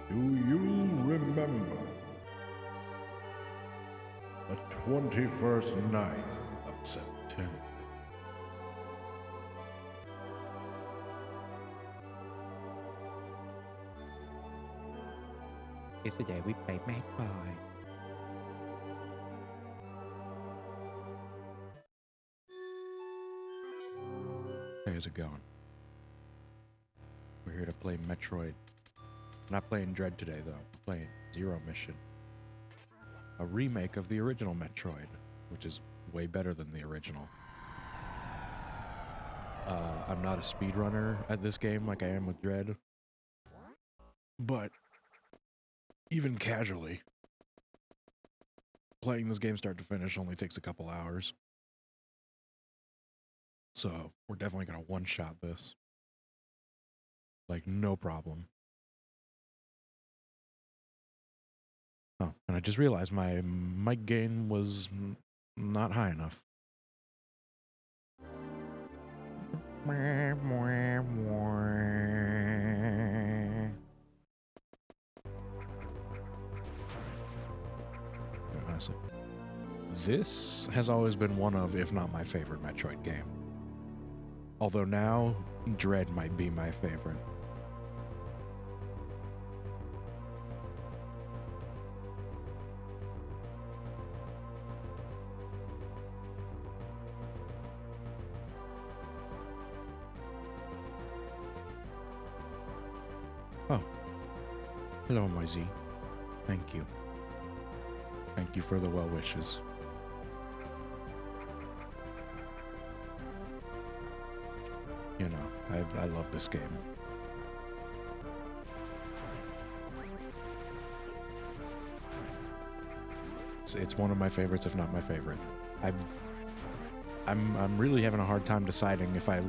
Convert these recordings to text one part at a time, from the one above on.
Do you remember the 21st night of September? Yesterday we played Metroid. Hey, how's it going? We're here to play Metroid. Not playing Dread today, though. We're playing Zero Mission. A remake of the original Metroid, which is way better than the original. I'm not a speedrunner at this game like I am with Dread. But even casually, playing this game start to finish only takes a couple hours. So we're definitely going to one-shot this. Like, no problem. Oh, and I just realized my mic gain was not high enough. This has always been one of, if not my favorite Metroid game. Although now, Dread might be my favorite. Oh. Hello, Moisey. Thank you. Thank you for the well wishes. You know, I love this game. It's one of my favorites, if not my favorite. I'm really having a hard time deciding if I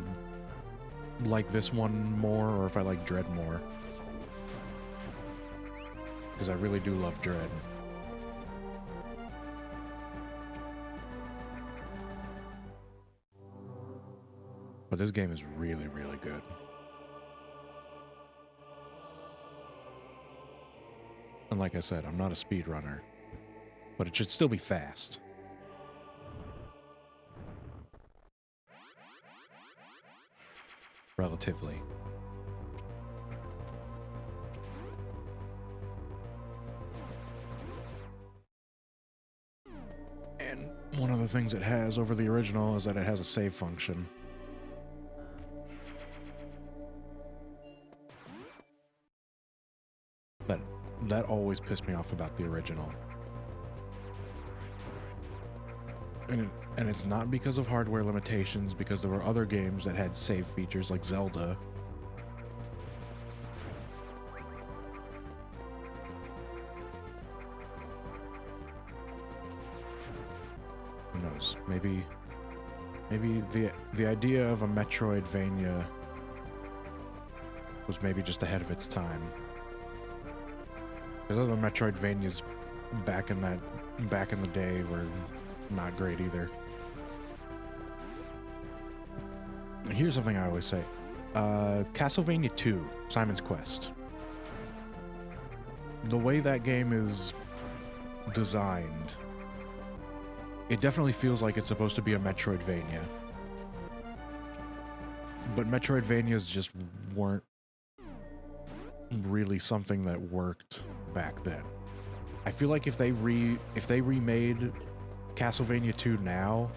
like this one more or if I like Dread more. Because I really do love Dread. But this game is really, really good. And like I said, I'm not a speedrunner, but it should still be fast. Relatively. And one of the things it has over the original is that it has a save function. That always pissed me off about the original. And it's not because of hardware limitations, because there were other games that had save features like Zelda. Who knows? Maybe the idea of a Metroidvania was maybe just ahead of its time. Because other Metroidvanias back in the day were not great either. And here's something I always say. Castlevania 2, Simon's Quest. The way that game is designed, it definitely feels like it's supposed to be a Metroidvania. But Metroidvanias just weren't really something that worked back then. I feel like if they remade Castlevania 2 now,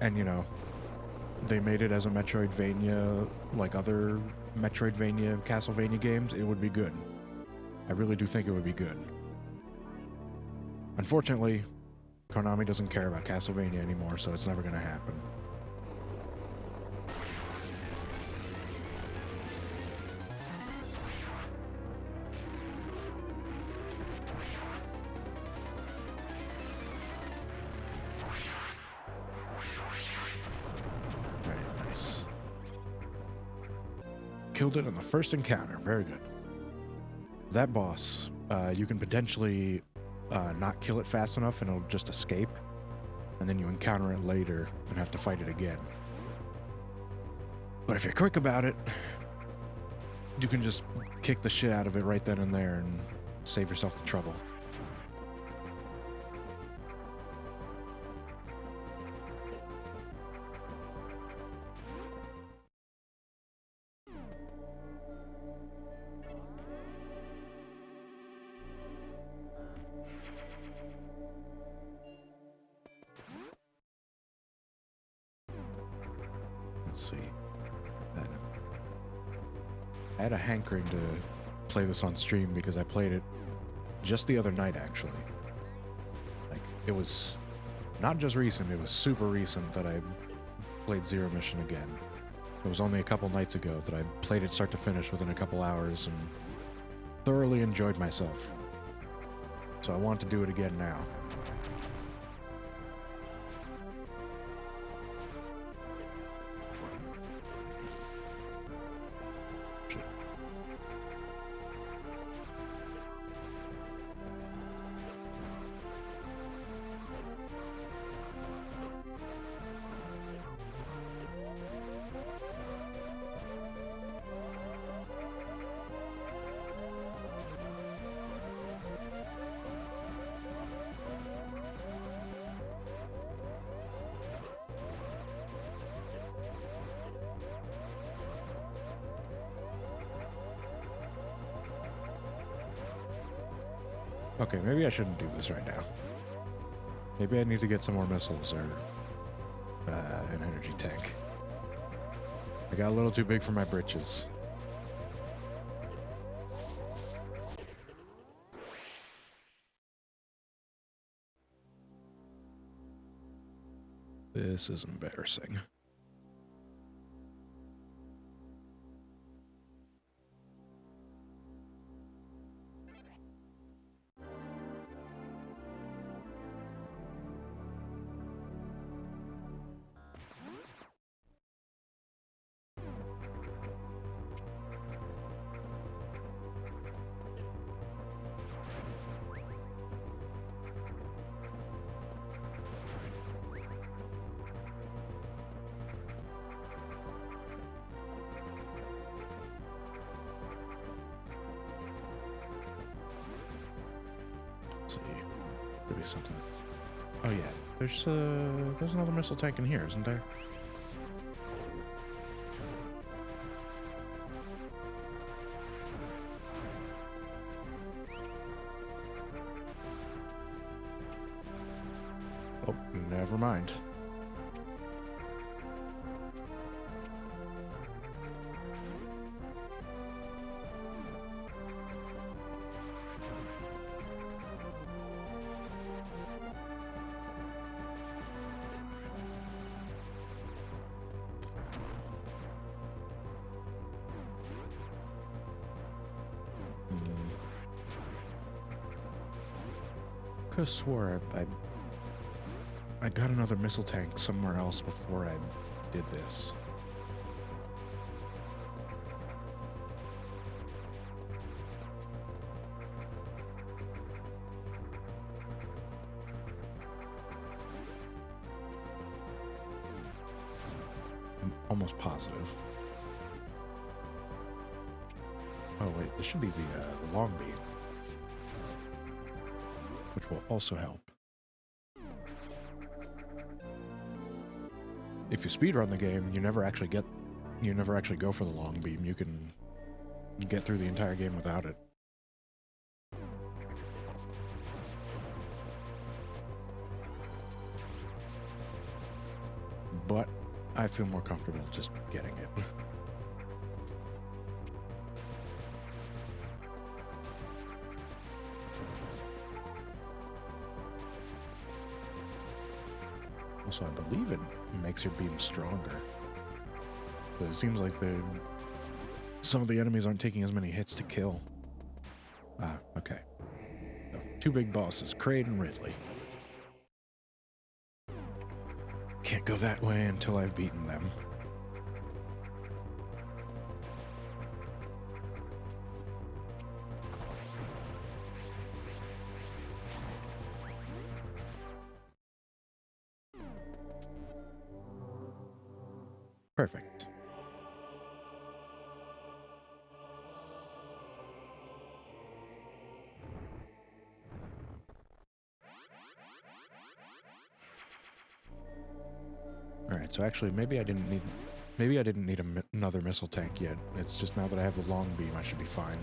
and you know, they made it as a Metroidvania like other Metroidvania Castlevania games, it would be good. I really do think it would be good. Unfortunately, Konami doesn't care about Castlevania anymore, so it's never gonna happen. Killed it on the first encounter. Very good. That boss, you can potentially not kill it fast enough and it'll just escape. And then you encounter it later and have to fight it again. But if you're quick about it, you can just kick the shit out of it right then and there and save yourself the trouble. Let's see. I had a hankering to play this on stream because I played it just the other night, actually. Like, it was not just recent, it was super recent that I played Zero Mission again. It was only a couple nights ago that I played it start to finish within a couple hours and thoroughly enjoyed myself. So I want to do it again now. Okay, maybe I shouldn't do this right now. Maybe I need to get some more missiles or an energy tank. I got a little too big for my britches. This is embarrassing. Could be something. Oh yeah, there's another missile tank in here, isn't there? Oh, never mind. I could have swore I got another missile tank somewhere else before I did this. I'm almost positive. Oh wait, this should be the long beam, which will also help. If you speedrun the game, you never actually go for the long beam. You can get through the entire game without it. But I feel more comfortable just getting it. Also, I believe it makes your beam stronger. But it seems like some of the enemies aren't taking as many hits to kill. Ah, okay. So, two big bosses, Kraid and Ridley. Can't go that way until I've beaten them. Perfect. Actually, maybe I didn't need another missile tank yet. It's just now that I have the long beam, I should be fine.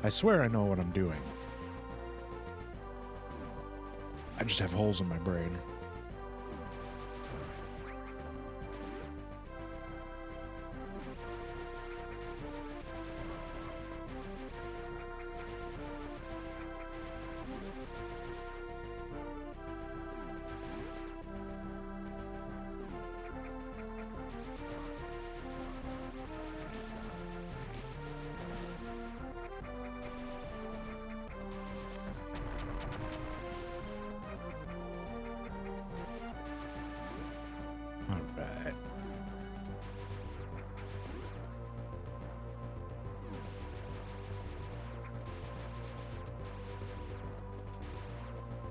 I swear I know what I'm doing. I just have holes in my brain. Alright.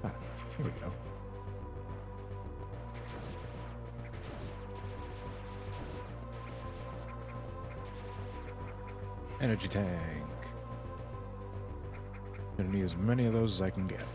Ah, here we go. Energy tank. Gonna need as many of those as I can get.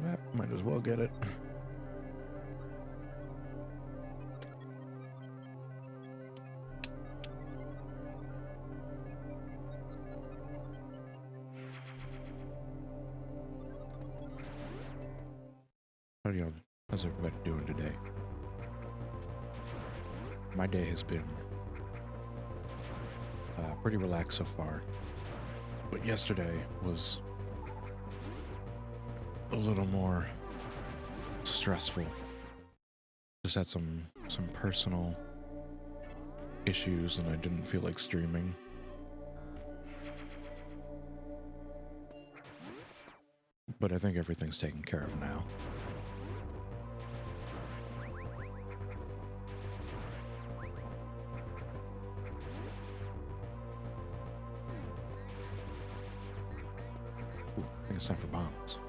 Yep, might as well get it. How's everybody doing today? My day has been pretty relaxed so far, but yesterday was a little more stressful. Just had some personal issues and I didn't feel like streaming. But I think everything's taken care of now. Ooh, I think it's time for bombs.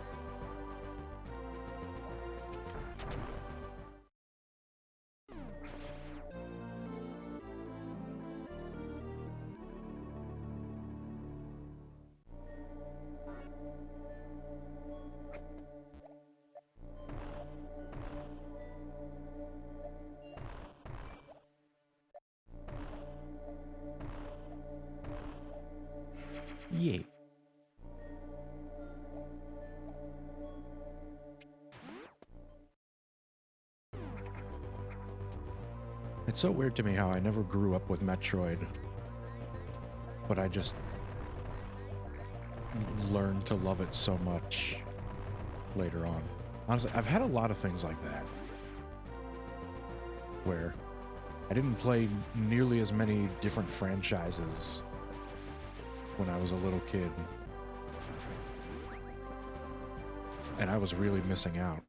Yeah. It's so weird to me how I never grew up with Metroid, but I just learned to love it so much later on. Honestly, I've had a lot of things like that, where I didn't play nearly as many different franchises when I was a little kid, and I was really missing out.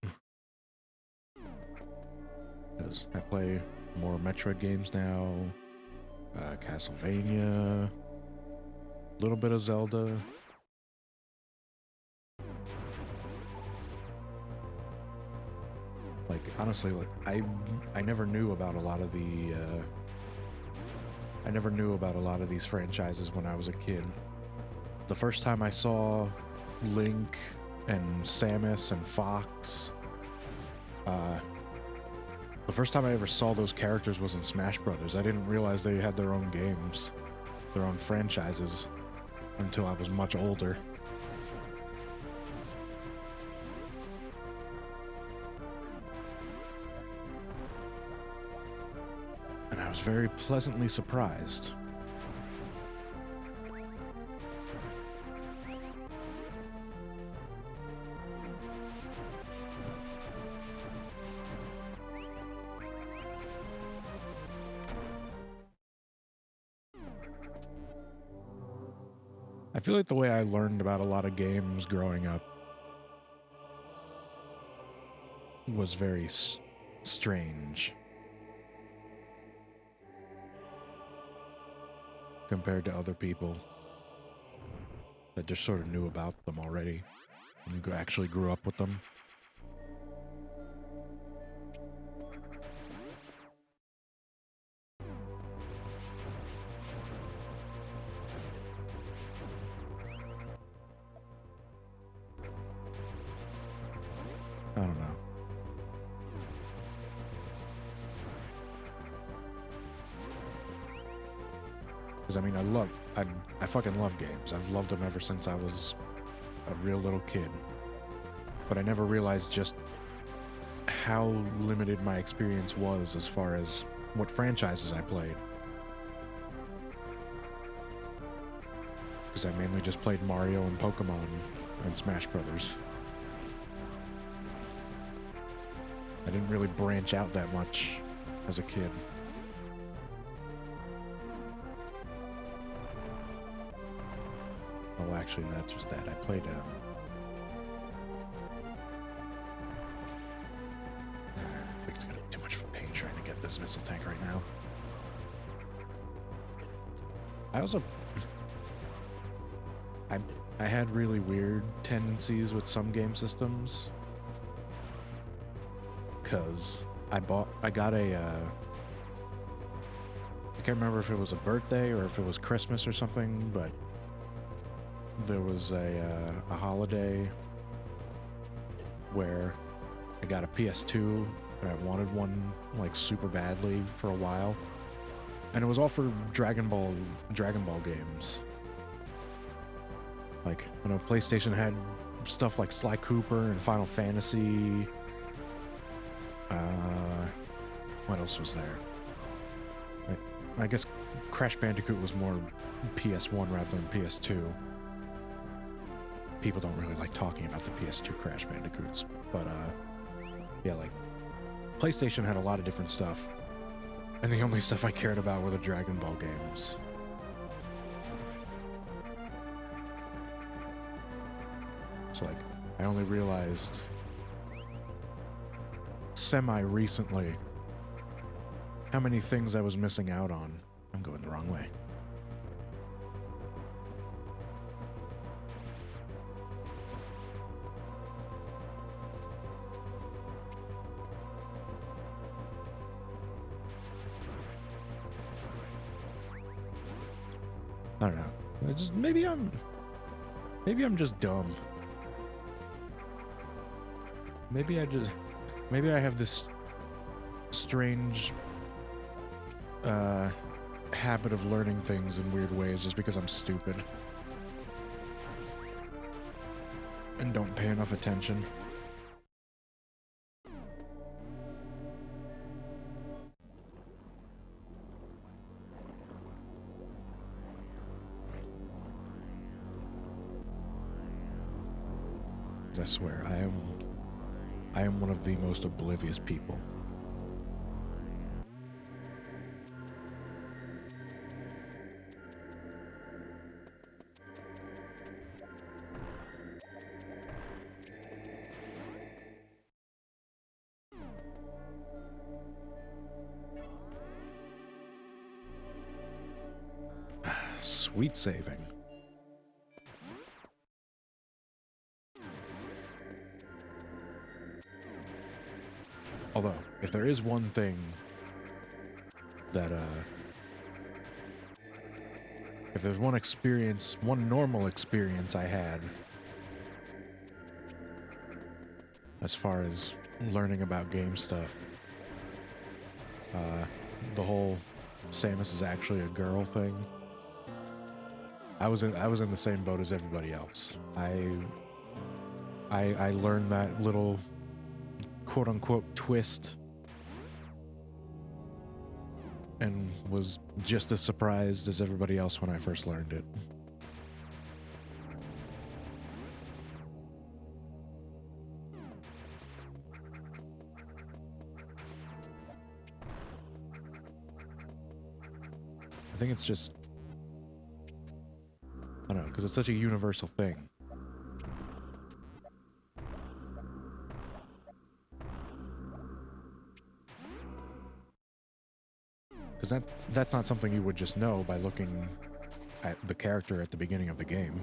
Because I play more Metroid games now, Castlevania, a little bit of Zelda. Like, honestly, like I never knew about a lot of the I never knew about a lot of these franchises when I was a kid. The first time I saw Link and Samus and Fox, the first time I ever saw those characters was in Smash Brothers. I didn't realize they had their own games, their own franchises, until I was much older. And I was very pleasantly surprised. I feel like the way I learned about a lot of games growing up was very strange compared to other people that just sort of knew about them already and actually grew up with them. I don't know. Because, I mean, I fucking love games. I've loved them ever since I was a real little kid. But I never realized just how limited my experience was as far as what franchises I played. Because I mainly just played Mario and Pokemon and Smash Brothers. I didn't really branch out that much as a kid. Oh, actually, not just that. I played, I think it's gonna be too much for pain trying to get this missile tank right now. I had really weird tendencies with some game systems. Cause I got a, I can't remember if it was a birthday or if it was Christmas or something, but there was a holiday where I got a PS2 and I wanted one like super badly for a while, and it was all for Dragon Ball games. Like, you know, PlayStation had stuff like Sly Cooper and Final Fantasy. What else was there? I guess Crash Bandicoot was more PS1 rather than PS2. People don't really like talking about the PS2 Crash Bandicoots, but yeah, like PlayStation had a lot of different stuff, and the only stuff I cared about were the Dragon Ball games. So like, I only realized semi-recently how many things I was missing out on. I'm going the wrong way. I don't know. Maybe I'm just dumb. Maybe I have this strange habit of learning things in weird ways just because I'm stupid and don't pay enough attention. I swear, I am one of the most oblivious people. Sweet saving. Although, if there is one thing that, if there's one experience, one normal experience I had as far as learning about game stuff, the whole Samus is actually a girl thing, I was in the same boat as everybody else. I learned that little quote-unquote twist and was just as surprised as everybody else when I first learned it. I think it's just, I don't know, because it's such a universal thing. Because that's not something you would just know by looking at the character at the beginning of the game.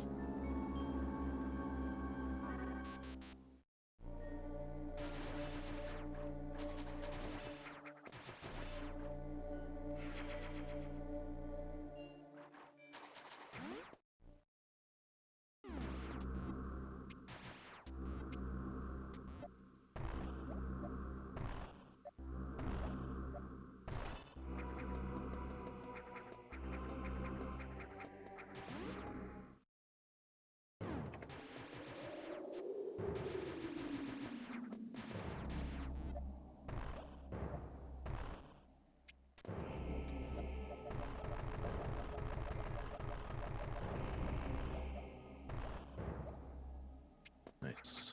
Nice.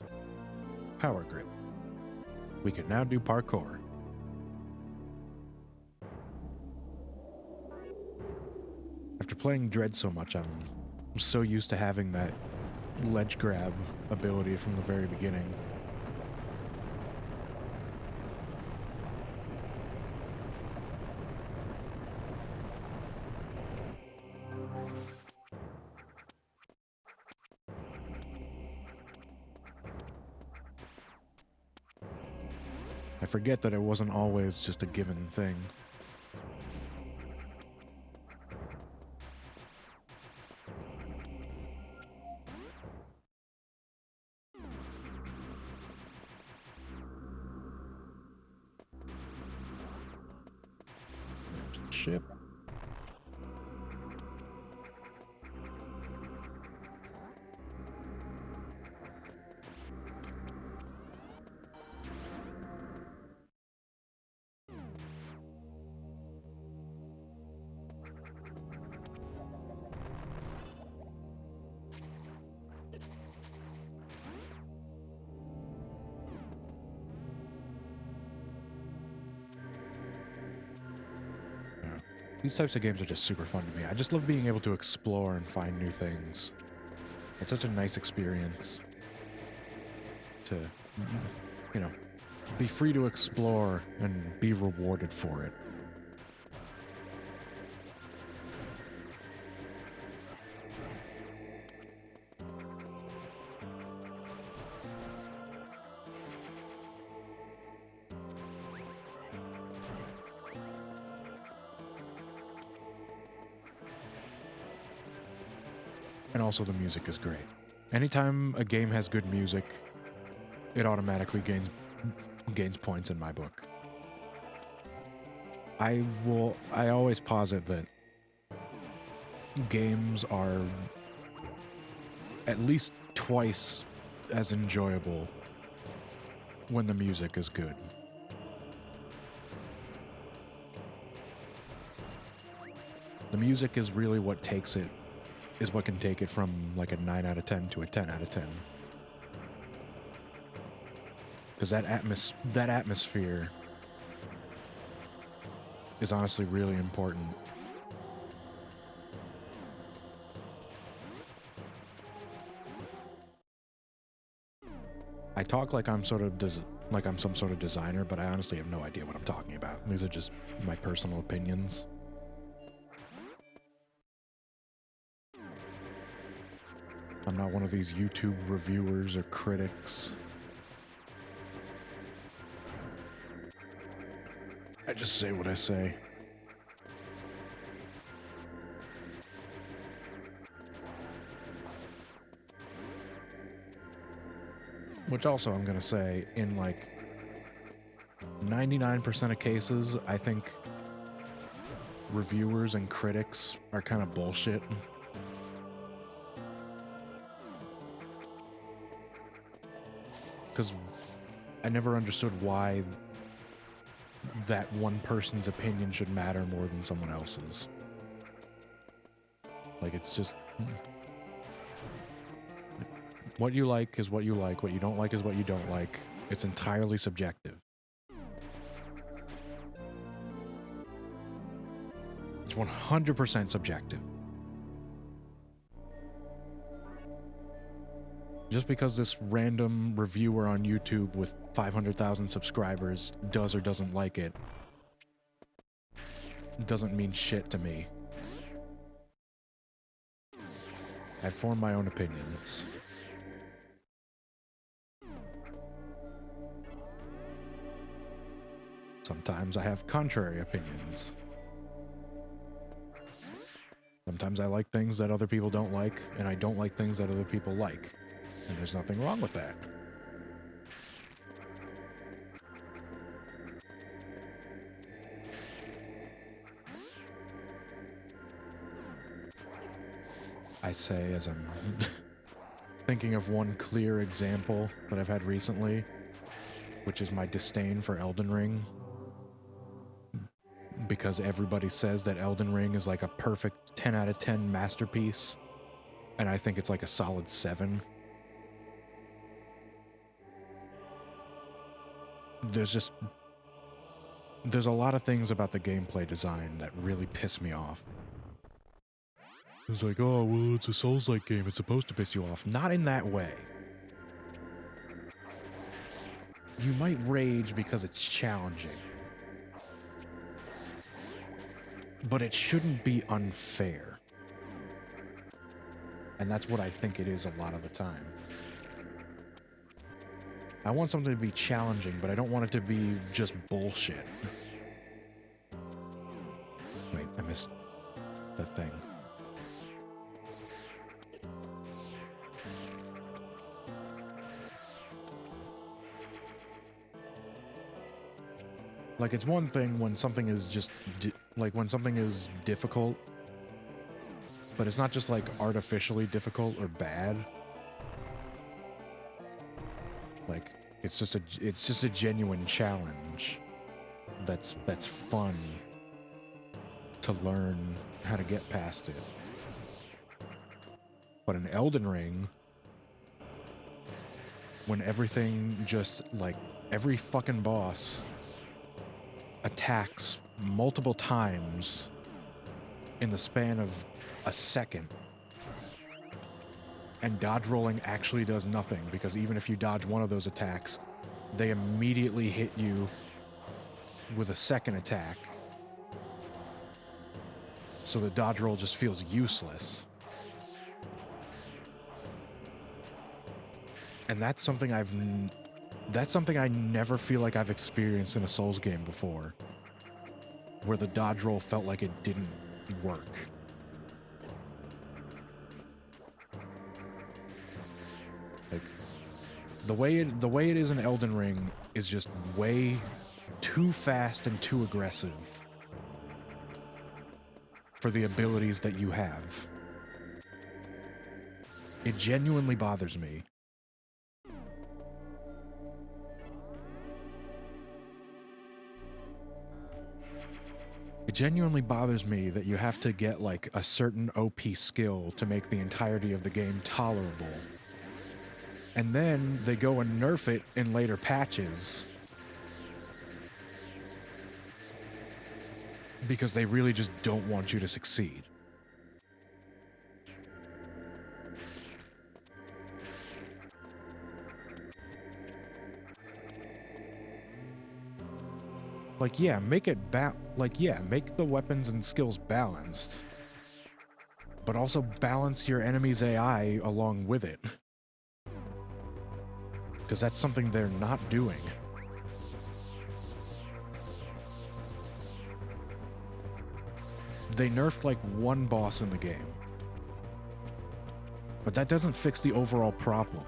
Power grip. We can now do parkour. After playing Dread so much, I'm so used to having that ledge grab ability from the very beginning. I forget that it wasn't always just a given thing. Ship. These types of games are just super fun to me. I just love being able to explore and find new things. It's such a nice experience to, you know, be free to explore and be rewarded for it. And also the music is great. Anytime a game has good music, it automatically gains points in my book. I always posit that games are at least twice as enjoyable when the music is good. The music is really what takes it, is what can take it from like a 9 out of 10 to a 10 out of 10. Because that atmosphere is honestly really important. I talk like I'm some sort of designer, but I honestly have no idea what I'm talking about. These are just my personal opinions. I'm not one of these YouTube reviewers or critics. I just say what I say. Which also I'm gonna say, in like 99% of cases, I think reviewers and critics are kind of bullshit. Because I never understood why that one person's opinion should matter more than someone else's. Like, it's just... what you like is what you like. What you don't like is what you don't like. It's entirely subjective. It's 100% subjective. Just because this random reviewer on YouTube with 500,000 subscribers does or doesn't like it, doesn't mean shit to me. I form my own opinions. Sometimes I have contrary opinions. Sometimes I like things that other people don't like, and I don't like things that other people like. And there's nothing wrong with that. I say as I'm thinking of one clear example that I've had recently, which is my disdain for Elden Ring. Because everybody says that Elden Ring is like a perfect 10 out of 10 masterpiece, and I think it's like a solid 7. There's a lot of things about the gameplay design that really piss me off. It's like, oh, well, it's a Souls-like game. It's supposed to piss you off. Not in that way. You might rage because it's challenging. But it shouldn't be unfair. And that's what I think it is a lot of the time. I want something to be challenging, but I don't want it to be just bullshit. Wait, I missed the thing. Like, it's one thing when something is just, when something is difficult, but it's not just, like, artificially difficult or bad. Like, it's just a genuine challenge that's fun to learn how to get past it. But in Elden Ring, when everything just, like, every fucking boss attacks multiple times in the span of a second, and dodge rolling actually does nothing, because even if you dodge one of those attacks, they immediately hit you with a second attack, so the dodge roll just feels useless. And that's something I never feel like I've experienced in a Souls game before, where the dodge roll felt like it didn't work. Like, the way it is in Elden Ring is just way too fast and too aggressive for the abilities that you have. It genuinely bothers me. It genuinely bothers me that you have to get, like, a certain OP skill to make the entirety of the game tolerable. And then they go and nerf it in later patches because they really just don't want you to succeed. Like, yeah, make the weapons and skills balanced, but also balance your enemy's AI along with it. Because that's something they're not doing. They nerfed, like, one boss in the game, but that doesn't fix the overall problem.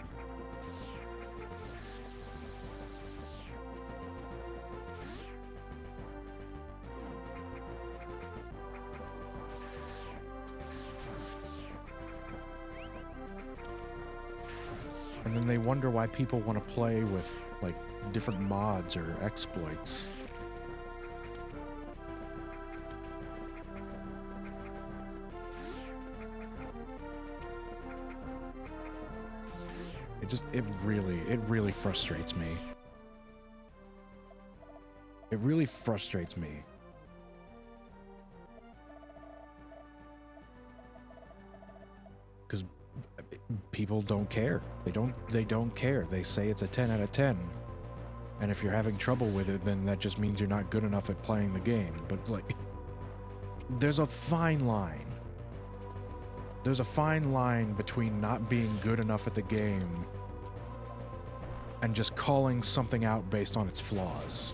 And then they wonder why people want to play with, like, different mods or exploits. It really frustrates me. It really frustrates me. Because people don't care. They don't care. They say it's a 10 out of 10. And if you're having trouble with it, then that just means you're not good enough at playing the game. But, like, there's a fine line. There's a fine line between not being good enough at the game and just calling something out based on its flaws.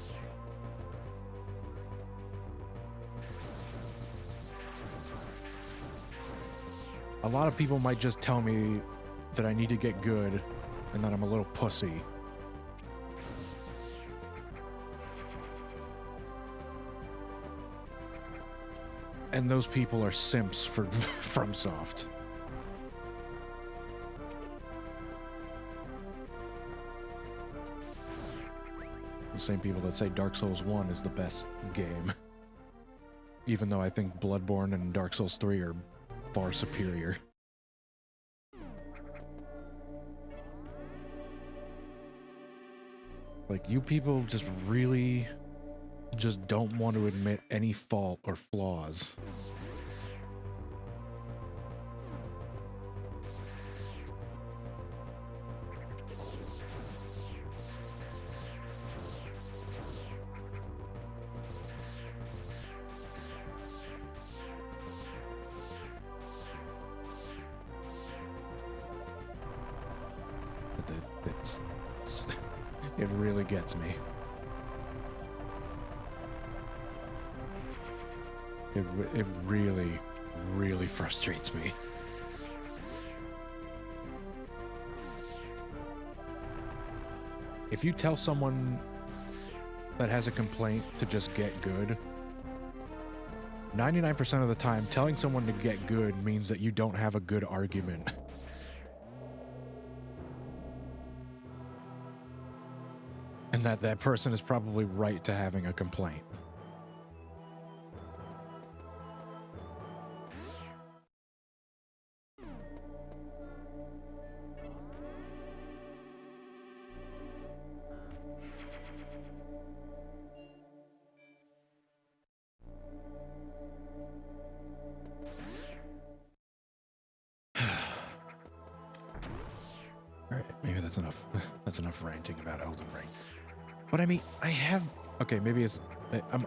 A lot of people might just tell me that I need to get good and that I'm a little pussy. And those people are simps for FromSoft. The same people that say Dark Souls 1 is the best game. Even though I think Bloodborne and Dark Souls 3 are far superior. Like, you people just really just don't want to admit any fault or flaws. It really gets me. It really, really frustrates me. If you tell someone that has a complaint to just get good, 99% of the time, telling someone to get good means that you don't have a good argument. And that person is probably right to having a complaint. Alright, maybe that's enough. That's enough ranting about Elden Ring. But I mean, I have... Okay, maybe it's...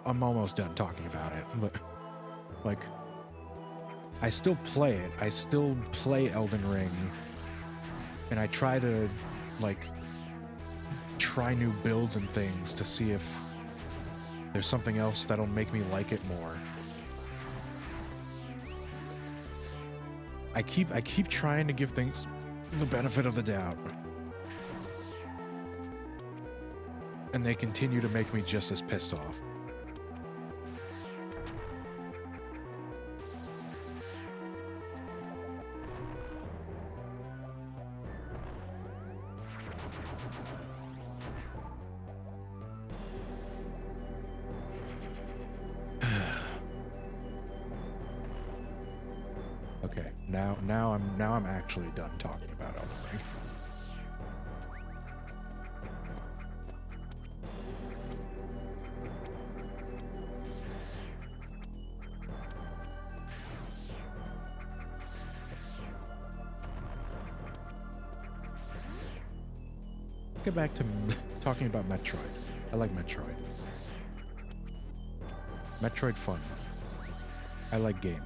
I'm almost done talking about it, but... Like... I still play it. I still play Elden Ring. And I try to, like... try new builds and things to see if... there's something else that'll make me like it more. I keep trying to give things the benefit of the doubt. And they continue to make me just as pissed off. Okay, now I'm actually done talking about Elden Ring. Get back to talking about Metroid. I like Metroid. Metroid fun. I like game.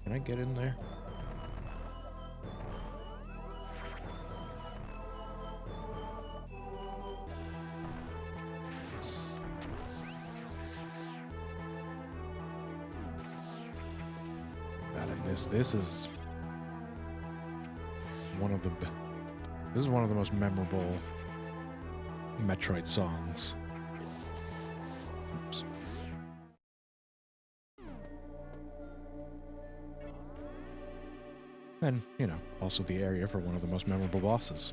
Can I get in there? This is one of the most memorable Metroid songs. Oops. And, you know, also the area for one of the most memorable bosses.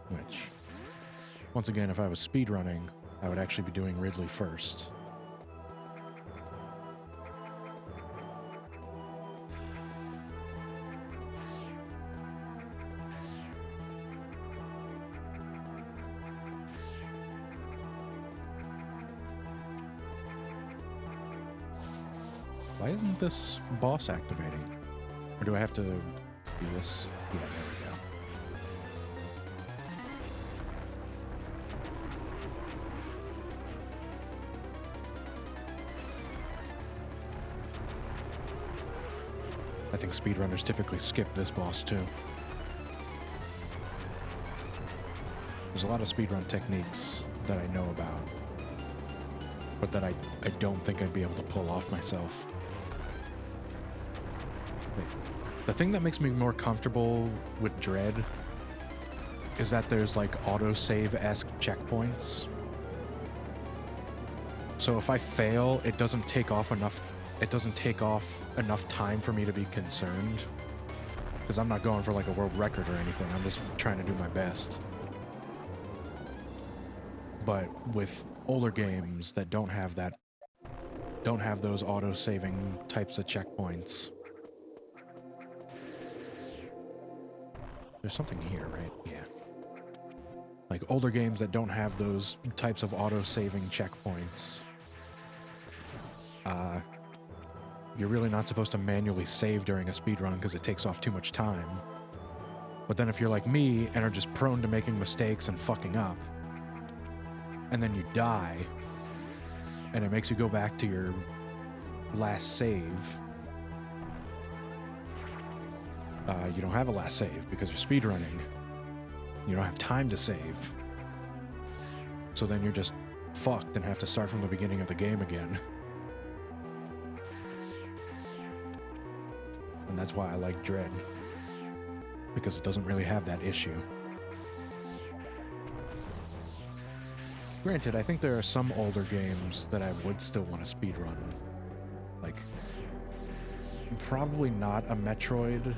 Which, once again, if I was speedrunning, I would actually be doing Ridley first. Why isn't this boss activating? Or do I have to do this? Yeah, there we go. I think speedrunners typically skip this boss too. There's a lot of speedrun techniques that I know about, but that I don't think I'd be able to pull off myself. The thing that makes me more comfortable with Dread is that there's like autosave-esque checkpoints. So if I fail, it doesn't take off enough time for me to be concerned. Because I'm not going for like a world record or anything, I'm just trying to do my best. But with older games that don't have those auto-saving types of checkpoints. There's something here, right? Yeah. Like older games that don't have those types of auto-saving checkpoints. You're really not supposed to manually save during a speedrun because it takes off too much time. But then if you're like me and are just prone to making mistakes and fucking up, and then you die, and it makes you go back to your last save, you don't have a last save because you're speedrunning. You don't have time to save. So then you're just fucked and have to start from the beginning of the game again. And that's why I like Dread, because it doesn't really have that issue. Granted, I think there are some older games that I would still want to speedrun. Like, probably not a Metroid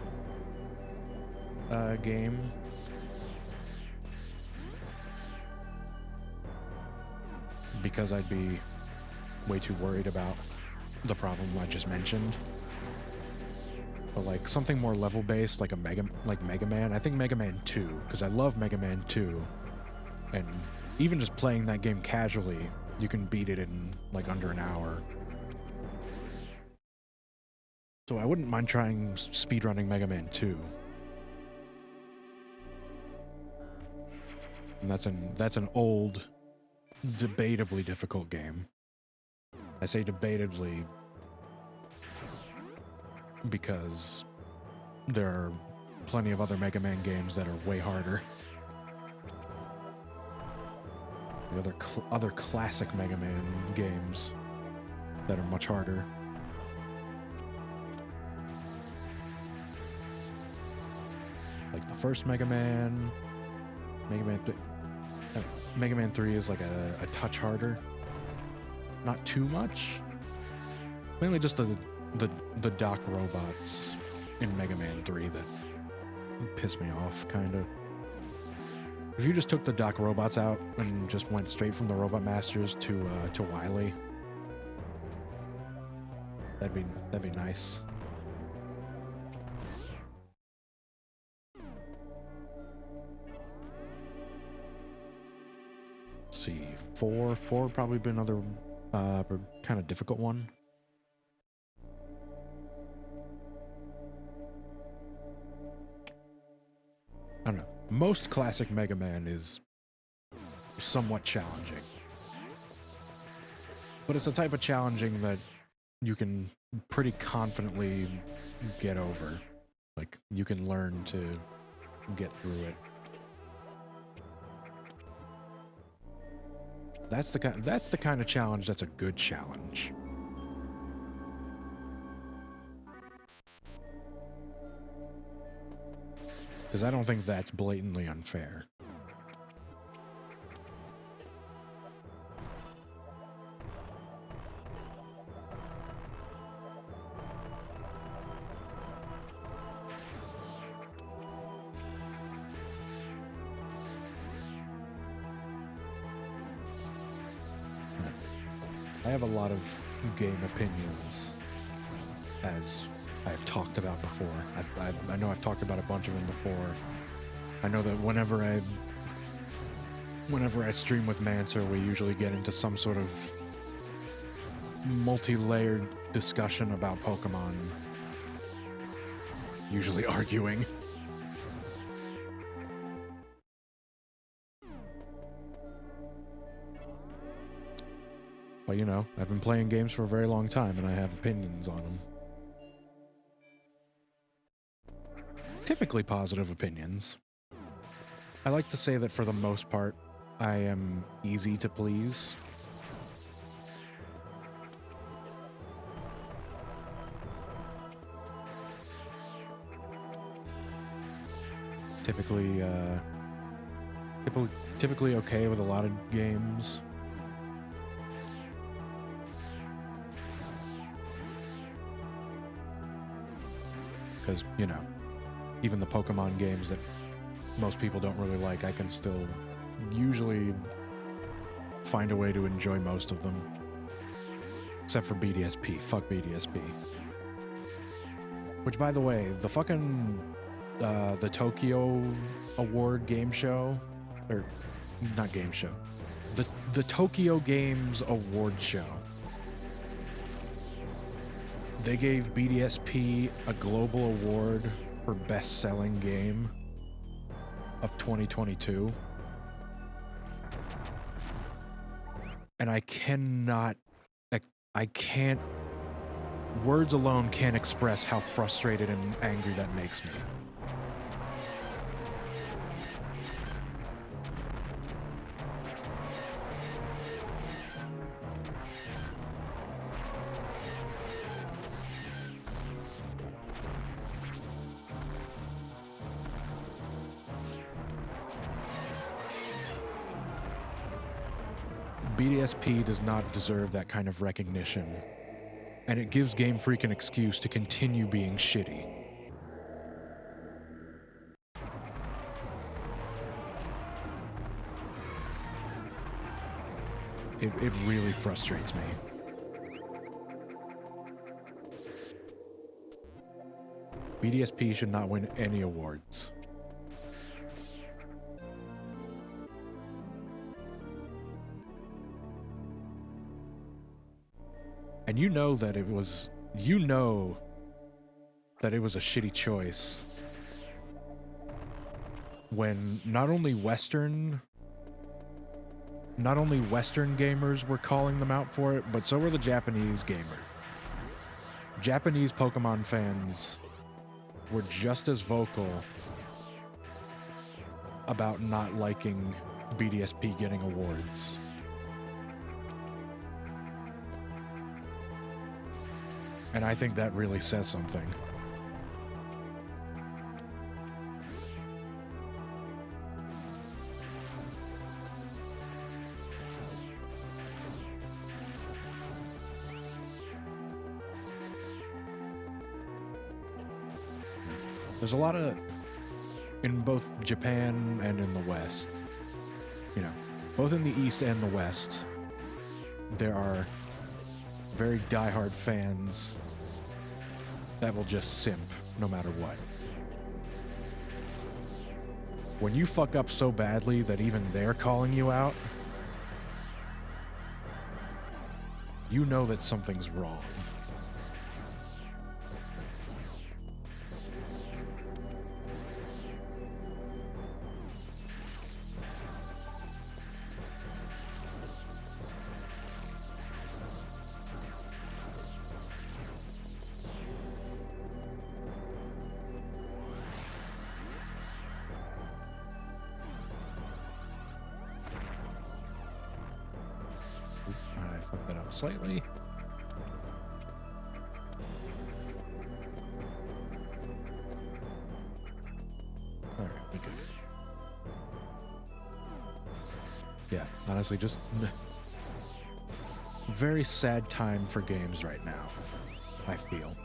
game. Because I'd be way too worried about the problem I just mentioned. But like something more level-based, like Mega Man. I think Mega Man 2, because I love Mega Man 2. And even just playing that game casually, you can beat it in like under an hour. So I wouldn't mind trying speedrunning Mega Man 2. And that's an old, debatably difficult game. I say debatably because there are plenty of other Mega Man games that are way harder. The other classic Mega Man games that are much harder. Like the first Mega Man, Mega Man 3 is like a touch harder. Not too much. Mainly just the Doc robots in Mega Man 3 that piss me off, kind of. If you just took the Doc robots out and just went straight from the Robot Masters to Wily, that'd be nice. Let's see, 4 would probably be another kind of difficult one. I don't know. Most classic Mega Man is somewhat challenging. But it's a type of challenging that you can pretty confidently get over. Like, you can learn to get through it. That's the kind of challenge that's a good challenge. Because I don't think that's blatantly unfair. I have a lot of game opinions, as I've talked about before. I know I've talked about a bunch of them before. I know that whenever I stream with Manser, we usually get into some sort of multi-layered discussion about Pokemon usually arguing. But you know, I've been playing games for a very long time and I have opinions on them. Typically positive opinions. I like to say that for the most part, I am easy to please. Typically okay with a lot of games. Because, you know, even the Pokemon games that most people don't really like, I can still usually find a way to enjoy most of them. Except for BDSP. Fuck BDSP. Which, by the way, the fucking... the Tokyo Award game show, or not game show, the Tokyo Games Award show. They gave BDSP a global award for best-selling game of 2022. And I can't, words alone can't express how frustrated and angry that makes me. BDSP does not deserve that kind of recognition, and it gives Game Freak an excuse to continue being shitty. It really frustrates me. BDSP should not win any awards. And you know that it was a shitty choice when not only Western gamers were calling them out for it, but so were the Japanese gamers. Japanese Pokemon fans were just as vocal about not liking BDSP getting awards. And I think that really says something. There's a lot of, in both Japan and in the West, you know, both in the East and the West, there are very diehard fans that will just simp no matter what. When you fuck up so badly that even they're calling you out, you know that something's wrong. Slightly. All right, we good. Yeah, honestly, just very sad time for games right now, I feel.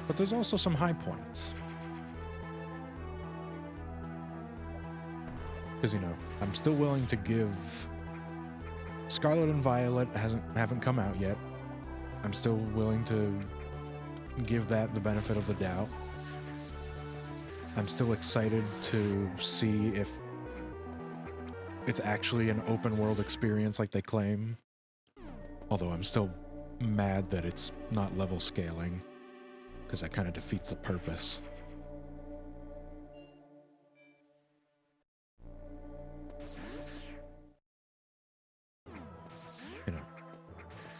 But there's also some high points. Because, you know, I'm still willing to give... Scarlet and Violet haven't come out yet. I'm still willing to give that the benefit of the doubt. I'm still excited to see if it's actually an open world experience like they claim. Although I'm still mad that it's not level scaling, because that kind of defeats the purpose. You know,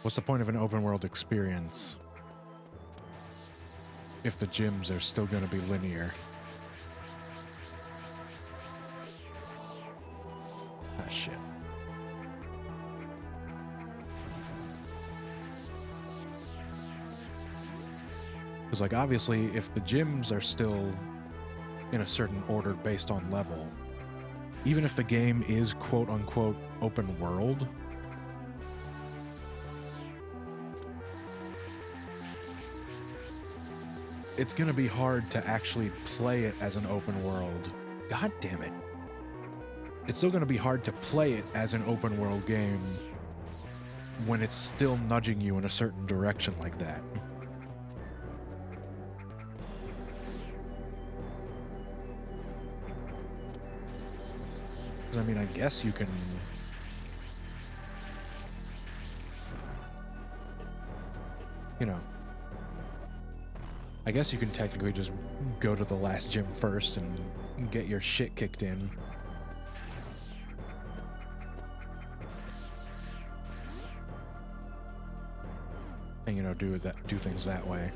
what's the point of an open world experience if the gyms are still going to be linear? Ah, shit. Because, like, obviously, if the gyms are still in a certain order based on level, even if the game is quote-unquote open world, it's going to be hard to actually play it as an open world. God damn it. It's still going to be hard to play it as an open world game when it's still nudging you in a certain direction like that. I mean, I guess you can... You know... I guess you can technically just go to the last gym first and get your shit kicked in. And, you know, do things that way.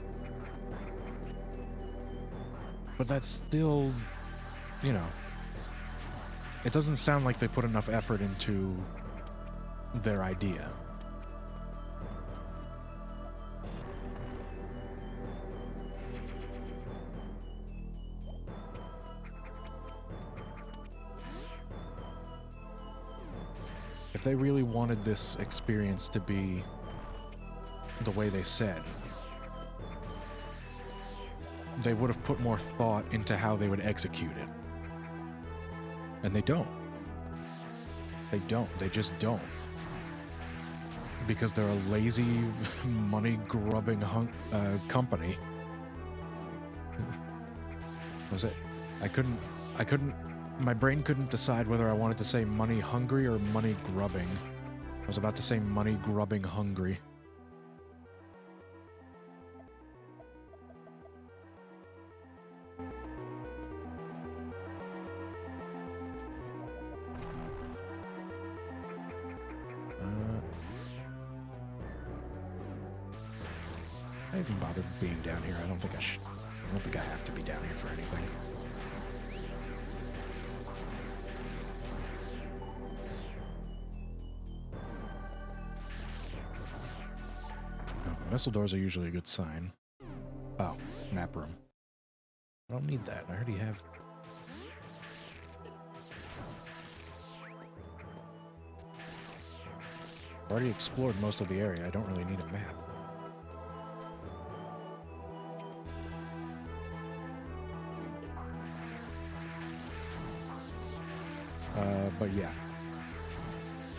But that's still... You know... It doesn't sound like they put enough effort into their idea. If they really wanted this experience to be the way they said, they would have put more thought into how they would execute it. And they don't. They don't. They just don't. Because they're a lazy, money-grubbing company. Was it? I couldn't... My brain couldn't decide whether I wanted to say money-hungry or money-grubbing. I was about to say money-grubbing hungry. I didn't bother being down here. I don't think I have to be down here for anything. Oh, missile doors are usually a good sign. Oh, map room. I don't need that. I already have... I've already explored most of the area. I don't really need a map. But yeah,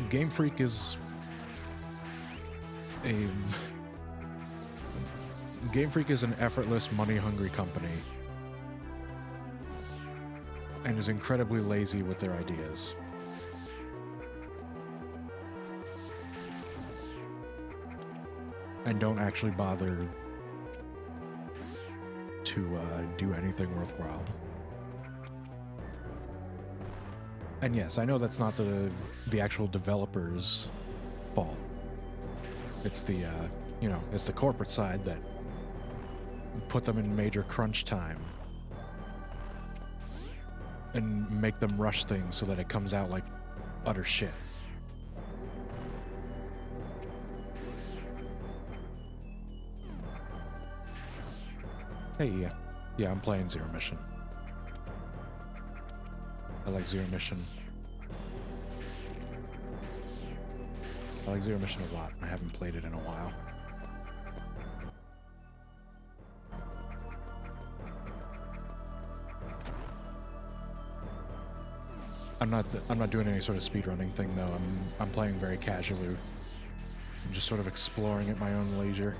Game Freak is an effortless, money-hungry company and is incredibly lazy with their ideas. And don't actually bother to do anything worthwhile. And yes, I know that's not the actual developer's fault. It's the, you know, it's the corporate side that put them in major crunch time and make them rush things so that it comes out like utter shit. Hey, yeah, I'm playing Zero Mission. I like Zero Mission. I like Zero Mission a lot. I haven't played it in a while. I'm not doing any sort of speedrunning thing though. I'm playing very casually. I'm just sort of exploring at my own leisure.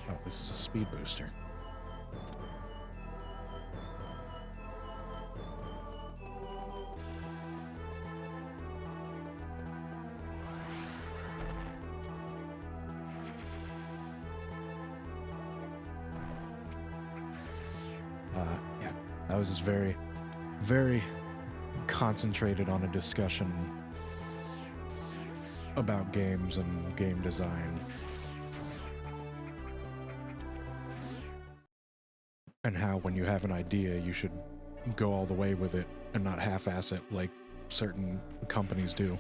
Oh, this is a speed booster. Yeah, I was just very, very concentrated on a discussion about games and game design. And how when you have an idea, you should go all the way with it and not half-ass it like certain companies do.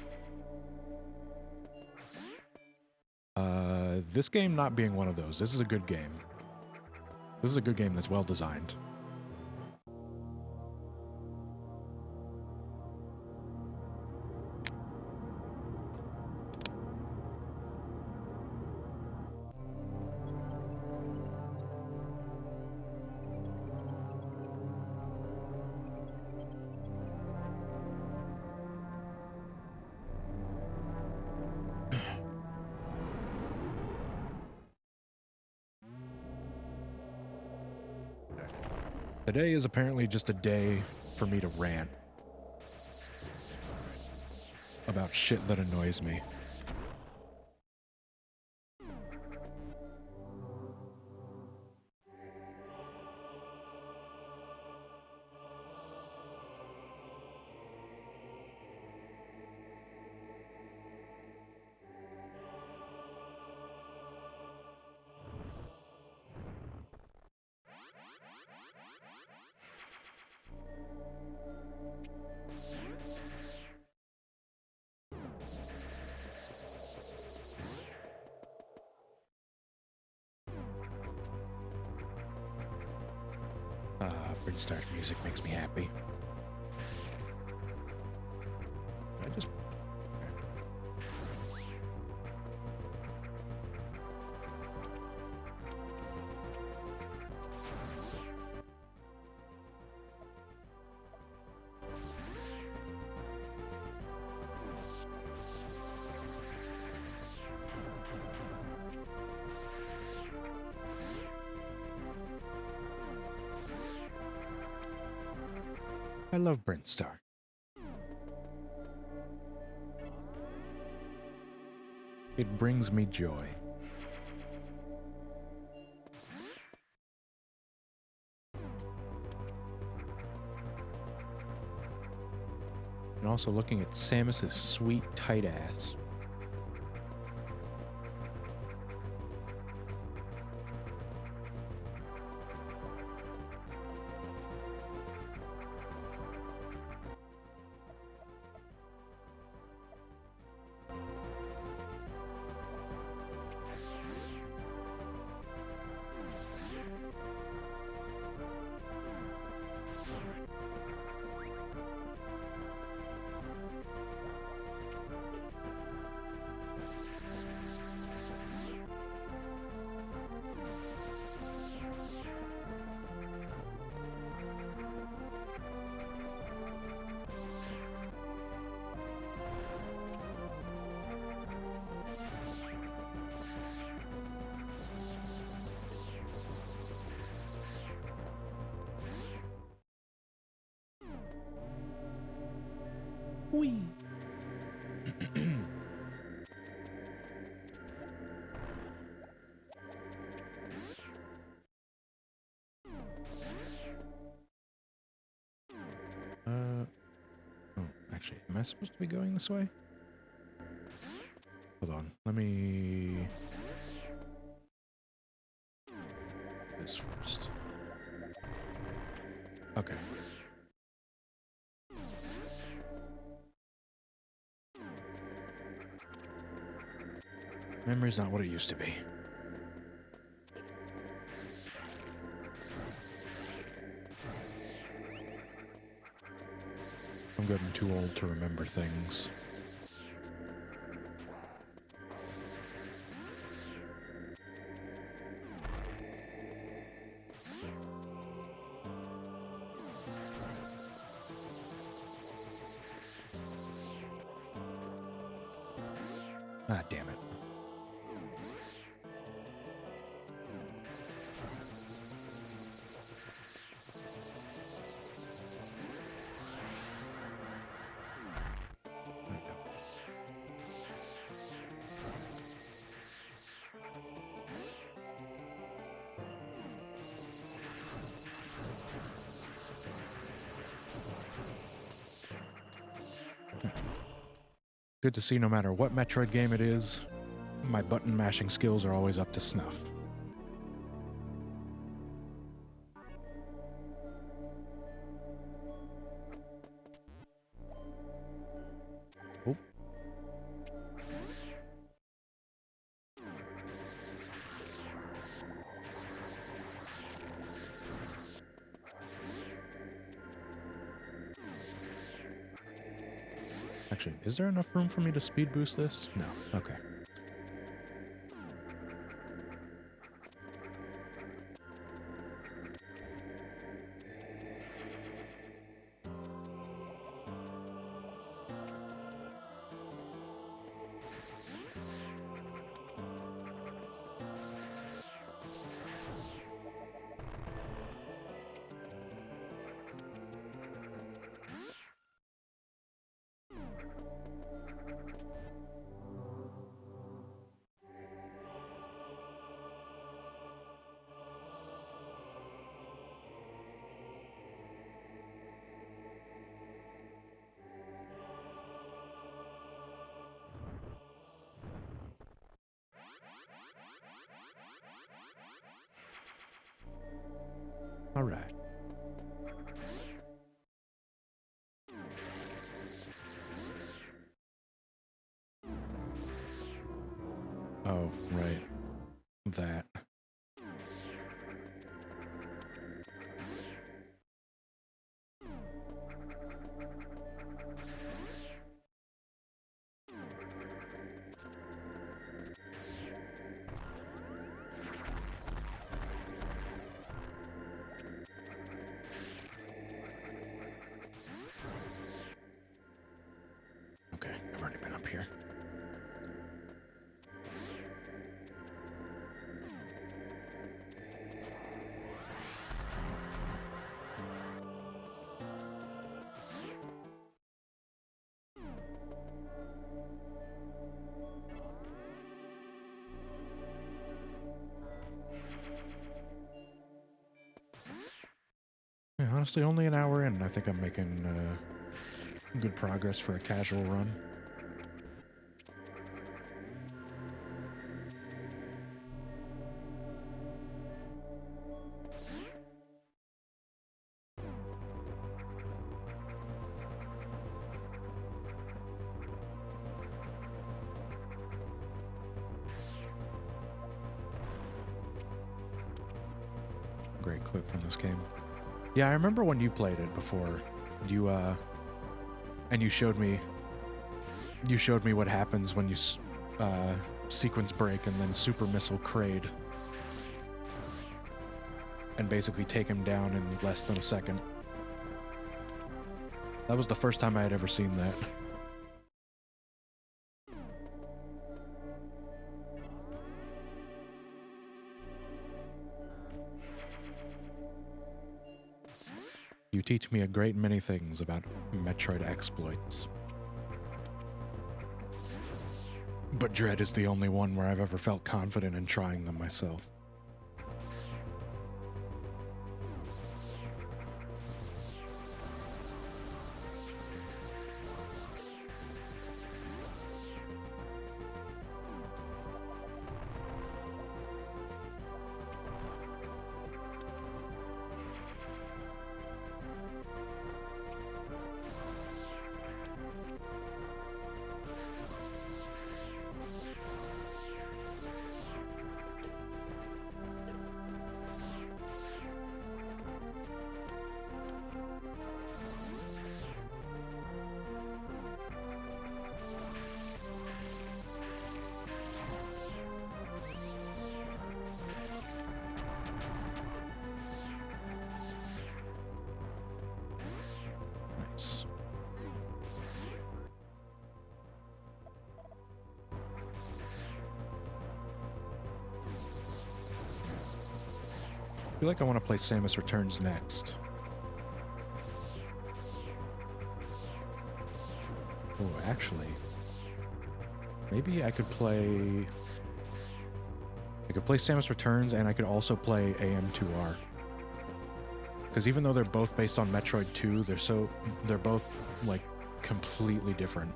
This game not being one of those. This is a good game. This is a good game that's well designed. Today is apparently just a day for me to rant about shit that annoys me. Brindstar's music makes me happy. I just... I love Brindstar. It brings me joy. And also looking at Samus's sweet, tight ass. Whee! Oh, actually, am I supposed to be going this way? Hold on, let me... this first. Okay. Memory's not what it used to be. I'm getting too old to remember things. Ah, damn it. Good to see no matter what Metroid game it is, my button mashing skills are always up to snuff. Oh. Actually, is there enough room for me to speed boost this? No. Okay. All right. Oh, right. That. Okay, I've already been up here. Yeah, honestly, only an hour in. I think I'm making good progress for a casual run. Great clip from this game. Yeah, I remember when you played it before. You and you showed me what happens when you sequence break and then super missile Kraid and basically take him down in less than a second. That was the first time I had ever seen that. You teach me a great many things about Metroid exploits. But Dread is the only one where I've ever felt confident in trying them myself. Nice. I feel like I want to play Samus Returns next. Oh, actually, maybe I could play Samus Returns and I could also play AM2R. Because even though they're both based on Metroid 2, they're both like completely different.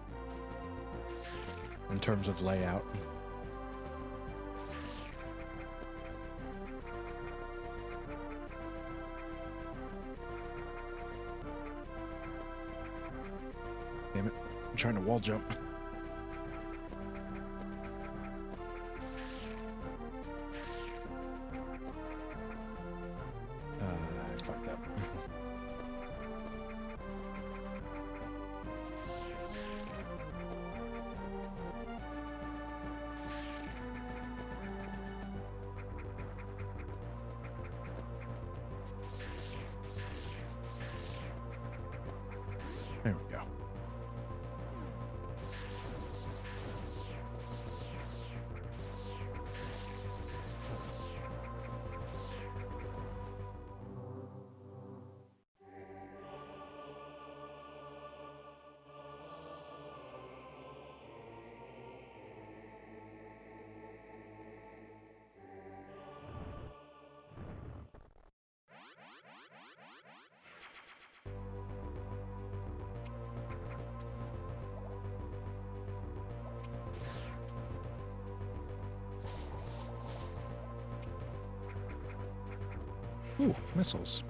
in terms of layout. Damn it. I'm trying to wall jump. I fucked up. There we go. Ooh, missiles.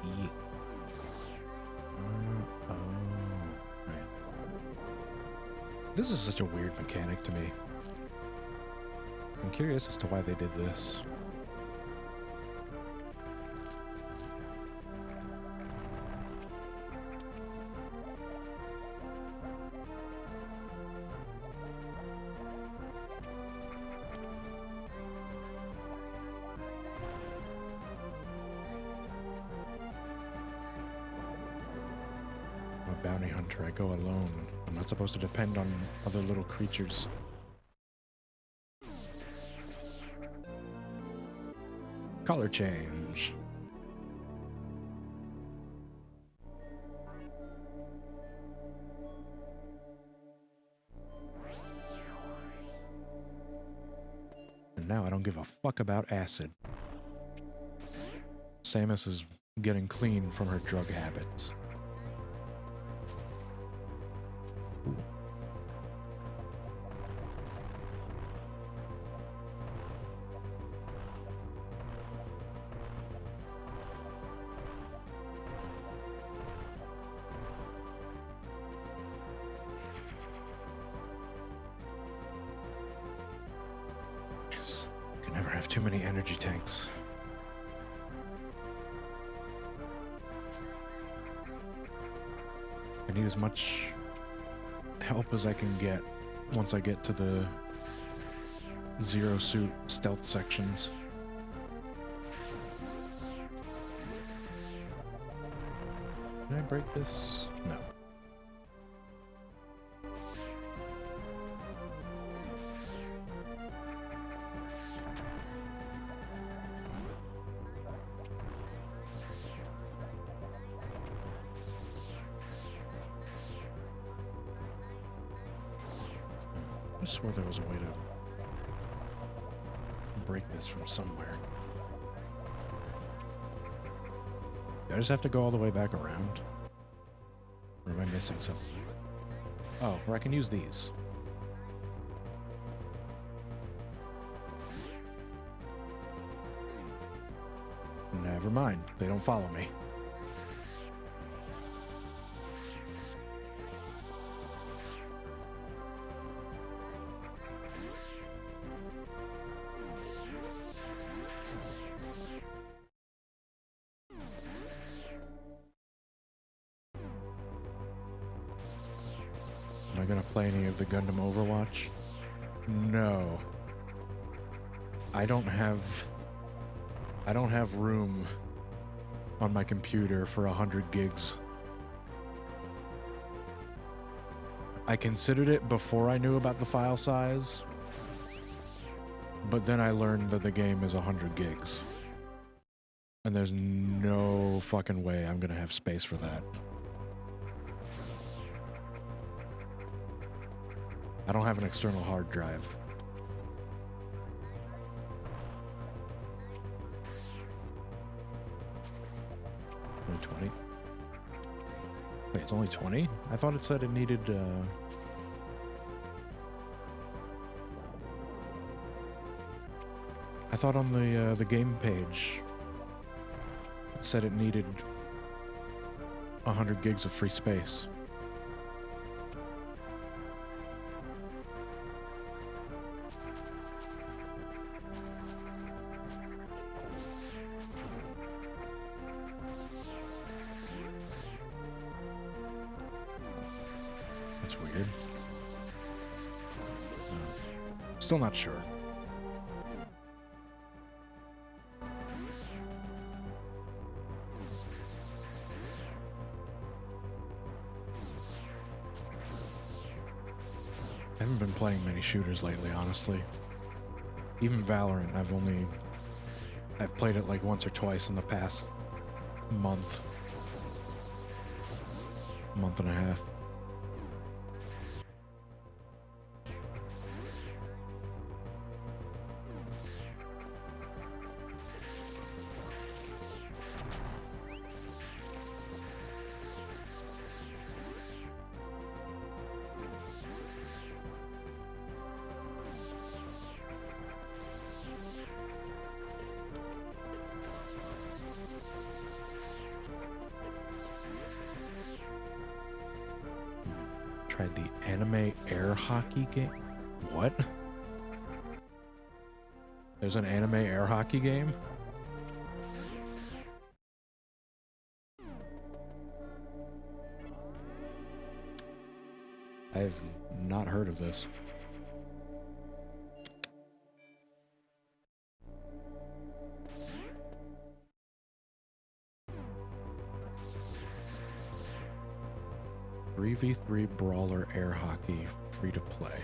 Yeah. Oh, right. This is such a weird mechanic to me. I'm curious as to why they did this. I'm a bounty hunter. I go alone. I'm not supposed to depend on other little creatures. Color change. And now I don't give a fuck about acid. Samus is getting clean from her drug habits. Ooh. Yes. Can never have too many energy tanks. I need as much help as I can get once I get to the Zero Suit stealth sections. Can I break this? No. I swore there was a way to break this from somewhere. Do I just have to go all the way back around? Or am I missing something? Oh, or I can use these. Never mind. They don't follow me. Am I gonna play any of the Gundam Overwatch? No. I don't have room on my computer for 100 gigs. I considered it before I knew about the file size, but then I learned that the game is 100 gigs. And there's no fucking way I'm gonna have space for that. I don't have an external hard drive. Only 20? Wait, it's only 20? I thought it said it needed, I thought on the game page it said it needed 100 gigs of free space. That's weird. Still not sure. I haven't been playing many shooters lately, honestly. Even Valorant, I've played it like once or twice in the past month and a half. Tried the anime air hockey game. What? There's an anime air hockey game? I've not heard of this. "3v3 brawler air hockey, free to play."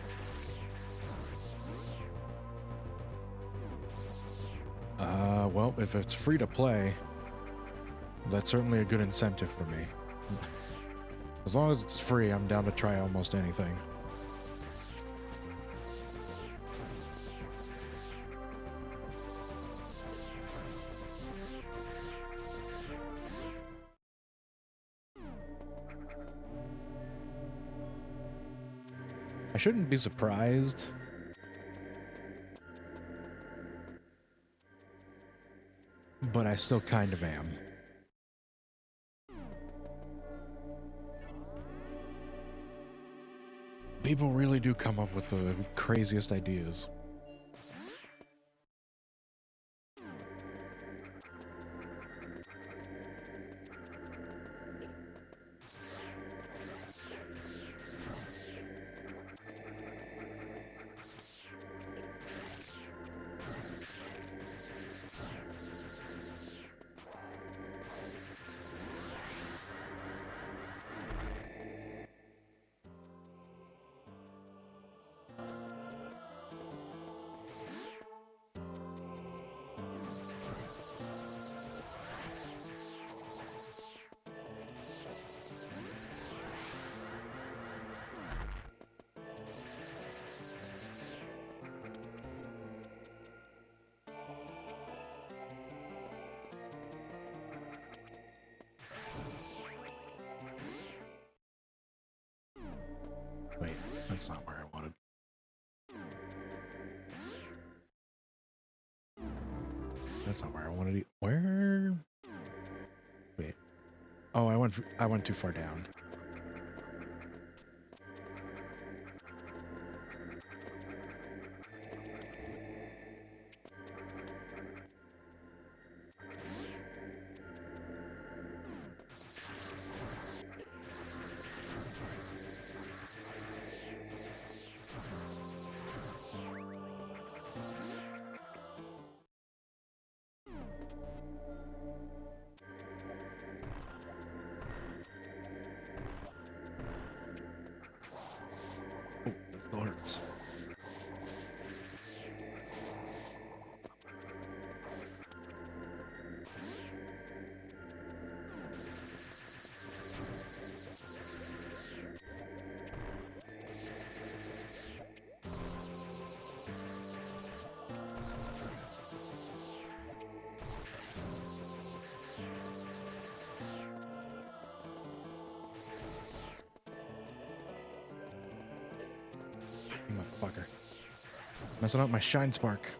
Well, if it's free to play, that's certainly a good incentive for me. As long as it's free, I'm down to try almost anything. I shouldn't be surprised. But I still kind of am. People really do come up with the craziest ideas. Wait, that's not where I wanted. That's not where I wanted to. Where? Wait. Oh, I went too far down. Fucker. Messing up my shine spark.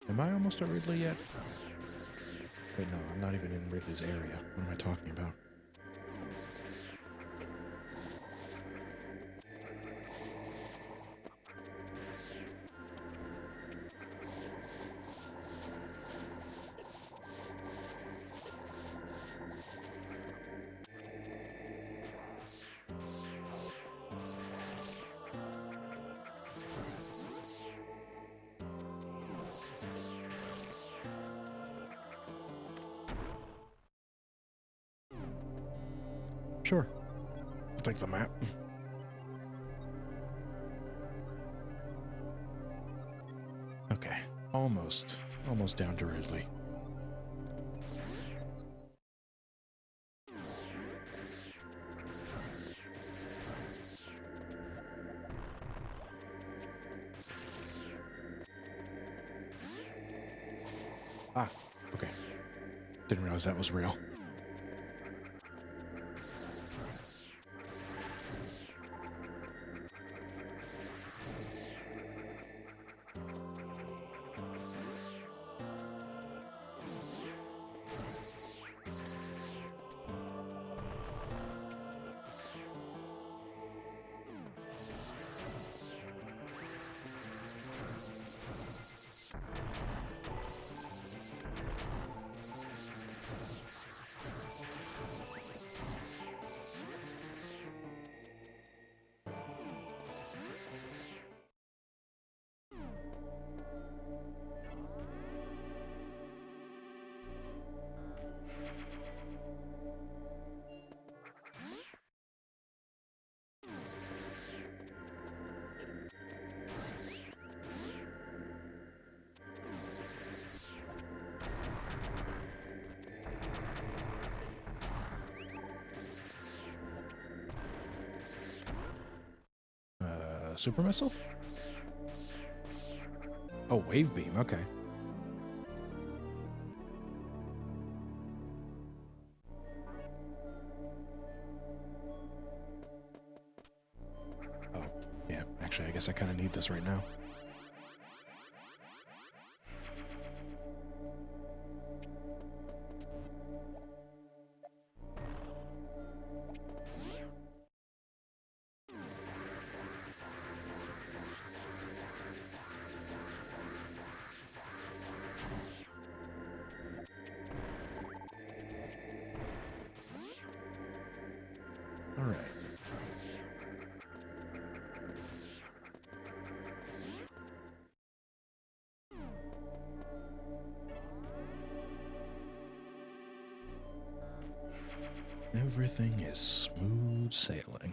Am I almost at Ridley yet? Wait, no, I'm not even in Ridley's area. What am I talking about? Sure. I'll take the map. Okay. Almost down to Ridley. Ah, okay. Didn't realize that was real. Super missile? Oh, wave beam, okay. Oh, yeah, actually, I guess I kind of need this right now. All right. Everything is smooth sailing.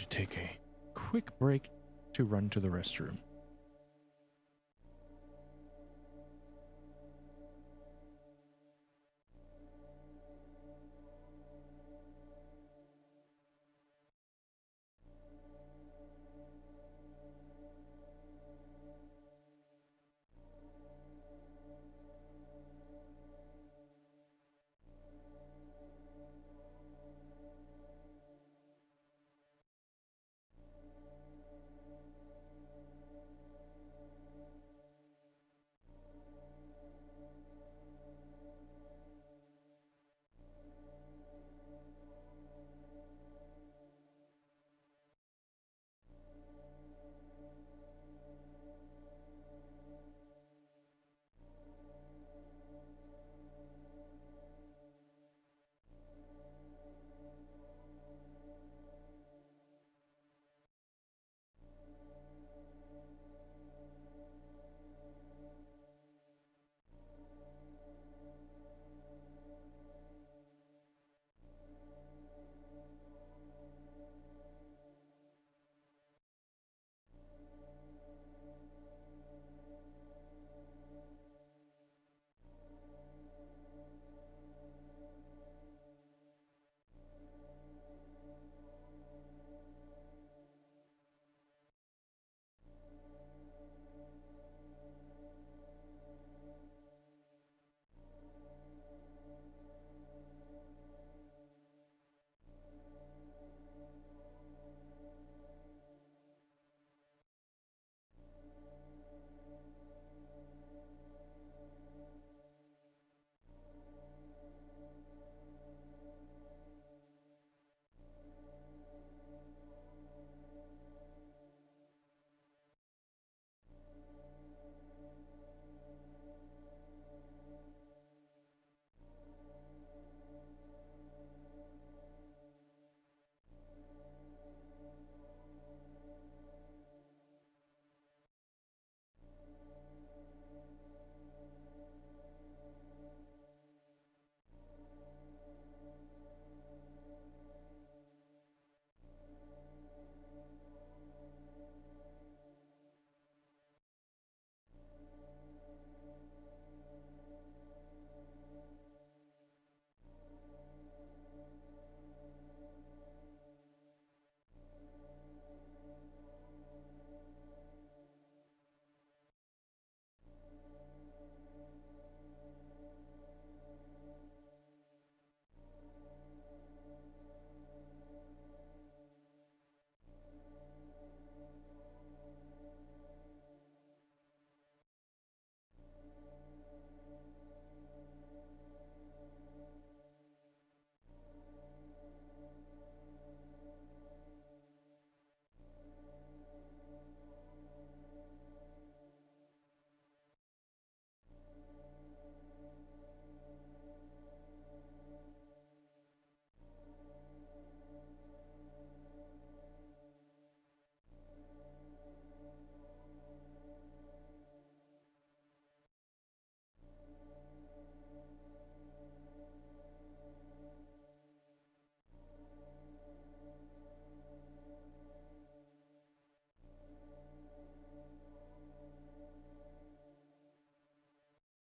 to take a quick break to run to the restroom.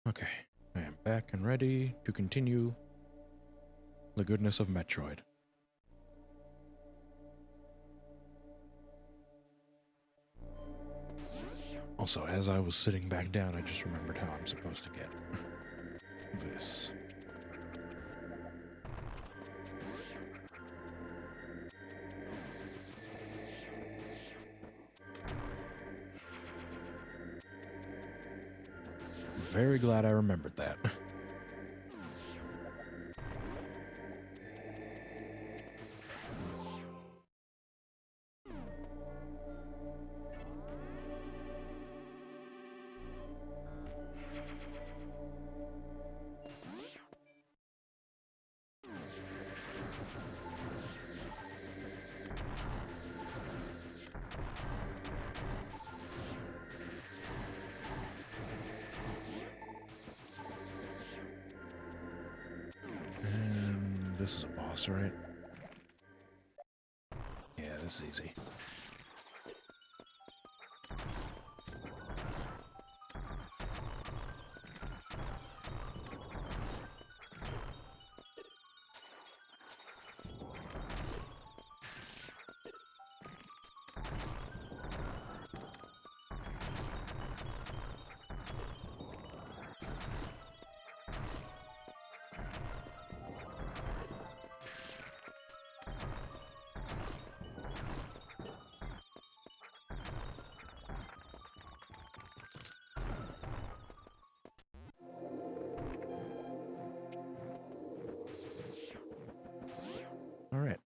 Okay, I am back and ready to continue the goodness of Metroid. Also, as I was sitting back down, I just remembered how I'm supposed to get this. Very glad I remembered that. And this is a boss, right? Yeah, this is easy. All right.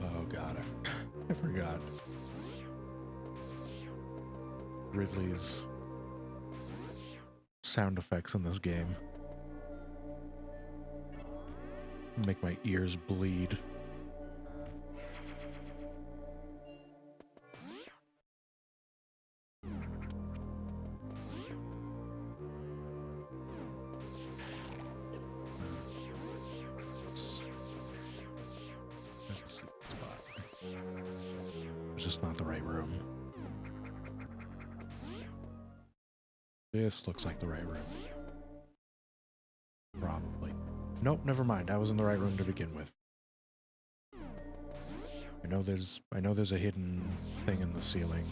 Oh God, I forgot. Ridley's sound effects in this game make my ears bleed. There's a secret spot. It's just not the right room. This looks like the right room. Probably. Nope, never mind. I was in the right room to begin with. I know there's a hidden thing in the ceiling.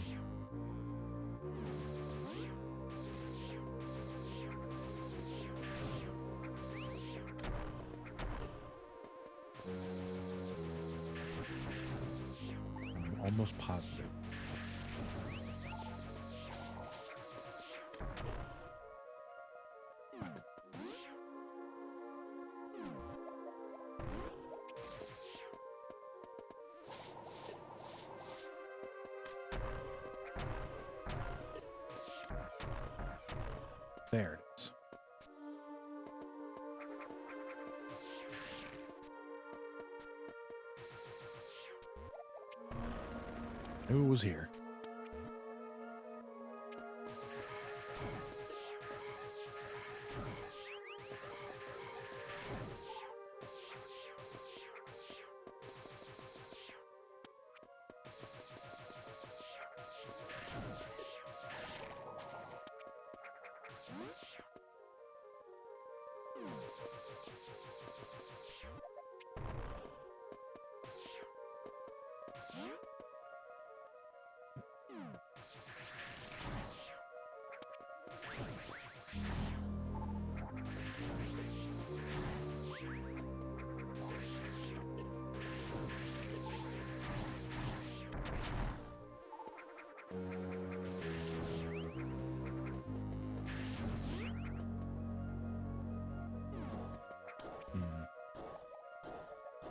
I'm almost positive. There it is. Knew it was here.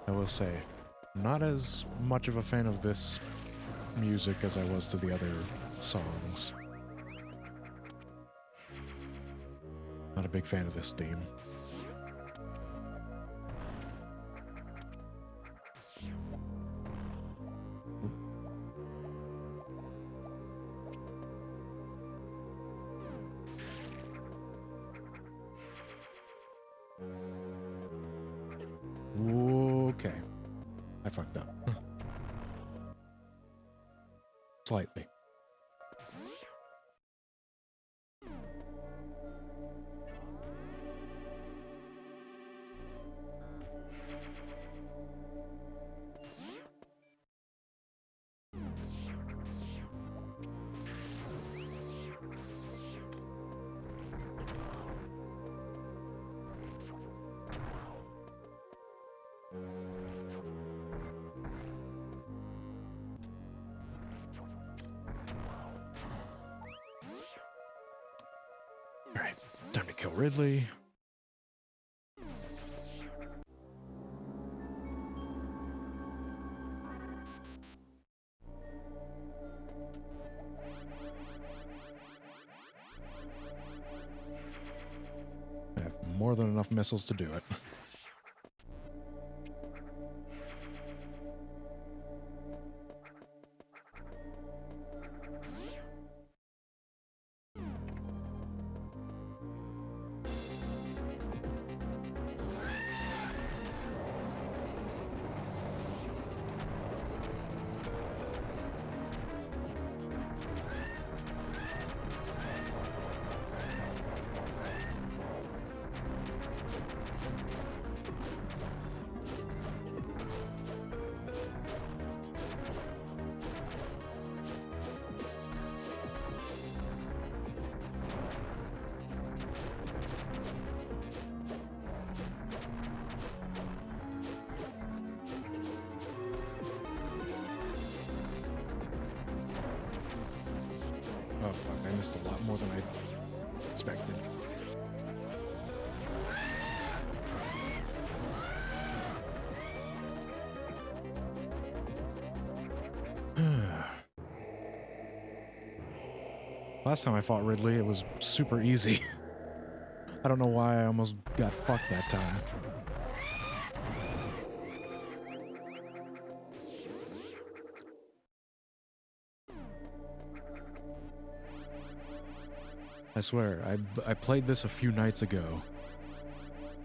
I will say, not as much of a fan of this music as I was to the other songs. Not a big fan of this theme. Okay. I fucked up. Slightly. Alright, time to kill Ridley. more than enough missiles to do it. Oh fuck, I missed a lot more than I expected. Last time I fought Ridley, it was super easy. I don't know why I almost got fucked that time. I swear, I played this a few nights ago,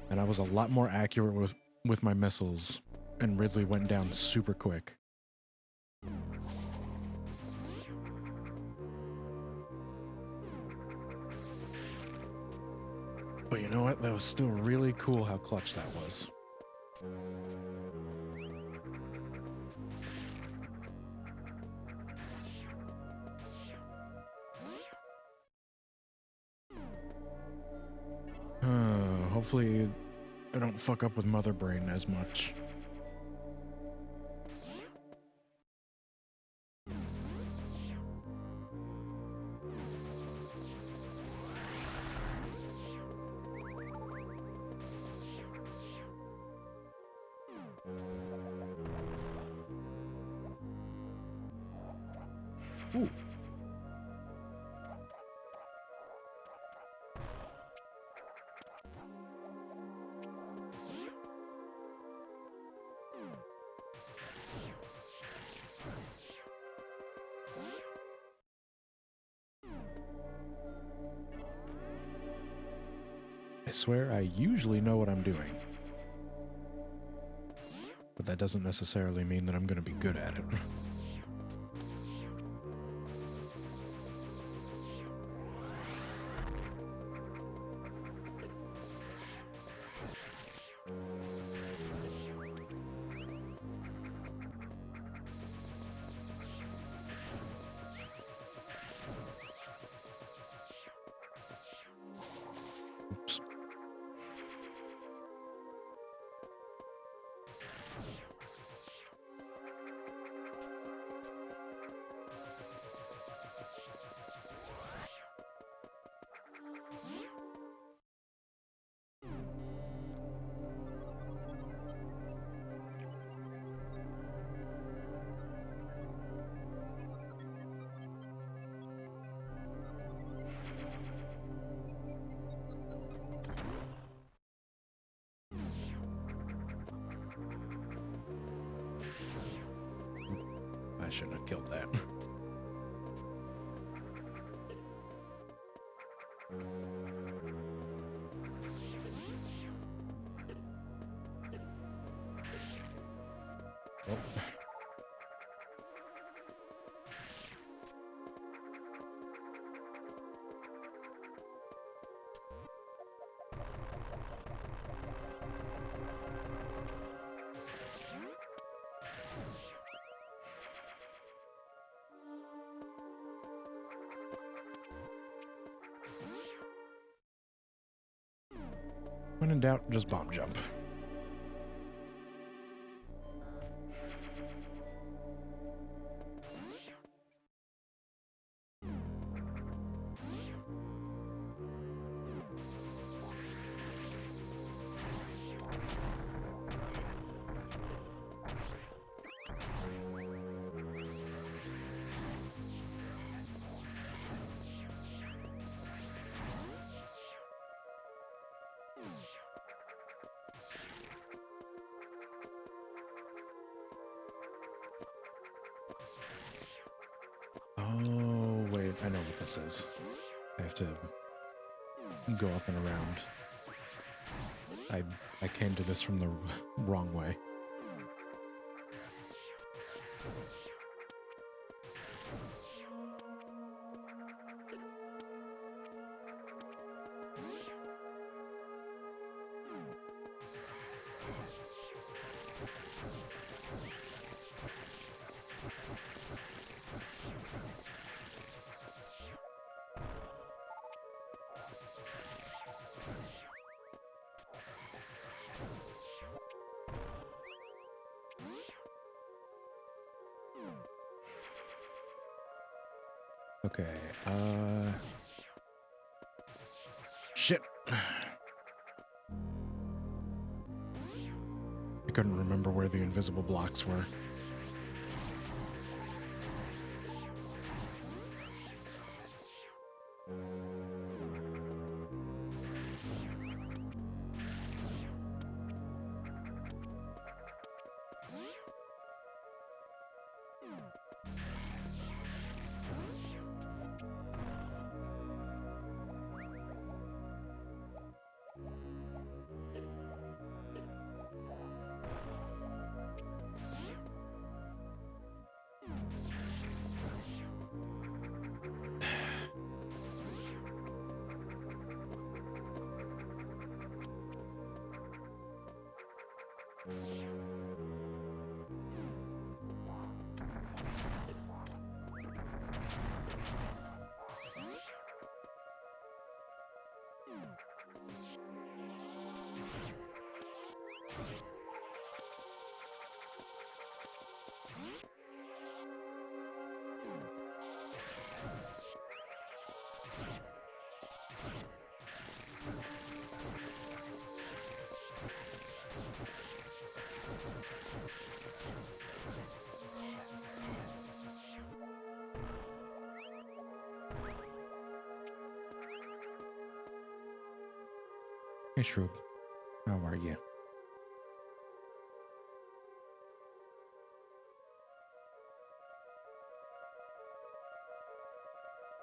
and I was a lot more accurate with my missiles, and Ridley went down super quick. But you know what? That was still really cool how clutch that was. Hopefully I don't fuck up with Mother Brain as much. Ooh. I swear I usually know what I'm doing. But that doesn't necessarily mean that I'm going to be good at it. Oops. I shouldn't have killed that. Oh. When in doubt, just bomb jump. Oh, wait, I know what this is. I have to go up and around. I came to this from the wrong way. Okay, shit. I couldn't remember where the invisible blocks were. Hey, Shroop. How are you?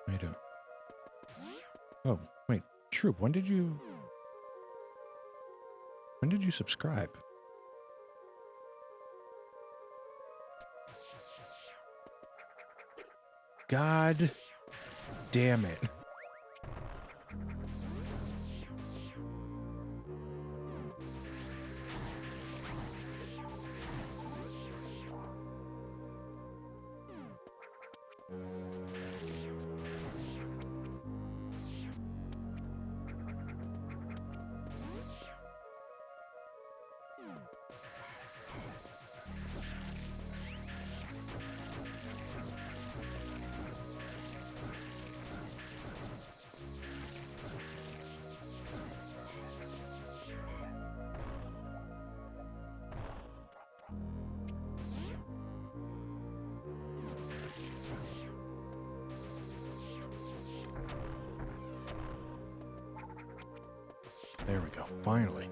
I don't. Oh, wait. Shroop, when did you subscribe? God damn it. There we go, finally.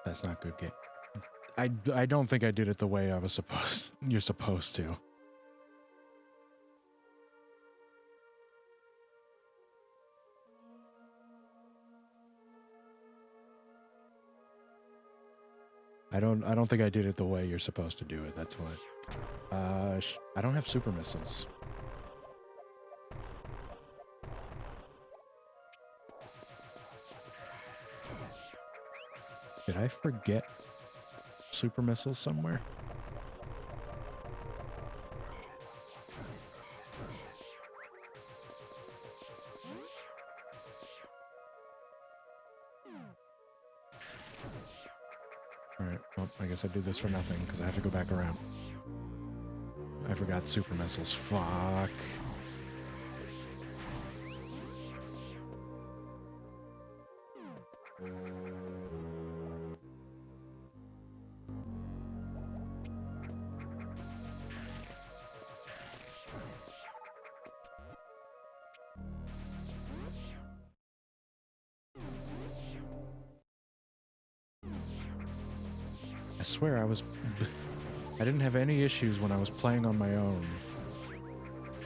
That's not good game. I don't think I did it the way I was supposed. You're supposed to. I don't think I did it the way you're supposed to do it. That's why. I don't have super missiles. Did I forget super missiles somewhere? Alright, well, I guess I did this for nothing, because I have to go back around. I forgot super missiles. Fuck. I swear I didn't have any issues when I was playing on my own.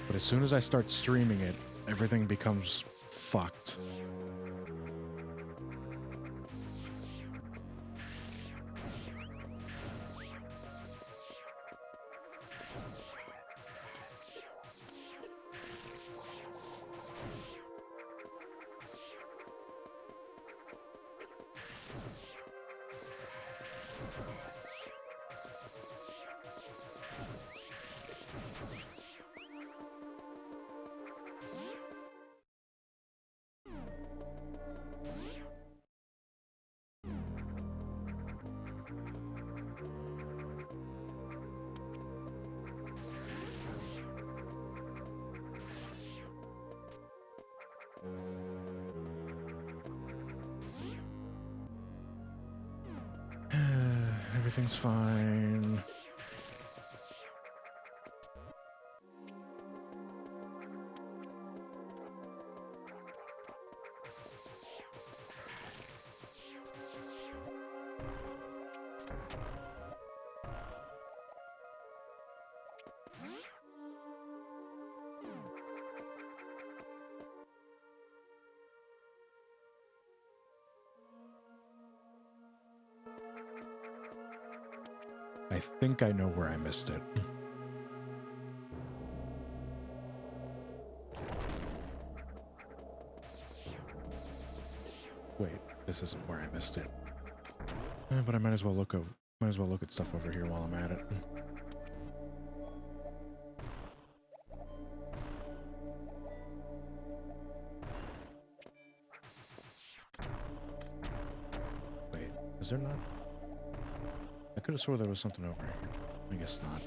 But as soon as I start streaming it, everything becomes fucked. Everything's fine. I think I know where I missed it. Wait, this isn't where I missed it. But I might as well look at stuff over here while I'm at it. Wait, is there not? I could have swore there was something over here. I guess not.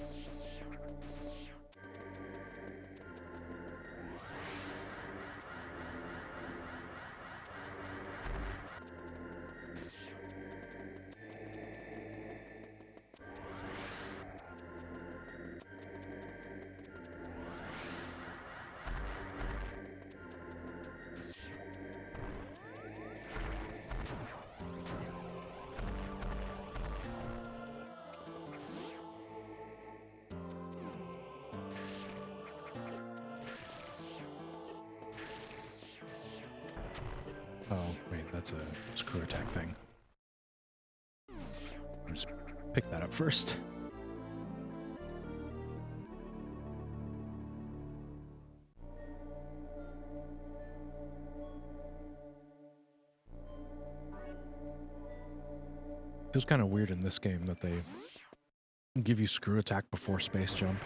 Oh, wait, that's a screw attack thing. I'll just pick that up first. Feels kind of weird in this game that they give you screw attack before space jump.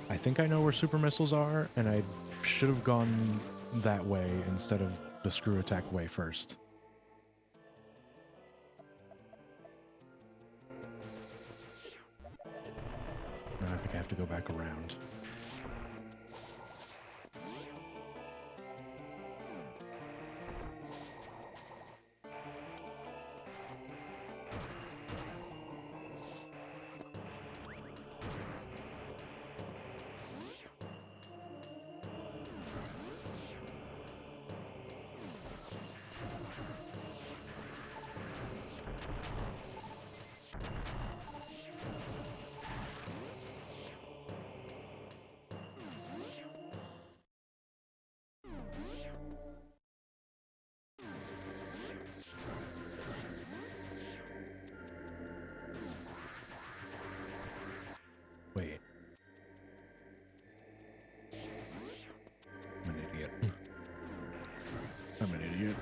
I think I know where super missiles are, and I should have gone that way instead of the screw attack way first. Now I think I have to go back around. Wait. I'm an idiot. I'm an idiot.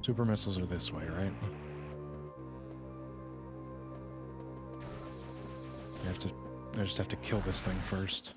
Super missiles are this way, right? I just have to kill this thing first.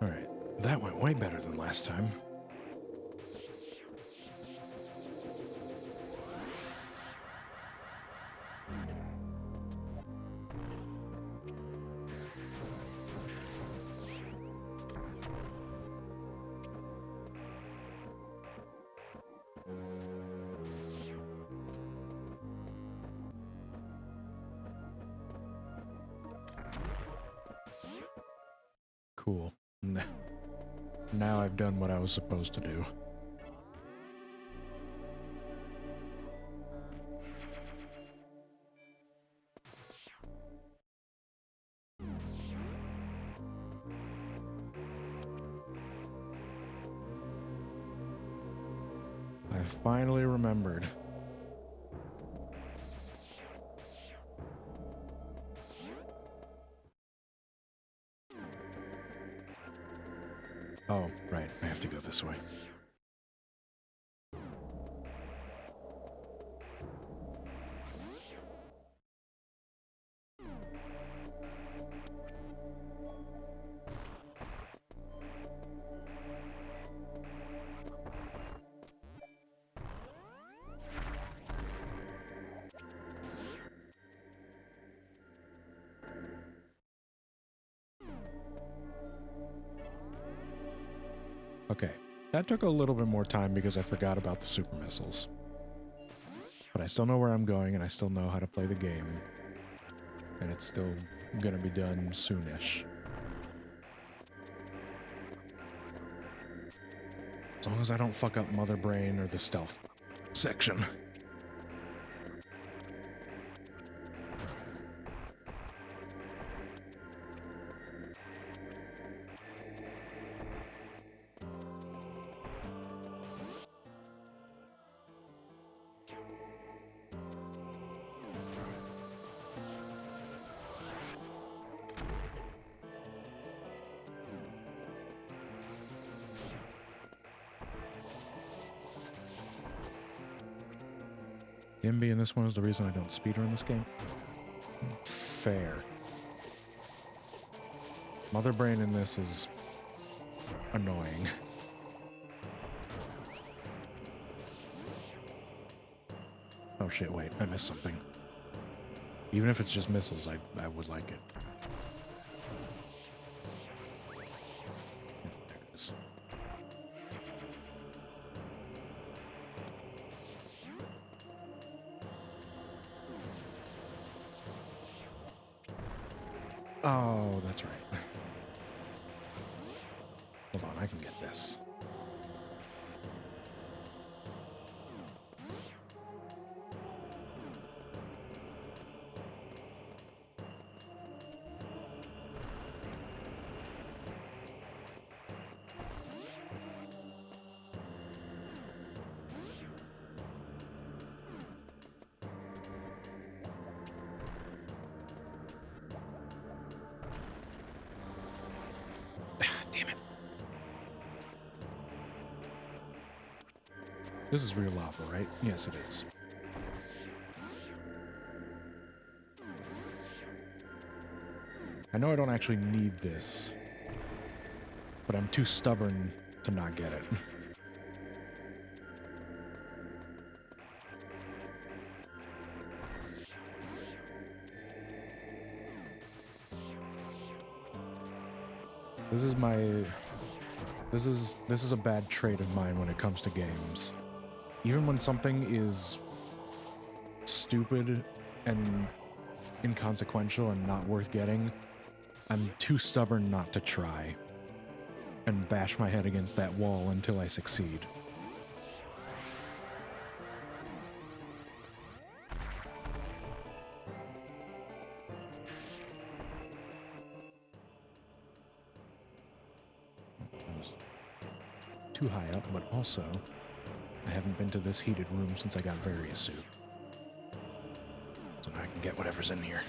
Alright, that went way better than last time. Cool. Now I've done what I was supposed to do. I finally remembered. Oh, right. I have to go this way. Okay. That took a little bit more time because I forgot about the super missiles. But I still know where I'm going and I still know how to play the game. And it's still gonna be done soonish. As long as I don't fuck up Mother Brain or the stealth section. MB in this one is the reason I don't speedrun this game. Fair. Mother Brain in this is annoying. Oh shit, wait, I missed something. Even if it's just missiles, I would like it. There it is. Oh, that's right. Hold on, I can get this. Damn it. This is real lava, right? Yes, it is. I know I don't actually need this, but I'm too stubborn to not get it. This is my... This is a bad trait of mine when it comes to games. Even when something is stupid and inconsequential and not worth getting, I'm too stubborn not to try and bash my head against that wall until I succeed. Too high up, but also I haven't been to this heated room since I got various suit. So now I can get whatever's in here.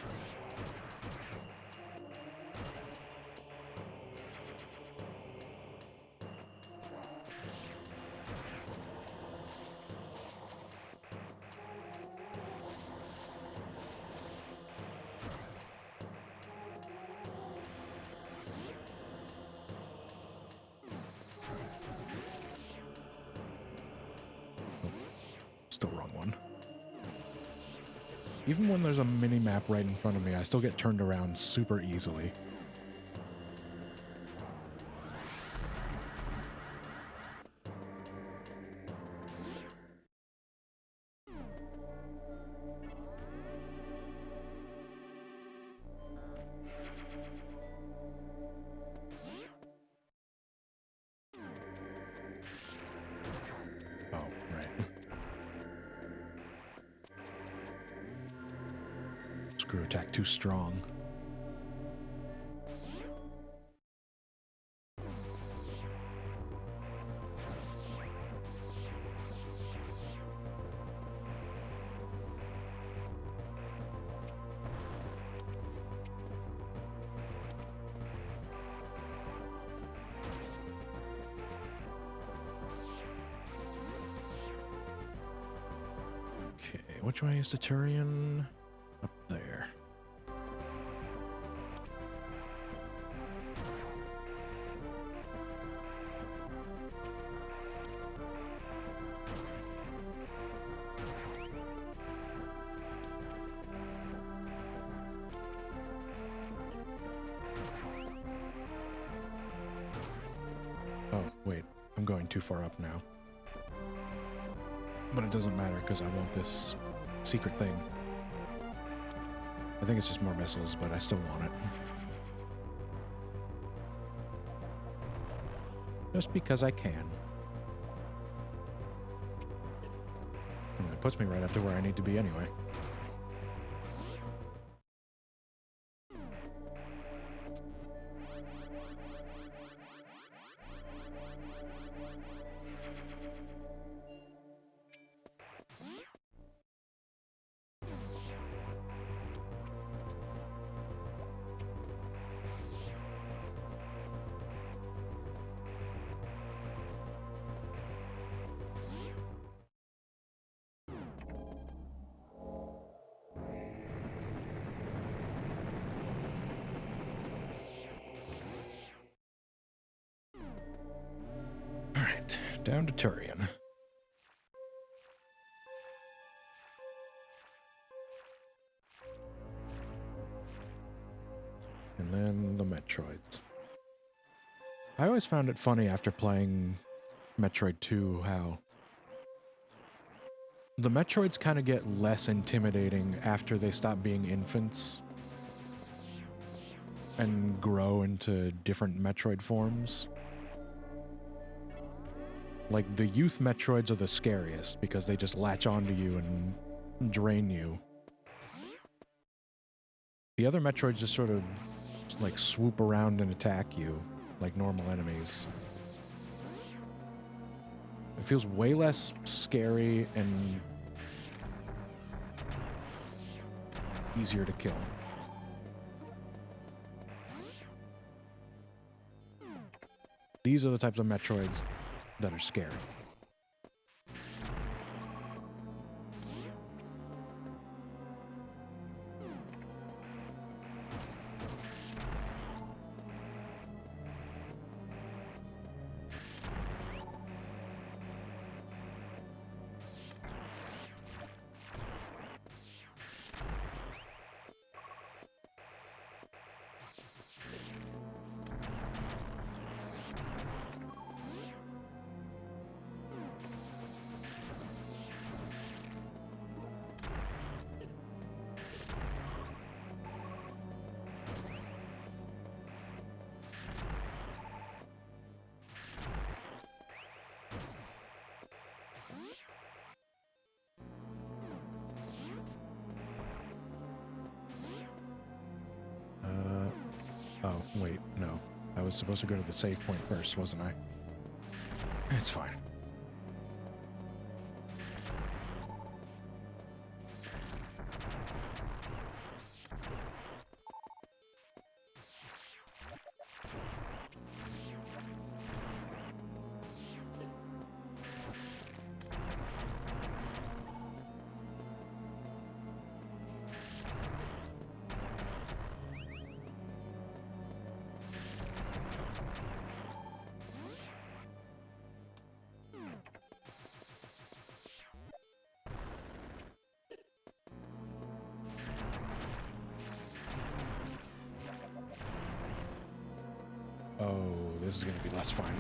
Still wrong one. Even when there's a mini-map right in front of me, I still get turned around super easily. Oh, right. Screw attack too strong. Okay, which way is the Turian? Up there. Oh, wait. I'm going too far up now. But it doesn't matter because I want this secret thing. I think it's just more missiles, but I still want it. Just because I can. And it puts me right up to where I need to be anyway. Alright, down to Turian. And then the Metroids. I always found it funny after playing Metroid 2 how the Metroids kind of get less intimidating after they stop being infants and grow into different Metroid forms. Like, the youth Metroids are the scariest because they just latch onto you and drain you. The other Metroids just sort of, like, swoop around and attack you like normal enemies. It feels way less scary and easier to kill. These are the types of Metroids that are scary. was supposed to go to the save point first, wasn't I? It's fine. Oh, this is going to be less fun.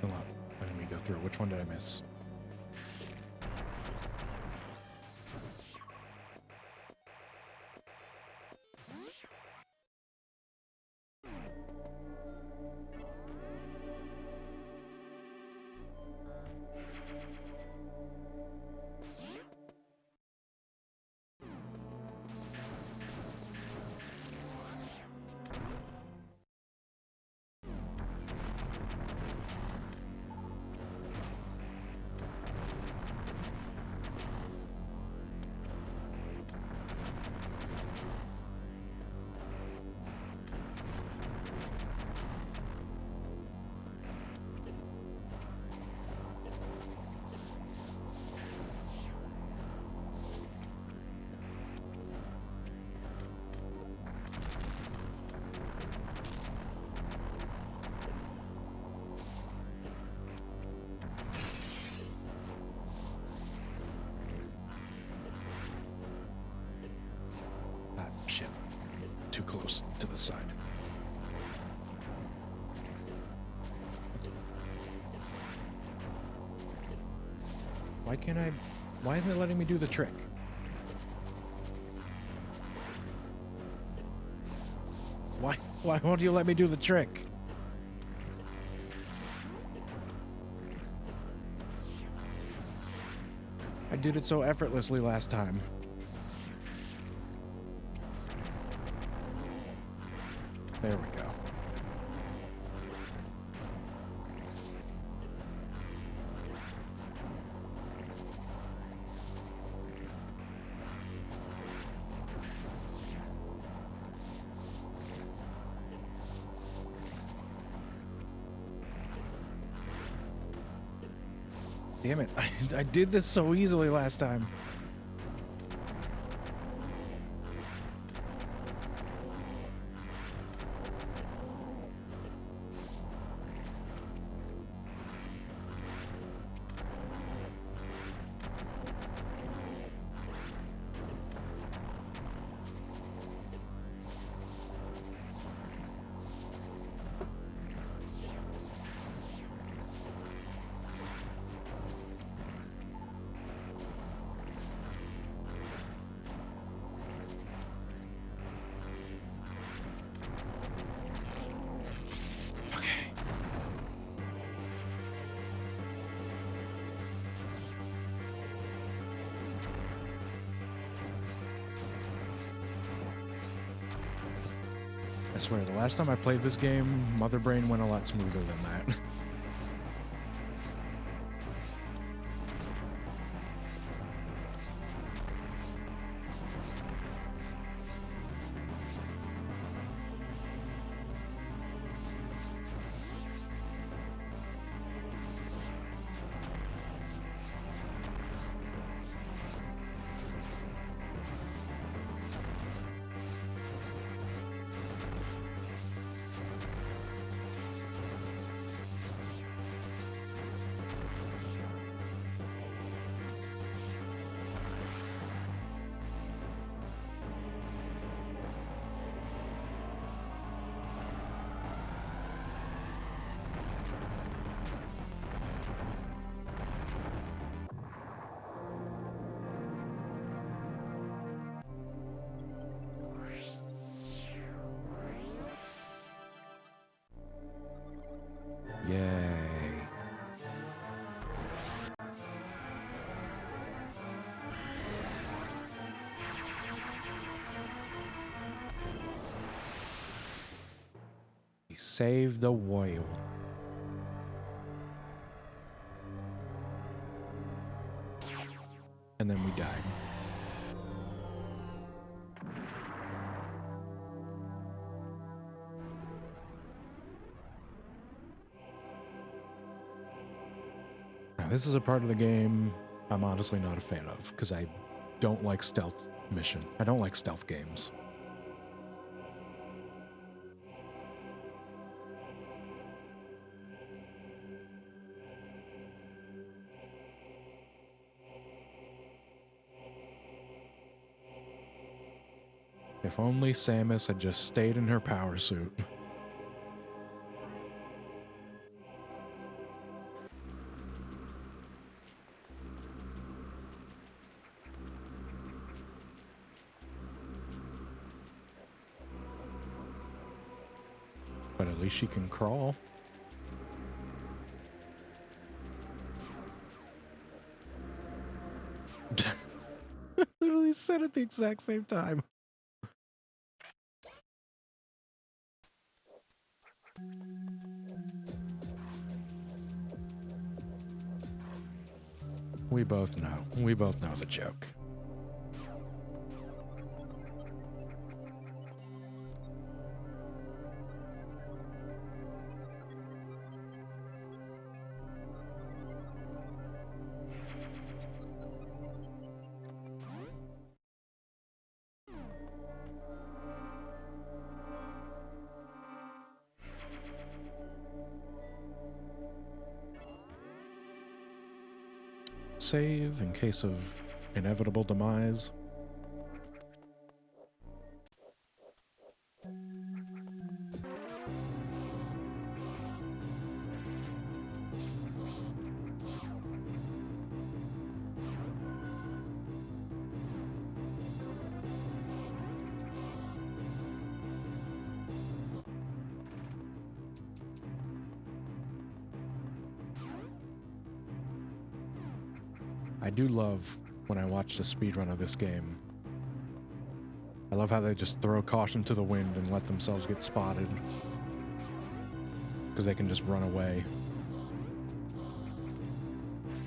Hold on. Let me go through. Which one did I miss? Ah, shit. Too close to the side. Why can't I... Why isn't it letting me do the trick? Why won't you let me do the trick? I did it so effortlessly last time. There we go. Damn it, I did this so easily last time. I swear, the last time I played this game, Mother Brain went a lot smoother than that. We saved the whale. And then we died. Now, this is a part of the game I'm honestly not a fan of, because I don't like stealth mission. I don't like stealth games. If only Samus had just stayed in her power suit. But at least she can crawl. Literally said at the exact same time. We both know. We both know the joke. Save in case of inevitable demise. I do love when I watch the speedrun of this game. I love how they just throw caution to the wind and let themselves get spotted. Because they can just run away.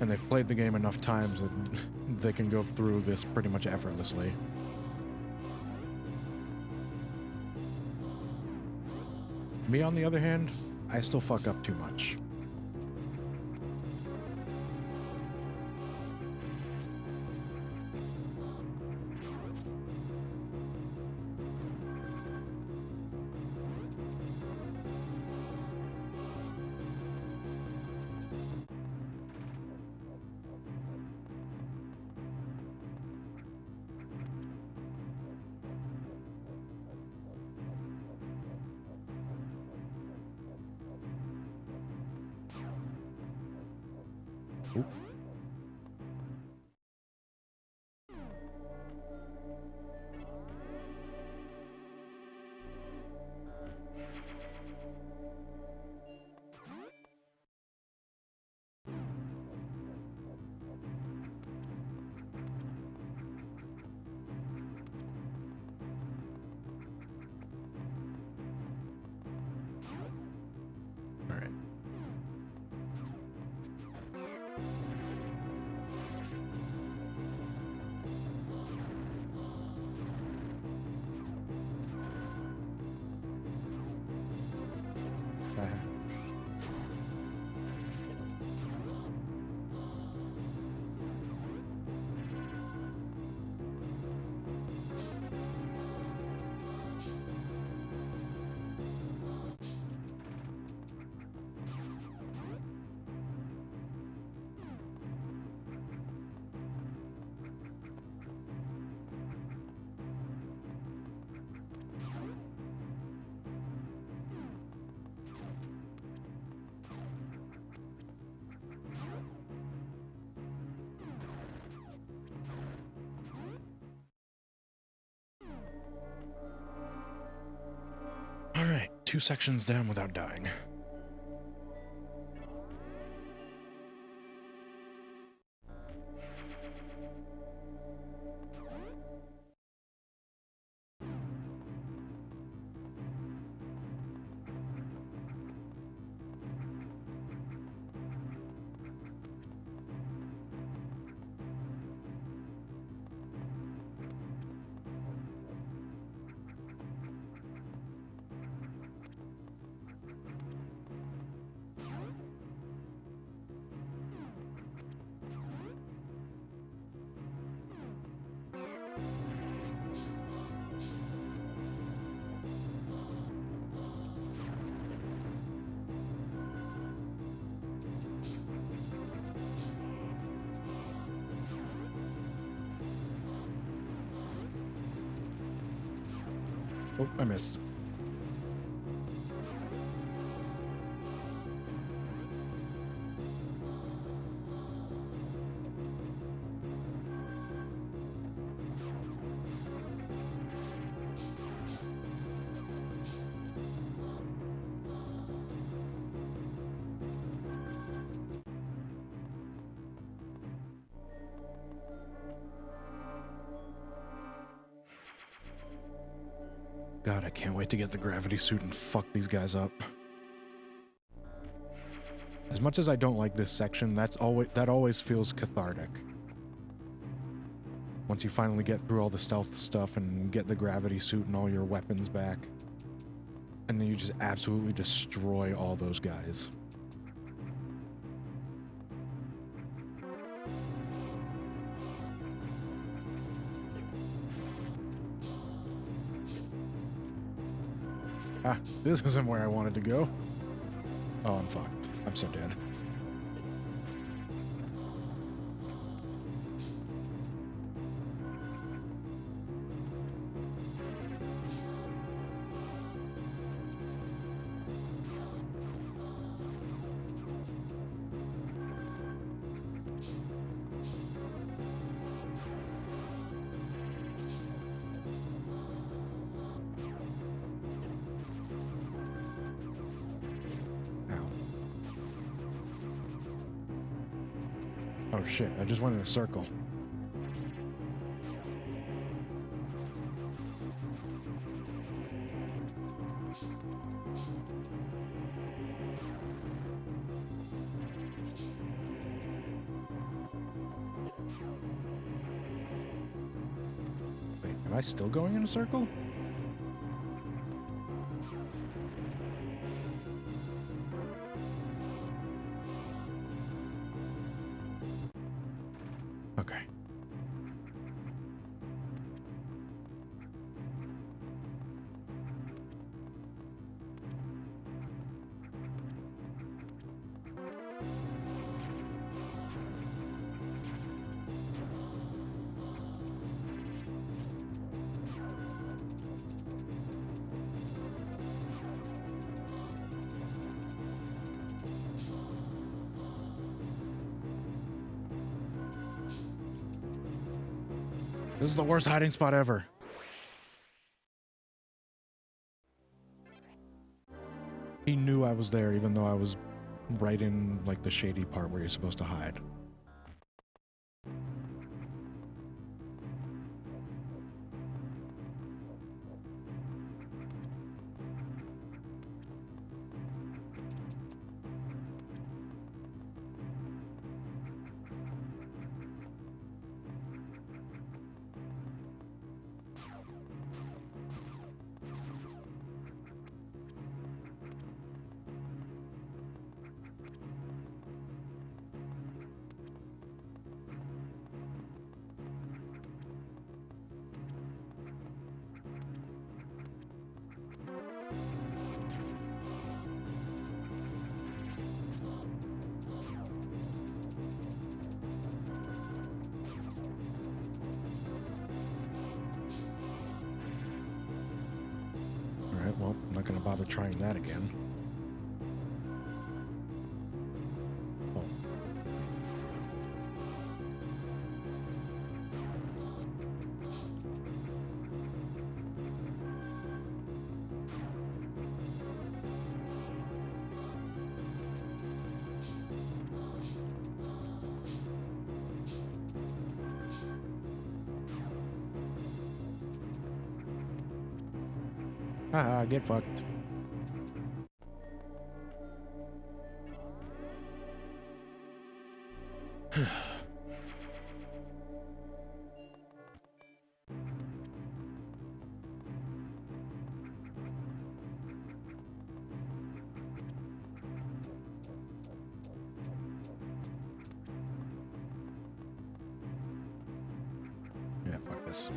And they've played the game enough times that they can go through this pretty much effortlessly. Me, on the other hand, I still fuck up too much. Oop. All right. All right, 2 sections down without dying. Oh, I missed. God, I can't wait to get the gravity suit and fuck these guys up. As much as I don't like this section, that always feels cathartic. Once you finally get through all the stealth stuff and get the gravity suit and all your weapons back. And then you just absolutely destroy all those guys. Ah, this isn't where I wanted to go. Oh, I'm fucked. I'm so dead. Oh shit, I just went in a circle. Wait, am I still going in a circle? Okay. This is the worst hiding spot ever. He knew I was there even though I was right in like the shady part where you're supposed to hide. Alright, well, I'm not gonna bother trying that again. Oh. Haha, get fucked. Yeah, fuck this.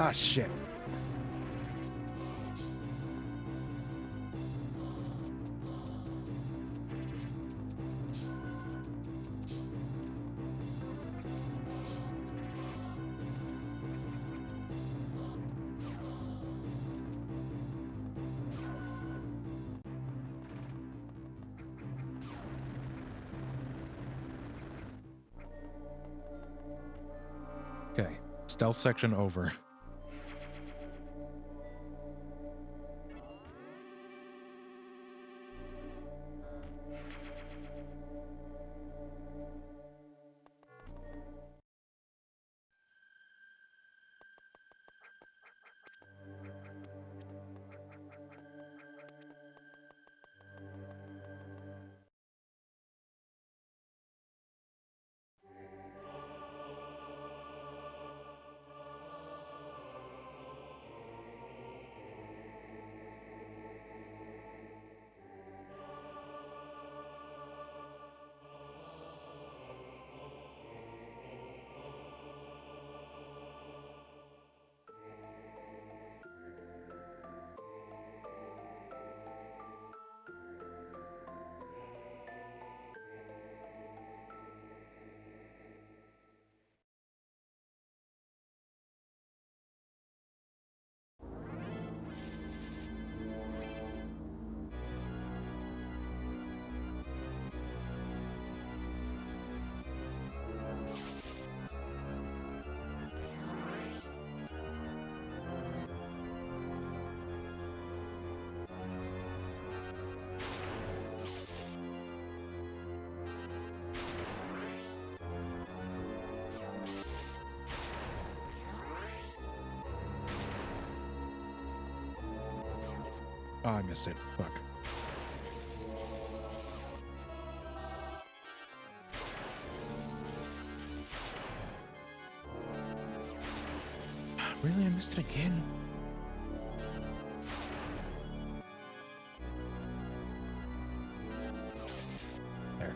Ah, shit. Okay, stealth section over. Oh, I missed it. Fuck. Really? I missed it again? There.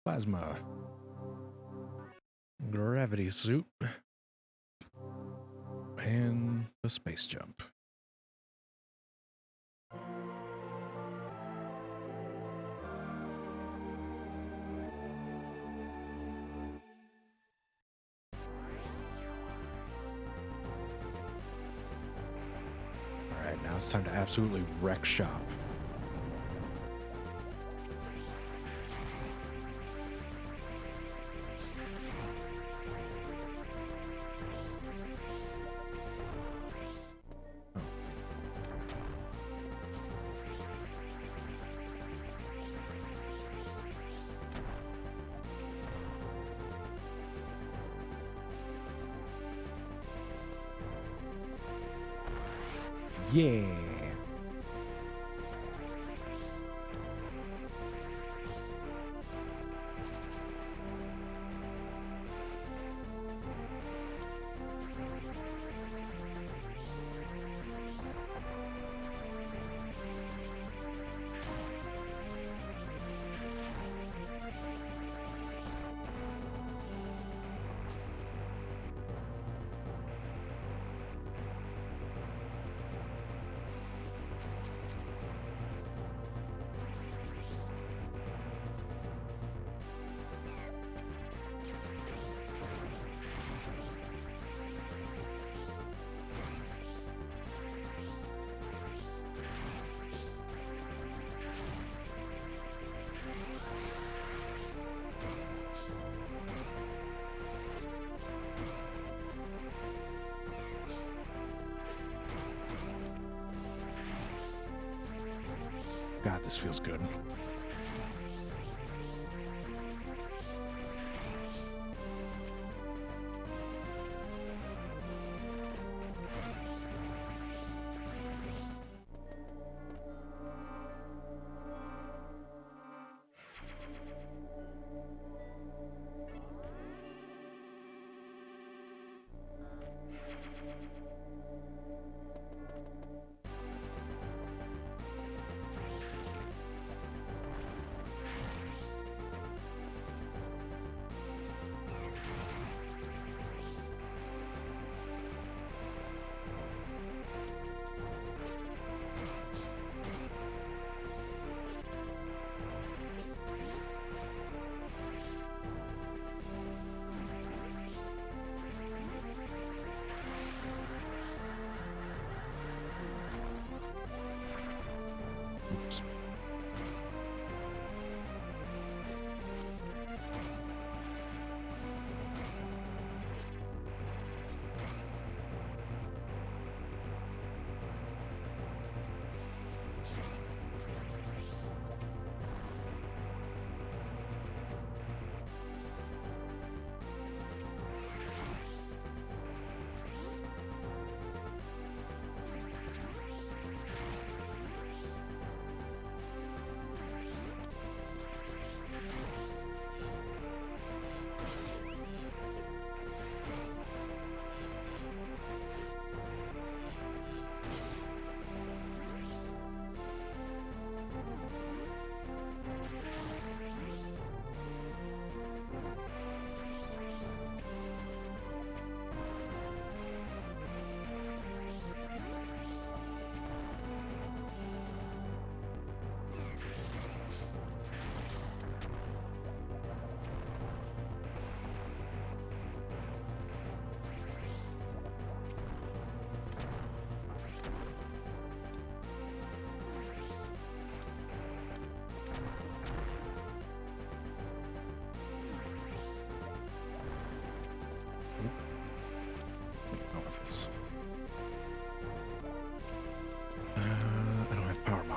Plasma. Gravity suit. And a space jump. Alright, now it's time to absolutely wreck shop. Yeah. God, this feels good.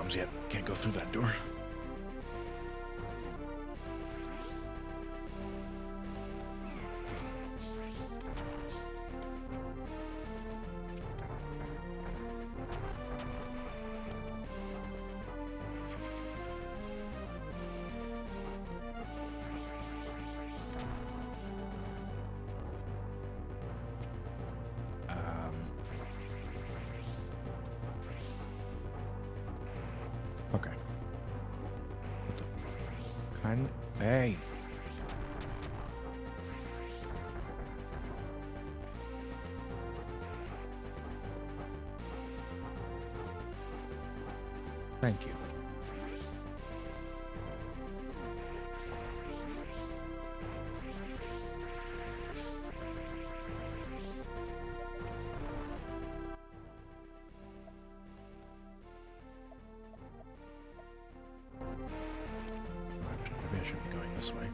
bombs yet. Can't go through that door. Okay. What the kind? Hey. Thank you. Maybe I should be going this way.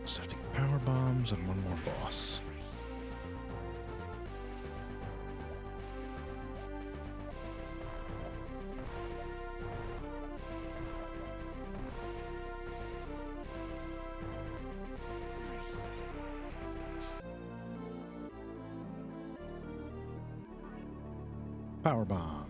Just have to get power bombs and one more boss. Power bomb.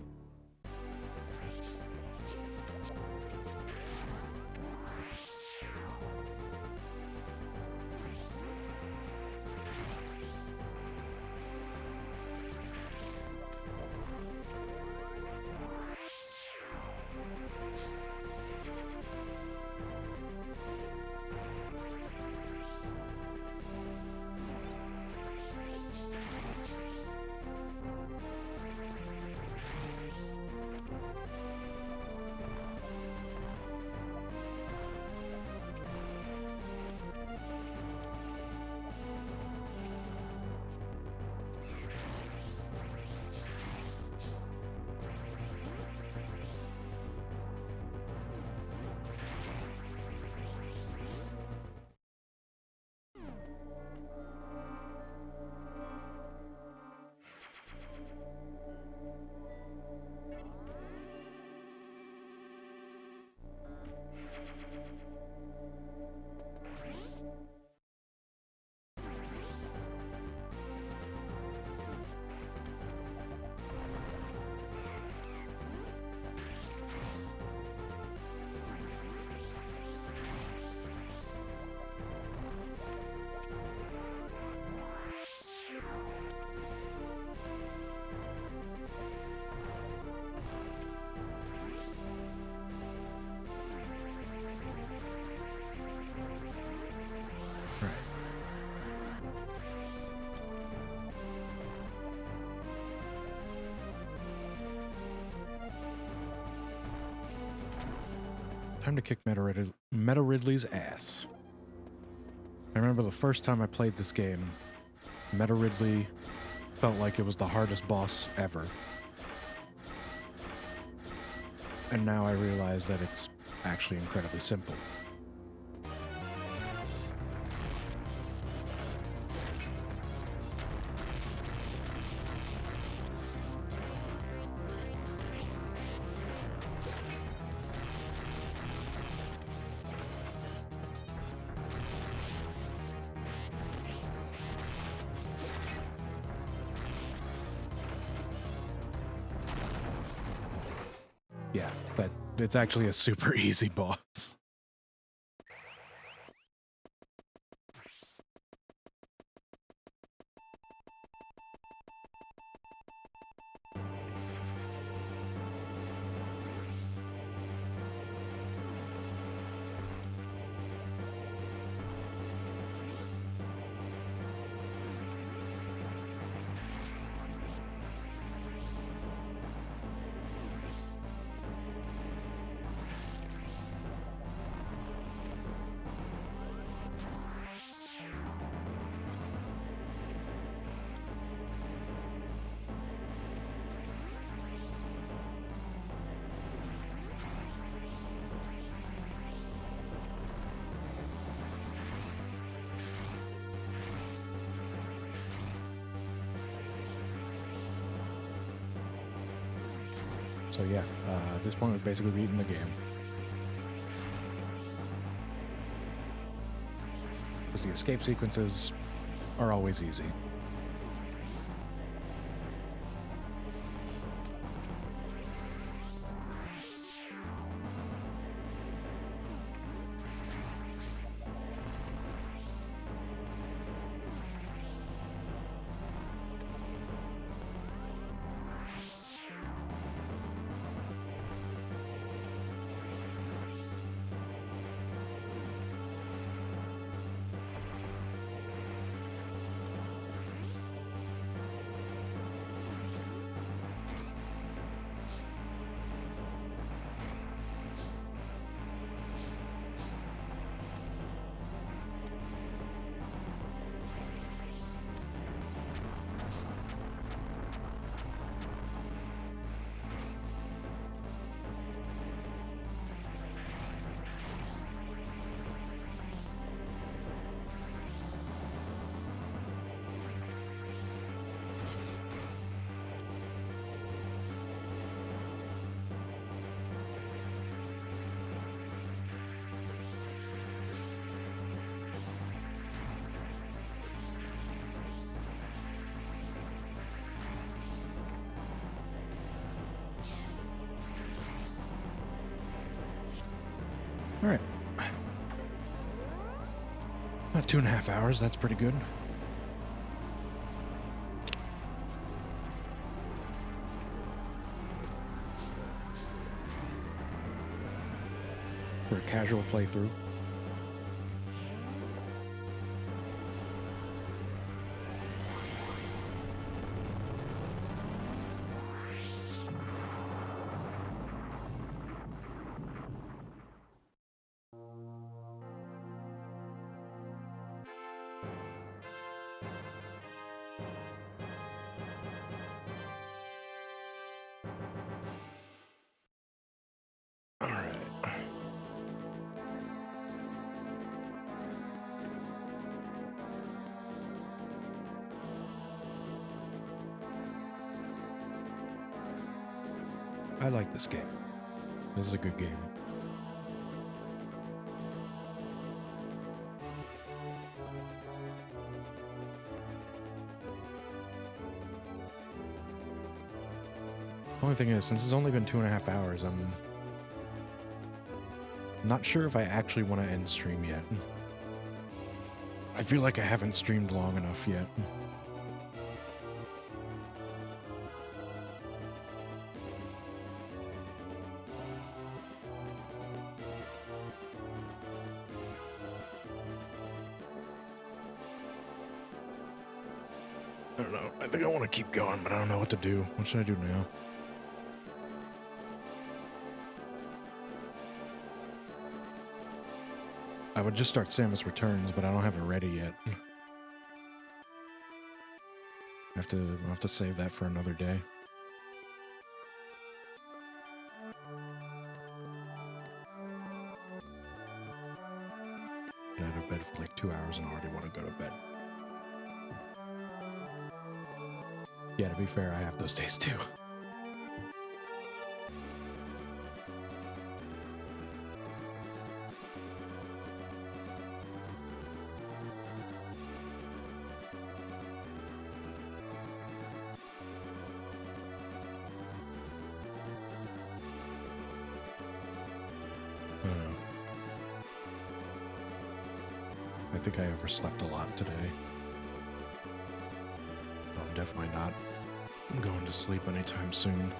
Time to kick Meta Ridley's ass. I remember the first time I played this game, Meta Ridley felt like it was the hardest boss ever. And now I realize that it's actually incredibly simple. Yeah, but it's actually a super easy boss. So yeah, at this point we've basically beaten the game. Because the escape sequences are always easy. All right. About 2.5 hours, that's pretty good. For a casual playthrough. All right. I like this game. This is a good game. Only thing is, since it's only been 2.5 hours, I'm not sure if I actually want to end stream yet. I feel like I haven't streamed long enough yet. I don't know. I think I want to keep going, but I don't know what to do. What should I do now? I would just start Samus Returns, but I don't have it ready yet. I'll have to save that for another day. Get out of bed for like 2 hours and already want to go to bed. Yeah, to be fair, I have those days too. I think I overslept a lot today. I'm definitely not going to sleep anytime soon.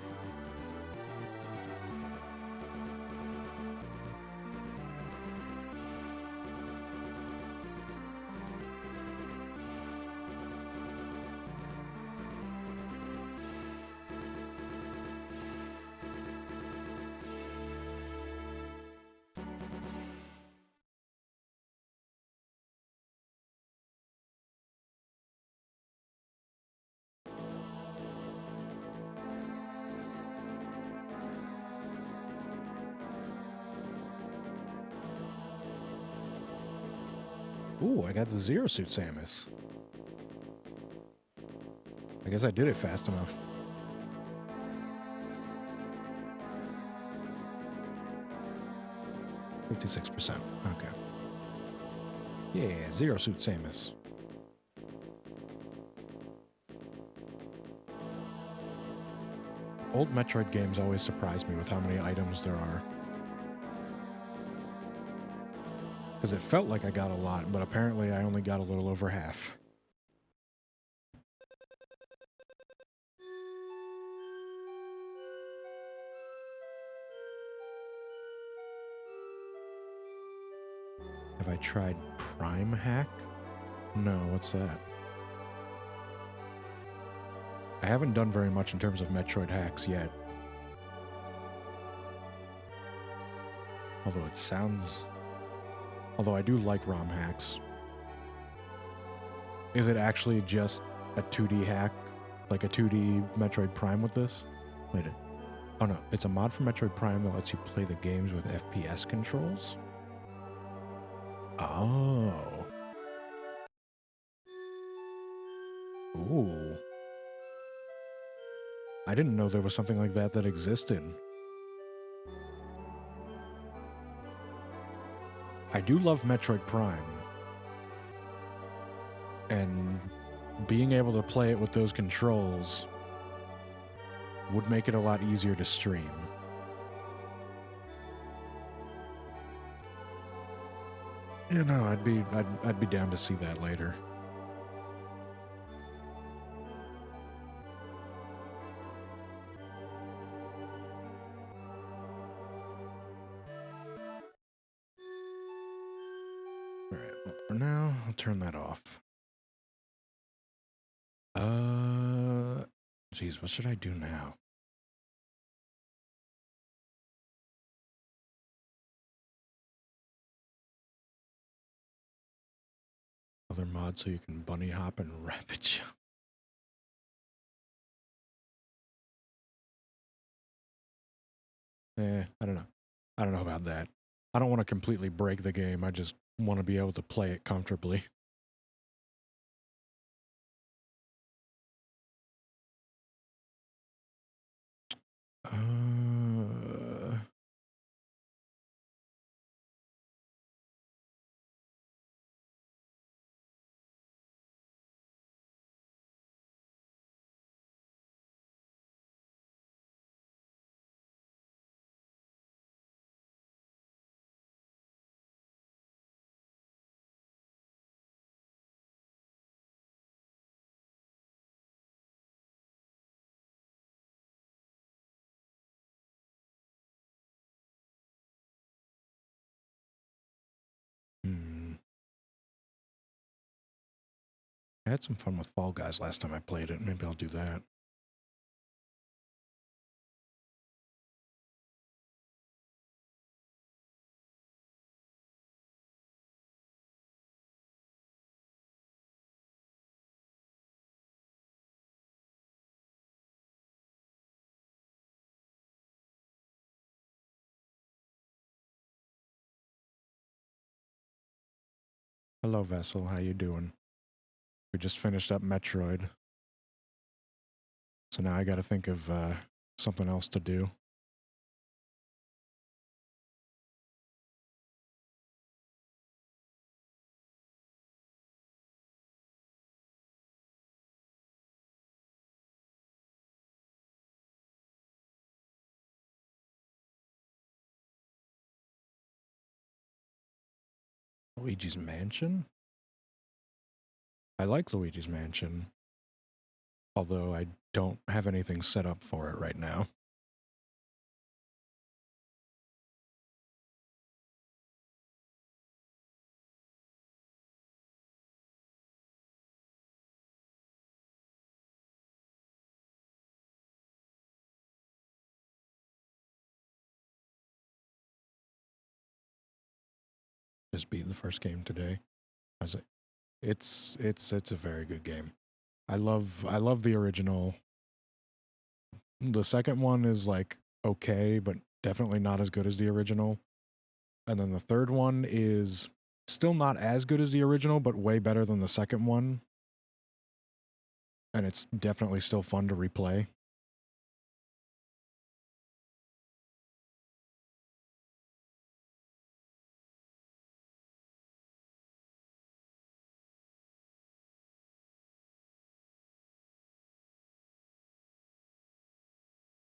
Ooh, I got the Zero Suit Samus. I guess I did it fast enough. %. Okay. Yeah, Zero Suit Samus. Old Metroid games always surprise me with how many items there are. Because it felt like I got a lot, but apparently I only got a little over half. Have I tried Prime Hack? No, what's that? I haven't done very much in terms of Metroid hacks yet. Although it sounds... Although I do like ROM hacks. Is it actually just a 2D hack? Like a 2D Metroid Prime with this? Wait a... Oh no, it's a mod for Metroid Prime that lets you play the games with FPS controls? Oh. Ooh. I didn't know there was something like that that existed. I do love Metroid Prime. And being able to play it with those controls would make it a lot easier to stream. You know, I'd be down to see that later. All right, well, for now, I'll turn that off. Geez, what should I do now? Other mods so you can bunny hop and rapid jump. I don't know. I don't know about that. I don't want to completely break the game. I just want to be able to play it comfortably. I had some fun with Fall Guys last time I played it. Maybe I'll do that. Hello, Vessel. How you doing? We just finished up Metroid, so now I got to think of something else to do. Luigi's Mansion? I like Luigi's Mansion, although I don't have anything set up for it right now. Just beat the first game today. I was like, it's a very good game. I love the original. The second one is like okay, but definitely not as good as the original. And then the third one is still not as good as the original, but way better than the second one. And it's definitely still fun to replay.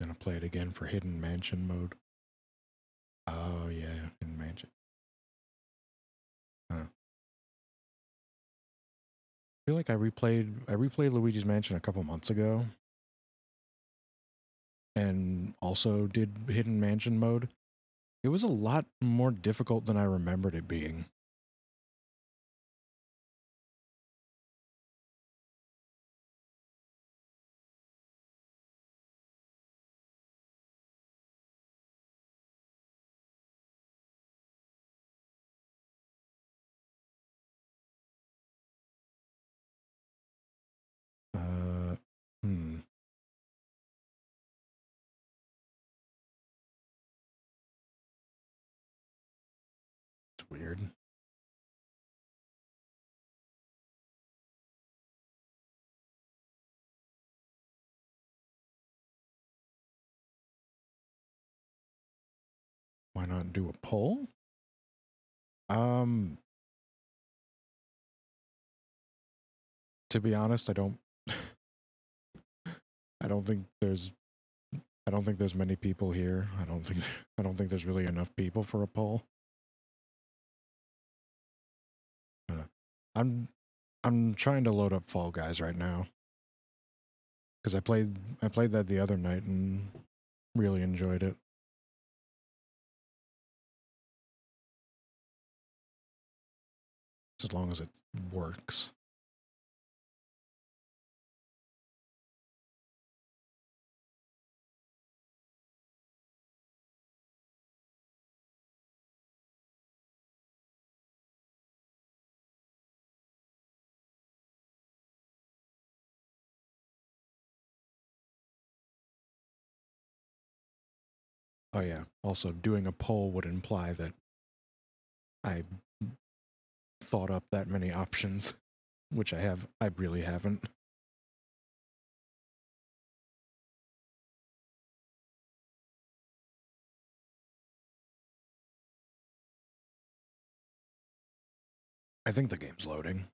Gonna play it again for Hidden Mansion mode. Oh yeah, Hidden Mansion. I feel like I replayed Luigi's Mansion a couple months ago, and also did Hidden Mansion mode. It was a lot more difficult than I remembered it being. Uh, hmm, it's weird. Why not do a poll? Um, to be honest, I don't think there's I don't think there's many people here. I don't think there's really enough people for a poll. Uh, I'm I'm trying to load up Fall Guys right now because I played that the other night and really enjoyed it. As long as it works. Oh yeah. Also, doing a poll would imply that I thought up that many options, which I really haven't. I think the game's loading.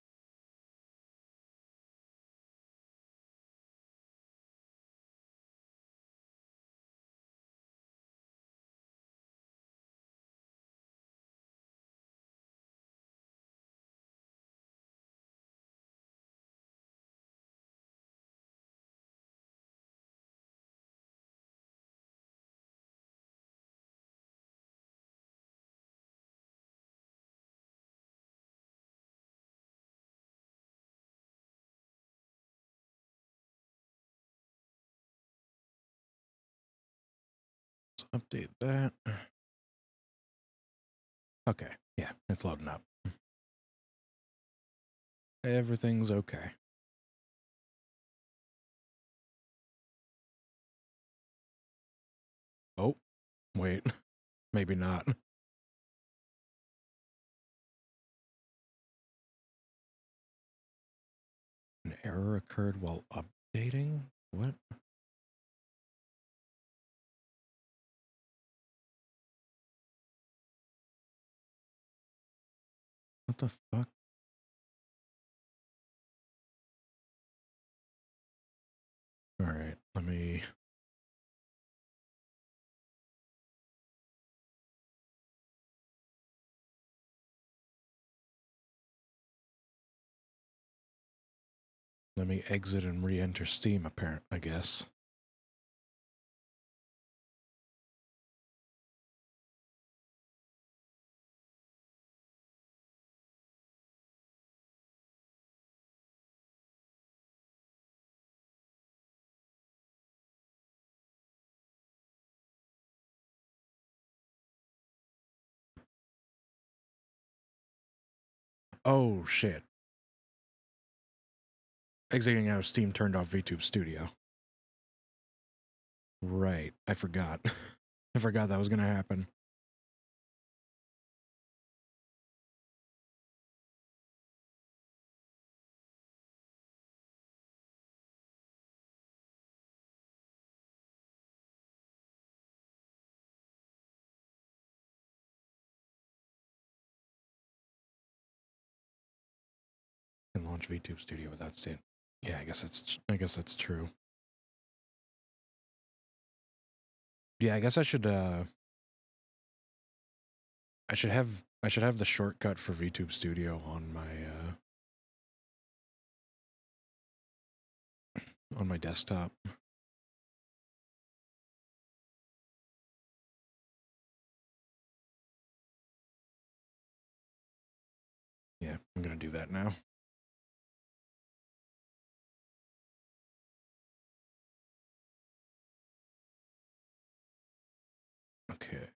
Let's update that. Okay. Yeah, it's loading up. Everything's okay. Oh, wait. Maybe not. Error occurred while updating? What? What the fuck? Alright, let me... Let me exit and re-enter Steam, I guess. Oh, shit. Exiting out of Steam turned off VTube Studio. Right. I forgot. I forgot that was going to happen. Can launch VTube Studio without Steam. Yeah, I guess that's true. Yeah, I guess I should have the shortcut for VTube Studio on my desktop. Yeah, I'm gonna do that now. Okay.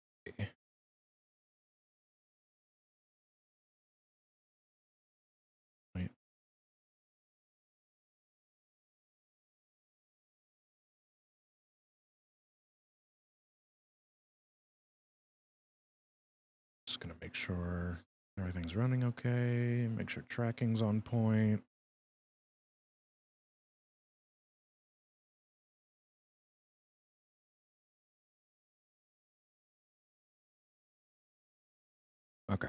Wait. Just gonna make sure everything's running okay. Make sure tracking's on point. Okay.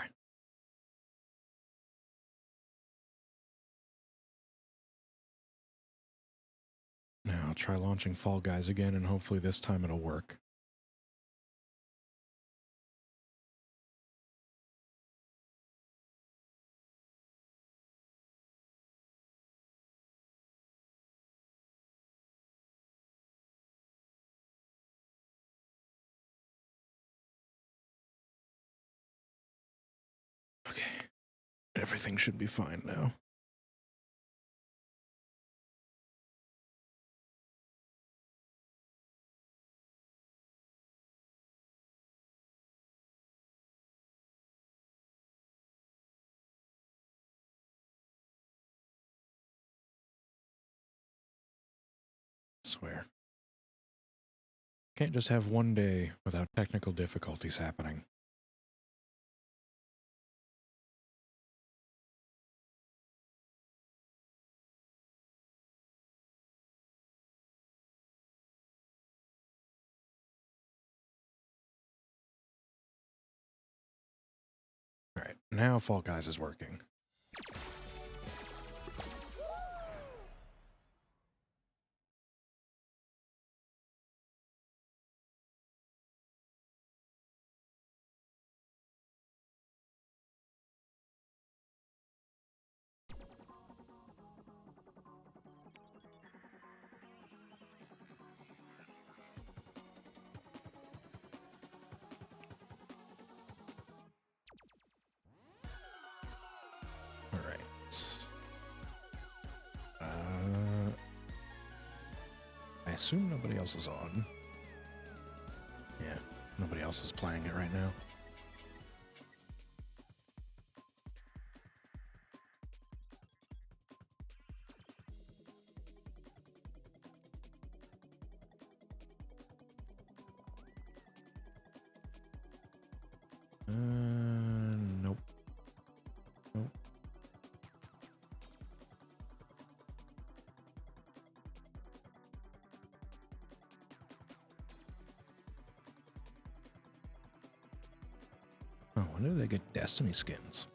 Now I'll try launching Fall Guys again, and hopefully this time it'll work. Okay. Everything should be fine now. Swear. Can't just have one day without technical difficulties happening. Alright, now Fall Guys is working. Alright. I assume nobody else is on. Yeah, nobody else is playing it right now. Nope. Nope. Oh, when did they get Destiny skins?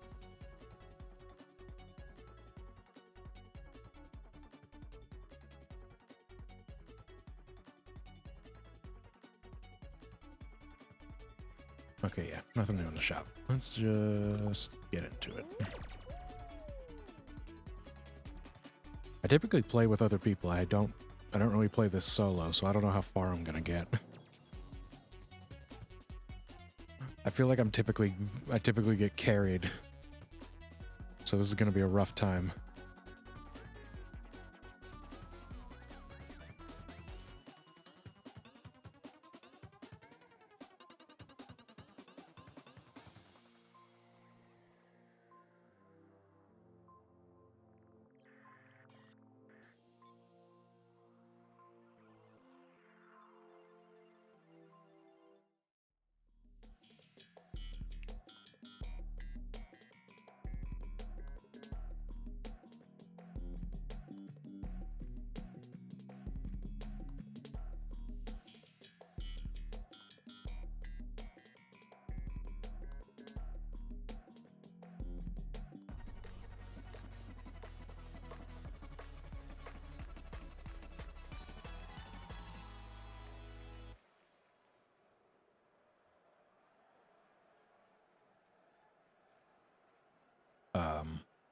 Okay, yeah, nothing new in the shop. Let's just get into it. I typically play with other people. I don't really play this solo, so I don't know how far I'm gonna get. I feel like I typically get carried. So this is gonna be a rough time.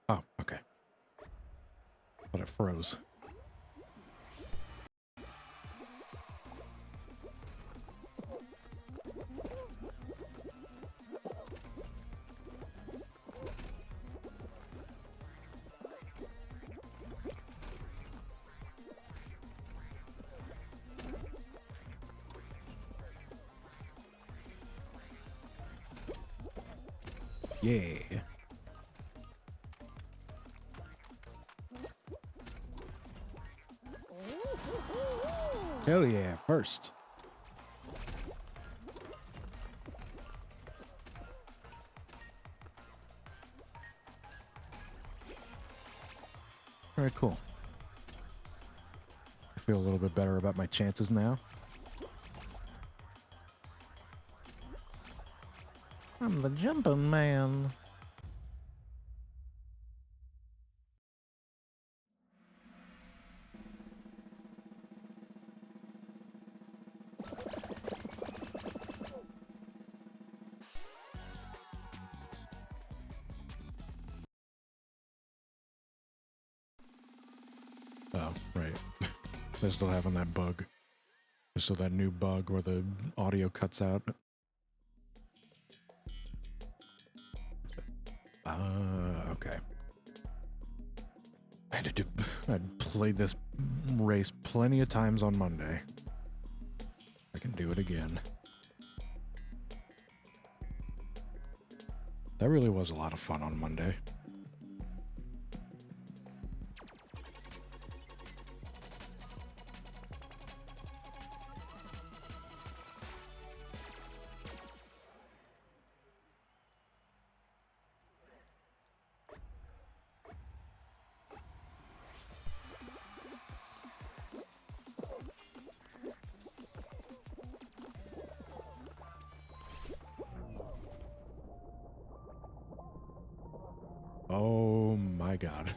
Oh, okay. But it froze. Yeah. Hell yeah, first. All right, cool. I feel a little bit better about my chances now. I'm the jumping man. Oh, right. They're still having that bug. There's still that new bug where the audio cuts out. Okay. I'd played this race plenty of times on Monday. I can do it again. That really was a lot of fun on Monday. Oh my god.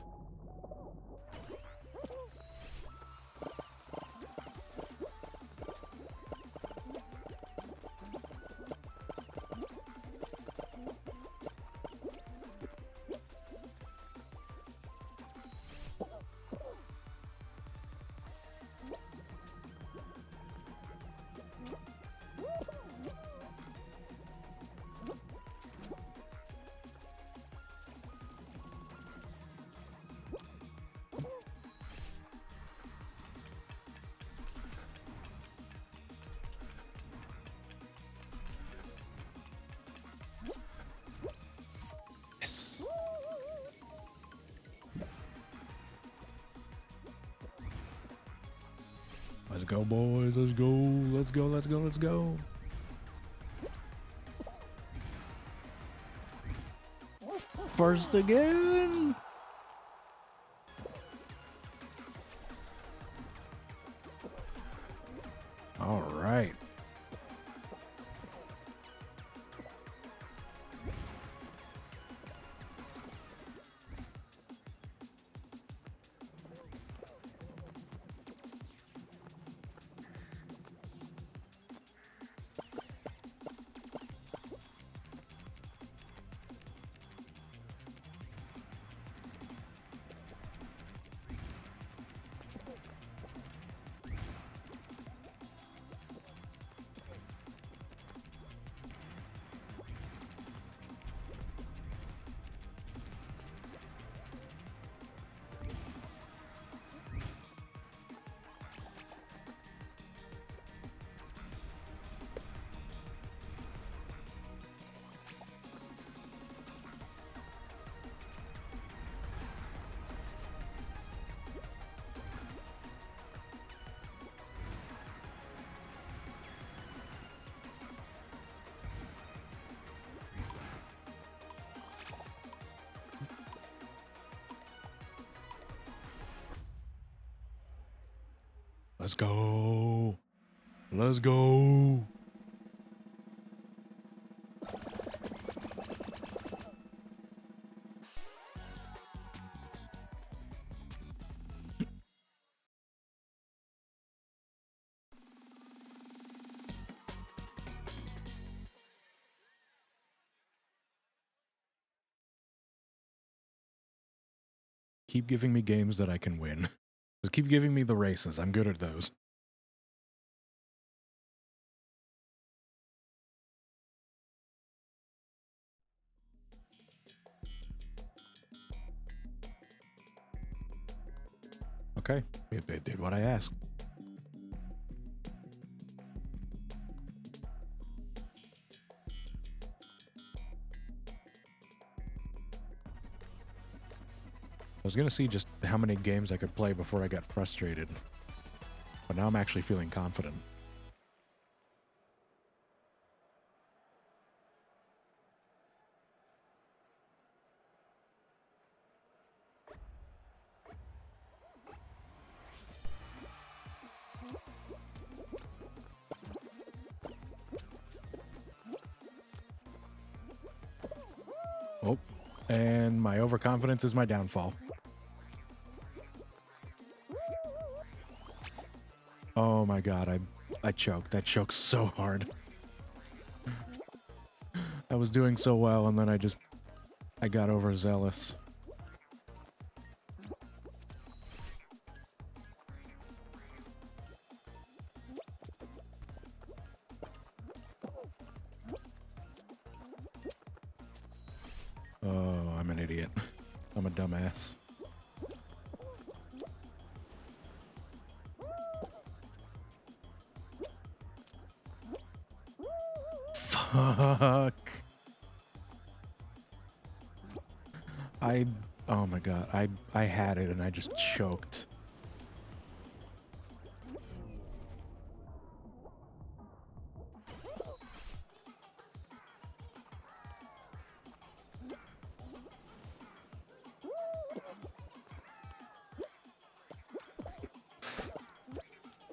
Yes. Let's go, boys. Let's go. Let's go. Let's go. Let's go. First again. All right. Let's go. Let's go. Keep giving me games that I can win. Just keep giving me the races. I'm good at those. Okay, it did what I asked. I was gonna see just how many games I could play before I got frustrated. But now I'm actually feeling confident. Oh, and my overconfidence is my downfall. Oh my god, I choked. That choked so hard. I was doing so well, and then I got overzealous. Oh, I'm an idiot. I'm a dumbass. Fuck. Oh my god, I had it and I just choked.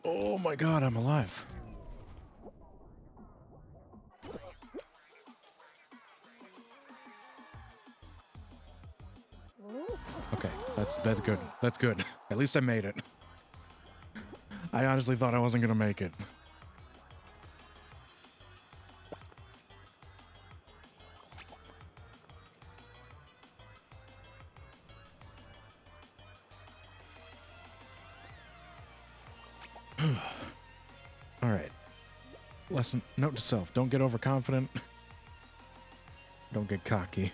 Oh my god, I'm alive. Okay, that's good. That's good. At least I made it. I honestly thought I wasn't gonna make it. All right. Lesson, note to self, don't get overconfident. Don't get cocky.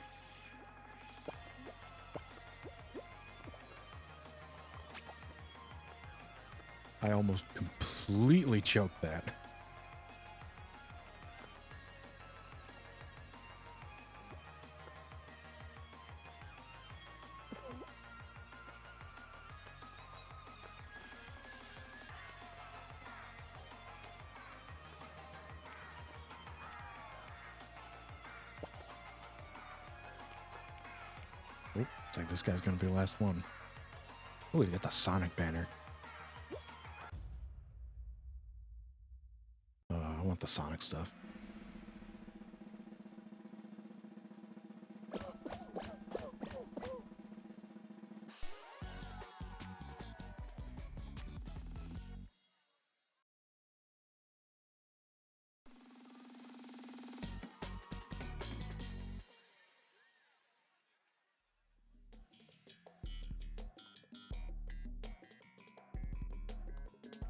I almost completely choked that. Oh, looks like this guy's gonna be the last one. Oh, he got the Sonic banner. I want the Sonic stuff.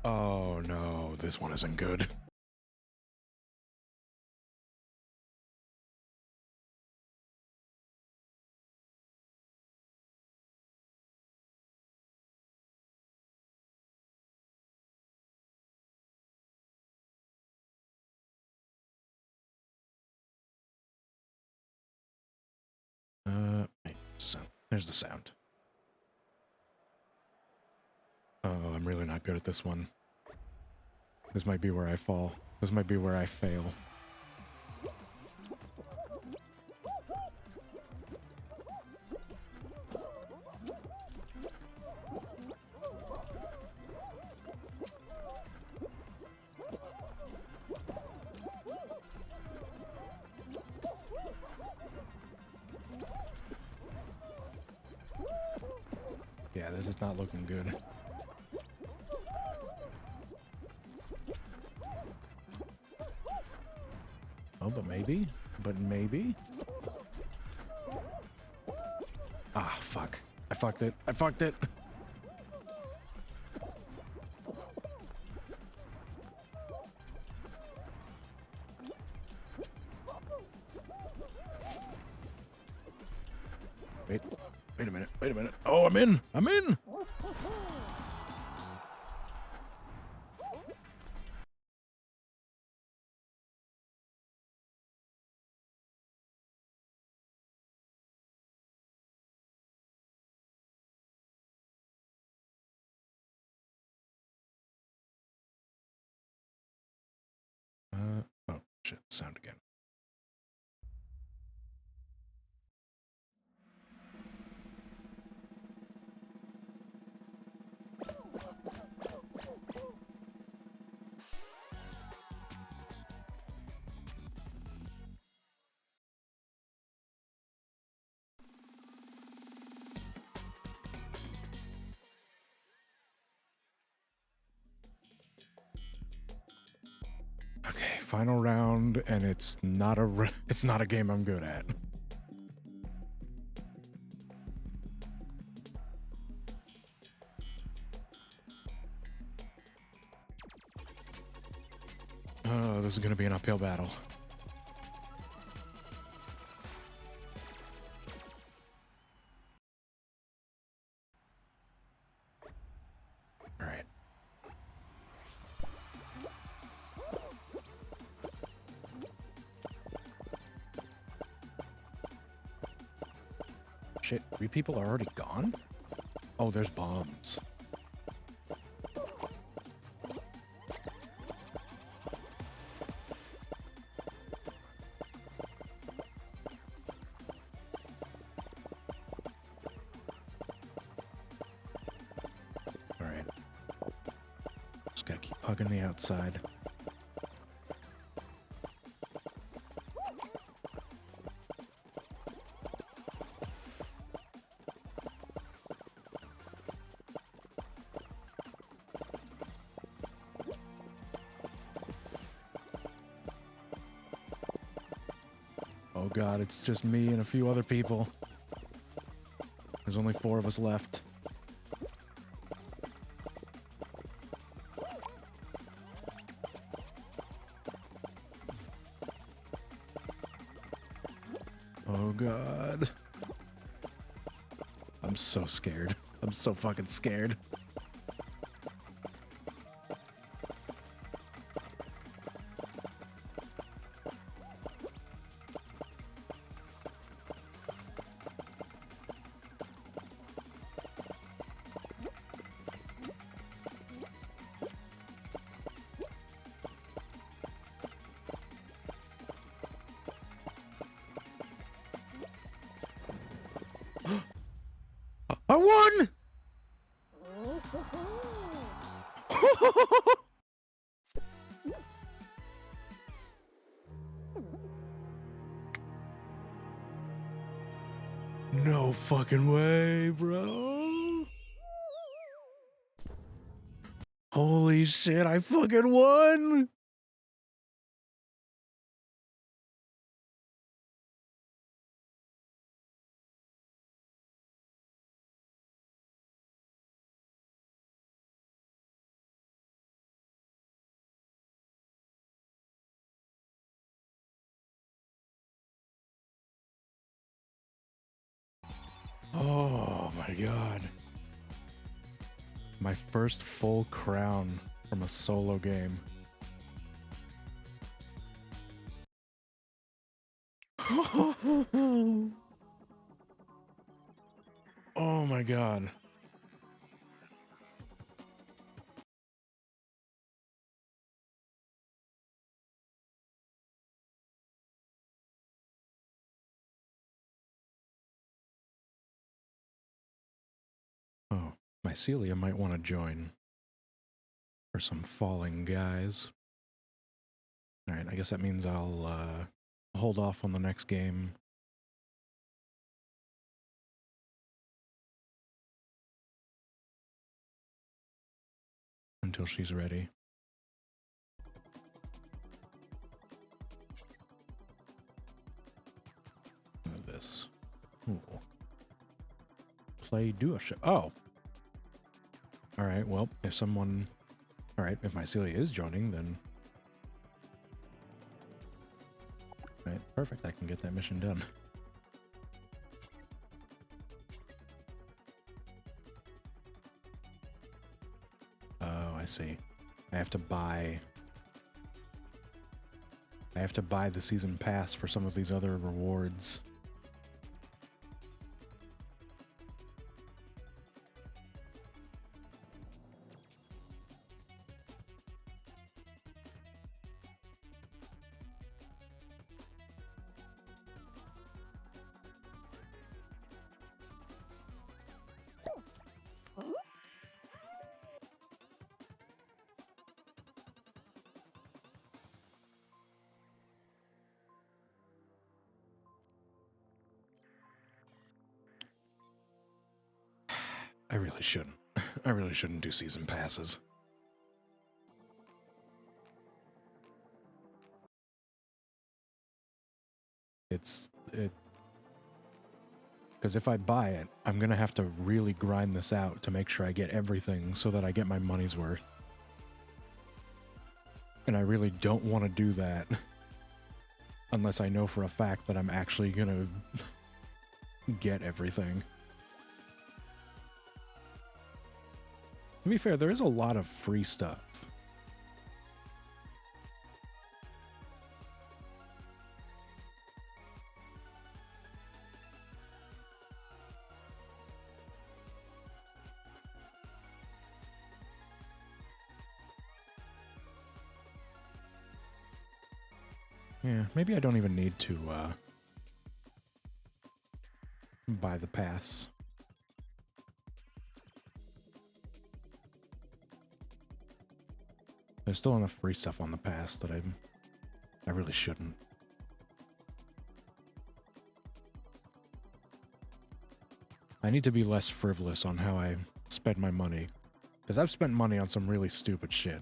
Oh no, this one isn't good. Wait, so there's the sound. Oh, I'm really not good at this one. This might be where I fall. This might be where I fail. Yeah, this is not looking good. Oh, but maybe. But maybe. Ah, fuck. I fucked it. I fucked it. Wait. Wait a minute. Wait a minute. Oh, I'm in. I'm in. Oh, shit. Sound again. Okay, final round, and it's not a it's not a game I'm good at. Oh, this is gonna be an uphill battle. All right. Shit, 3 people are already gone? Oh, there's bombs. Alright. Just gotta keep hugging the outside. Oh god, it's just me and a few other people. There's only 4 of us left. Oh god. I'm so scared. I'm so fucking scared. I won! No fucking way, bro. Holy shit, I fucking won! Oh my god. My first full crown from a solo game. Oh my god. Oh, Mycelia might want to join for some falling guys. Alright, I guess that means I'll hold off on the next game. until she's ready. Look at this. Ooh. Play duo-ship. Oh! Alright, well, if someone... Alright, if Mycelia is joining, then... Right, perfect, I can get that mission done. Oh, I see. I have to buy the season pass for some of these other rewards. I really shouldn't. I really shouldn't do season passes. Because if I buy it, I'm gonna have to really grind this out to make sure I get everything so that I get my money's worth. And I really don't want to do that unless I know for a fact that I'm actually gonna get everything. To be fair, there is a lot of free stuff. Yeah, maybe I don't even need to buy the pass. There's still enough free stuff on the pass that I really shouldn't. I need to be less frivolous on how I spend my money, because I've spent money on some really stupid shit.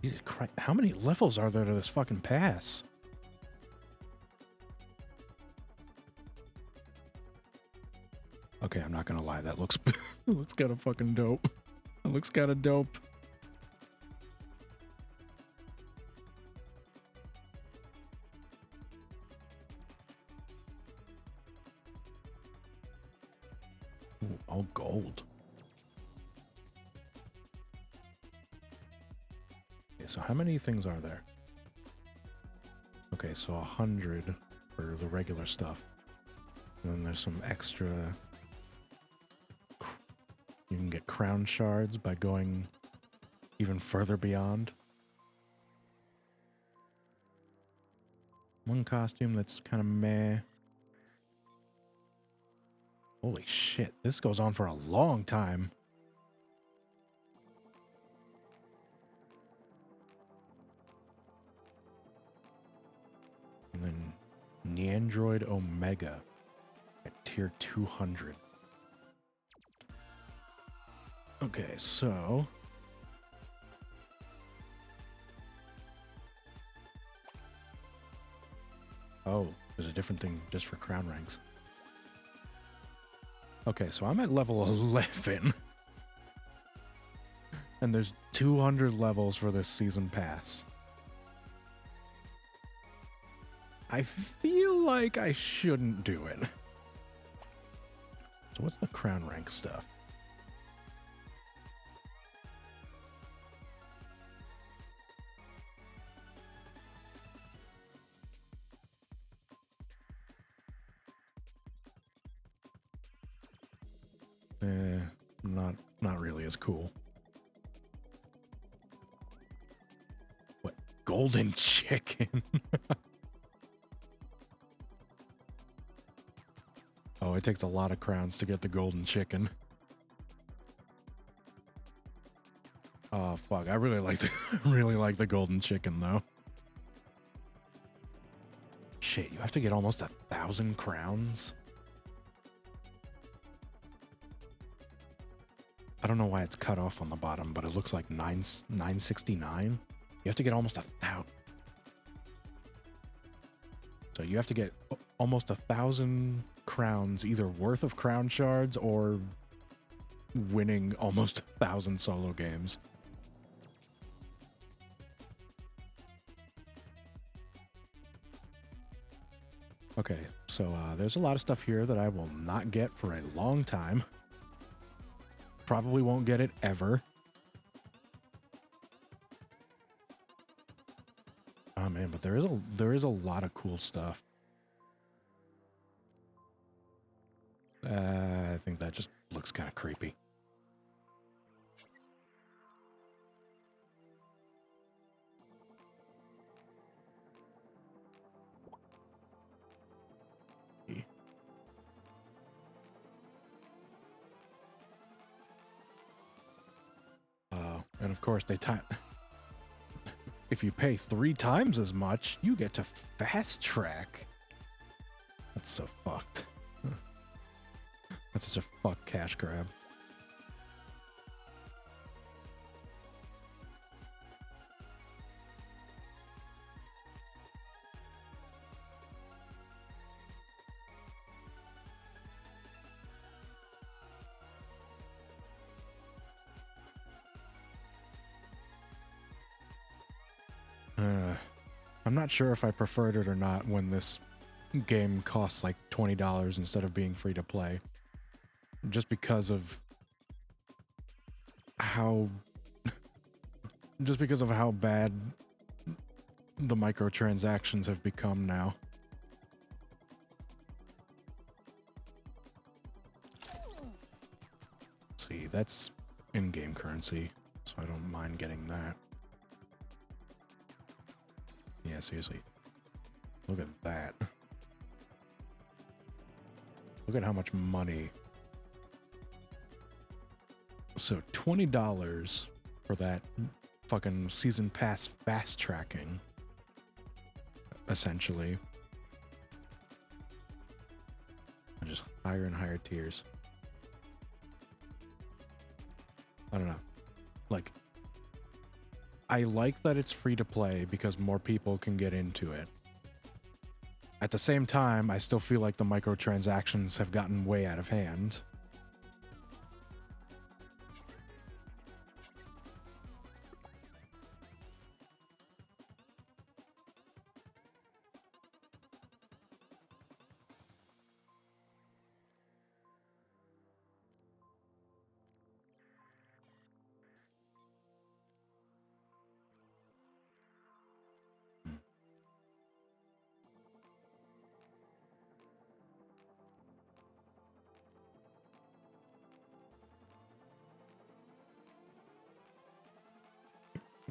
Jesus Christ, how many levels are there to this fucking pass? Okay, I'm not gonna lie, that looks looks kind of fucking dope. That looks kind of dope. Ooh, all gold. Okay, so how many things are there? Okay, so 100 for the regular stuff. And then there's some extra... You can get crown shards by going even further beyond. One costume that's kind of meh. Holy shit, this goes on for a long time. And then Neandroid Omega at tier 200. Okay, so... Oh, there's a different thing just for crown ranks. Okay, so I'm at level 11. And there's 200 levels for this season pass. I feel like I shouldn't do it. So what's the crown rank stuff? Not really as cool. What? Golden chicken? Oh, it takes a lot of crowns to get the golden chicken. Oh fuck! I really like the golden chicken though. Shit, you have to get almost 1,000 crowns. I don't know why it's cut off on the bottom, but it looks like 969. You have to get almost 1,000. So you have to get almost 1,000 crowns, either worth of crown shards or winning almost 1,000 solo games. Okay, so there's a lot of stuff here that I will not get for a long time. Probably won't get it ever. Oh man, but there is a lot of cool stuff. I think that just looks kind of creepy. And of course, if you pay 3 times as much, you get to fast track. That's so fucked. That's such a fuck cash grab. I'm not sure if I preferred it or not when this game costs like $20 instead of being free to play. Just because of how bad the microtransactions have become now. See, that's in-game currency, so I don't mind getting that. Yeah, seriously. Look at that. Look at how much money. So $20 for that fucking season pass fast tracking, essentially. And just higher and higher tiers. I don't know. Like, I like that it's free to play because more people can get into it. At the same time, I still feel like the microtransactions have gotten way out of hand.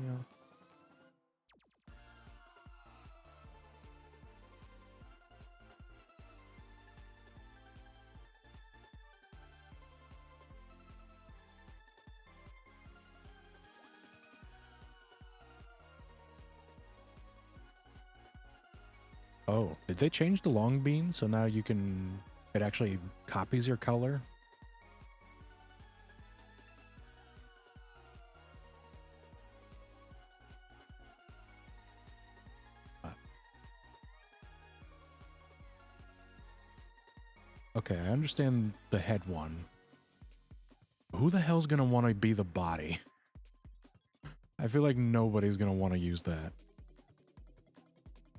Yeah. Oh, did they change the long bean so now you can... It actually copies your color? Okay, I understand the head one. Who the hell's gonna want to be the body? I feel like nobody's gonna want to use that.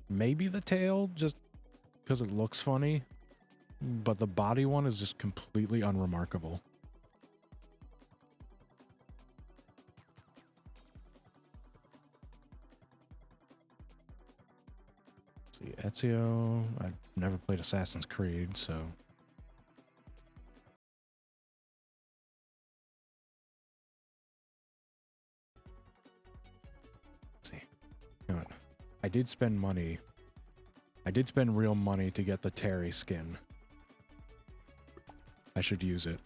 Maybe the tail, just because it looks funny. But the body one is just completely unremarkable. Let's see, Ezio. I've never played Assassin's Creed, so... Let's see. You know what? I did spend money. I did spend real money to get the Terry skin. I should use it.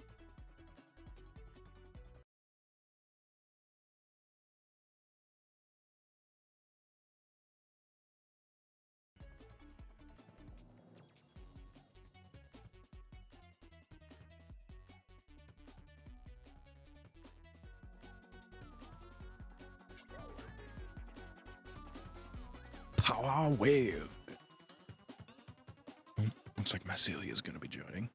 Oh, wait. Looks like Mycelia is going to be joining.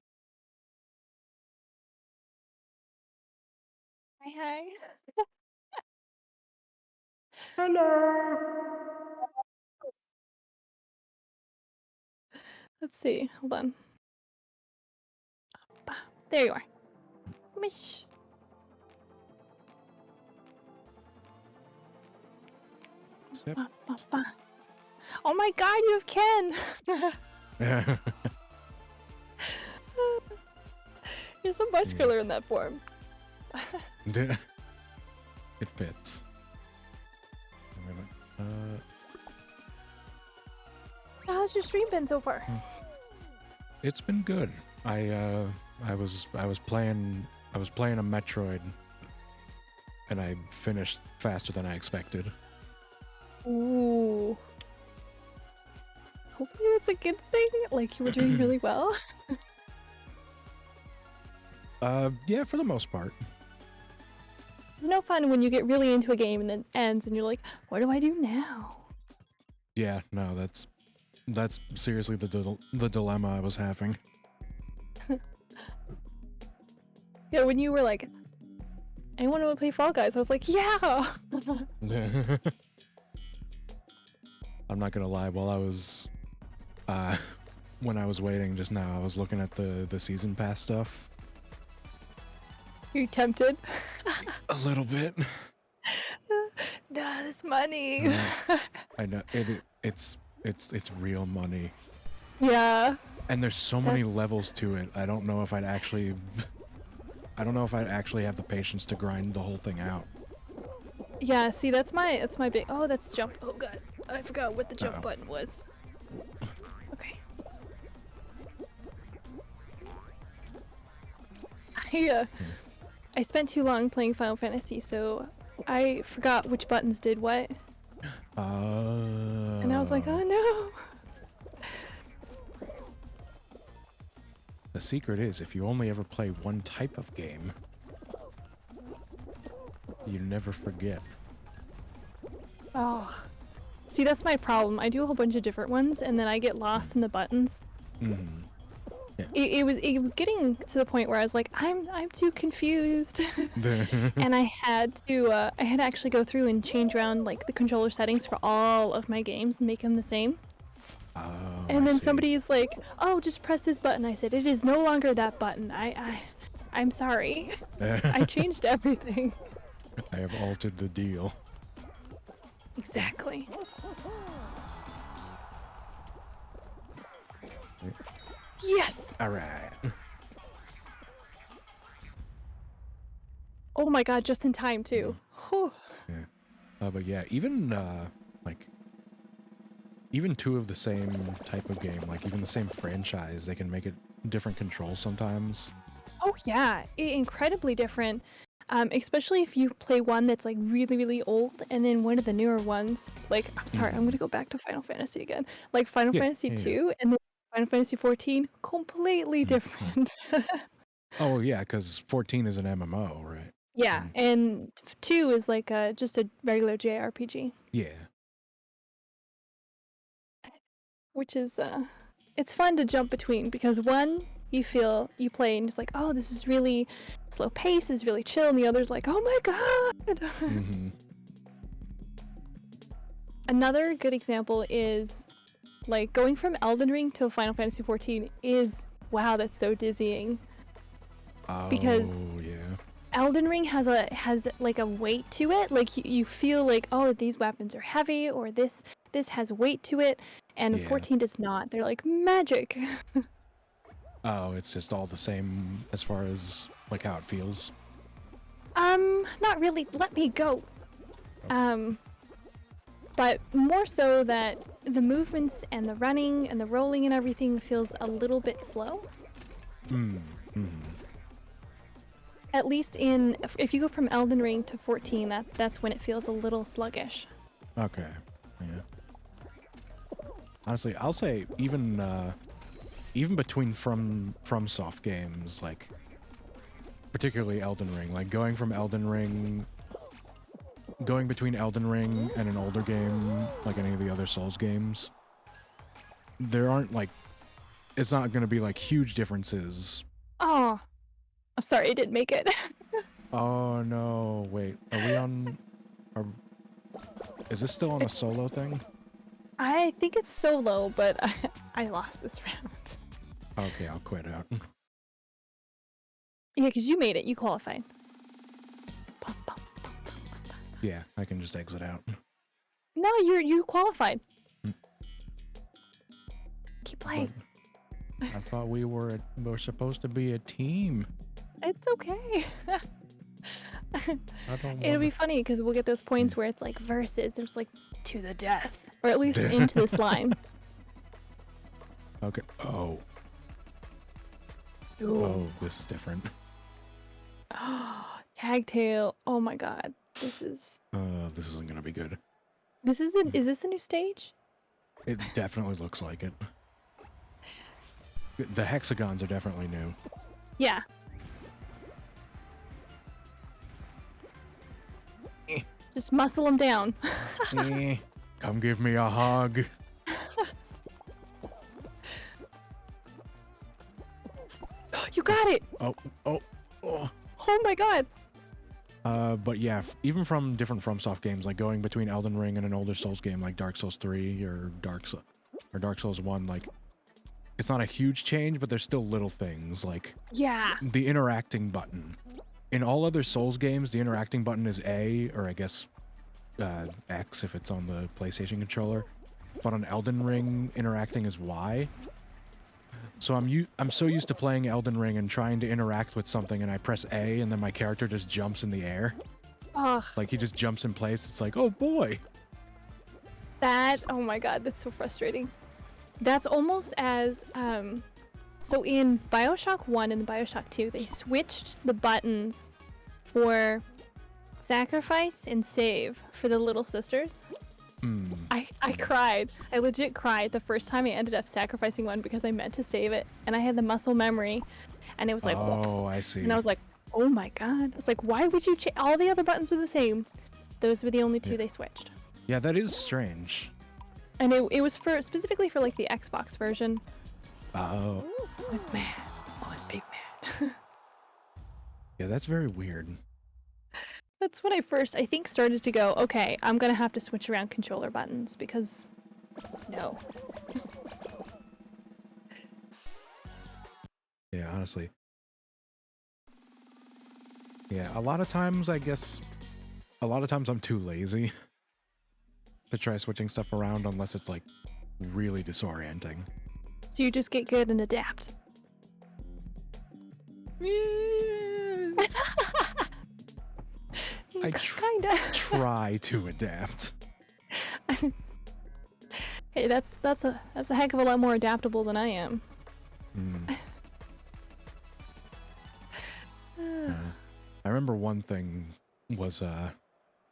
Hi, hi. Hello. Let's see. Hold on. There you are. Mish. Except... Oh my god, you have Ken! You're so muscular in that form. It fits. How's your stream been so far? It's been good. I was playing a Metroid, and I finished faster than I expected. Ooh. Hopefully that's a good thing. Like you were doing really well. Yeah, for the most part. It's no fun when you get really into a game and then ends and you're like, what do I do now? Yeah, no, that's seriously the dilemma I was having. Yeah, when you were like, anyone want to play Fall Guys? I was like, yeah! I'm not gonna lie, while I was when I was waiting just now, I was looking at the season pass stuff. You tempted? A little bit. Nah, this money. I know it's real money. Yeah. And there's so many levels to it. I don't know if I'd actually have the patience to grind the whole thing out. Yeah, see that's my big that's jump. Oh god. I forgot what the jump button was. Okay. I spent too long playing Final Fantasy, so I forgot which buttons did what. And I was like, oh no. The secret is, if you only ever play one type of game, you never forget. Oh. See, that's my problem. I do a whole bunch of different ones, and then I get lost in the buttons. Mm-hmm. Yeah. It was getting to the point where I was like, I'm too confused, and I had to actually go through and change around like the controller settings for all of my games and make them the same. Oh, and then I see. somebody's like, "Oh, just press this button." I said, "It is no longer that button. I'm sorry. I changed everything." I have altered the deal. Exactly. Yes! Alright. Oh my god, just in time too. Whew. Yeah. But yeah, even like even two of the same type of game, like even the same franchise, they can make it different controls sometimes. Oh yeah, incredibly different. Especially if you play one that's like really, really old, and then one of the newer ones. Like, I'm sorry, I'm gonna go back to Final Fantasy again. Like Final Fantasy 2 and then Final Fantasy 14, completely different. Oh yeah, because 14 is an MMO, right? Yeah, and 2 is like just a regular JRPG. Yeah. Which is it's fun to jump between because one, you play and just like, oh, this is really slow pace, this is really chill, and the other's like, oh my god. Another good example is like going from Elden Ring to Final Fantasy 14 is, wow, that's so dizzying. Because yeah. Elden Ring has like a weight to it. Like you feel like, oh, these weapons are heavy, or this has weight to it, and 14 does not. They're like magic. Oh, it's just all the same as far as like how it feels. Not really. Let me go. But more so that the movements and the running and the rolling and everything feels a little bit slow. At least if you go from Elden Ring to 14, that's when it feels a little sluggish. Okay. Yeah. Honestly, I'll say even between FromSoft games, like particularly Elden Ring, like going from Elden Ring going between Elden Ring and an older game, like any of the other Souls games, there aren't like, it's not going to be like huge differences. Oh, I'm sorry, I didn't make it. Oh no, wait, are we on, are, is this still on a solo thing? I think it's solo, but I lost this round. Okay, I'll quit out. Yeah, because you made it. You qualified. Yeah, I can just exit out. No, you qualified. Mm. Keep playing. I thought we were supposed to be a team. It's okay. I don't It'll be wanna... funny because we'll get those points where it's like versus. There's like to the death, or at least into the slime. Okay. Oh. Ooh. Oh, this is different. Tag tail. Oh my god. This isn't gonna be good. Is this a new stage? It definitely looks like it. The hexagons are definitely new. Yeah. Just muscle them down. Come give me a hug. You got it. Oh. Oh my god. But yeah, even from different FromSoft games, like going between Elden Ring and an older Souls game like Dark Souls 3 or Dark Souls 1, like it's not a huge change, but there's still little things like Yeah. the interacting button. In all other Souls games, the interacting button is A, or I guess X if it's on the PlayStation controller. But on Elden Ring, interacting is Y. So I'm so used to playing Elden Ring and trying to interact with something, and I press A, and then my character just jumps in the air. Ugh. Like he just jumps in place. It's like, oh boy. Oh my god, that's so frustrating. That's almost as, so in Bioshock 1 and Bioshock 2, they switched the buttons for sacrifice and save for the little sisters. I cried. I legit cried the first time I ended up sacrificing one because I meant to save it, and I had the muscle memory, and it was like, oh, I see. And I was like, oh my god. It's like, why would you change? All the other buttons were the same. Those were the only two they switched. Yeah, that is strange. And it was specifically for like the Xbox version. Oh. I was mad. I was big mad. Yeah, that's very weird. That's when I first, I think, started to go, okay, I'm gonna have to switch around controller buttons because, no. Yeah, honestly. Yeah, a lot of times I'm too lazy to try switching stuff around unless it's like really disorienting. So you just get good and adapt. I kinda try to adapt. Hey, that's a heck of a lot more adaptable than I am. I remember one thing was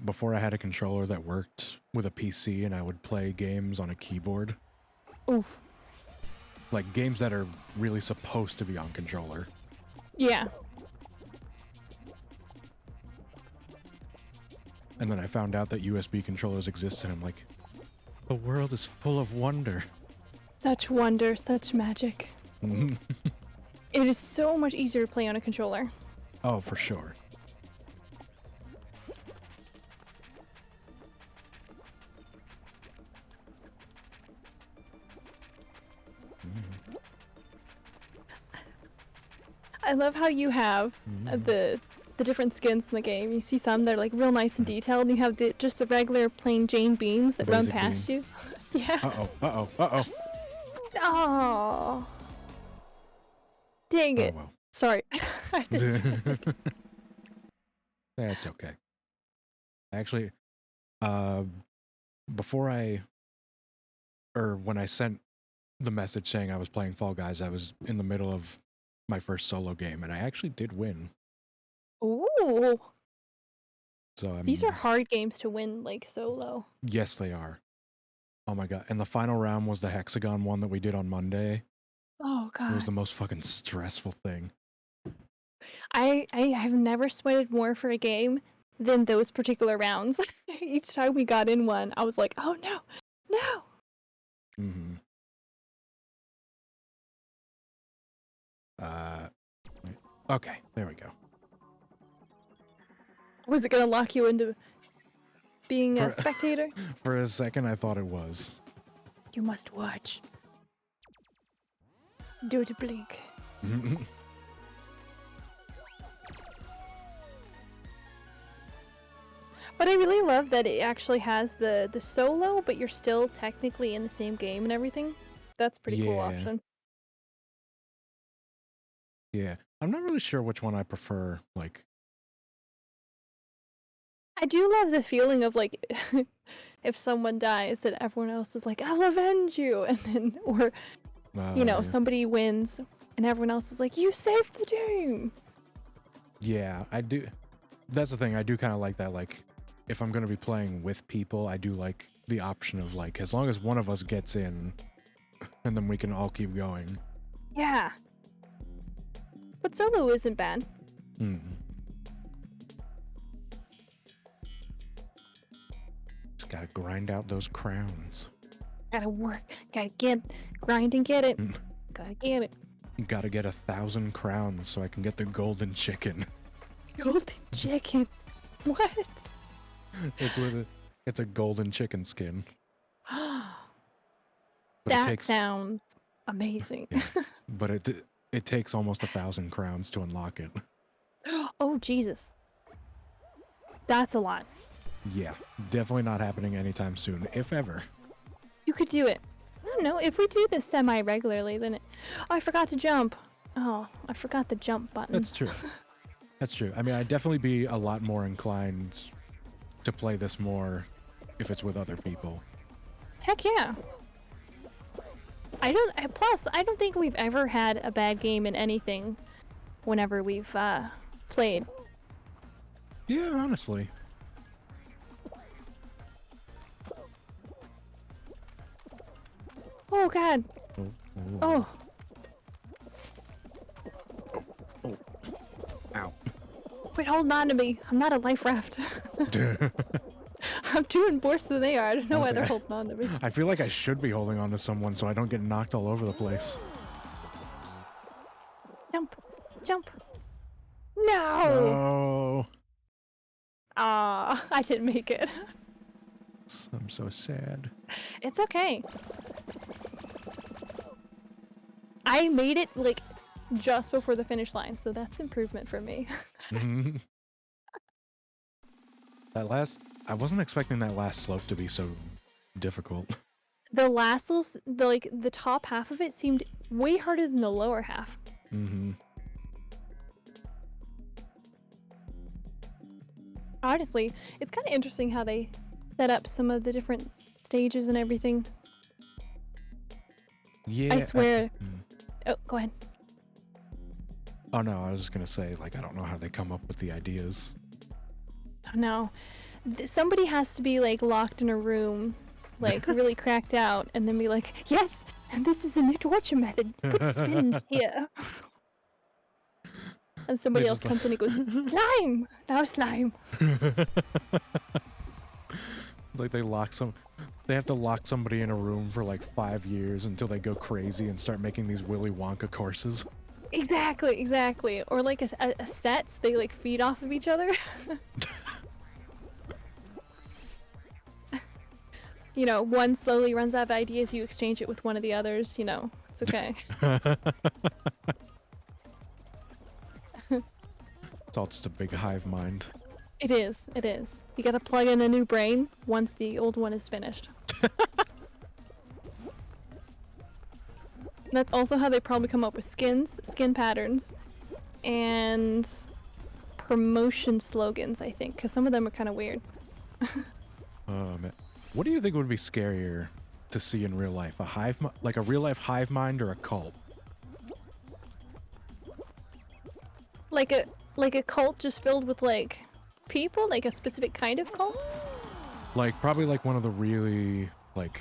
before I had a controller that worked with a PC and I would play games on a keyboard. Oof. Like games that are really supposed to be on controller. Yeah. And then I found out that USB controllers exist, and I'm like, the world is full of wonder. Such wonder, such magic. It is so much easier to play on a controller. Oh, for sure. I love how you have the different skins in the game. You see some that are like real nice and detailed, and you have just the regular plain Jane beans that run past you. Yeah. Uh-oh. Oh. Dang it. Oh, well. Sorry. That's okay. Actually, when I sent the message saying I was playing Fall Guys, I was in the middle of my first solo game, and I actually did win. Ooh. So These are hard games to win, like, solo. Yes, they are. Oh my god. And the final round was the hexagon one that we did on Monday. Oh god. It was the most fucking stressful thing. I have never sweated more for a game than those particular rounds. Each time we got in one, I was like, oh no, no. Mm-hmm. Okay, there we go. Was it gonna lock you into being a For- spectator? For a second, I thought it was. You must watch. Do it blink. But I really love that it actually has the solo, but you're still technically in the same game and everything. That's a pretty cool Yeah. option. Yeah, I'm not really sure which one I prefer. Like, I do love the feeling of like if someone dies that everyone else is like, I'll avenge you, and then or you know, yeah. somebody wins and everyone else is like, you saved the team. Yeah, I do. That's the thing. I do kind of like that. Like, if I'm going to be playing with people, I do like the option of like, as long as one of us gets in, and then we can all keep going. Yeah. But solo isn't bad. Mm. Just gotta grind out those crowns. Gotta work. Gotta grind and get it. Gotta get it. Gotta get 1,000 crowns so I can get the golden chicken. Golden chicken. What? It's a golden chicken skin. But That sounds amazing. Yeah, but it takes almost 1,000 crowns to unlock it. Oh, Jesus. That's a lot. Yeah, definitely not happening anytime soon, if ever. You could do it. I don't know. If we do this semi-regularly, then it... Oh, I forgot to jump. Oh, I forgot the jump button. That's true. That's true. I mean, I'd definitely be a lot more inclined to play this more if it's with other people. Heck yeah. Plus, I don't think we've ever had a bad game in anything whenever we've played. Yeah, honestly. Oh, God. Oh. Ow. Quit holding on to me. I'm not a life raft. I'm doing worse than they are. I don't know why they're holding on to me. I feel like I should be holding on to someone so I don't get knocked all over the place. Jump. Jump. No. Oh. Aw, I didn't make it. I'm so sad. It's okay. I made it, like, just before the finish line, so that's improvement for me. I wasn't expecting that last slope to be so difficult. The last little, the top half of it seemed way harder than the lower half. Mm-hmm. Honestly, it's kind of interesting how they set up some of the different stages and everything. Yeah. I swear. Oh, go ahead. Oh no, I was just gonna say, like, I don't know how they come up with the ideas. No. Somebody has to be, like, locked in a room, like, really cracked out, and then be like, yes, and this is the new torture method. Put spins here. And somebody else comes in and goes, slime! Now slime! Like they have to lock somebody in a room for like 5 years until they go crazy and start making these Willy Wonka courses. Exactly, exactly. Or like a set, so they like feed off of each other. You know, one slowly runs out of ideas, you exchange it with one of the others, you know, it's okay. It's all just a big hive mind. It is, it is. You gotta plug in a new brain once the old one is finished. That's also how they probably come up with skin patterns, and promotion slogans, I think, because some of them are kind of weird. Man. What do you think would be scarier to see in real life? Like a real life hive mind or a cult? Like a cult just filled with like people, like a specific kind of cult? Like probably like one of the really like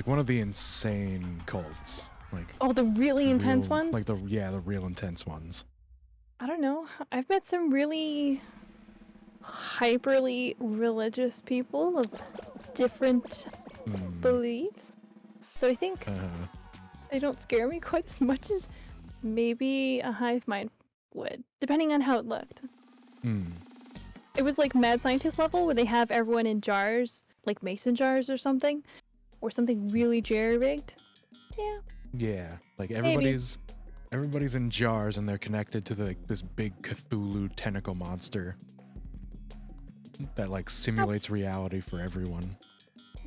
one of the insane cults. Like Oh, the really intense ones? Like the real intense ones. I don't know. I've met some really hyperly religious people of different beliefs. So I think they don't scare me quite as much as maybe a hive mind would, depending on how it looked. It was like mad scientist level where they have everyone in jars, like mason jars or something really jerry-rigged. Yeah. Yeah, like Maybe. everybody's in jars and they're connected to this big Cthulhu tentacle monster that like simulates reality for everyone.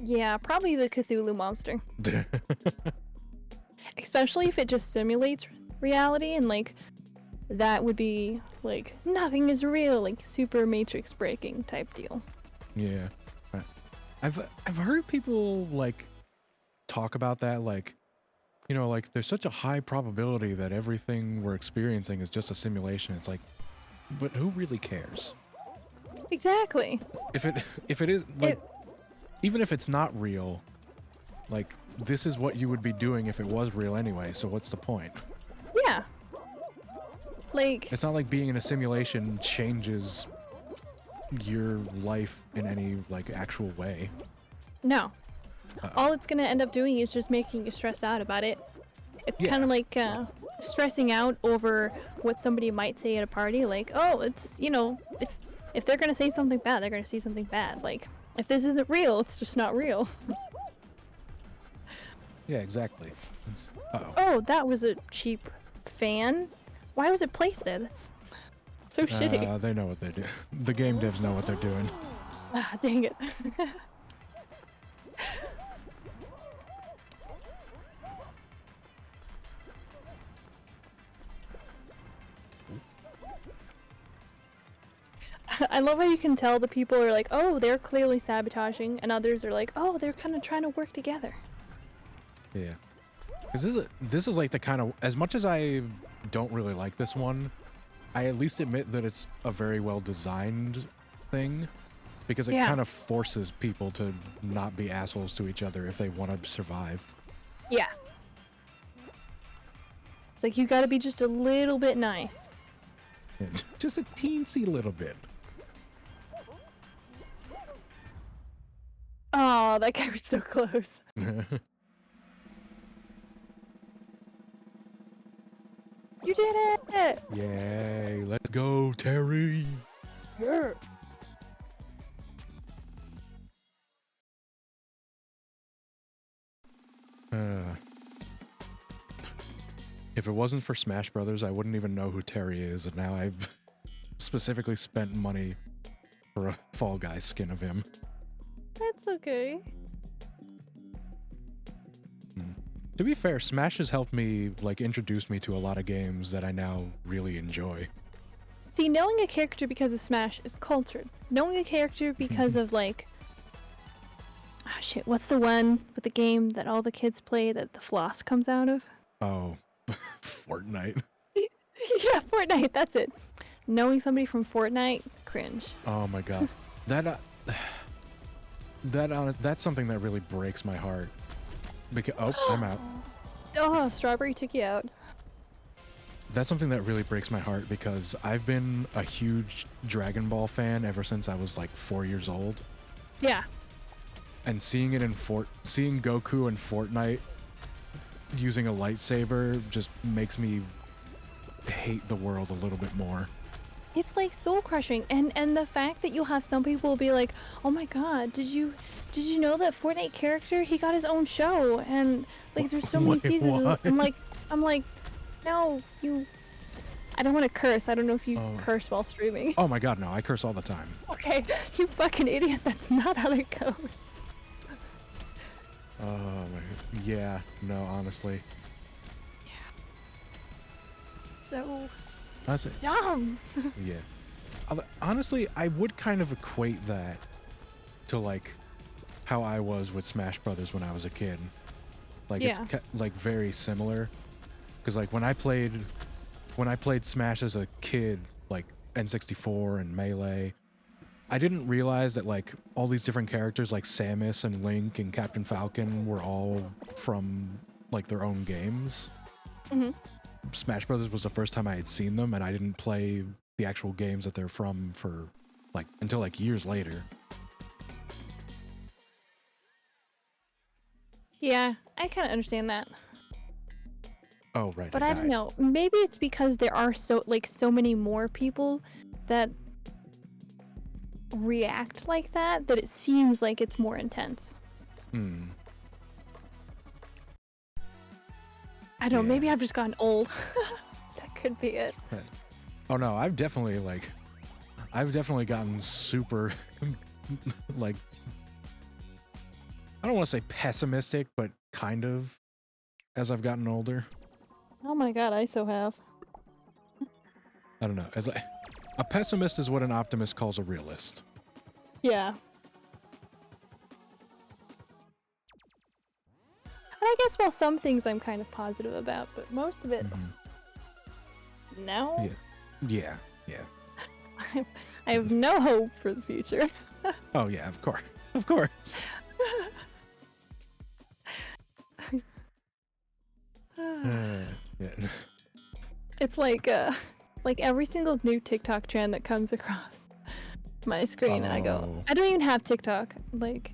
Yeah, probably the Cthulhu monster. Especially if it just simulates reality and like that would be like nothing is real, like super matrix breaking type deal. Yeah. I've heard people like talk about that, like, you know, like there's such a high probability that everything we're experiencing is just a simulation. It's like, but who really cares? Exactly. If it is like, even if it's not real, like this is what you would be doing if it was real anyway. So what's the point? Yeah. Like It's not like being in a simulation changes your life in any like actual way. no. All it's gonna end up doing is just making you stressed out about it. It's kind of like stressing out over what somebody might say at a party. Like, oh, it's, you know, if they're gonna say something bad, they're gonna say something bad. Like, if this isn't real, it's just not real. Yeah, exactly. Uh-oh. Oh, that was a cheap fan. Why was it placed there? That's so shitty. They know what they do. The game devs know what they're doing. Ah, dang it. I love how you can tell the people are like, oh, they're clearly sabotaging, and others are like, oh, they're kind of trying to work together. Yeah. Because this is like the kind of, as much as I don't really like this one, I at least admit that it's a very well designed thing, because it kind of forces people to not be assholes to each other if they want to survive. Yeah. It's like you gotta be just a little bit nice. Just a teensy little bit. Oh, that guy was so close. You did it! Yay, let's go, Terry! Yeah. If it wasn't for Smash Brothers, I wouldn't even know who Terry is, and now I've specifically spent money for a Fall Guy skin of him. That's okay. To be fair, Smash has helped me, like, introduce me to a lot of games that I now really enjoy. See, knowing a character because of Smash is cultured. Knowing a character because of, like... Oh, shit, what's the one with the game that all the kids play that the floss comes out of? Oh, Fortnite. Yeah, Fortnite, that's it. Knowing somebody from Fortnite, cringe. Oh my god. That's something that really breaks my heart. Because, oh, I'm out. Oh, Strawberry took you out. That's something that really breaks my heart because I've been a huge Dragon Ball fan ever since I was like 4 years old. Yeah. And seeing it in seeing Goku in Fortnite using a lightsaber just makes me hate the world a little bit more. It's like soul crushing, and the fact that you'll have some people be like, "Oh my god, did you know that Fortnite character, he got his own show?" And like there's so many Wait, seasons. what? I'm like, no, you. I don't want to curse. I don't know if you curse while streaming. Oh my god, no, I curse all the time. Okay, you fucking idiot. That's not how that goes. Oh my, yeah, no, honestly. So Honestly, dumb. yeah. Honestly, I would kind of equate that to like how I was with Smash Brothers when I was a kid. Like it's like very similar. Because like when I played Smash as a kid, like N64 and Melee, I didn't realize that like all these different characters like Samus and Link and Captain Falcon were all from like their own games. Mm-hmm. Smash Brothers was the first time I had seen them, and I didn't play the actual games that they're from for like until like years later. Yeah, I kind of understand that. Oh, right, But I I don't died. know. Maybe it's because there are so many more people that react like that it seems like it's more intense. Hmm. I don't know, maybe Yeah. I've just gotten old. That could be it. Oh no, I've definitely gotten super like, I don't want to say pessimistic, but kind of, as I've gotten older. Oh my god, I so have. I don't know. A pessimist is what an optimist calls a realist. Yeah. And I guess, well, some things I'm kind of positive about, but most of it, no. Yeah. Yeah. I have no hope for the future. Oh yeah, of course. Of course. Yeah. It's like every single new TikTok trend that comes across my screen, I go, Oh. I don't even have TikTok, like,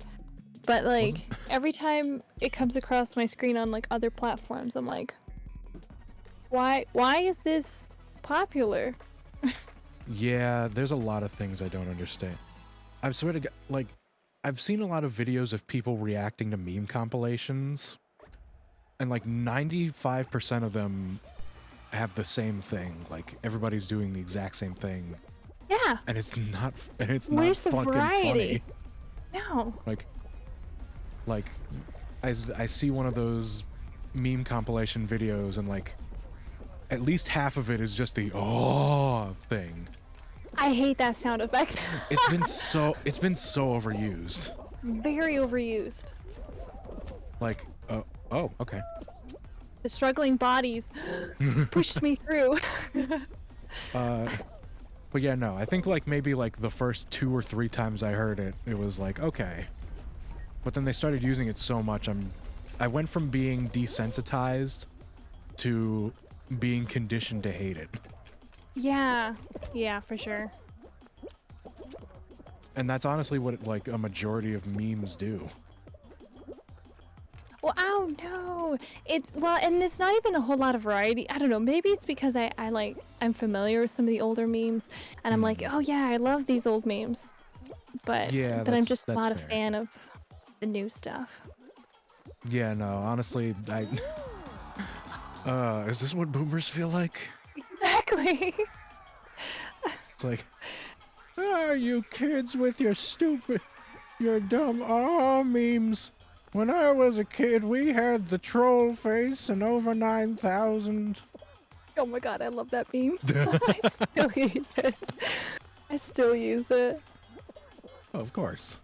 but like Wasn't- every time it comes across my screen on like other platforms, I'm like, why is this popular? Yeah, there's a lot of things I don't understand. I swear to God, like, I've seen a lot of videos of people reacting to meme compilations, and like 95% of them have the same thing. Like, everybody's doing the exact same thing, Yeah, and it's not where's the fucking variety? funny. No. Like, I see one of those meme compilation videos, and like, at least half of it is just the oh thing. I hate that sound effect. It's been so overused. Very overused. Like, oh, okay. The struggling bodies pushed me through. But yeah, no, I think like maybe like the first 2 or 3 times I heard it, it was like, okay. But then they started using it so much, I went from being desensitized to being conditioned to hate it. Yeah, for sure. And that's honestly what like a majority of memes do. Well, oh no, and it's not even a whole lot of variety. I don't know. Maybe it's because I'm familiar with some of the older memes, and I'm like, oh yeah, I love these old memes, but Yeah, I'm just that's not a fair. fan of the new stuff. Yeah, no, honestly, is this what boomers feel like? Exactly. It's like, you kids with your dumb memes. When I was a kid, we had the troll face and over 9,000. Oh my god, I love that meme. I still use it. I still use it. Oh, of course.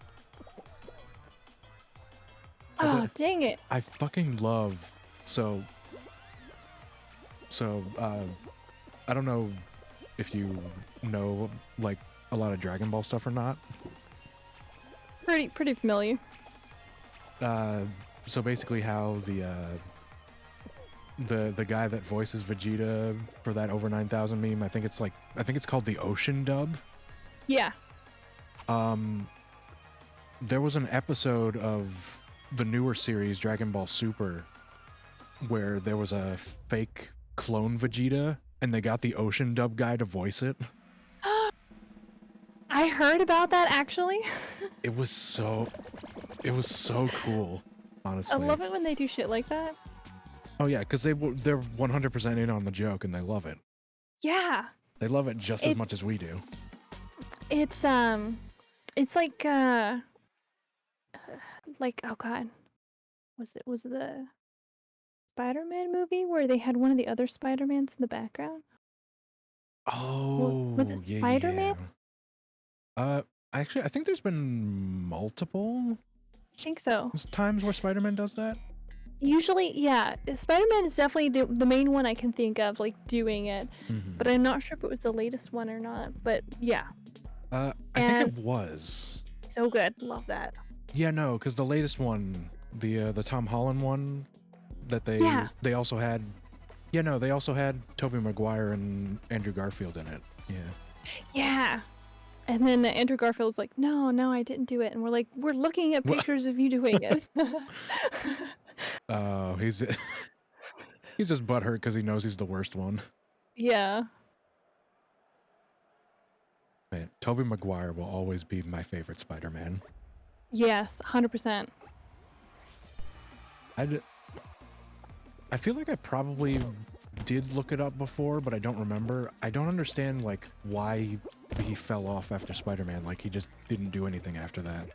Oh, dang it. I fucking love, so, I don't know if you know, like, a lot of Dragon Ball stuff or not. Pretty familiar. So basically how the guy that voices Vegeta for that over 9,000 meme, I think it's called the Ocean dub. Yeah. There was an episode of the newer series Dragon Ball Super where there was a fake clone Vegeta and they got the Ocean dub guy to voice it. I heard about that actually. It was so cool, honestly. I love it when they do shit like that. Oh yeah, because they're 100% in on the joke and they love it. Yeah. They love it just as much as we do. It's like oh god, was it the Spider-Man movie where they had one of the other Spider-Mans in the background? Oh, Was it yeah, Spider-Man? yeah. Actually, I think there's been multiple I think so. times where Spider-Man does that. Usually, yeah, Spider-Man is definitely the main one I can think of, like, doing it. But I'm not sure if it was the latest one or not. But yeah. I think it was. So good. Love that. Yeah, no, because the latest one, the Tom Holland one, that they also had. Yeah, no, they also had Tobey Maguire and Andrew Garfield in it. Yeah. Yeah. And then Andrew Garfield's like, no, no, I didn't do it. And we're like, we're looking at What? pictures of you doing it. Oh, he's he's just butthurt because he knows he's the worst one. Yeah. Man, Tobey Maguire will always be my favorite Spider-Man. Yes, 100%. I feel like I probably did look it up before, but I don't remember. I don't understand like why he fell off after Spider-Man. Like he just didn't do anything after that.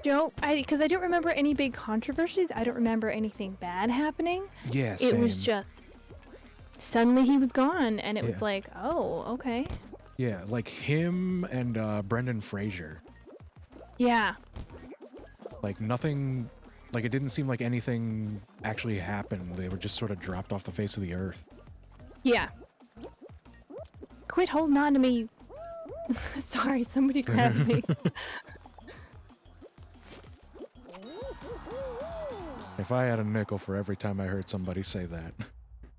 Because I don't remember any big controversies. I don't remember anything bad happening. Yeah, It same. was just suddenly he was gone, and it was Yeah. like, oh, okay. Yeah, like him and Brendan Fraser. Yeah. Like nothing, like it didn't seem like anything actually happened. They were just sort of dropped off the face of the earth. Yeah. Quit holding on to me. Sorry, somebody grabbed me. If I had a nickel for every time I heard somebody say that.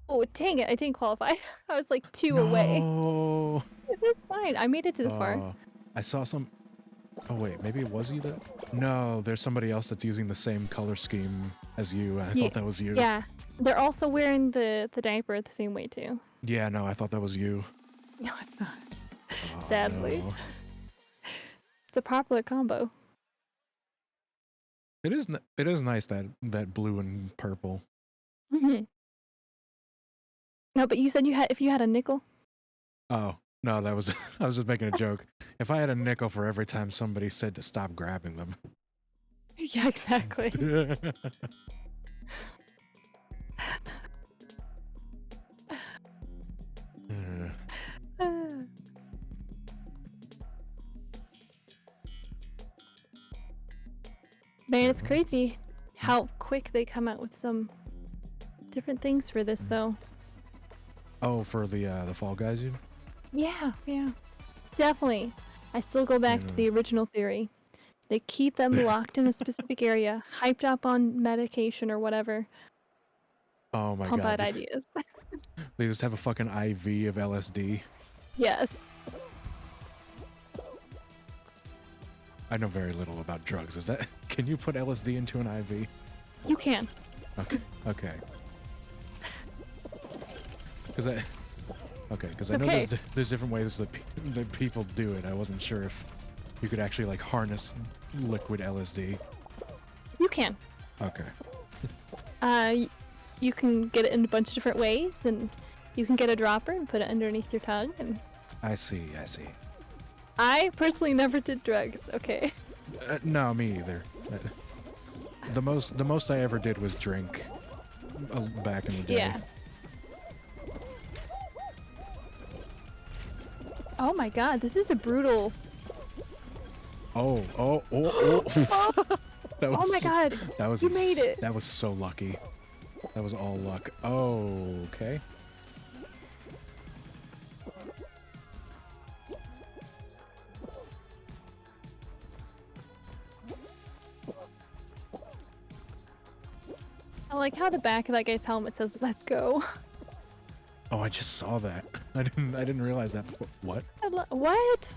Oh, dang it. I didn't qualify. I was like 2 away. No. It's fine. I made it to this far. I saw some. Oh wait, maybe it was you that. No, there's somebody else that's using the same color scheme as you. I thought that was you. Yeah. They're also wearing the diaper the same way, too. Yeah, no, I thought that was you. No, it's not. Oh, Sadly. no. It's a popular combo. It is. It is nice that blue and purple. Mm-hmm. No, but you said if you had a nickel. Oh no, that was. I was just making a joke. If I had a nickel for every time somebody said to stop grabbing them. Yeah, exactly. Man, it's crazy how quick they come out with some different things for this, though. Oh, for the Fall Guys, you? Yeah, yeah. Definitely. I still go back to the original theory. They keep them locked in a specific area, hyped up on medication or whatever. Oh my Pump god. out ideas. They just have a fucking IV of LSD. Yes. I know very little about drugs. Is that? Can you put LSD into an IV? You can. Okay. Okay. Because I. Okay, because I know Okay. there's different ways that people do it. I wasn't sure if you could actually like harness liquid LSD. You can. Okay. You can get it in a bunch of different ways, and you can get a dropper and put it underneath your tongue. And I see. I see. I personally never did drugs. Okay. No, me either. The most I ever did was drink back in the day. Yeah. Oh my god, this is a brutal. Oh. That was, Oh my god. That was You made it. That was so lucky. That was all luck. Oh, okay. I like how the back of that guy's helmet says "Let's go." Oh, I just saw that. I didn't realize that before. What? What?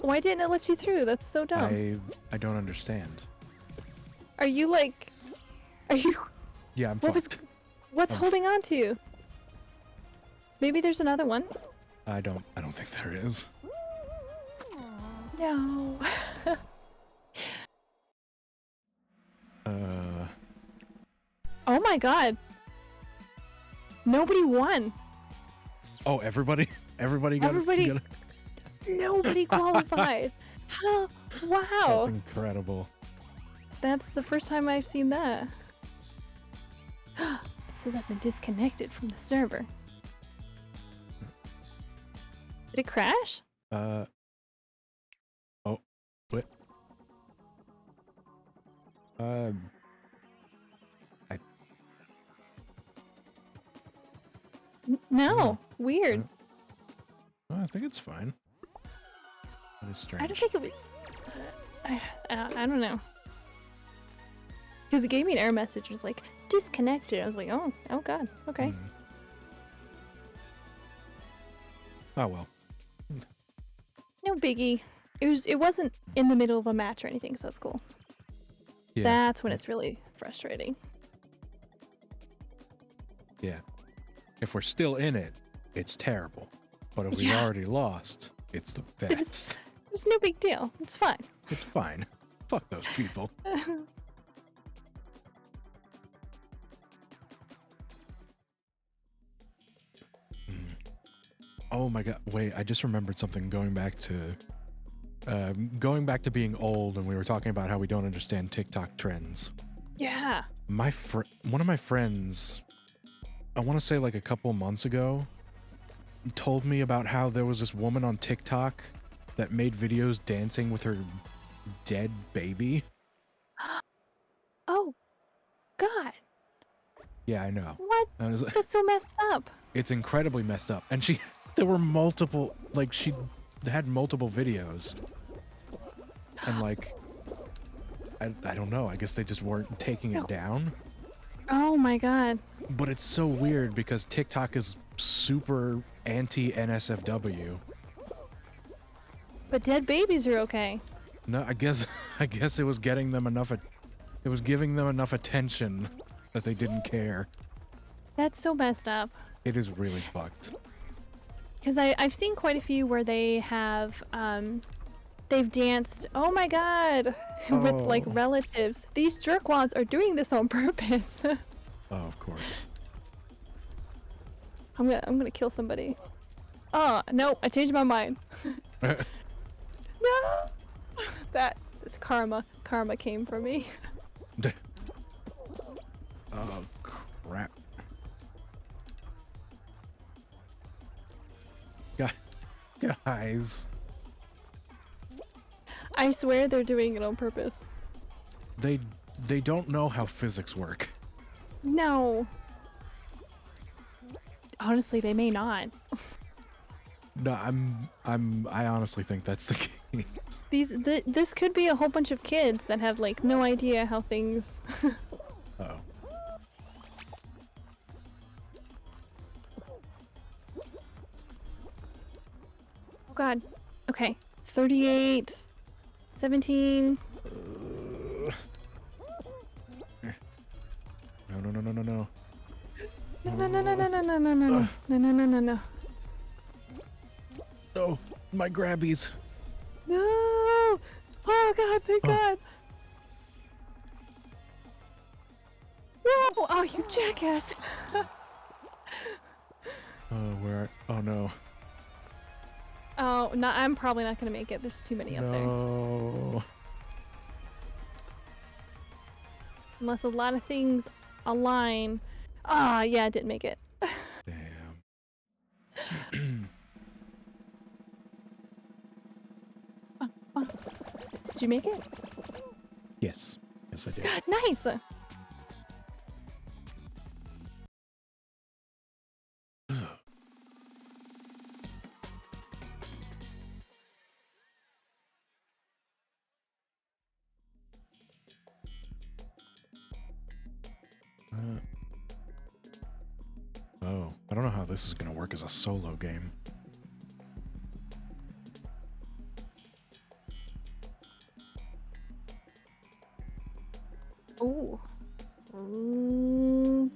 Why didn't it let you through? That's so dumb. I don't understand. Are you like? Are you? Yeah, I'm What was? fucked. What's holding on to you? Maybe there's another one. I don't think there is. No. Oh my god. Nobody won. Oh, everybody got. Everybody- Nobody qualified. How? Wow. That's incredible. That's the first time I've seen that. It says I've been disconnected from the server. Did it crash? Oh, what? No. Weird. I think it's fine. That is strange. I don't think it was. I don't know. Because it gave me an error message. It was like, disconnected. I was like, oh god. Okay. Oh well. No biggie. It wasn't in the middle of a match or anything, so it's cool. Yeah. That's when it's really frustrating. Yeah. If we're still in it, it's terrible. But if we've Yeah. already lost, it's the best. It's no big deal. It's fine. It's fine. Fuck those people. Oh my god. Wait, I just remembered something going back to being old, and we were talking about how we don't understand TikTok trends. Yeah. One of my friends, I want to say like a couple months ago, told me about how there was this woman on TikTok that made videos dancing with her dead baby. Oh, God. Yeah, I know. What? I was like, That's so messed up. it's incredibly messed up. And there were multiple, like, she had multiple videos. And, like, I don't know. I guess they just weren't taking it down. Oh my God. But it's so weird because TikTok is super anti-NSFW. But dead babies are okay. No, I guess it was getting them enough. It was giving them enough attention that they didn't care. That's so messed up. It is really fucked. Because I've seen quite a few where they have they've danced. Oh my God, with like Oh. relatives. These jerkwads are doing this on purpose. Oh, of course. I'm gonna kill somebody. Oh no, I changed my mind. No, that's karma. Karma came for me. Oh crap. Guys, I swear they're doing it on purpose. they don't know how physics work. No. Honestly, they may not. No, I honestly think that's the case. This could be a whole bunch of kids that have like no idea how things. Uh-oh. Oh God. Okay. 38. 17. No. No, no, no, no, no, no, no, no, no, no, no, no, no, no, no. Oh, my grabbies. No! Oh God, thank God. No! Oh, you jackass. Oh, where? Oh no. Oh, no, I'm probably not gonna make it. There's too many up there. No. Unless a lot of things align. Ah, yeah, I didn't make it. Damn. Did you make it? Yes. Yes, I did. Nice! Oh, I don't know how this is gonna work as a solo game. Ooh.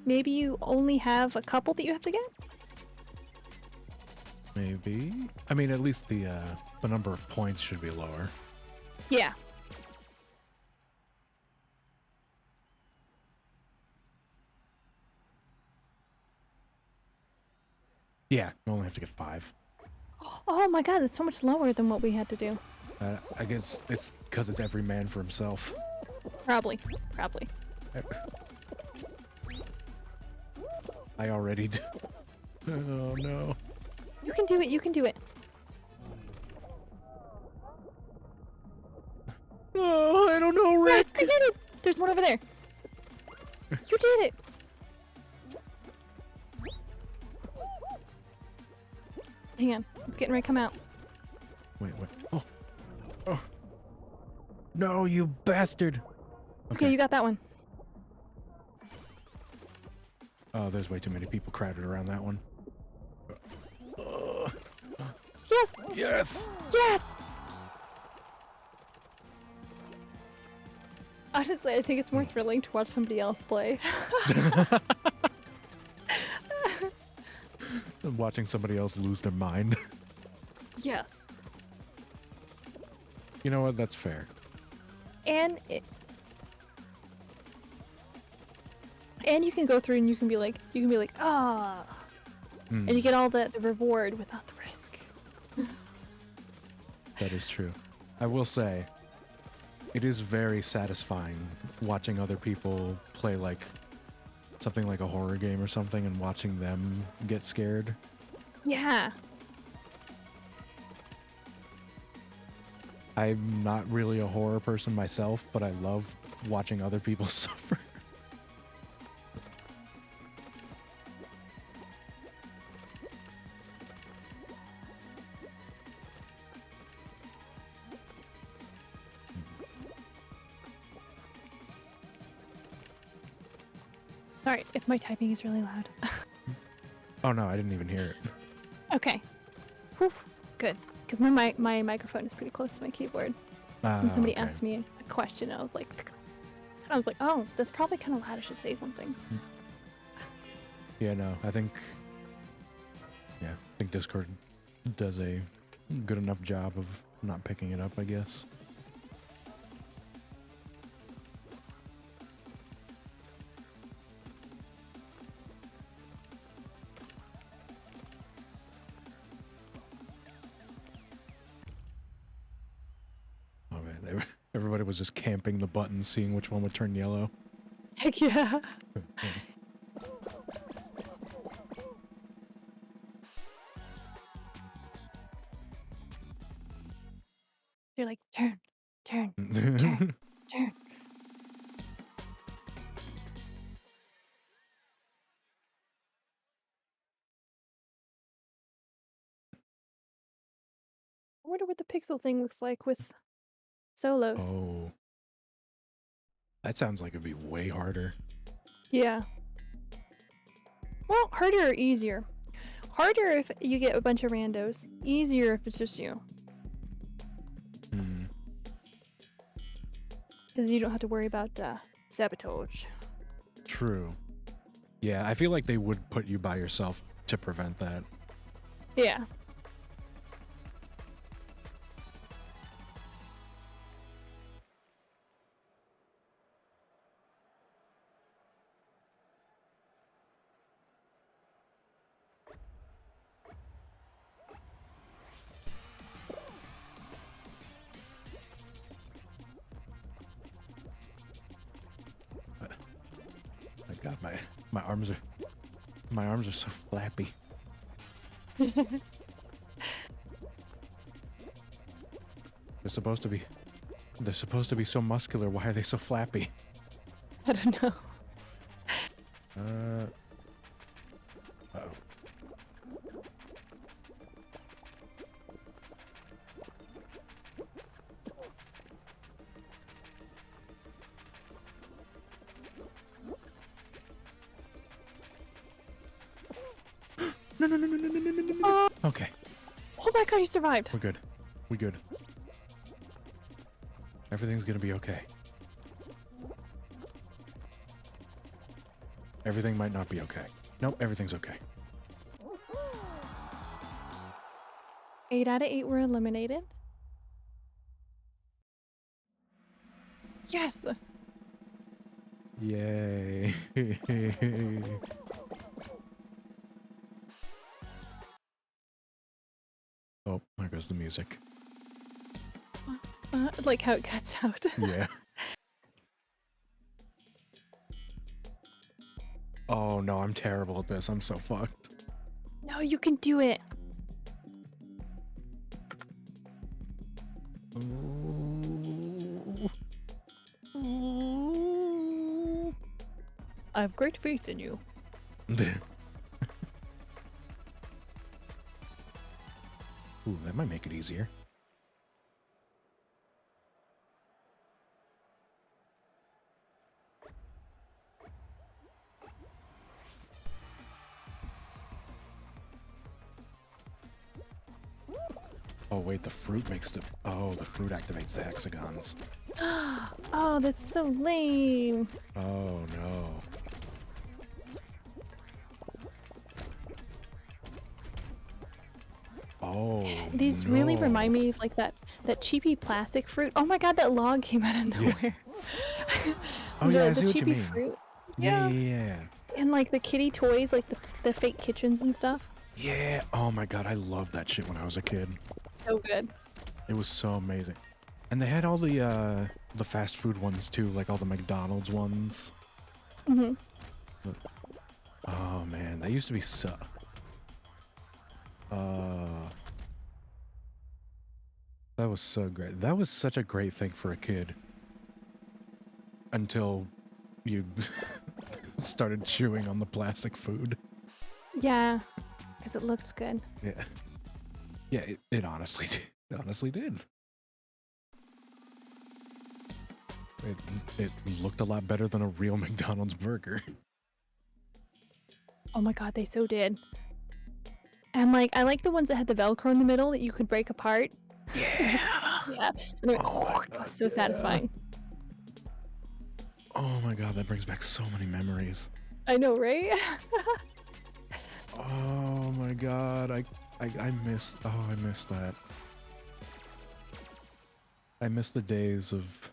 Maybe you only have a couple that you have to get? Maybe. I mean, at least the number of points should be lower. Yeah. Yeah, you only have to get 5. Oh my God, that's so much lower than what we had to do. I guess it's because it's every man for himself. Probably. Probably. I already do. Oh no. You can do it. You can do it. Oh, I don't know, Yeah, Rick. you did it. There's one over there. You did it. Hang on. It's getting ready to come out. Wait. Oh. Oh. No, you bastard. Okay, you got that one. Oh, there's way too many people crowded around that one. Yes! Yes! Yes! Honestly, I think it's more thrilling to watch somebody else play. Watching somebody else lose their mind. Yes. You know what? That's fair. And and you can go through and you can be like, ah, and you get all the reward without the risk. That is true. I will say, it is very satisfying watching other people play like something like a horror game or something and watching them get scared. Yeah. I'm not really a horror person myself, but I love watching other people suffer. Sorry if my typing is really loud. Oh no, I didn't even hear it. Okay. Whew. Good. Because my microphone is pretty close to my keyboard. And somebody Okay. asked me a question, and I was like, oh, that's probably kind of loud. I should say something. Yeah, no, I think Discord does a good enough job of not picking it up, I guess. Oh man, everybody was just camping the buttons, seeing which one would turn yellow. Heck yeah. They're like, turn, turn, turn, turn. I wonder what the pixel thing looks like with solos. Oh, that sounds like it'd be way harder. Yeah. Well, harder or easier? Harder if you get a bunch of randos. Easier if it's just you. Hmm. Because you don't have to worry about sabotage. True. Yeah, I feel like they would put you by yourself to prevent that. Yeah. My God, my arms are so flappy. They're supposed to be so muscular. Why are they so flappy? I don't know. Uh-oh. No, no, no, no, no, no, no, no, no. Okay, Oh my god, you survived. we're good. We good. Everything's gonna be okay. Everything might not be okay. Nope, everything's okay. 8 out of 8 were eliminated. Yes! Yay. Oh, there goes the music. Like how it cuts out. Yeah. Oh no, I'm terrible at this. I'm so fucked. No, you can do it. I have great faith in you. Ooh, that might make it easier. wait, the fruit makes the... Oh, the fruit activates the hexagons. Oh, that's so lame. Oh, no. Oh, These really no. remind me of like that cheapy plastic fruit. Oh my god, that log came out of Yeah. nowhere. Oh, yeah, I The see what you cheapy mean. fruit. Yeah, yeah, yeah. And like the kitty toys, like the fake kitchens and stuff. Yeah. Oh, my God, I loved that shit when I was a kid. So good. It was so amazing. And they had all the fast food ones, too, like all the McDonald's ones. Hmm. Oh, man, that used to be so... That was so great. That was such a great thing for a kid. Until you started chewing on the plastic food. Yeah, because it looks good. Yeah. Yeah, it honestly did. It honestly did. It looked a lot better than a real McDonald's burger. Oh my god, they so did. And like, I like the ones that had the Velcro in the middle that you could break apart. Yeah. Yeah, and they're Oh my God, so yeah. satisfying. Oh my God, that brings back so many memories. I know, right? Oh my God, I missed. Oh, I missed that. I miss the days of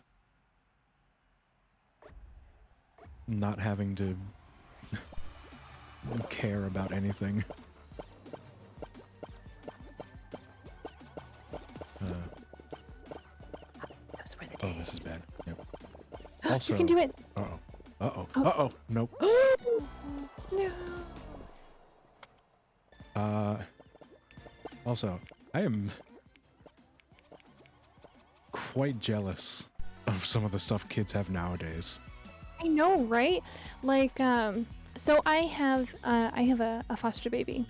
not having to care about anything. Those were the Oh, days. this is bad. Yep. Also, You can do it. Uh-oh. Uh-oh. Oops. Uh-oh. Nope. No. Also, I am quite jealous of some of the stuff kids have nowadays. I know, right? Like, so I have a foster baby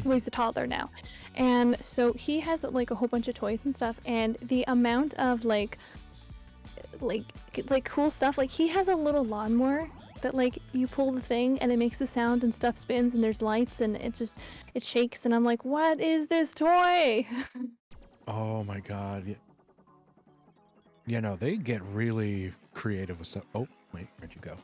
who is a toddler now, and so he has like a whole bunch of toys and stuff, and the amount of like cool stuff, like he has a little lawnmower that like you pull the thing and it makes the sound and stuff spins and there's lights and it shakes and I'm like, what is this toy? Oh my God. You know, they get really creative with stuff. Oh, wait, where'd you go?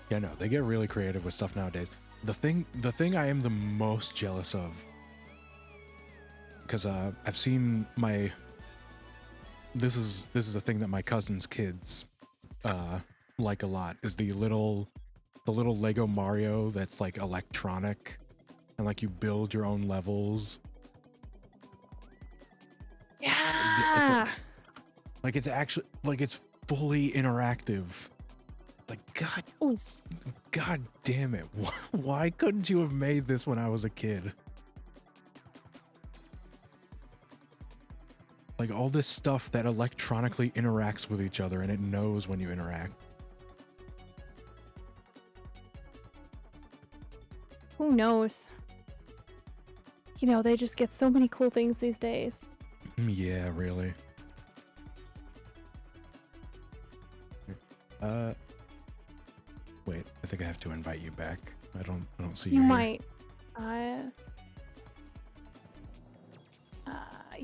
Yeah, no, they get really creative with stuff nowadays. The thing I am the most jealous of, because I've seen my... This is a thing that my cousin's kids like a lot, is the little Lego Mario that's like electronic, and like you build your own levels. Yeah. It's actually like it's fully interactive. Like God damn it! Why couldn't you have made this when I was a kid? Like all this stuff that electronically interacts with each other and it knows when you interact. Who knows? You know, they just get so many cool things these days. Yeah, really. Wait, I think I have to invite you back. I don't see you. You here. might.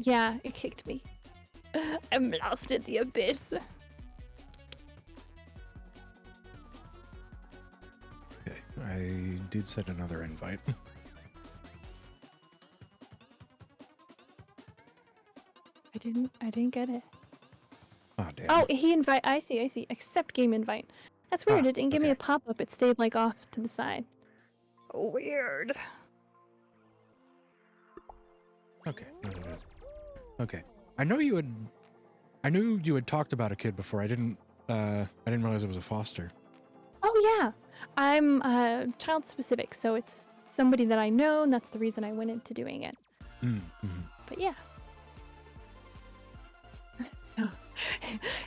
Yeah, it kicked me. I'm lost in the abyss. Okay, I did set another invite. I didn't get it. Oh damn. Oh, I see. Accept game invite. That's weird. It didn't give me okay. a pop-up. It stayed like off to the side. Weird. Okay. Okay. I knew you had talked about a kid before. I didn't realize it was a foster. Oh yeah. I'm child specific, so it's somebody that I know, and that's the reason I went into doing it. Mm-hmm. But yeah. So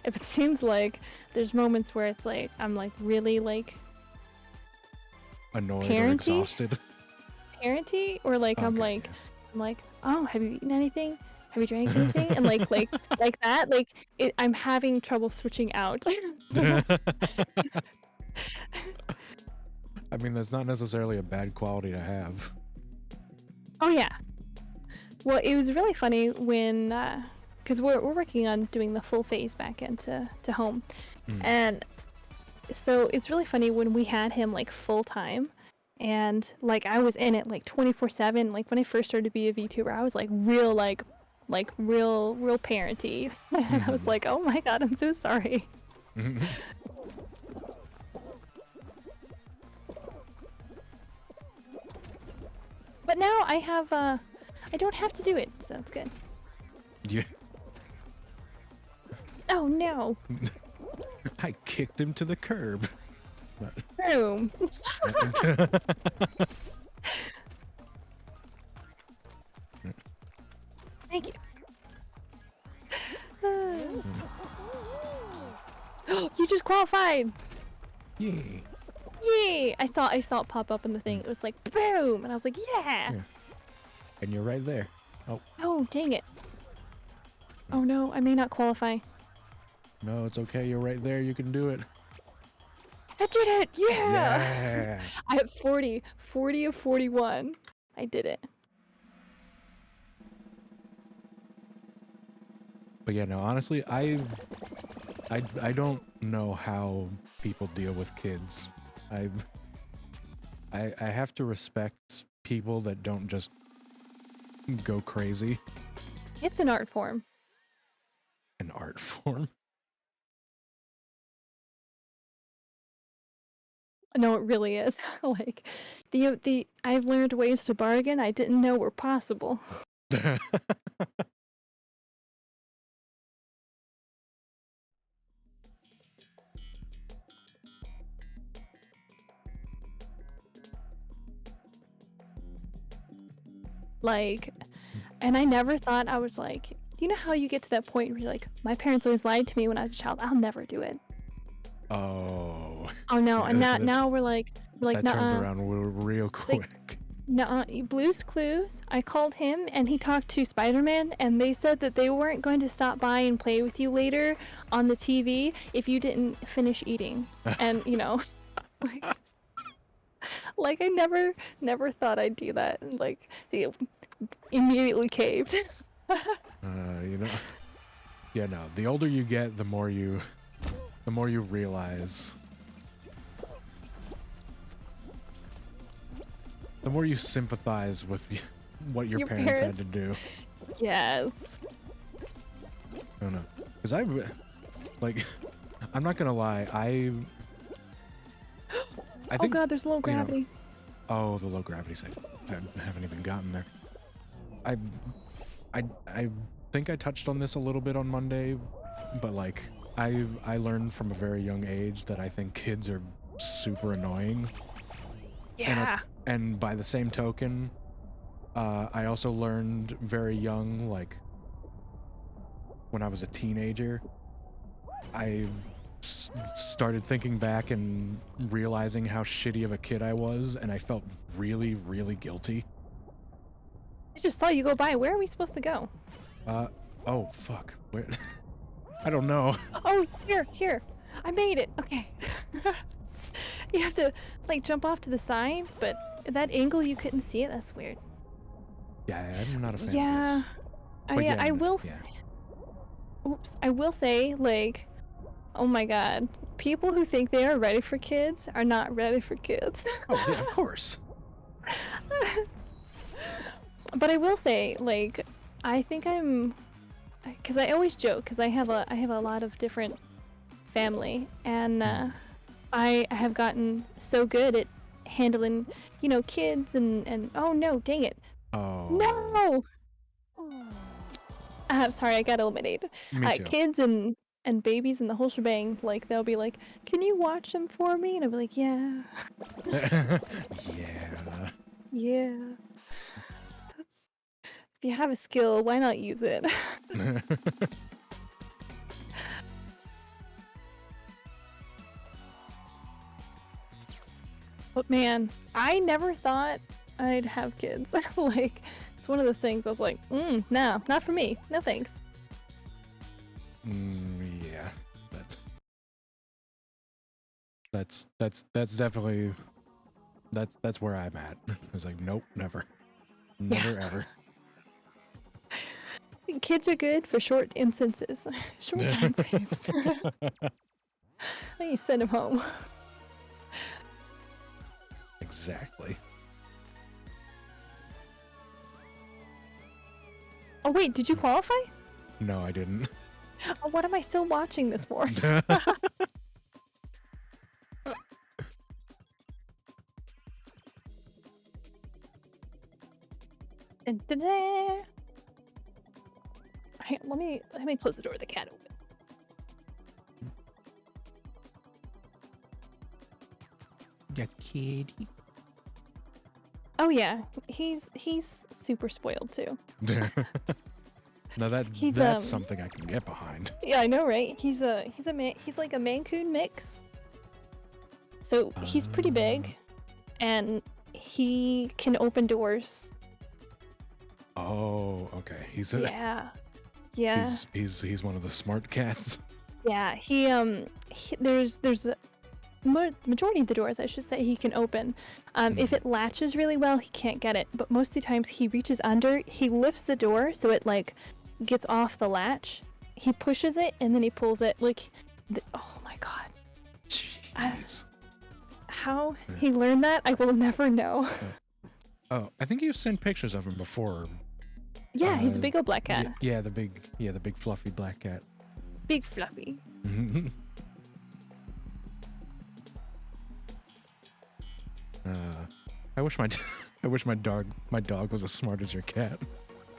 if it seems like there's moments where it's like I'm like really like Annoyed or Parenty? exhausted. parenty, or like I'm Okay, like, oh, have you eaten anything? Have you drank anything? And like that, like I'm having trouble switching out. yeah. I mean, that's not necessarily a bad quality to have. Oh yeah. Well, it was really funny when, because we're working on doing the full phase back into home, Mm. and so it's really funny when we had him like full time, and like I was in it like 24/7. Like when I first started to be a VTuber, I was like real parenty, and I was like, oh my god, I'm so sorry. But now I have I don't have to do it, so it's good. Yeah. Oh no. I kicked him to the curb. Boom. Thank you. You just qualified. Yay. Yay! I saw it pop up in the thing. It was like boom, and I was like, yeah. And you're right there. Oh. Oh, dang it. Oh no, I may not qualify. No, it's okay. You're right there. You can do it. I did it! Yeah! Yeah. I have 40 of 41. I did it. But yeah, no, honestly, I don't know how people deal with kids. I have to respect people that don't just go crazy. It's an art form. An art form. No, it really is. Like the I've learned ways to bargain I didn't know were possible. Like, and I never thought I was like, you know how you get to that point where you're like, my parents always lied to me when I was a child. I'll never do it. Oh. Oh no, Yeah, and now we're like that turns nuh-uh. around real quick. Nuh-uh. Blue's Clues. I called him and he talked to Spider-Man, and they said that they weren't going to stop by and play with you later on the TV if you didn't finish eating. And you know, like I never thought I'd do that. And like it immediately caved. You know. Yeah, no. The older you get, the more you realize. The more you sympathize with what your parents had to do. Yes. I don't know. Because I'm not gonna lie, I Oh think, god, there's low gravity. Oh, the low gravity side. I haven't even gotten there. I think I touched on this a little bit on Monday, but like I learned from a very young age that I think kids are super annoying. Yeah. And by the same token, I also learned very young, like when I was a teenager, I started thinking back and realizing how shitty of a kid I was, and I felt really, really guilty. I just saw you go by. Where are we supposed to go? Oh, fuck. Where? I don't know. Oh, here. I made it. Okay. You have to, like, jump off to the side, but that angle you couldn't see it? That's weird. Yeah, I'm not a fan of Yeah. this. But Yeah, yeah, I will yeah. Oops. I will say, like, oh my god. People who think they are ready for kids are not ready for kids. Oh, yeah, of course. But I will say, like, I think I'm, because I always joke, because I have a lot of different family, and I have gotten so good at handling, you know, kids and oh no, dang it. Oh. No. Sorry, I got eliminated. Me too. Kids and babies and the whole shebang, like they'll be like, "Can you watch them for me?" And I'll be like, "Yeah." Yeah. Yeah. If you have a skill, why not use it? But man, I never thought I'd have kids. Like, it's one of those things I was like, no, not for me. No thanks. Yeah. That's definitely that's where I'm at. It's like nope, never, never ever. Kids are good for short instances, short time frames. Then you send them home. Exactly. Oh wait, did you qualify? No, I didn't. Oh, what am I still watching this for? And ta-da! Hey, let me close the door with the cat open. The kitty. Oh yeah, he's super spoiled too. Now He's, that's something I can get behind. Yeah, I know, right? He's like a Mancoon mix. So he's pretty big, and he can open doors. Oh, okay. Yeah, yeah, He's one of the smart cats. yeah. There's a majority of the doors, I should say, he can open. If it latches really well, he can't get it. But most of the times, he reaches under, he lifts the door so it like gets off the latch. He pushes it and then he pulls it. Like, oh my god. Jeez. How he learned that, I will never know. Oh, I think you've sent pictures of him before. Yeah, he's a big old black cat. Yeah, the big fluffy black cat. Big fluffy. I wish my dog was as smart as your cat.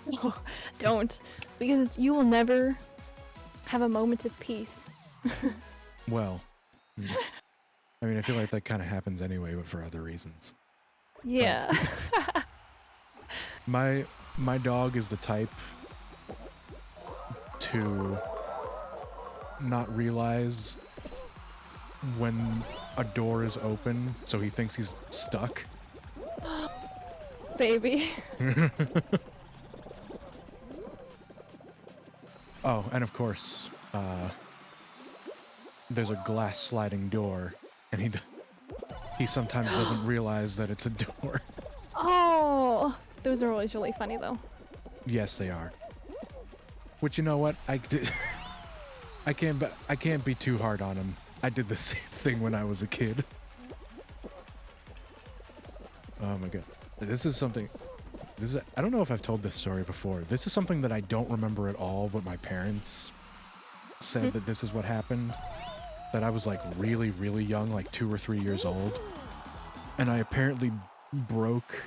No, don't, because you will never have a moment of peace. Well, I mean, I feel like that kind of happens anyway, but for other reasons. Yeah. My dog is the type to not realize when a door is open, so he thinks he's stuck. Baby. Oh, and of course, there's a glass sliding door, and he sometimes doesn't realize that it's a door. Oh, those are always really funny though. Yes, they are. Which, you know what, I can't be too hard on him. I did the same thing when I was a kid. Oh my god, I don't know if I've told this story before. This is something that I don't remember at all, but my parents said that this is what happened. That I was like really, really young, like 2 or 3 years old. And I apparently broke,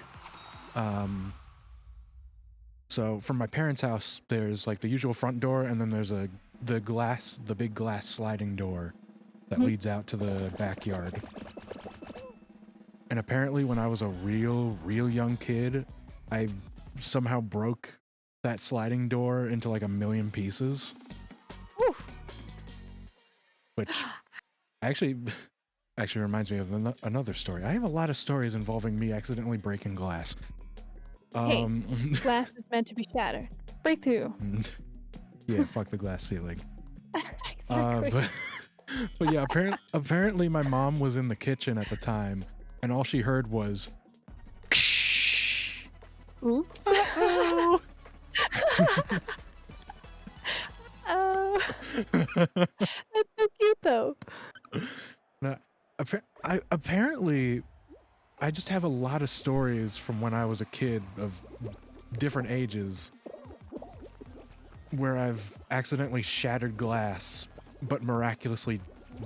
so from my parents' house, there's like the usual front door, and then there's the big glass sliding door that leads out to the backyard. And apparently when I was a real young kid, I somehow broke that sliding door into like a million pieces. Oof. Which actually reminds me of another story. I have a lot of stories involving me accidentally breaking glass. Hey, glass is meant to be shattered. Breakthrough. Yeah, fuck the glass ceiling. Exactly. But yeah, apparently my mom was in the kitchen at the time, and all she heard was, Oops. "Uh-oh." Oh. That's so cute though. Now, apparently, I just have a lot of stories from when I was a kid of different ages where I've accidentally shattered glass, but miraculously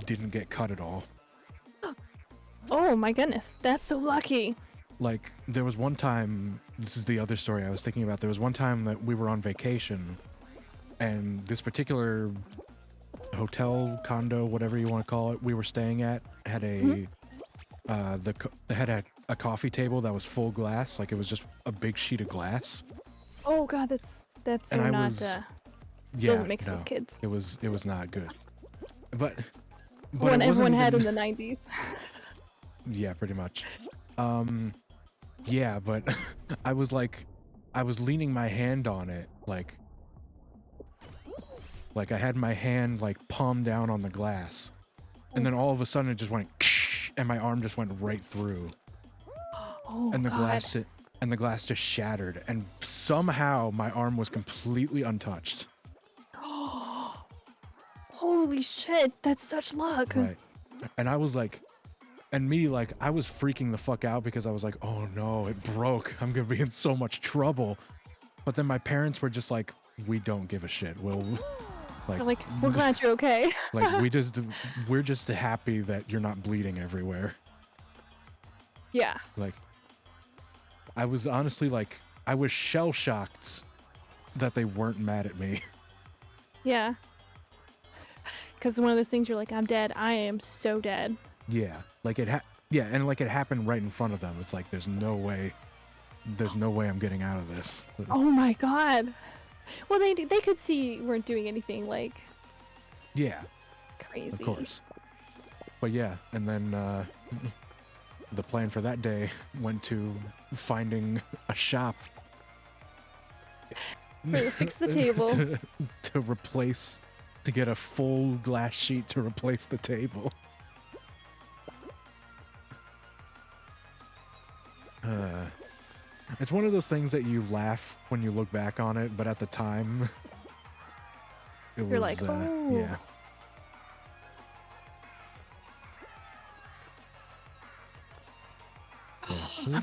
didn't get cut at all. Oh my goodness, that's so lucky. Like, there was one time, this is the other story I was thinking about, there was one time that we were on vacation, and this particular hotel, condo, whatever you want to call it, we were staying at, had a coffee table that was full glass, like it was just a big sheet of glass. Oh god, that's so And I not was- doesn't mix with kids. It was not good. But One it wasn't everyone had in even- the 90s. Yeah, pretty much. Yeah, but I was leaning my hand on it, like I had my hand like palm down on the glass, and then all of a sudden it just went, and my arm just went right through, Oh and the God. glass just shattered, and somehow my arm was completely untouched. Holy shit, that's such luck. Right. And I was like, I was freaking the fuck out because I was like, oh no, it broke. I'm gonna be in so much trouble. But then my parents were just like, we don't give a shit. They're like, we're glad you're okay. like we're just happy that you're not bleeding everywhere. Yeah. Like, I was honestly like, I was shell shocked that they weren't mad at me. Yeah. Because one of those things you're like, I'm dead. I am so dead. Yeah, like it and like it happened right in front of them. It's like there's no way I'm getting out of this. Oh my God. Well, they could see you weren't doing anything like Yeah, crazy. of course. But yeah, and then the plan for that day went to finding a shop Fix the table. to get a full glass sheet to replace the table. It's one of those things that you laugh when you look back on it, but at the time, You're like, oh. yeah. I'm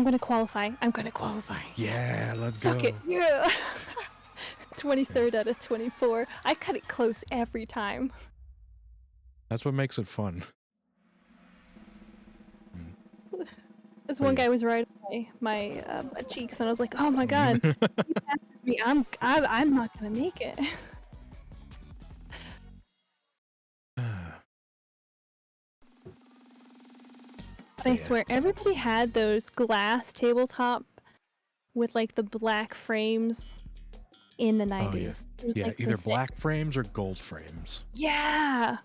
gonna qualify. I'm gonna qualify. Yeah, let's go. Suck it. Yeah. 23rd out of 24. I cut it close every time. That's what makes it fun. This one guy was right on my cheeks, and I was like, "Oh my God, he passes me. I'm not gonna make it." I swear, everybody had those glass tabletop with like the black frames in the 90s. Oh, yeah, It was, like, either the black frames or gold frames. Yeah.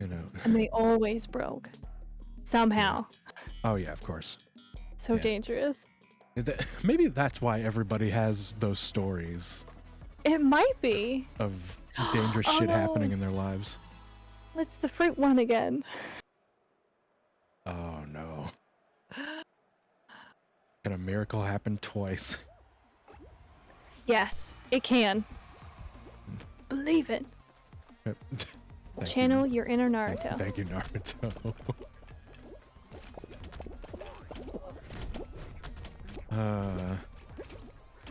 You know. And they always broke. Somehow. Oh yeah, of course. So dangerous. Maybe that's why everybody has those stories It might be. of dangerous shit happening in their lives. It's the fruit one again. Oh no. Can a miracle happen twice? Yes, it can. Believe it. Channel your inner Naruto. Thank you, Naruto.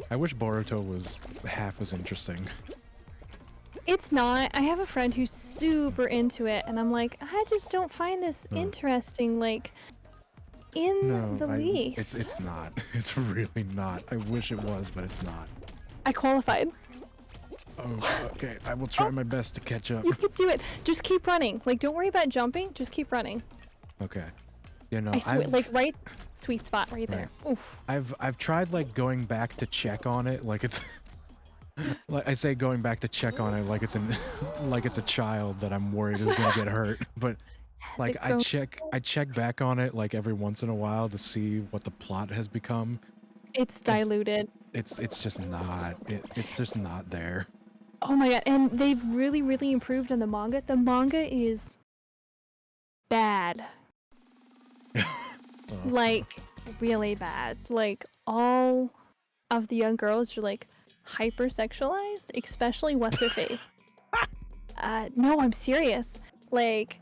I wish Boruto was half as interesting. It's not. I have a friend who's super into it, and I'm like, I just don't find this interesting, like, in the least. It's not. It's really not. I wish it was, but it's not. I qualified. Oh, okay. I will try my best to catch up. You could do it. Just keep running. Like, don't worry about jumping. Just keep running. Okay. You know, like right sweet spot right there. Oof. I've tried like going back to check on it, like it's like I say going back to check on it like it's a child that I'm worried is gonna get hurt. But like I check back on it like every once in a while to see what the plot has become. It's diluted. It's just not. It's just not there. Oh my God! And they've really improved on the manga. The manga is bad. Like really bad. Like all of the young girls are like hypersexualized, especially what's her face. No, I'm serious. Like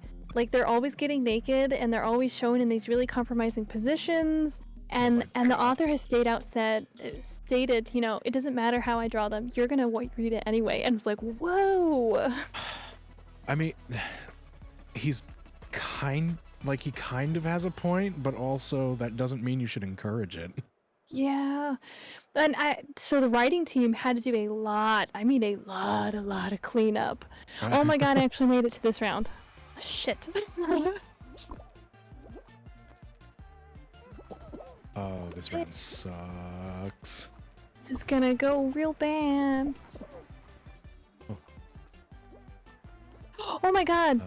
they're always getting naked and they're always shown in these really compromising positions. And the author has stated, you know, it doesn't matter how I draw them, you're gonna read it anyway. And it's like, whoa. I mean, he kind of has a point, but also that doesn't mean you should encourage it. Yeah. And so the writing team had to do a lot of cleanup. Oh my God, I actually made it to this round. Shit. Oh, this round sucks. It's gonna go real bad. Oh my God.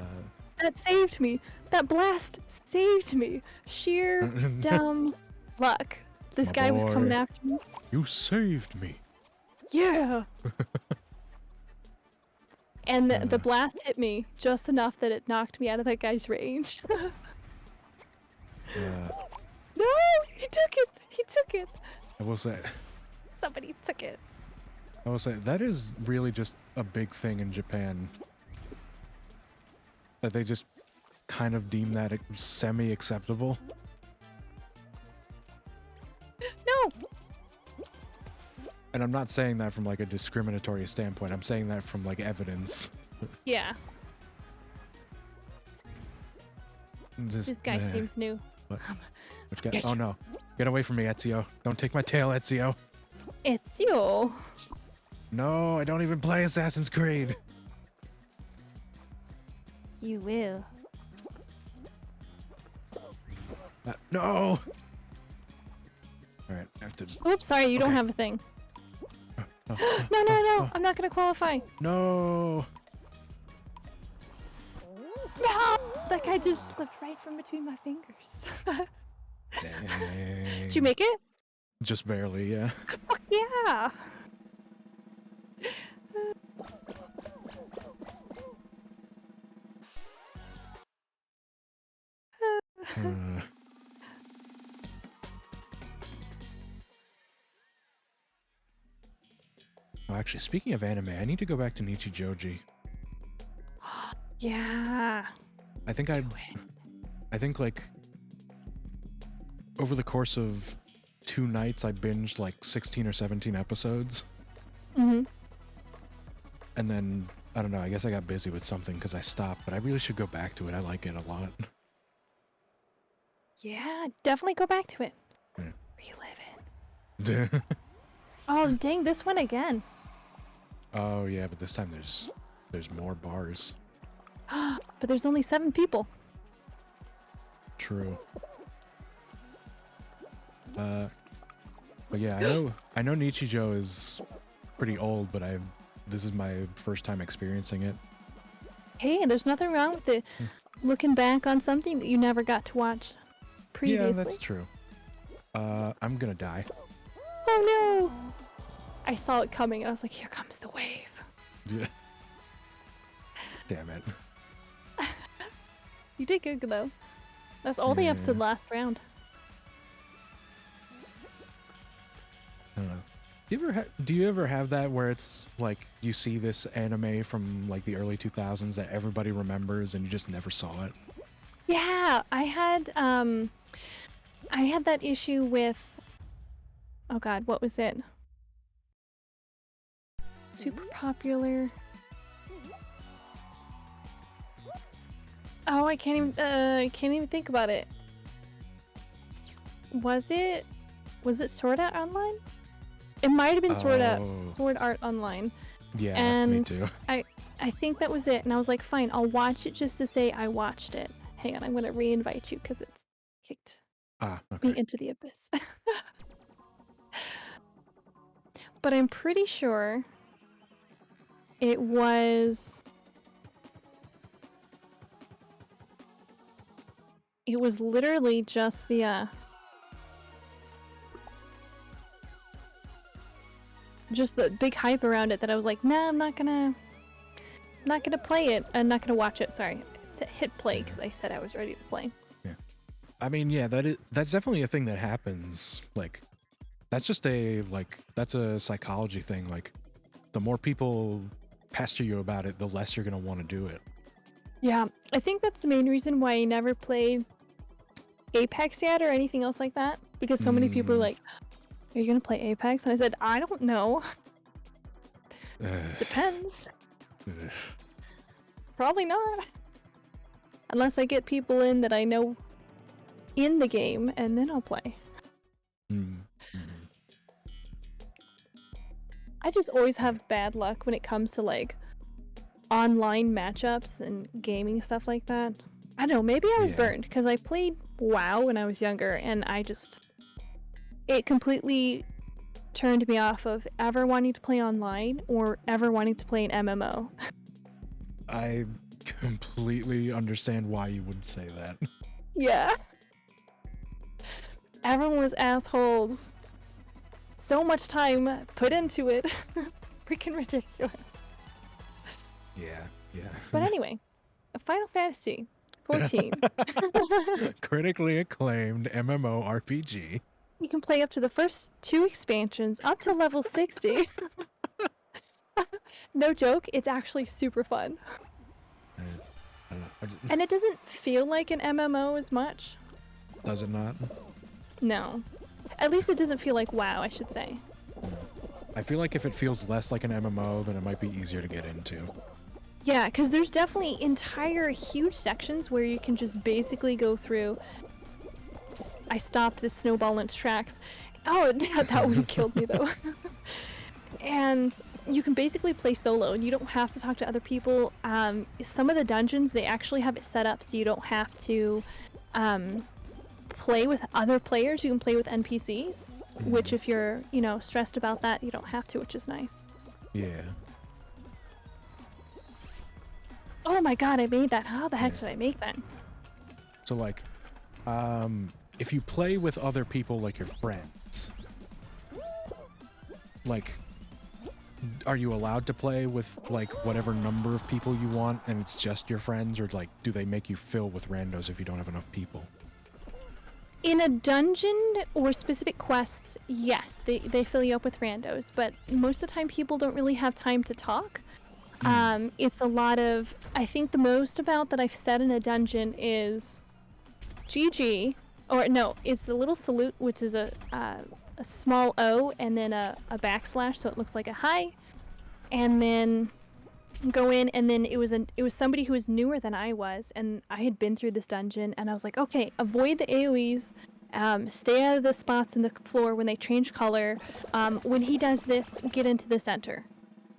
That saved me. That blast saved me. Sheer dumb luck. This guy was coming after me. You saved me. Yeah. And the Uh, blast hit me just enough that it knocked me out of that guy's range. uh, No! He took it! He took it! I will say, Somebody took it. that is really just a big thing in Japan. That they just kind of deem that semi-acceptable. No! And I'm not saying that from like a discriminatory standpoint. I'm saying that from like evidence. Yeah, Just, this guy seems new. What? Which guy? Yes. Oh no! Get away from me, Ezio! Don't take my tail, Ezio! It's you. No, I don't even play Assassin's Creed. You will. No! All right, I have to. Oops, sorry, you don't Okay. have a thing. Oh, No, I'm not gonna qualify. no! No! That guy just slipped right from between my fingers. Dang. Did you make it? Just barely, yeah. Fuck yeah! Uh, oh, actually, speaking of anime, I need to go back to Nichijoji. Yeah. I think like over the course of 2 nights, I binged like 16 or 17 episodes. Mm-hmm. And then, I don't know, I guess I got busy with something because I stopped, but I really should go back to it. I like it a lot. Yeah, definitely go back to it. Yeah. Relive it. Oh, dang, this one again. Oh yeah, but this time there's more bars. But there's only 7 people. True. But yeah, I know Nichijou is pretty old, but this is my first time experiencing it. Hey, there's nothing wrong with it. Looking back on something that you never got to watch previously. Yeah, that's true. I'm gonna die. Oh no! I saw it coming and I was like, here comes the wave. Yeah. Damn it. You did good though. That's all the episode Yeah. last round. I don't know. Do you ever have that where it's like you see this anime from like the early 2000s that everybody remembers and you just never saw it? Yeah, I had that issue with, oh god, what was it? Super popular. Oh, I can't even think about it. Was it Sword Art Online? It might have been Sword Art Online. Yeah, me And too. I think that was it, and I was like, fine, I'll watch it just to say I watched it. Hang on, I'm gonna re-invite you because it's kicked Ah, me okay. into the abyss. But I'm pretty sure it was literally just the big hype around it that I was like, nah, I'm not gonna play it. I'm not gonna watch it. Sorry, hit play because I said I was ready to play. Yeah. I mean, yeah, that's definitely a thing that happens. Like, that's a psychology thing. Like, the more people pester you about it, the less you're gonna want to do it. Yeah, I think that's the main reason why I never played Apex yet or anything else like that, because so many people are like, are you gonna play Apex? And I said, I don't know. Depends. Probably not. Unless I get people in that I know in the game, and then I'll play. I just always have bad luck when it comes to like online matchups and gaming stuff like that. I don't know, maybe I was Yeah. burned because I played WoW when I was younger, and it completely turned me off of ever wanting to play online or ever wanting to play an MMO. I completely understand why you would say that. Yeah. Everyone was assholes. So much time put into it. Freaking ridiculous. Yeah, But anyway, Final Fantasy 14. critically acclaimed MMORPG. You can play up to the first 2 expansions up to level 60. No joke, it's actually super fun. I don't know. And it doesn't feel like an MMO as much. Does it not? No. At least it doesn't feel like WoW, I should say. I feel like if it feels less like an MMO, then it might be easier to get into. Yeah, because there's definitely entire huge sections where you can just basically go through. I stopped this snowball in its tracks. Oh, that one killed me though. And you can basically play solo and you don't have to talk to other people. Some of the dungeons, they actually have it set up so you don't have to play with other players. You can play with NPCs, which if you're, stressed about that, you don't have to, which is nice. Yeah. Oh my god, I made that. How the heck did I make that? So like, if you play with other people like your friends, like, are you allowed to play with like whatever number of people you want and it's just your friends, or like do they make you fill with randos if you don't have enough people? In a dungeon or specific quests, yes, they fill you up with randos, but most of the time people don't really have time to talk. It's a lot of, I think the most amount that I've said in a dungeon is GG, or no, is the little salute, which is a small O and then a backslash, so it looks like a hi, and then go in, and then it was somebody who was newer than I was, and I had been through this dungeon, and I was like, okay, avoid the AoEs, stay out of the spots in the floor when they change color. When he does this, get into the center.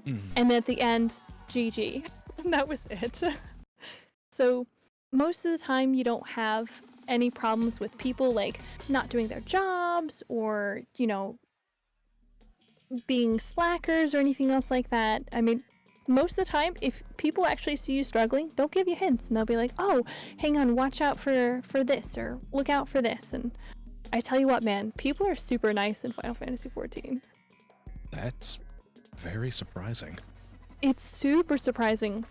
And then at the end, GG. And that was it. So most of the time you don't have any problems with people like not doing their jobs or, being slackers or anything else like that. I mean, most of the time, if people actually see you struggling, they'll give you hints and they'll be like, oh, hang on, watch out for this, or look out for this. And I tell you what, man, people are super nice in Final Fantasy XIV. That's very surprising. It's super surprising.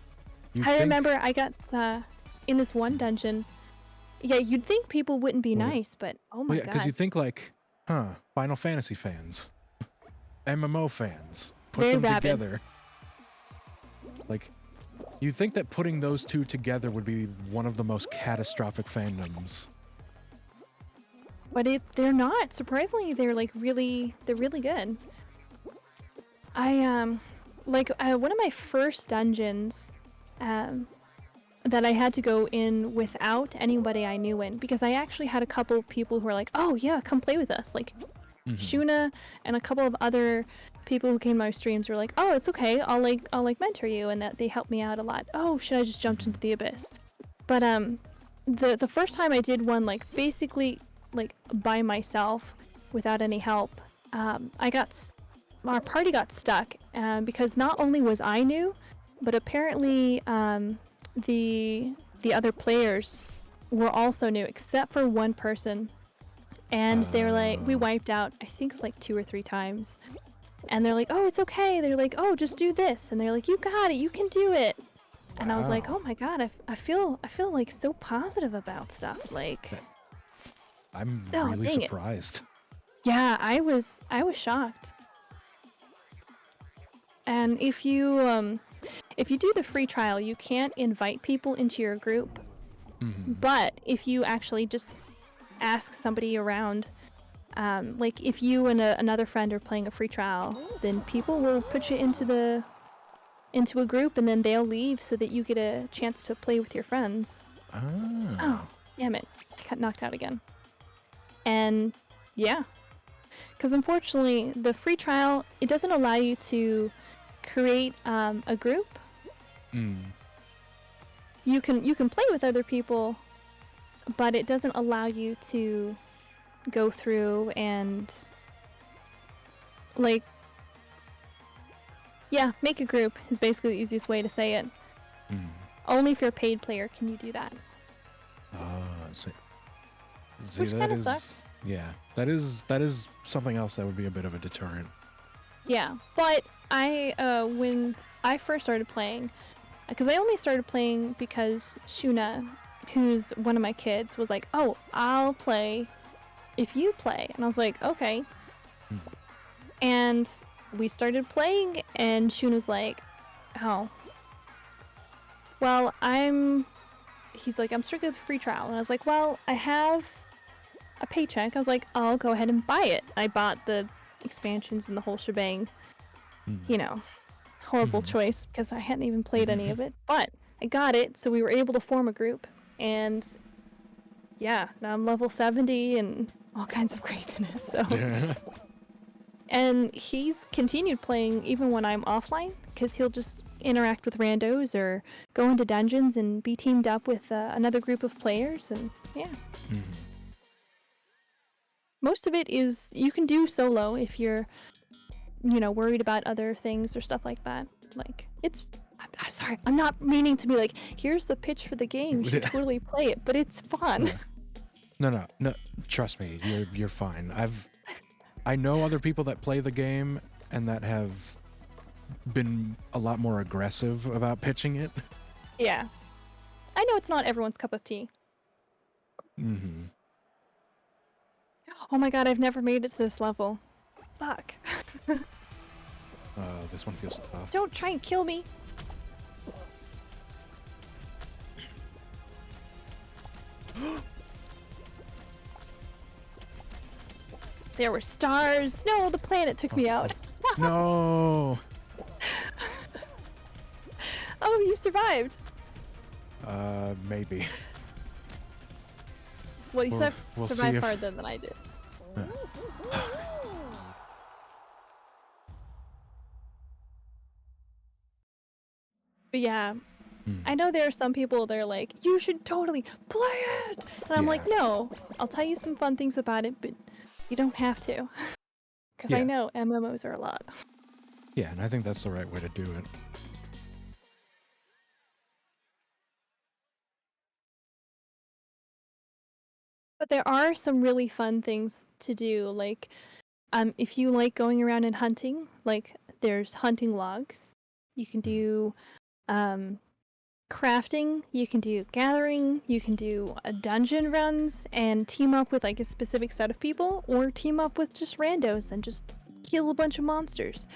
I remember I got in this one dungeon. Yeah, you'd think people wouldn't be nice, but oh my god. Because you think like, Final Fantasy fans, MMO fans, put Very them rabid. together. Like, you'd think that putting those two together would be one of the most catastrophic fandoms. But they're not. Surprisingly, they're really good. I one of my first dungeons that I had to go in without anybody I knew in, because I actually had a couple of people who were like, oh yeah, come play with us. Like Shuna and a couple of other people who came to my streams were like, oh, it's okay, I'll mentor you, and that they helped me out a lot. Oh, should I just jumped into the abyss? But the first time I did one basically by myself without any help, our party got stuck because not only was I new, but apparently the other players were also new, except for one person. And they were like, we wiped out, I think it was 2 or 3 times. And they're like, oh, it's okay. They're like, oh, just do this. And they're like, you got it, you can do it. And I was like, oh my god, I feel so positive about stuff. I'm really surprised. Yeah, I was shocked. And if you do the free trial, you can't invite people into your group. But if you actually just ask somebody around, if you and another friend are playing a free trial, then people will put you into a group, and then they'll leave so that you get a chance to play with your friends. Oh, damn it. I got knocked out again. And yeah. Because unfortunately, the free trial, it doesn't allow you to create a group. You can play with other people, but it doesn't allow you to go through and make a group is basically the easiest way to say it. Only if you're a paid player can you do that. Which kind of sucks. Yeah, that is something else that would be a bit of a deterrent. Yeah, but when I first started playing, because I only started playing because Shuna, who's one of my kids, was like, "Oh, I'll play if you play," and I was like, "Okay." Mm. And we started playing, and Shuna's like, "Oh, well, He's like, "I'm strictly with free trial," and I was like, "Well, I have a paycheck." I was like, "I'll go ahead and buy it." I bought the expansions and the whole shebang. Mm. You know, horrible Mhm. choice because I hadn't even played any Mhm. of it, but I got it, so we were able to form a group, and yeah, now I'm level 70 and all kinds of craziness. So, and he's continued playing even when I'm offline because he'll just interact with randos or go into dungeons and be teamed up with another group of players, and yeah. Mhm. Most of it is you can do solo if you're, worried about other things or stuff like that. Like, I'm sorry, I'm not meaning to be like, here's the pitch for the game, you should totally play it, but it's fun. No. Trust me, you're fine. I know other people that play the game and that have been a lot more aggressive about pitching it. Yeah. I know it's not everyone's cup of tea. Mm-hmm. Oh my god, I've never made it to this level. Fuck. This one feels tough. Don't try and kill me. There were stars. No, the planet took me out. No. Oh, you survived. Maybe. Well, you We'll see survived if- farther than I did. But yeah, I know there are some people that are like, you should totally play it! And I'm like, Yeah. no, I'll tell you some fun things about it, but you don't have to. Because I Yeah. know MMOs are a lot. Yeah, and I think that's the right way to do it. But there are some really fun things to do, like, if you like going around and hunting, like, there's hunting logs. You can do, crafting, you can do gathering, you can do dungeon runs, and team up with, like, a specific set of people, or team up with just randos and just kill a bunch of monsters.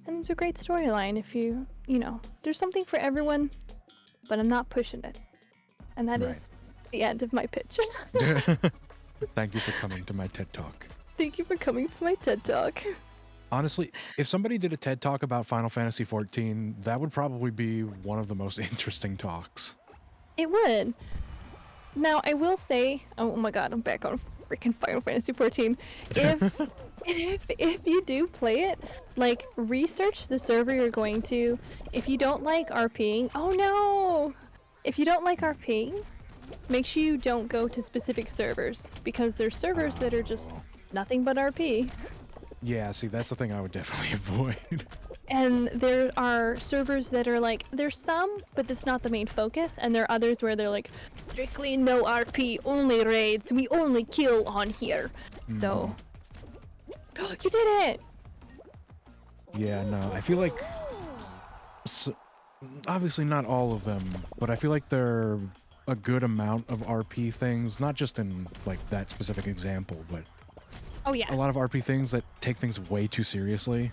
And it's a great storyline if there's something for everyone, but I'm not pushing it. And that is the end of my pitch. Thank you for coming to my TED Talk. Thank you for coming to my TED Talk. Honestly, if somebody did a TED Talk about Final Fantasy XIV, that would probably be one of the most interesting talks. It would. Now, I will say, oh my god, I'm back on freaking Final Fantasy XIV. If you do play it, like, research the server you're going to. If you don't like RPing, oh no! If you don't like RPing, make sure you don't go to specific servers, because there's servers that are just nothing but RP. Yeah, see, that's the thing I would definitely avoid. And there are servers that are like, there's some, but that's not the main focus, and there are others where they're like, strictly no RP, only raids, we only kill on here. So, you did it! Yeah, no, I feel like, obviously not all of them, but I feel like there are a good amount of RP things, not just in, like, that specific example, but Oh yeah. a lot of RP things that take things way too seriously.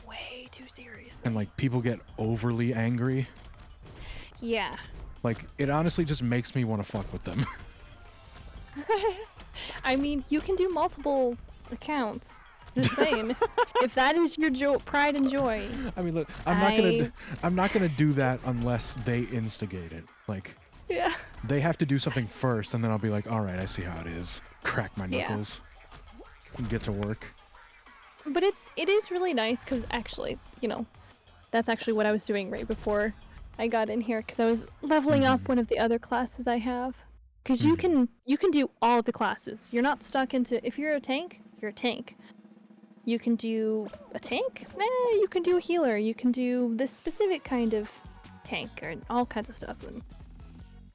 Way too seriously. And, like, people get overly angry. Yeah. Like, it honestly just makes me want to fuck with them. I mean, you can do multiple accounts. Just saying. If that is your pride and joy. I mean, look, I'm not gonna do that unless they instigate it. Like, Yeah. they have to do something first, and then I'll be like, all right, I see how it is. Crack my knuckles. And get to work. But it is really nice because actually, that's actually what I was doing right before I got in here, because I was leveling up one of the other classes I have. Because you can do all of the classes. You're not stuck into, if you're a tank, you're a tank. You can do a tank? You can do a healer. You can do this specific kind of tank, or all kinds of stuff. And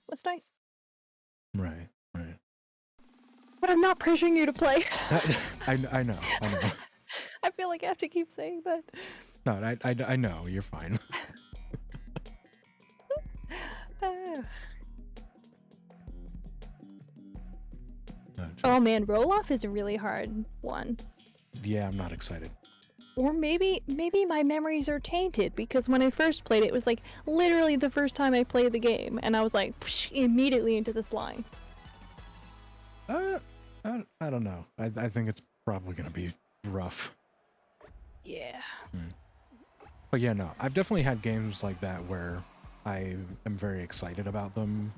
that's nice. Right. But I'm not pressuring you to play. I know. I feel like I have to keep saying that. No, I know, you're fine. Yeah. Uh, Oh man, roll off is a really hard one. yeah, I'm not excited. Or maybe my memories are tainted because when I first played it, it was like literally the first time I played the game, and I was like immediately into the slime. I don't know. I think it's probably gonna be rough. Yeah. But yeah, no, I've definitely had games like that where I am very excited about them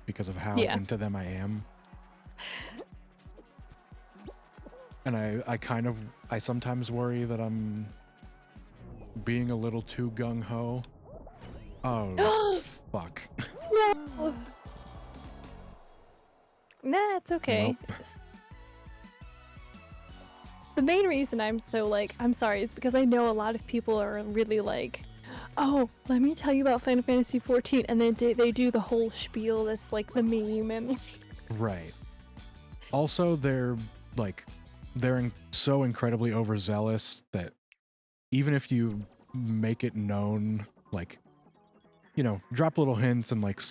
because of how Yeah. into them I am. And I sometimes worry that I'm being a little too gung-ho. Oh, fuck. No. Nah, it's okay. Well, The main reason I'm so like, I'm sorry, is because I know a lot of people are really like, oh, let me tell you about Final Fantasy 14, and then they do the whole spiel that's like the meme and. right. Also, they're so incredibly overzealous that even if you make it known, like, you know, drop little hints and like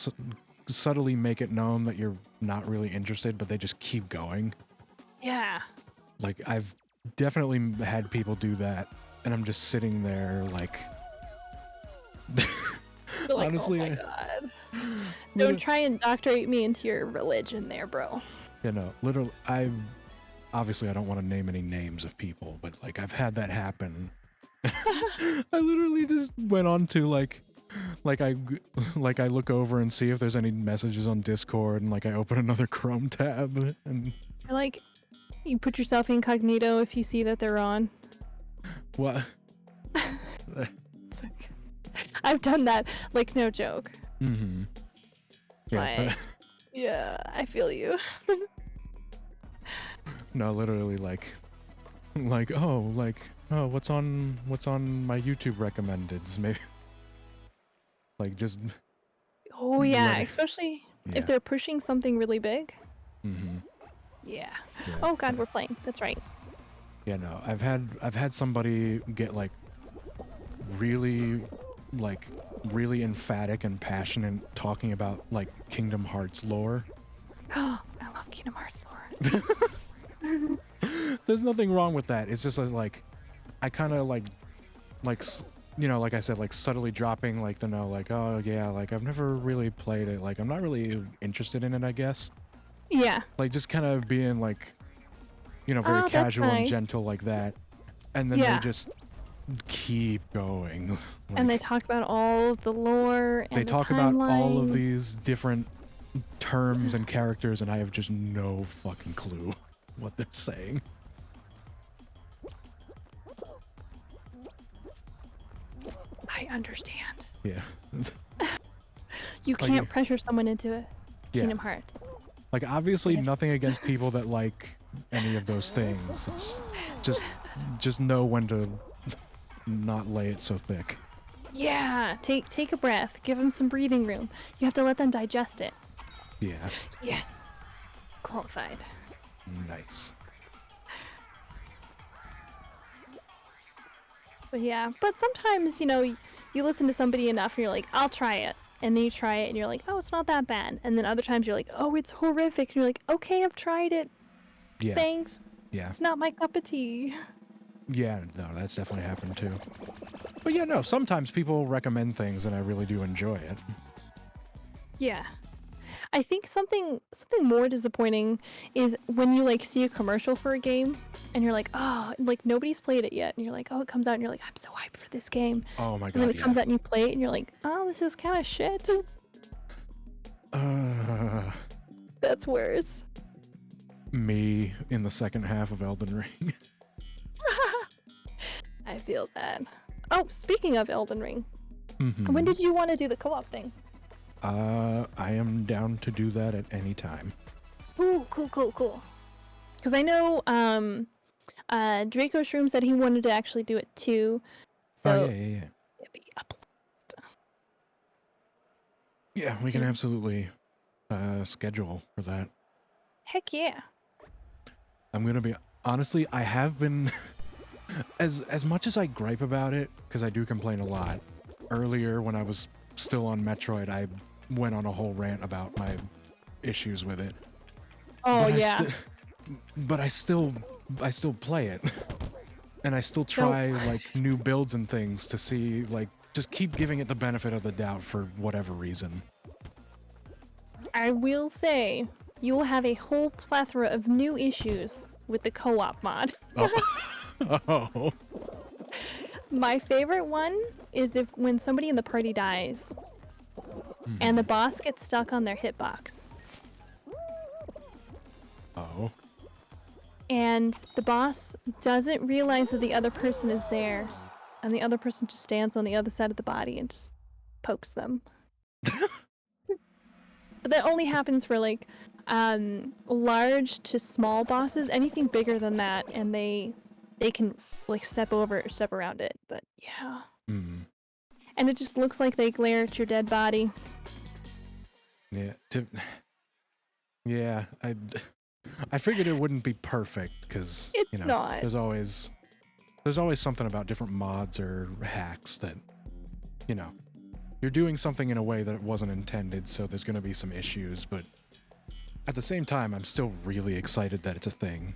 subtly make it known that you're not really interested, but they just keep going. Yeah. Like, I've definitely had people do that, and I'm just sitting there like, You're like, honestly, oh my god. Don't try and indoctrinate me into your religion there, bro. you know, literally, obviously I don't want to name any names of people, but like I've had that happen. I literally just went on to like I look over and see if there's any messages on Discord, and like I open another Chrome tab, and Or like, you put yourself incognito if you see that they're on. what? It's like, I've done that, like no joke. Mm-hmm. Yeah. But, yeah, I feel you. No, literally like oh, what's on my YouTube recommendeds? Maybe like just Oh yeah, let it- especially yeah. if they're pushing something really big. Mm-hmm. Yeah. Yeah. Oh god, we're playing. That's right. Yeah, no, I've had somebody get like really emphatic and passionate talking about like Kingdom Hearts lore. Oh, I love Kingdom Hearts lore. There's nothing wrong with that. It's just like I kind of like you know, like I said, like subtly dropping like the no, like, oh yeah, like I've never really played it, like I'm not really interested in it, I guess. Yeah. Like just kind of being like, you know, very Oh, that's casual and nice. gentle like that, and then Yeah. they just keep going. And they Like, talk about all of the lore and they the talk about all of timeline. these different terms and characters, and I have just no fucking clue what they're saying. I understand. Yeah. You Like, can't pressure someone into a Yeah. Kingdom Hearts. Like, obviously nothing against people that like any of those things. It's just know when to not lay it so thick. Yeah. Take a breath. Give them some breathing room. You have to let them digest it. Yeah. Yes. Qualified. Nice. But yeah, but sometimes, you know, you listen to somebody enough and you're like, I'll try it. And then you try it and you're like, oh, it's not that bad. And then other times you're like, oh, it's horrific. And you're like, okay, I've tried it. Yeah. Thanks. Yeah. It's not my cup of tea. Yeah, no, that's definitely happened too. But yeah, no, sometimes people recommend things and I really do enjoy it. Yeah. I think something more disappointing is when you like see a commercial for a game and you're like, oh, like nobody's played it yet. And you're like, oh, it comes out and you're like, I'm so hyped for this game. Oh my And then god, it yeah. comes out and you play it and you're like, oh, this is kind of shit. That's worse. Me in the second half of Elden Ring. I feel that. Oh, speaking of Elden Ring, Mhm. when did you want to do the co-op thing? I am down to do that at any time. Ooh, cool. Because I know Draco Shroom said he wanted to actually do it too. So Oh, yeah. it'd be up. Yeah, we can absolutely schedule for that. Heck yeah. I'm gonna be honestly, I have been as much as I gripe about it, because I do complain a lot. Earlier when I was still on Metroid, I went on a whole rant about my issues with it. Oh but yeah. But I still play it. And I still try like new builds and things to see, like, just keep giving it the benefit of the doubt for whatever reason. I will say you will have a whole plethora of new issues with the co-op mod. Oh. My favorite one is when somebody in the party dies and the boss gets stuck on their hitbox. Oh. And the boss doesn't realize that the other person is there, and the other person just stands on the other side of the body and just pokes them. But that only happens for like large to small bosses. Anything bigger than that, and they can like step over or step around it. But yeah. And it just looks like they glare at your dead body. Yeah. Yeah. I figured it wouldn't be perfect because you know not. there's always something about different mods or hacks that, you know, you're doing something in a way that it wasn't intended, so there's going to be some issues, but at the same time I'm still really excited that it's a thing.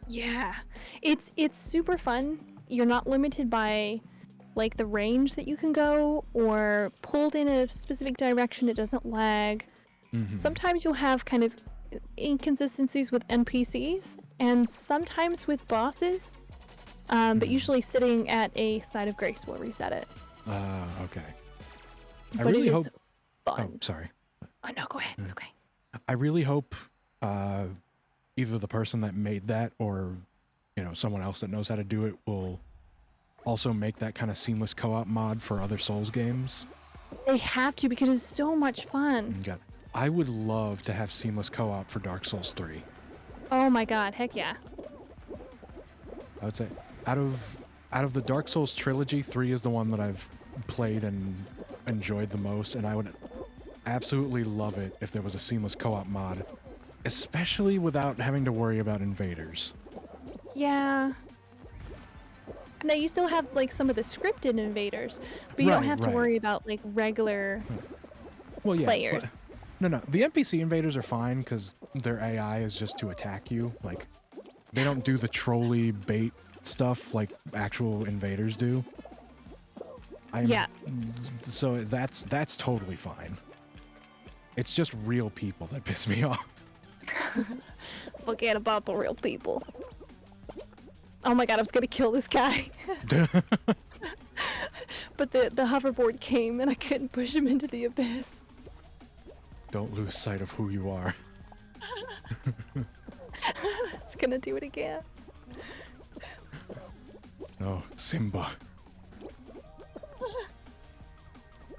Yeah. It's super fun. You're not limited by like the range that you can go or pulled in a specific direction. It doesn't lag. Sometimes you'll have kind of inconsistencies with NPCs and sometimes with bosses, but usually sitting at a side of grace will reset it. Okay. But really it hope. is fun. Oh, sorry. Oh no, go ahead. It's okay. I really hope either the person that made that or, you know, someone else that knows how to do it will also make that kind of seamless co-op mod for other Souls games. They have to because it's so much fun. God, I would love to have seamless co-op for Dark Souls 3. Oh my god, heck yeah. I would say out of the Dark Souls trilogy, 3 is the one that I've played and enjoyed the most, and I would absolutely love it if there was a seamless co-op mod, especially without having to worry about invaders. Yeah. Now you still have like some of the scripted invaders, but you don't have to worry about like regular players. No, the NPC invaders are fine because their AI is just to attack you. Like, they don't do the trolley bait stuff like actual invaders do. Yeah. So that's totally fine. It's just real people that piss me off. Forget about the real people. Oh my god, I was gonna kill this guy. But the hoverboard came and I couldn't push him into the abyss. Don't lose sight of who you are. It's gonna do it again. Oh, Simba.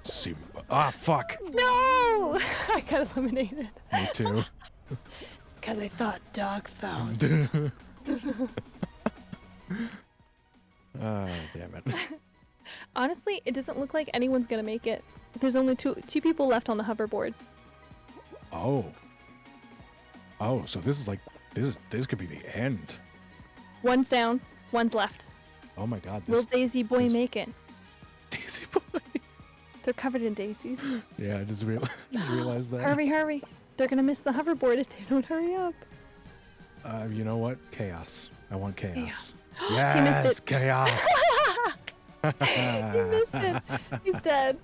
Simba. Ah, fuck. No! I got eliminated. Me too. Because I thought dog thoughts. Damn it. Honestly, it doesn't look like anyone's gonna make it. There's only two people left on the hoverboard. Oh. Oh, so this is like this could be the end. One's down, one's left. Oh my god. Will Daisy Boy make it? Daisy Boy. They're covered in daisies. Yeah, I just realized that. Hurry. They're gonna miss the hoverboard if they don't hurry up. You know what? Chaos. I want chaos. He Yes, missed it. chaos. He missed it. He's dead.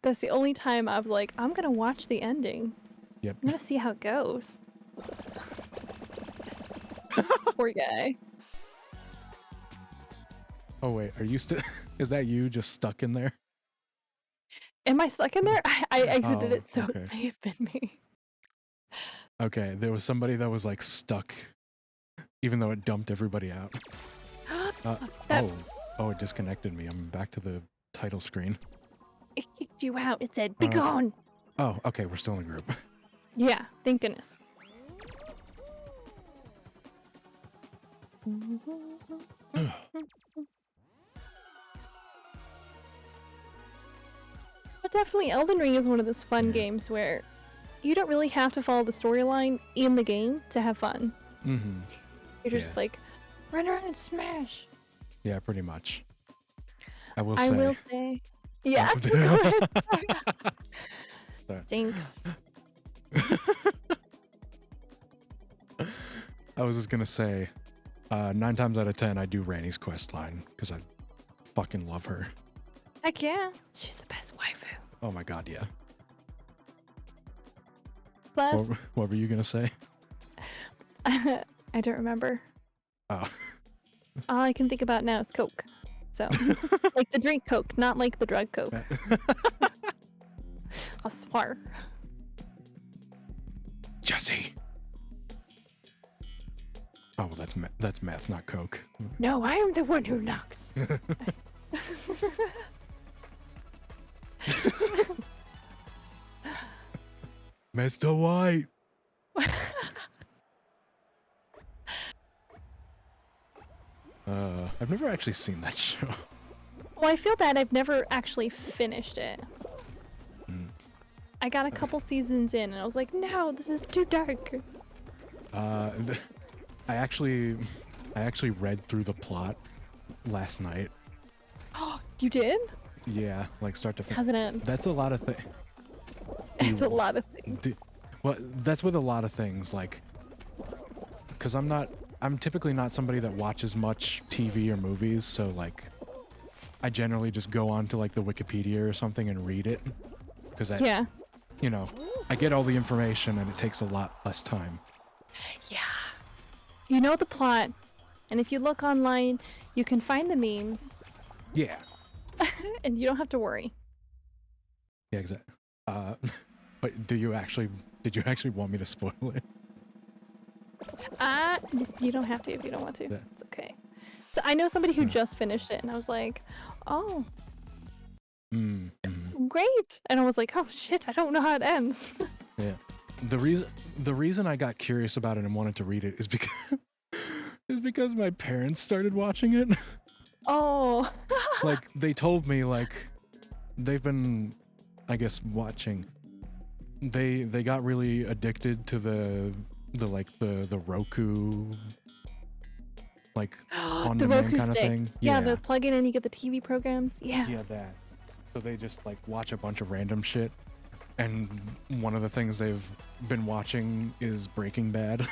That's the only time I was like, I'm gonna watch the ending. Yep. I'm gonna see how it goes. Poor guy. Oh wait, are you still? Is that you just stuck in there? Am I stuck in there? I exited Oh, it, so okay. it may have been me. Okay, there was somebody that was like stuck, even though it dumped everybody out. Oh, it disconnected me. I'm back to the title screen. It kicked you out. It said, "Be gone." Oh, okay, we're still in a group. Yeah, thank goodness. But definitely Elden Ring is one of those fun games where you don't really have to follow the storyline in the game to have fun. Mm-hmm. You're just like, run around and smash. Yeah, pretty much. I will I say. will say. Yeah. Oh. Go ahead. Sorry. Jinx. I was just gonna say, 9 times out of 10, I do Ranny's quest line because I fucking love her. Heck yeah. She's the best waifu. Oh my god, yeah. Plus, What were you gonna say? I don't remember. Oh. All I can think about now is Coke. So, like the drink Coke, not like the drug Coke. I swear. Jesse. Oh, well, that's meth, not Coke. No, I am the one who knocks. Mr. White. I've never actually seen that show. Well, I feel bad I've never actually finished it. Mm. I got a couple seasons in and I was like, no, this is too dark. I actually read through the plot last night. Oh, you did? Yeah, like start to finish. How's it end? That's a lot of things. It's a lot of things. Well, that's with a lot of things, like, because I'm typically not somebody that watches much TV or movies, so like, I generally just go on to like the Wikipedia or something and read it, because Yeah. you know, I get all the information and it takes a lot less time. Yeah. You know the plot, and if you look online, you can find the memes, Yeah. and you don't have to worry. Yeah, exactly. But did you actually want me to spoil it? You don't have to if you don't want to. Yeah. It's okay. So I know somebody who just finished it, and I was like, oh, great. And I was like, oh shit, I don't know how it ends. Yeah. The reason I got curious about it and wanted to read it is because my parents started watching it. Oh. Like they told me like they've been, I guess, watching. They got really addicted to the Roku, like on The demand Roku kind of stick. thing. Yeah, the plug in and you get the TV programs. Yeah. Yeah, that. So they just like watch a bunch of random shit, and one of the things they've been watching is Breaking Bad.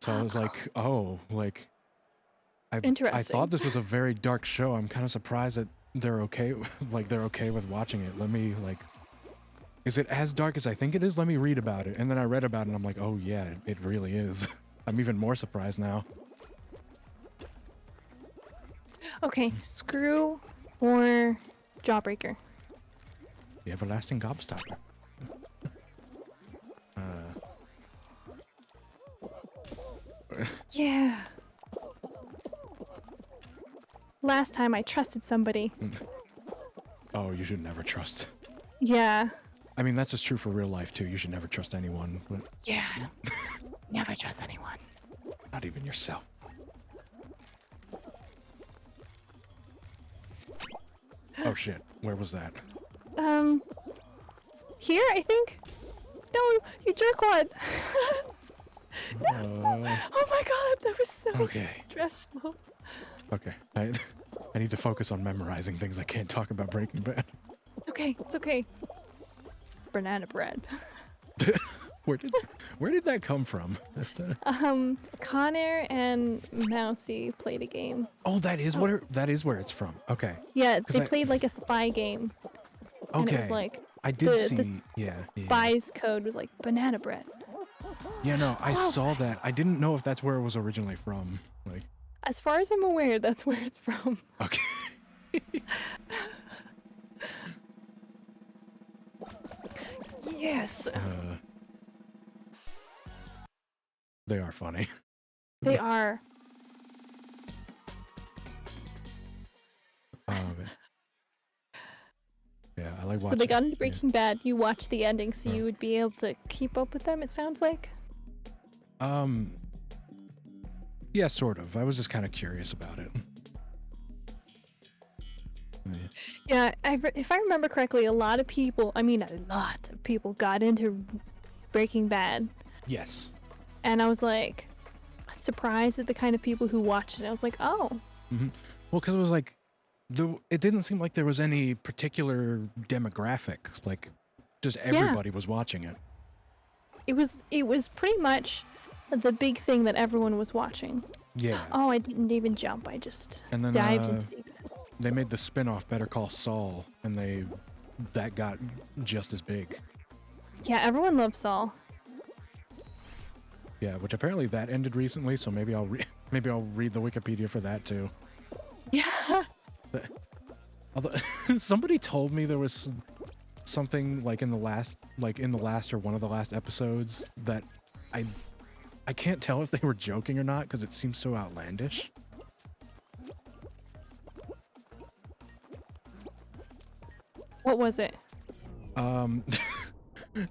So I was like, oh, like I Interesting. thought this was a very dark show. I'm kind of surprised that they're okay, like they're okay with watching it. Let me like, is it as dark as I think it is? Let me read about it. And then I read about it and I'm like, oh yeah, it really is. I'm even more surprised now. Okay, screw or Jawbreaker. The everlasting gobstopper. Yeah. Last time I trusted somebody. Oh, you should never trust. Yeah. I mean, that's just true for real life too. You should never trust anyone, but Yeah. Never trust anyone. not even yourself. Oh shit, where was that? Here, I think? No, you jerkwad! No! Oh my god, that was so Okay. stressful. Okay, I need to focus on memorizing things. I can't talk about Breaking Bad. It's okay. Banana bread. Where did that come from? Connor and Mousy played a game. Oh, that is where it's from. Okay. Yeah, 'Cause they played like a spy game. And Okay. it was like, I did the see. Yeah. spy's code was like banana bread. Yeah, no, I Oh. saw that. I didn't know if that's where it was originally from. Like, As far as I'm aware, that's where it's from. okay. Yes. They are funny. They are. Yeah, I like watching. So they got into yeah. Breaking Bad. You watched the ending, so Oh. you would be able to keep up with them, it sounds like. Yeah, sort of. I was just kind of curious about it. Yeah, if I remember correctly, a lot of people got into Breaking Bad. Yes. And I was like, surprised at the kind of people who watched it. I was like, oh. Well, because it was like, It didn't seem like there was any particular demographic. Like, just Yeah, everybody was watching it. it was pretty much the big thing that everyone was watching. Yeah. Oh, I didn't even jump. I just And then dived into deep. they made the spin-off Better Call Saul, and that got just as big. Yeah, everyone loves Saul. Yeah, which apparently that ended recently, so maybe I'll maybe I'll read the Wikipedia for that too. Yeah. Although somebody told me there was something like in the last or one of the last episodes that I can't tell if they were joking or not because it seems so outlandish. What was it?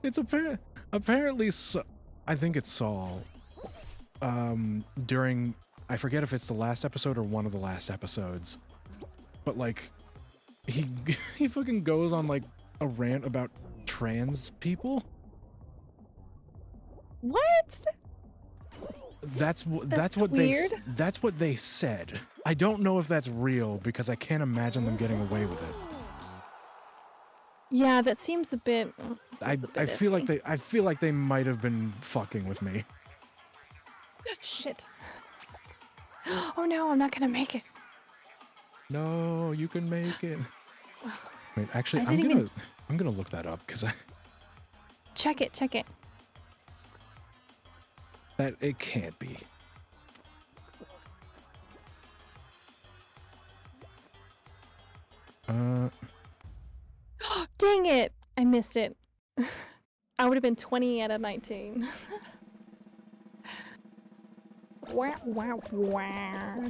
It's apparently I think it's Saul. During I forget if it's the last episode or one of the last episodes, but like he he fucking goes on like a rant about trans people. What? That's That's what weird. that's what they said. I don't know if that's real because I can't imagine them getting away with it. Yeah, that seems a bit. I feel like they might have been fucking with me. Shit. Oh no, I'm not gonna make it. No, you can make it. Wait, actually, I didn't even I'm gonna look that up because check it. Check it. that it can't be. Dang it! I missed it. I would have been 20 out of 19. Wow! Wow! Wow!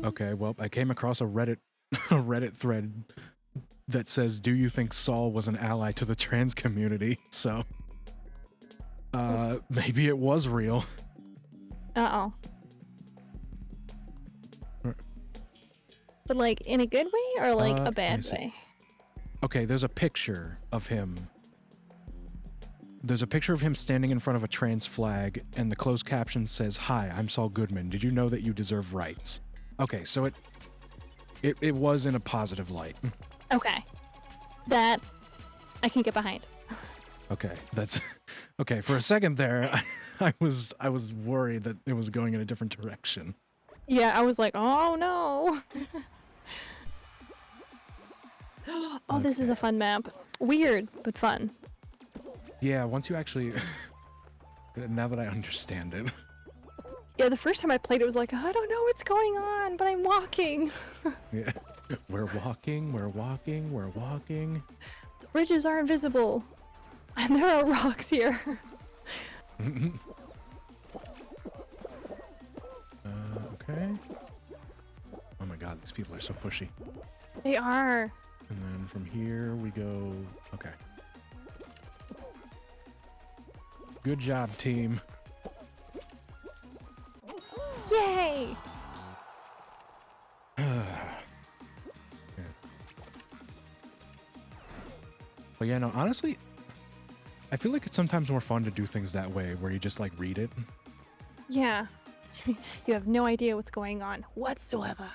Okay, well, I came across a Reddit a Reddit thread that says, "Do you think Saul was an ally to the trans community?" So, maybe it was real. Uh-oh. Right. But like in a good way or like a Let me bad see. way? Okay, there's a picture of him. There's a picture of him standing in front of a trans flag, and the closed caption says, "Hi, I'm Saul Goodman. Did you know that you deserve rights?" Okay, so it was in a positive light. Okay. That I can get behind. Okay, that's okay. For a second there, I was worried that it was going in a different direction. Yeah, I was like, oh no. Oh, this is a fun map. Weird, but fun. Yeah, once you actually, now that I understand it. Yeah, the first time I played it was like, I don't know what's going on, but I'm walking. Yeah, we're walking. Bridges are invisible. And there are rocks here. Okay. Oh my god, these people are so pushy. They are. And then from here we go. Okay. Good job, team. Yay! But yeah, no, honestly, I feel like it's sometimes more fun to do things that way, where you just like read it. Yeah. You have no idea what's going on whatsoever.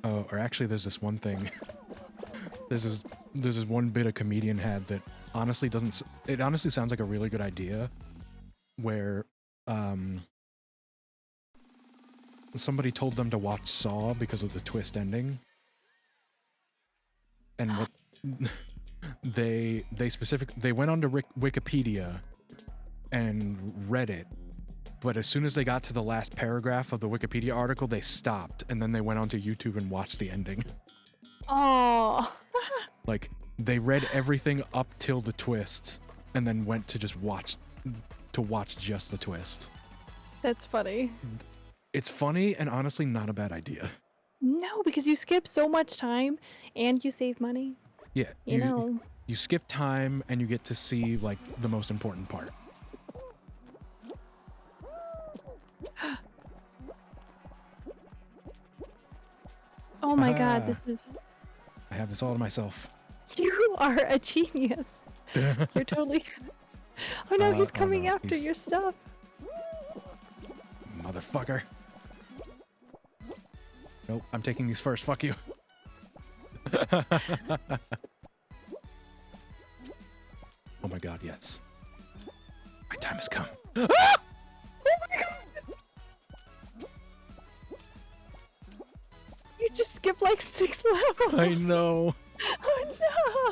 Oh, or actually, there's this one thing. There's this one bit a comedian had that honestly doesn't. It honestly sounds like a really good idea, where somebody told them to watch Saw because of the twist ending, and what they went onto Wikipedia and read it, but as soon as they got to the last paragraph of the Wikipedia article, they stopped, and then they went onto YouTube and watched the ending. Oh. Like, they read everything up till the twist, and then went to just watch just the twist. That's funny. It's funny and honestly not a bad idea. No, because you skip so much time and you save money. Yeah, You know. you skip time and you get to see like the most important part. Oh Oh my god, Ah, this is... I have this all to myself. You are a genius. You're totally... Oh no, he's Oh coming no, after he's- your stuff. Motherfucker. Nope, I'm taking these first. Fuck you. Oh my god, yes. My time has come. Oh my god! You just skipped like 6 levels. I know. Oh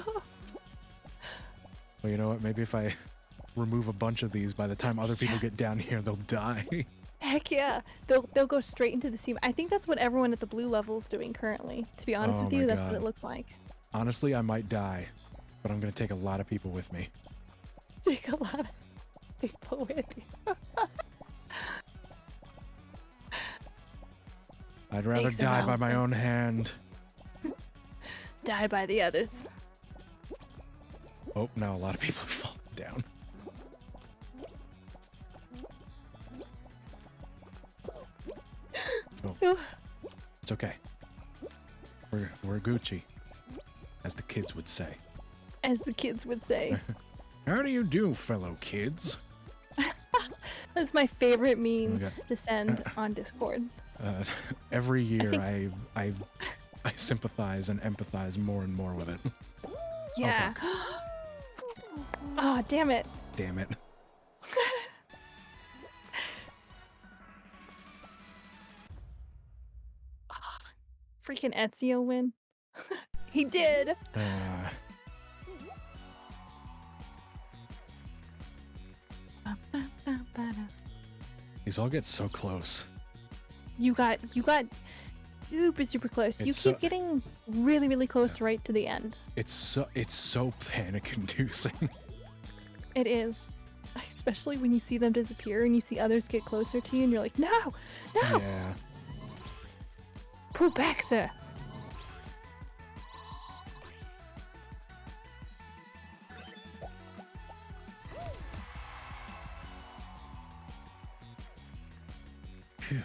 no! Well, you know what? Maybe if I remove a bunch of these, by the time other people get down here, they'll die. Heck yeah. They'll go straight into the sea. I think that's what everyone at the blue level is doing currently. To be honest Oh with my you, that's what God. it looks like. Honestly, I might die, but I'm gonna take a lot of people with me. Take a lot of people with you. I'd rather Thanks, die by Amal. my own hand. Die by the others. Oh, now a lot of people are falling down. Oh, it's okay. We're Gucci, as the kids would say. As the kids would say. How do you do, fellow kids? That's my favorite meme God. to send on Discord. Every year, think- I sympathize and empathize more and more with it. Yeah. Oh, damn it. Damn it. Freaking Ezio win. He did. These all get so close. You got super close. It's You so- keep getting really close right to the end. It's so panic-inducing. It is. Especially when you see them disappear and you see others get closer to you and you're like, no! No! Yeah. Pull back, sir! Phew.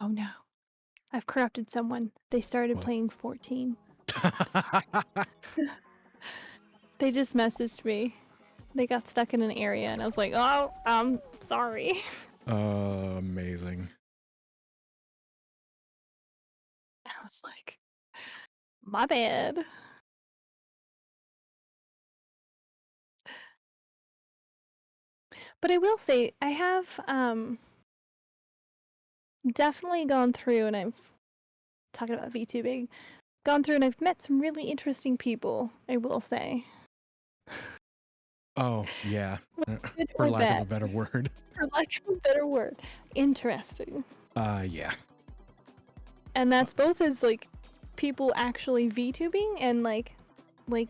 Oh no. I've corrupted someone. They started What? playing 14. They just messaged me. They got stuck in an area and I was like, oh, I'm sorry. Amazing. I was like, my bad. But I will say, I have definitely gone through and I've talking about VTubing, gone through and I've met some really interesting people, I will say. Oh, yeah. Good For or lack of a bad. better word. For lack of a better word. Interesting. Yeah. And that's both as like people actually VTubing and like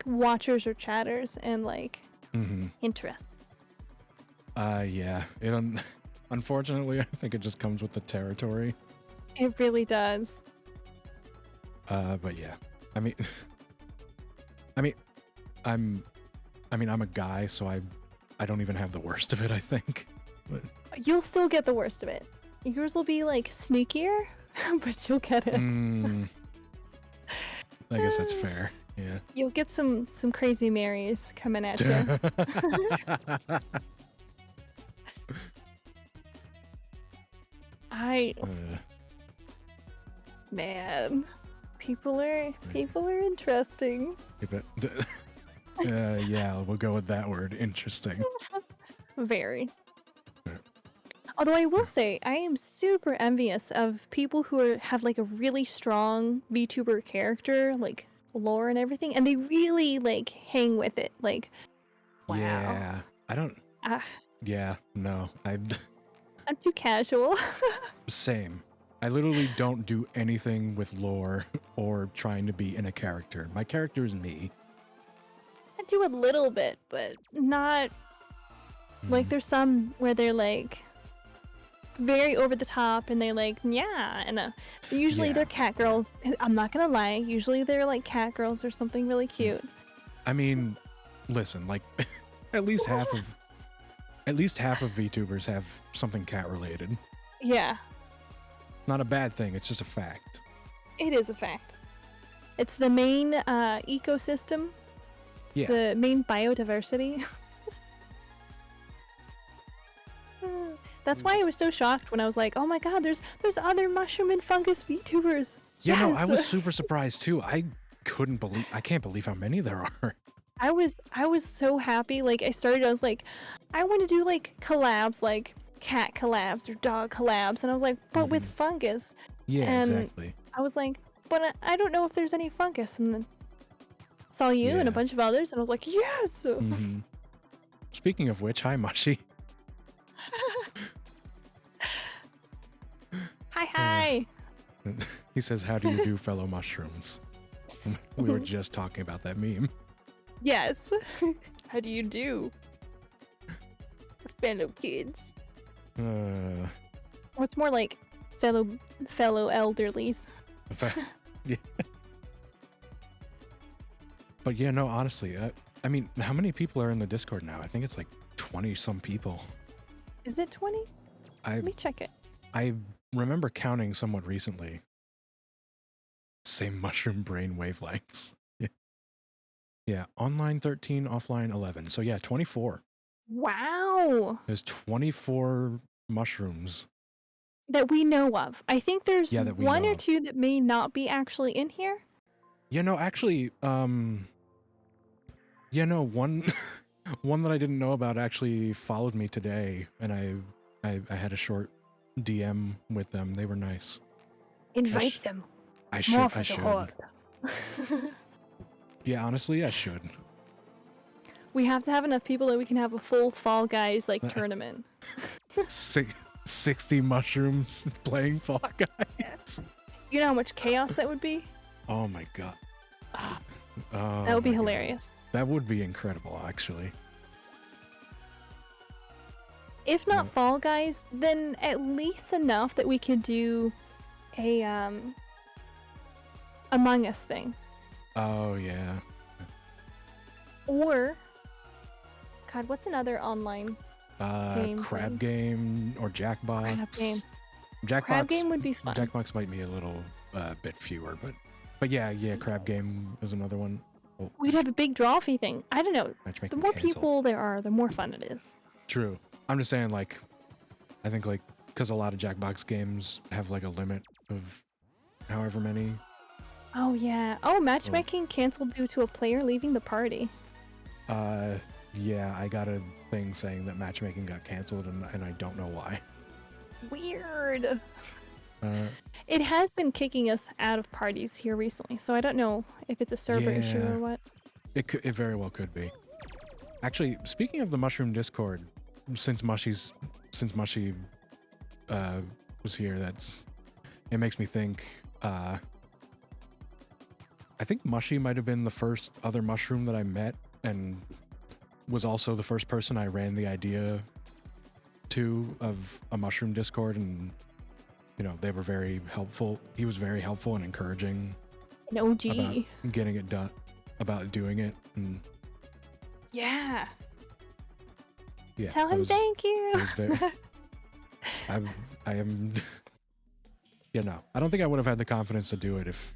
watchers or chatters and like Mm-hmm. interest. Yeah. Unfortunately, I think it just comes with the territory. It really does. But yeah. I'm a guy, so I don't even have the worst of it, I think. But You'll still get the worst of it. Yours will be like sneakier, but you'll get it. I guess that's fair. Yeah. You'll get some crazy Marys coming at you. Uh, Man, people are interesting. yeah, we'll go with that word. Interesting. Very. Although I will say, I am super envious of people who have like a really strong VTuber character, like lore and everything, and they really like hang with it. Like, wow. Yeah. I don't. Ah, Yeah. No. I'm too casual. Same. I literally don't do anything with lore or trying to be in a character. My character is me. I do a little bit, but not like there's some where they're like very over the top and they're like, yeah, and usually Yeah. they're cat girls. I'm not gonna lie, usually they're like cat girls or something really cute. I mean, listen, like at least half of VTubers have something cat related. Yeah. Not a bad thing, it's just a fact. It is a fact. It's the main ecosystem. It's Yeah. the main biodiversity. That's why I was so shocked when I was like, "Oh my god, there's other mushroom and fungus VTubers." Yeah, no, I was Yes! super surprised too. I can't believe how many there are. I was so happy. Like I was like, I want to do like collabs, like cat collabs or dog collabs, and I was like, but with fungus. Yeah, And exactly. I was like, but I don't know if there's any fungus. And then saw you and Yeah. a bunch of others, and I was like, yes. hmm Speaking of which, hi Mushy. Hi. He says, "How do you do, fellow mushrooms?" We were just talking about that meme. Yes. How do you do, fellow kids? What's more like fellow elderlies? Yeah. But yeah, no, honestly, I mean, how many people are in the Discord now? I think it's like 20 some people. Is it 20? Let me check it. I remember counting somewhat recently. Same mushroom brain wavelengths. Yeah. Yeah, online 13, offline 11. So yeah, 24. Wow. There's 24 mushrooms. That we know of. I think there's Yeah, that we one know or of. two that may not be actually in here. Yeah, no, actually, yeah, no, one one that I didn't know about actually followed me today, and I had a short DM with them. They were nice. Invite them. I More should. for I the should. horde. Yeah, honestly, I should. We have to have enough people that we can have a full Fall Guys like tournament. 60 mushrooms playing Fall Guys. You know how much chaos that would be? Oh my god. Oh, That would be my God. hilarious. That would be incredible, actually. If not No. Fall Guys, then at least enough that we could do a Among Us thing. Oh yeah. Or God, what's another online game Crab thing? game or Jackbox. Crab game. Jackbox. Crab game would be fun. Jackbox might be a little bit fewer, but yeah, crab game is another one. Oh, We'd have a big drawfee thing. I don't know. The matchmaking more canceled. people there are, the more fun it is. True. I'm just saying, like, I think like because a lot of Jackbox games have like a limit of however many. Oh yeah. Oh, matchmaking canceled due to a player leaving the party. Yeah, I got a thing saying that matchmaking got canceled, and I don't know why. Weird. Uh, It has been kicking us out of parties here recently, so I don't know if it's a server issue Yeah. or what. it very well could be. Actually, speaking of the Mushroom Discord, since Mushy was here, it makes me think. I think Mushy might have been the first other mushroom that I met, and was also the first person I ran the idea to of a mushroom Discord, and they were very helpful. He was very helpful and encouraging An OG. about getting it done, about doing it, and Yeah. yeah. Tell him thank you. I was very. I am. Yeah, no. I don't think I would have had the confidence to do it if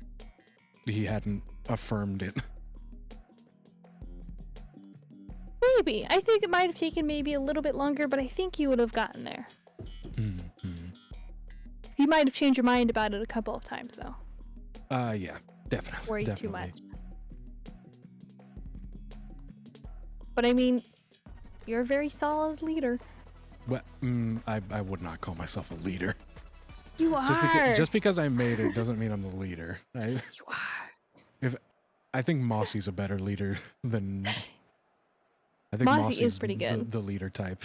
he hadn't affirmed it. Maybe. I think it might have taken maybe a little bit longer, but I think you would have gotten there. Mm-hmm. You might have changed your mind about it a couple of times, though. Yeah, definitely. Worried definitely. too much. But I mean, you're a very solid leader. Well, I would not call myself a leader. You are. Just because I made it doesn't mean I'm the leader. You are. I think Mossy's a better leader than. I think Mossy Mossy's is pretty good. The leader type.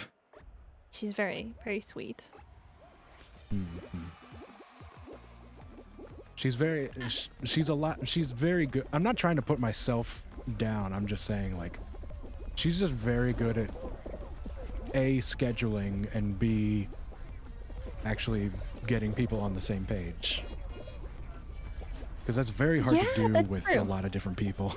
She's very, very sweet. Mm-hmm. She's very. She's a lot. She's very good. I'm not trying to put myself down. I'm just saying, like, she's just very good at A, scheduling, and B, actually getting people on the same page. Because that's very hard to do with a lot of different people.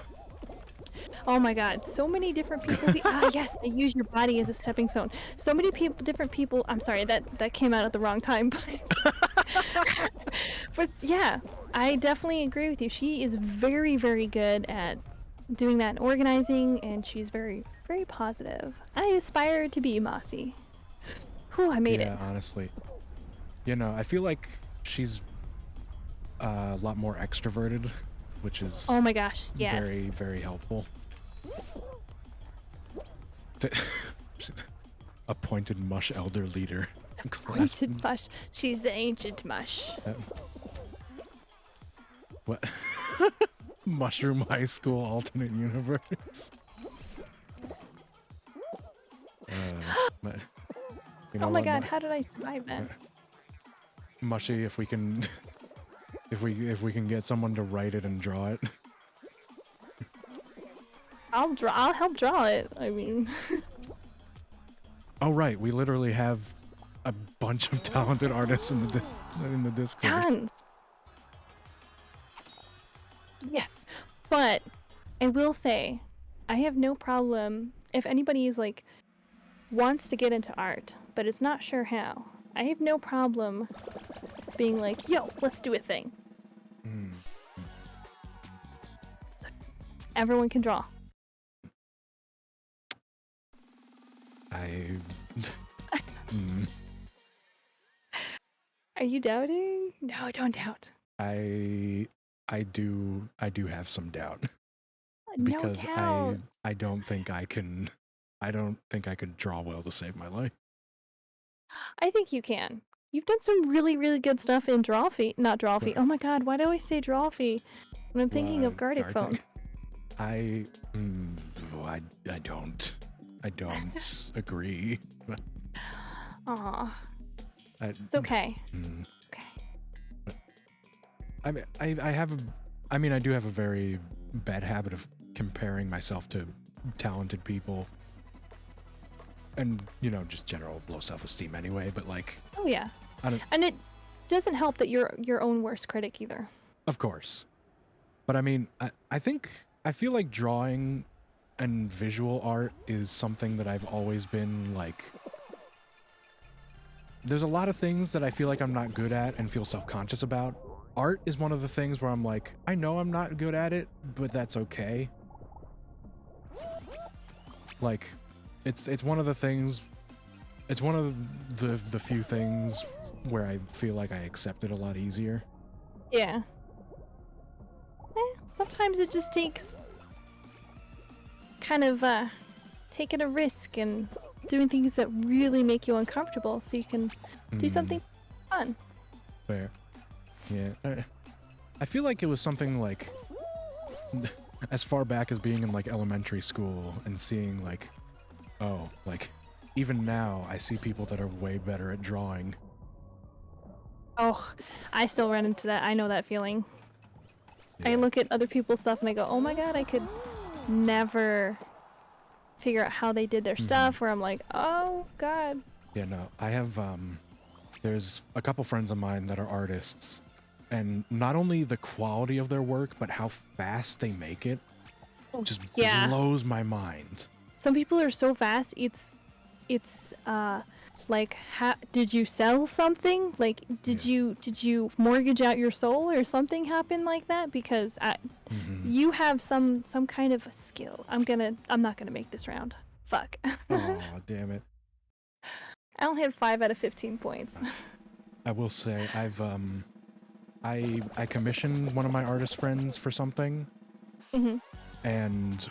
Oh my god, so many different people. Yes, I use your body as a stepping stone. So many different people. I'm sorry, that came out at the wrong time. But yeah, I definitely agree with you. She is very, very good at doing that and organizing, and she's very, very positive. I aspire to be Mossy. Whew, I made it. Yeah, honestly. You know, I feel like she's a lot more extroverted, which is Oh my gosh, yes. very, very helpful. Appointed mush elder leader. Pointed mush. She's the ancient mush. What? Mushroom High School alternate universe. But, you know Oh my what, god, how did I survive that? Mushy, if we can, if we can get someone to write it and draw it. I'll help draw it. I mean, Oh right, we literally have a bunch of talented artists in the Discord. tons. Yes, but I will say, I have no problem if anybody is like wants to get into art, but is not sure how. I have no problem being like, yo, let's do a thing. Mm. So everyone can draw. Mm. Are you doubting? No, don't doubt. I do have some doubt No because doubt. I don't think I could draw well to save my life. I think you can. You've done some really, really good stuff in Drawfee. Not Drawfee. Oh my god, why do I always say Drawfee when I'm thinking of Gardic Phone? I don't agree. Aw. It's okay. Okay. I mean, I do have a very bad habit of comparing myself to talented people. And, you know, just general low self-esteem anyway, but like... Oh yeah. And it doesn't help that you're your own worst critic either. Of course. But I mean, I feel like drawing and visual art is something that I've always been like... There's a lot of things that I feel like I'm not good at and feel self-conscious about. Art is one of the things where I'm like, I know I'm not good at it, but that's okay. Like, it's one of the things, it's one of the few things where I feel like I accept it a lot easier. Yeah. Sometimes it just takes kind of taking a risk and doing things that really make you uncomfortable so you can do something fun. Fair. Yeah. I feel like it was something like as far back as being in like elementary school and seeing like, oh, like even now I see people that are way better at drawing. Oh, I still run into that. I know that feeling. Yeah. I look at other people's stuff and I go, oh my god, I could never figure out how they did their stuff, where I'm like, oh god. Yeah, no, I have, there's a couple friends of mine that are artists, and not only the quality of their work, but how fast they make it just blows my mind. Some people are so fast, it's like, did you sell something? Like, did you mortgage out your soul or something happen like that? Because you have some kind of a skill. I'm not gonna make this round. Fuck. Oh, damn it. I only had 5 out of 15 points. I will say I've I commissioned one of my artist friends for something, and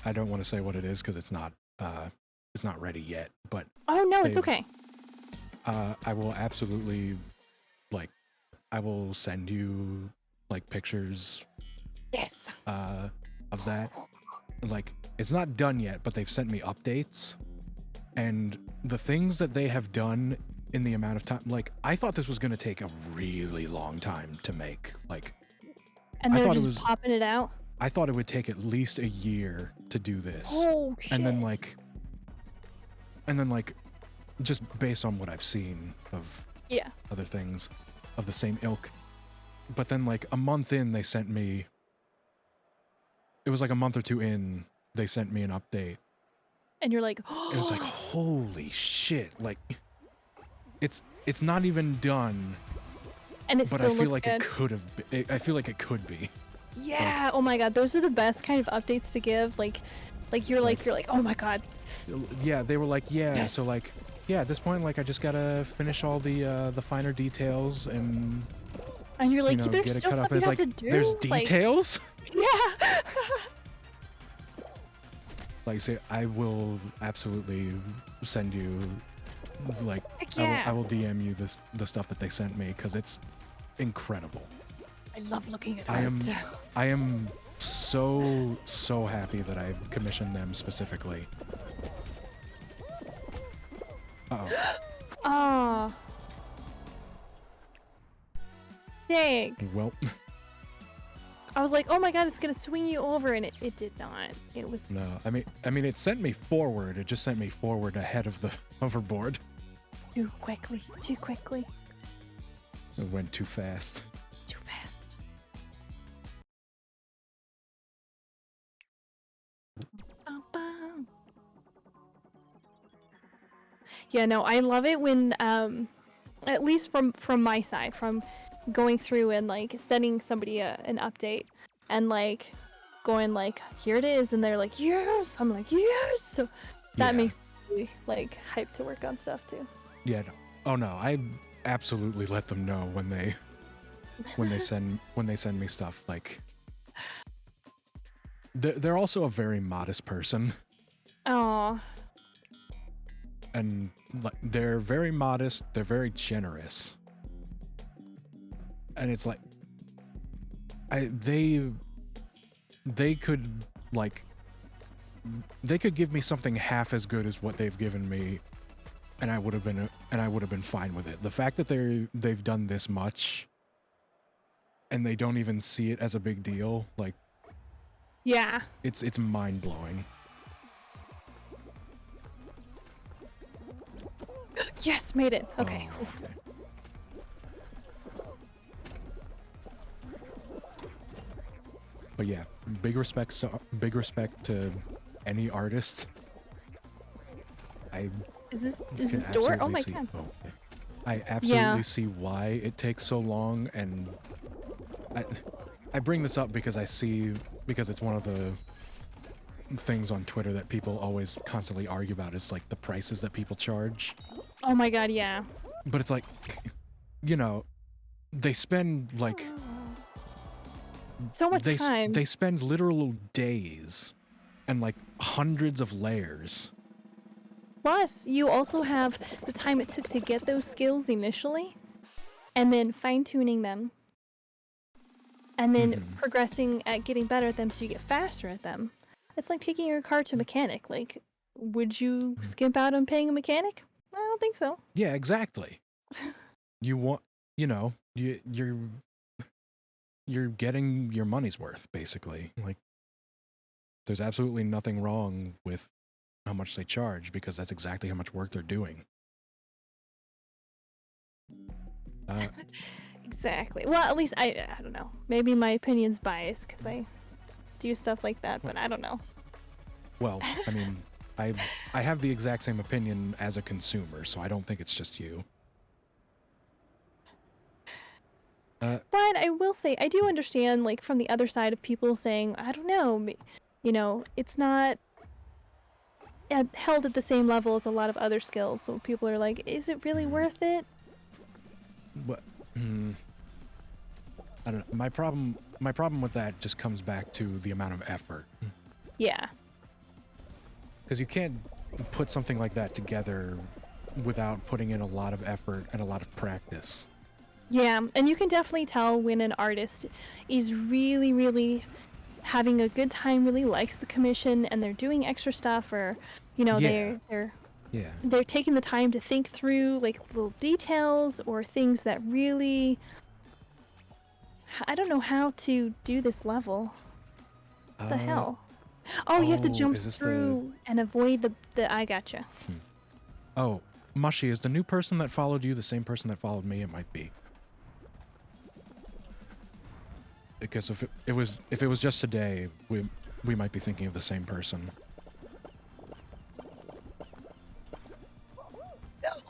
I don't want to say what it is because it's not ready yet. But oh no, it's okay. I will absolutely, like, I will send you like pictures. Yes. Of that. Like, it's not done yet, but they've sent me updates, and the things that they have done in the amount of time, like, I thought this was going to take a really long time to make, like, and they're just popping it out. I thought it would take at least a year to do this. Oh shit. And then like just based on what I've seen of other things of the same ilk. But then like a month in, they sent me, it was like a month or two in, they sent me an update. And you're like, it was like, holy shit, like it's not even done, And it but still I feel looks like good. it could have been, I feel like it could be. Yeah. Oh my god, those are the best kind of updates to give. Like you're Like- like, oh my god. Yeah, they were like, yeah, Yes. so like, yeah, at this point, like, I just gotta finish all the finer details and, And you're like, you know, there's get it still cut stuff up. you It's have like, to do. there's Like, details? yeah. Like, say, I will absolutely send you, like, Heck yeah. I will DM you the stuff that they sent me, because it's incredible. I love looking at I am art. I am so happy that I commissioned them specifically. Uh-oh. Ah. Dang. Well, I was like, oh my god, it's gonna swing you over, and it did not. It was no. I mean it sent me forward. It just sent me forward ahead of the hoverboard. too quickly. Too quickly. It went too fast. Too fast. Bum. Yeah, no, I love it when at least from my side, from going through and like sending somebody an update and like going like, here it is, and they're like, yes, I'm like, yes. So that Yeah. makes me like hyped to work on stuff too. Yeah. No. Oh no, I absolutely let them know when they send me stuff. Like, they're also a very modest person. Oh, And like, they're very modest, they're very generous. And it's like they could like they could give me something half as good as what they've given me, and I would have been fine with it. The fact that they've done this much and they don't even see it as a big deal, like, yeah. it's mind-blowing. Yes, made it. Okay. Oh, okay. But yeah, big respect to any artist. I Is this can door? Oh absolutely my see, god. oh, okay. I absolutely Yeah. see why it takes so long, and I bring this up because because it's one of the things on Twitter that people always constantly argue about, is like the prices that people charge. Oh my god, yeah. But it's like, you know, they spend like So much they time. they spend literal days and like hundreds of layers. Plus, you also have the time it took to get those skills initially, and then fine-tuning them, and then Mhm. progressing at getting better at them so you get faster at them. It's like taking your car to a mechanic. Like, would you skimp out on paying a mechanic? I don't think so. Yeah, exactly. You want, you know, you're getting your money's worth, basically. Like, there's absolutely nothing wrong with how much they charge, because that's exactly how much work they're doing. Exactly. Well, at least I don't know. Maybe my opinion's biased because I do stuff like that, but I don't know. Well, I mean, I have the exact same opinion as a consumer, so I don't think it's just you. But I will say, I do understand, like, from the other side of people saying, I don't know, you know, it's not held at the same level as a lot of other skills. So people are like, is it really worth it? But I don't know. My problem with that just comes back to the amount of effort. Yeah. Because you can't put something like that together without putting in a lot of effort and a lot of practice. Yeah, and you can definitely tell when an artist is really, really having a good time, really likes the commission, and they're doing extra stuff, or, you know, Yeah. they're Yeah. taking the time to think through like little details or things that really, I don't know how to do this level. What the hell? Oh, you have to jump is this through and avoid the I gotcha. Oh, Mushi, is the new person that followed you the same person that followed me? It might be. Because if it was just today, we might be thinking of the same person.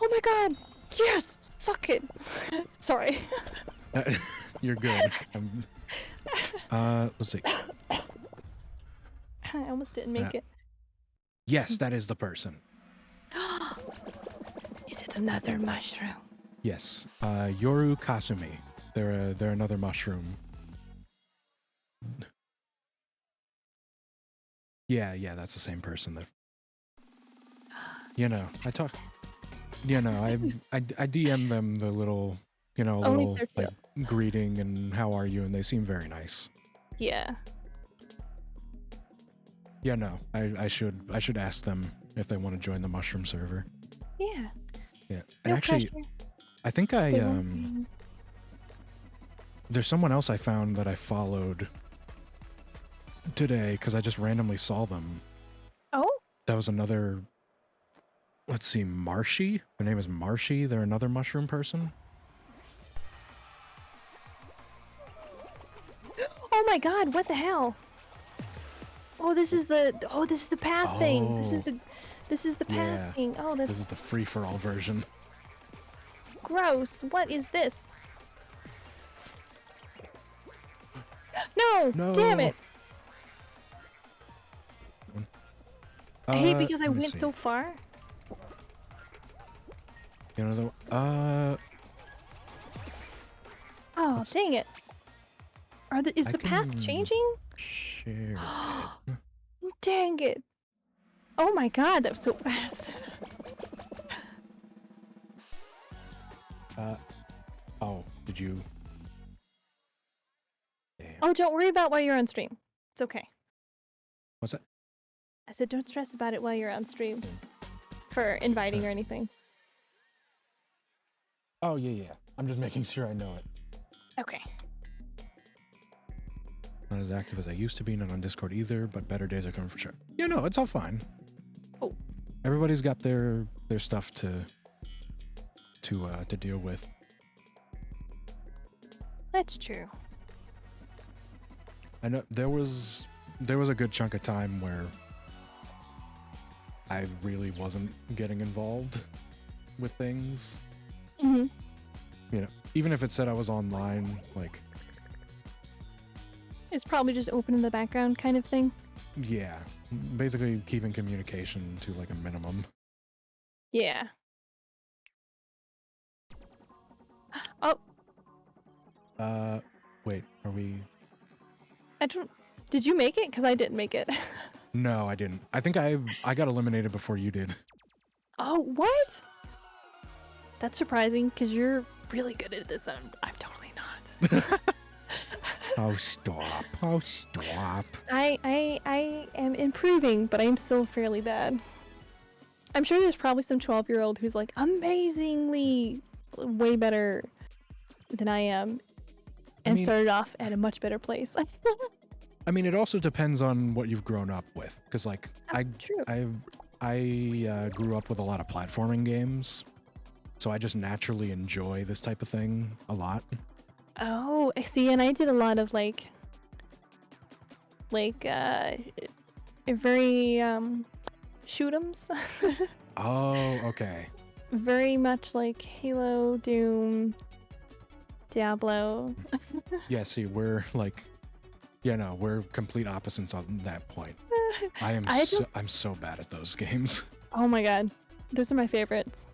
Oh my god! Yes! Suck it! Sorry. You're good. Let's see. I almost didn't make it. Yes, that is the person. Is it another mushroom? Yes. Yoru Kasumi. They're another mushroom. Yeah, that's the same person. That, I talk. I DM them the little, a Only little if they're like cute. greeting and how are you, and they seem very nice. Yeah. Yeah, no, I should ask them if they want to join the mushroom server. Yeah. Yeah, and No actually, pressure. I think They won't there's someone else I found that I followed today because I just randomly saw them. Oh? That was another. Let's see, Marshy. Their name is Marshy. They're another mushroom person. Oh my god, what the hell? Oh, this is the path thing. This is the path thing. Oh, This is that's the free-for-all version. gross. What is this? No! No. Damn it! I hate because I let me went see. so far. Oh, Dang it. Is I the path can changing? share it. Dang it. Oh my god, that was so fast. Oh, did you? Damn. Oh, don't worry about while you're on stream. It's okay. What's that? I said don't stress about it while you're on stream. For inviting or anything. Oh, yeah. I'm just making sure I know it. Okay. Not as active as I used to be, not on Discord either, but better days are coming for sure. Yeah, no, it's all fine. Oh. Everybody's got their stuff to deal with. That's true. I know there was a good chunk of time where I really wasn't getting involved with things. Mm-hmm. Even if it said I was online, like, It's probably just open in the background kind of thing. yeah, basically keeping communication to like a minimum. Yeah. Oh, Wait, are we? I don't... Did you make it? Because I didn't make it. No, I didn't. I think I got eliminated before you did. Oh, what? That's surprising, because you're really good at this. I'm totally not. Oh, stop. Oh, stop. I am improving, but I'm still fairly bad. I'm sure there's probably some 12-year-old who's like amazingly way better than I am and started off at a much better place. I mean, it also depends on what you've grown up with, because like True. I grew up with a lot of platforming games, so I just naturally enjoy this type of thing a lot. Oh, I see, and I did a lot of like very shoot-'ems. Oh, okay. Very much like Halo, Doom, Diablo. Yeah, see, we're like, we're complete opposites on that point. I'm so bad at those games. Oh my god, those are my favorites.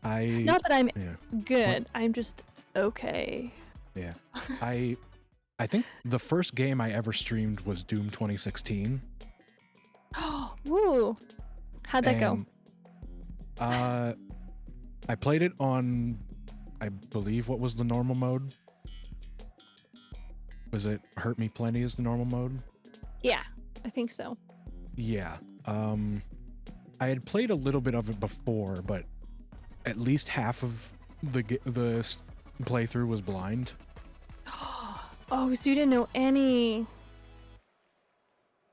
Not that I'm good, I'm just okay. Yeah. I think the first game I ever streamed was Doom 2016. Ooh. How'd that go? I played it on, I believe, what was the normal mode? Was it Hurt Me Plenty is the normal mode? Yeah, I think so. Yeah. I had played a little bit of it before, but at least half of the playthrough was blind. Oh, so you didn't know any...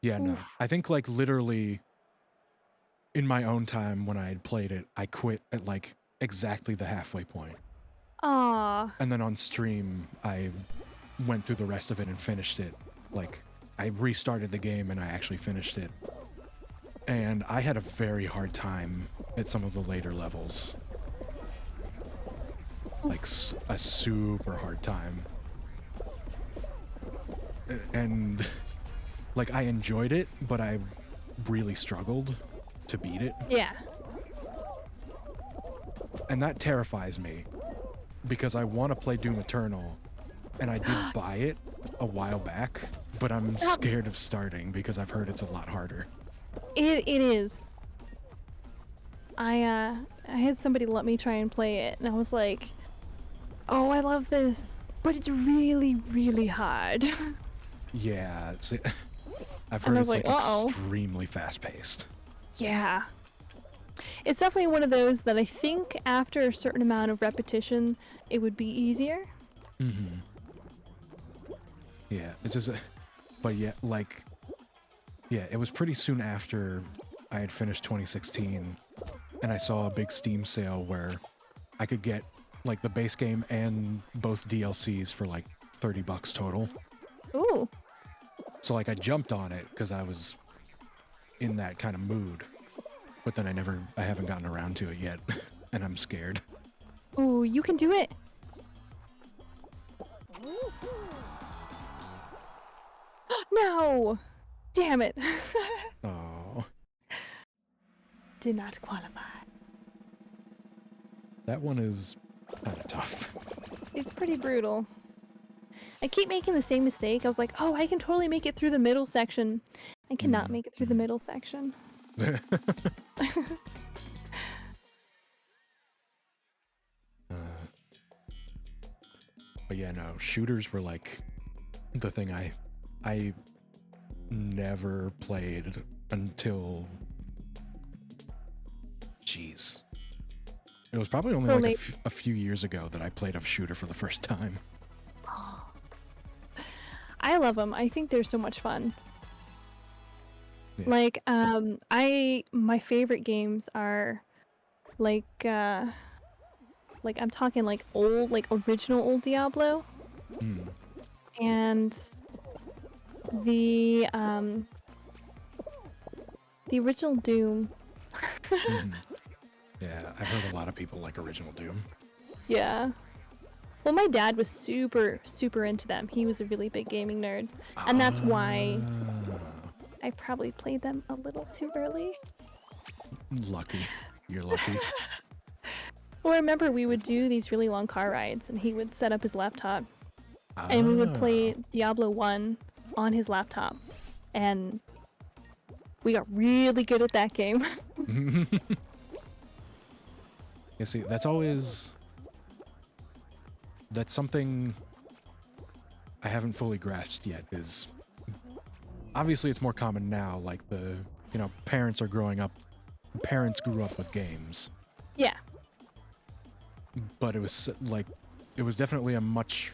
Yeah, no. I think like literally in my own time when I had played it, I quit at like exactly the halfway point. Aww. And then on stream, I went through the rest of it and finished it. Like, I restarted the game and I actually finished it. And I had a very hard time at some of the later levels. like a super hard time. And like I enjoyed it, but I really struggled to beat it. Yeah. And that terrifies me because I want to play Doom Eternal and I did buy it a while back, but I'm scared of starting because I've heard it's a lot harder. It is. I had somebody let me try and play it, and I was like, "Oh, I love this, but it's really, really hard." Yeah, see, I've And heard I it's was like like, "Uh-oh." extremely fast-paced. Yeah. It's definitely one of those that I think after a certain amount of repetition, it would be easier. Mm-hmm. Yeah, it's just, but yeah, like, yeah, it was pretty soon after I had finished 2016, and I saw a big Steam sale where I could get like the base game and both DLCs for like $30 total. Ooh. So like I jumped on it because I was in that kind of mood, but then I haven't gotten around to it yet, and I'm scared. Ooh, you can do it. No! Damn it. Oh, Did not qualify. that one is kind of tough. It's pretty brutal. I keep making the same mistake. I was like, oh, I can totally make it through the middle section. I cannot make it through the middle section. But yeah, no, shooters were like the thing I never played until, jeez. It was probably only like a few years ago that I played a shooter for the first time. I love them. I think they're so much fun. Yeah. Like, my favorite games are like I'm talking like old, like original old Diablo. And the original Doom. Yeah, I've heard a lot of people like original Doom. Yeah. Well, my dad was super, super into them. He was a really big gaming nerd. And that's why I probably played them a little too early. Lucky. You're lucky. Well, remember, we would do these really long car rides, and he would set up his laptop. And we would play Diablo 1 on his laptop. And we got really good at that game. You see, that's something I haven't fully grasped yet, is obviously it's more common now, like parents grew up with games. Yeah. But it was definitely a much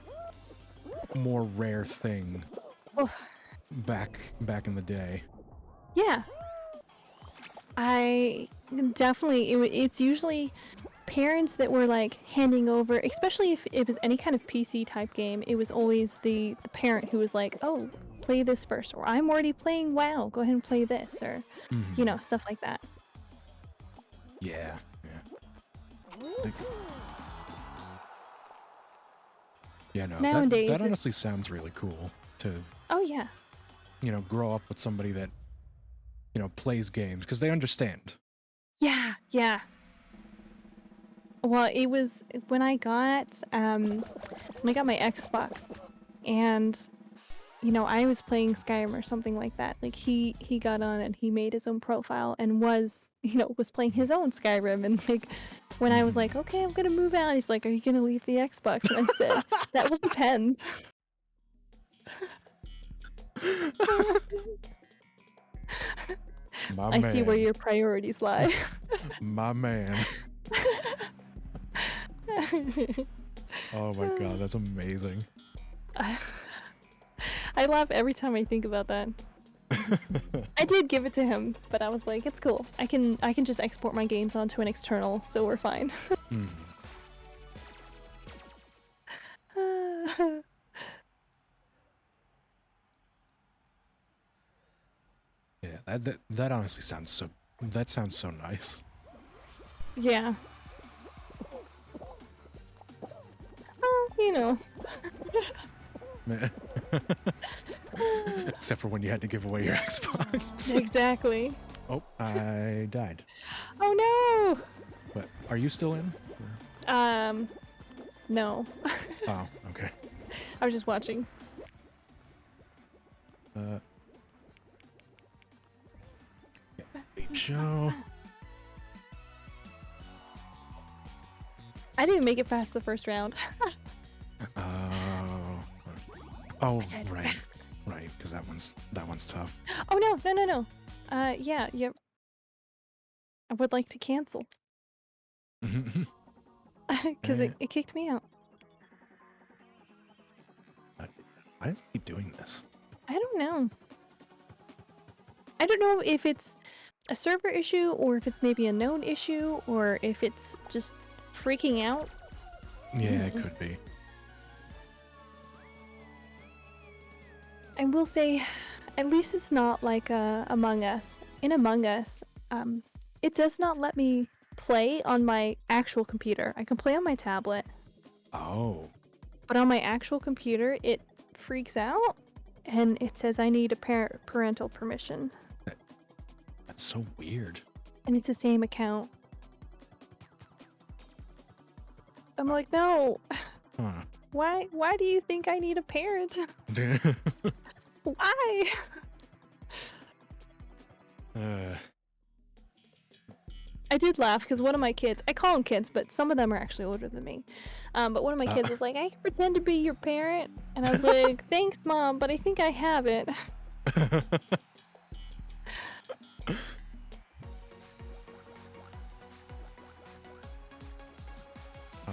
more rare thing back in the day. Yeah. I definitely, it's usually parents that were like handing over, especially if it was any kind of PC type game, it was always the parent who was like, oh, play this first, or I'm already playing WoW, go ahead and play this, or, stuff like that. Yeah, yeah. Yeah, no, Nowadays, that honestly sounds really cool to, oh yeah, grow up with somebody that, plays games, because they understand. Yeah, yeah. Well, it was when I got my Xbox, and I was playing Skyrim or something like that. Like he got on and he made his own profile and was playing his own Skyrim, and like when I was like, okay, I'm gonna move out, he's like, are you gonna leave the Xbox? And I said, that will depend. I see where your priorities lie. My man. Oh my god, that's amazing. I laugh every time I think about that. I did give it to him, but I was like, it's cool. I can just export my games onto an external, so we're fine. Yeah, that honestly sounds so nice. Yeah. you know. Except for when you had to give away your Xbox. Exactly. Oh, I died. Oh But are you still in? no. No. Oh, okay. I was just watching. Leap show. I didn't make it past the first round. Oh, I did right, fast. right, because that one's tough. Oh no. Yeah. I would like to cancel because Eh, it kicked me out. Why does it keep doing this? I don't know. I don't know if it's a server issue or if it's maybe a known issue or if it's just freaking out. Yeah, it could be. I will say, at least it's not like Among Us. In Among Us, it does not let me play on my actual computer. I can play on my tablet, Oh, but on my actual computer, it freaks out and it says I need a parental permission. that's so weird. And it's the same account. I'm like, no. Huh. Why do you think I need a parent? Why? I did laugh because one of my kids, I call them kids, but some of them are actually older than me. But one of my kids was like, I can pretend to be your parent. And I was like, thanks, Mom, but I think I have it. Oh,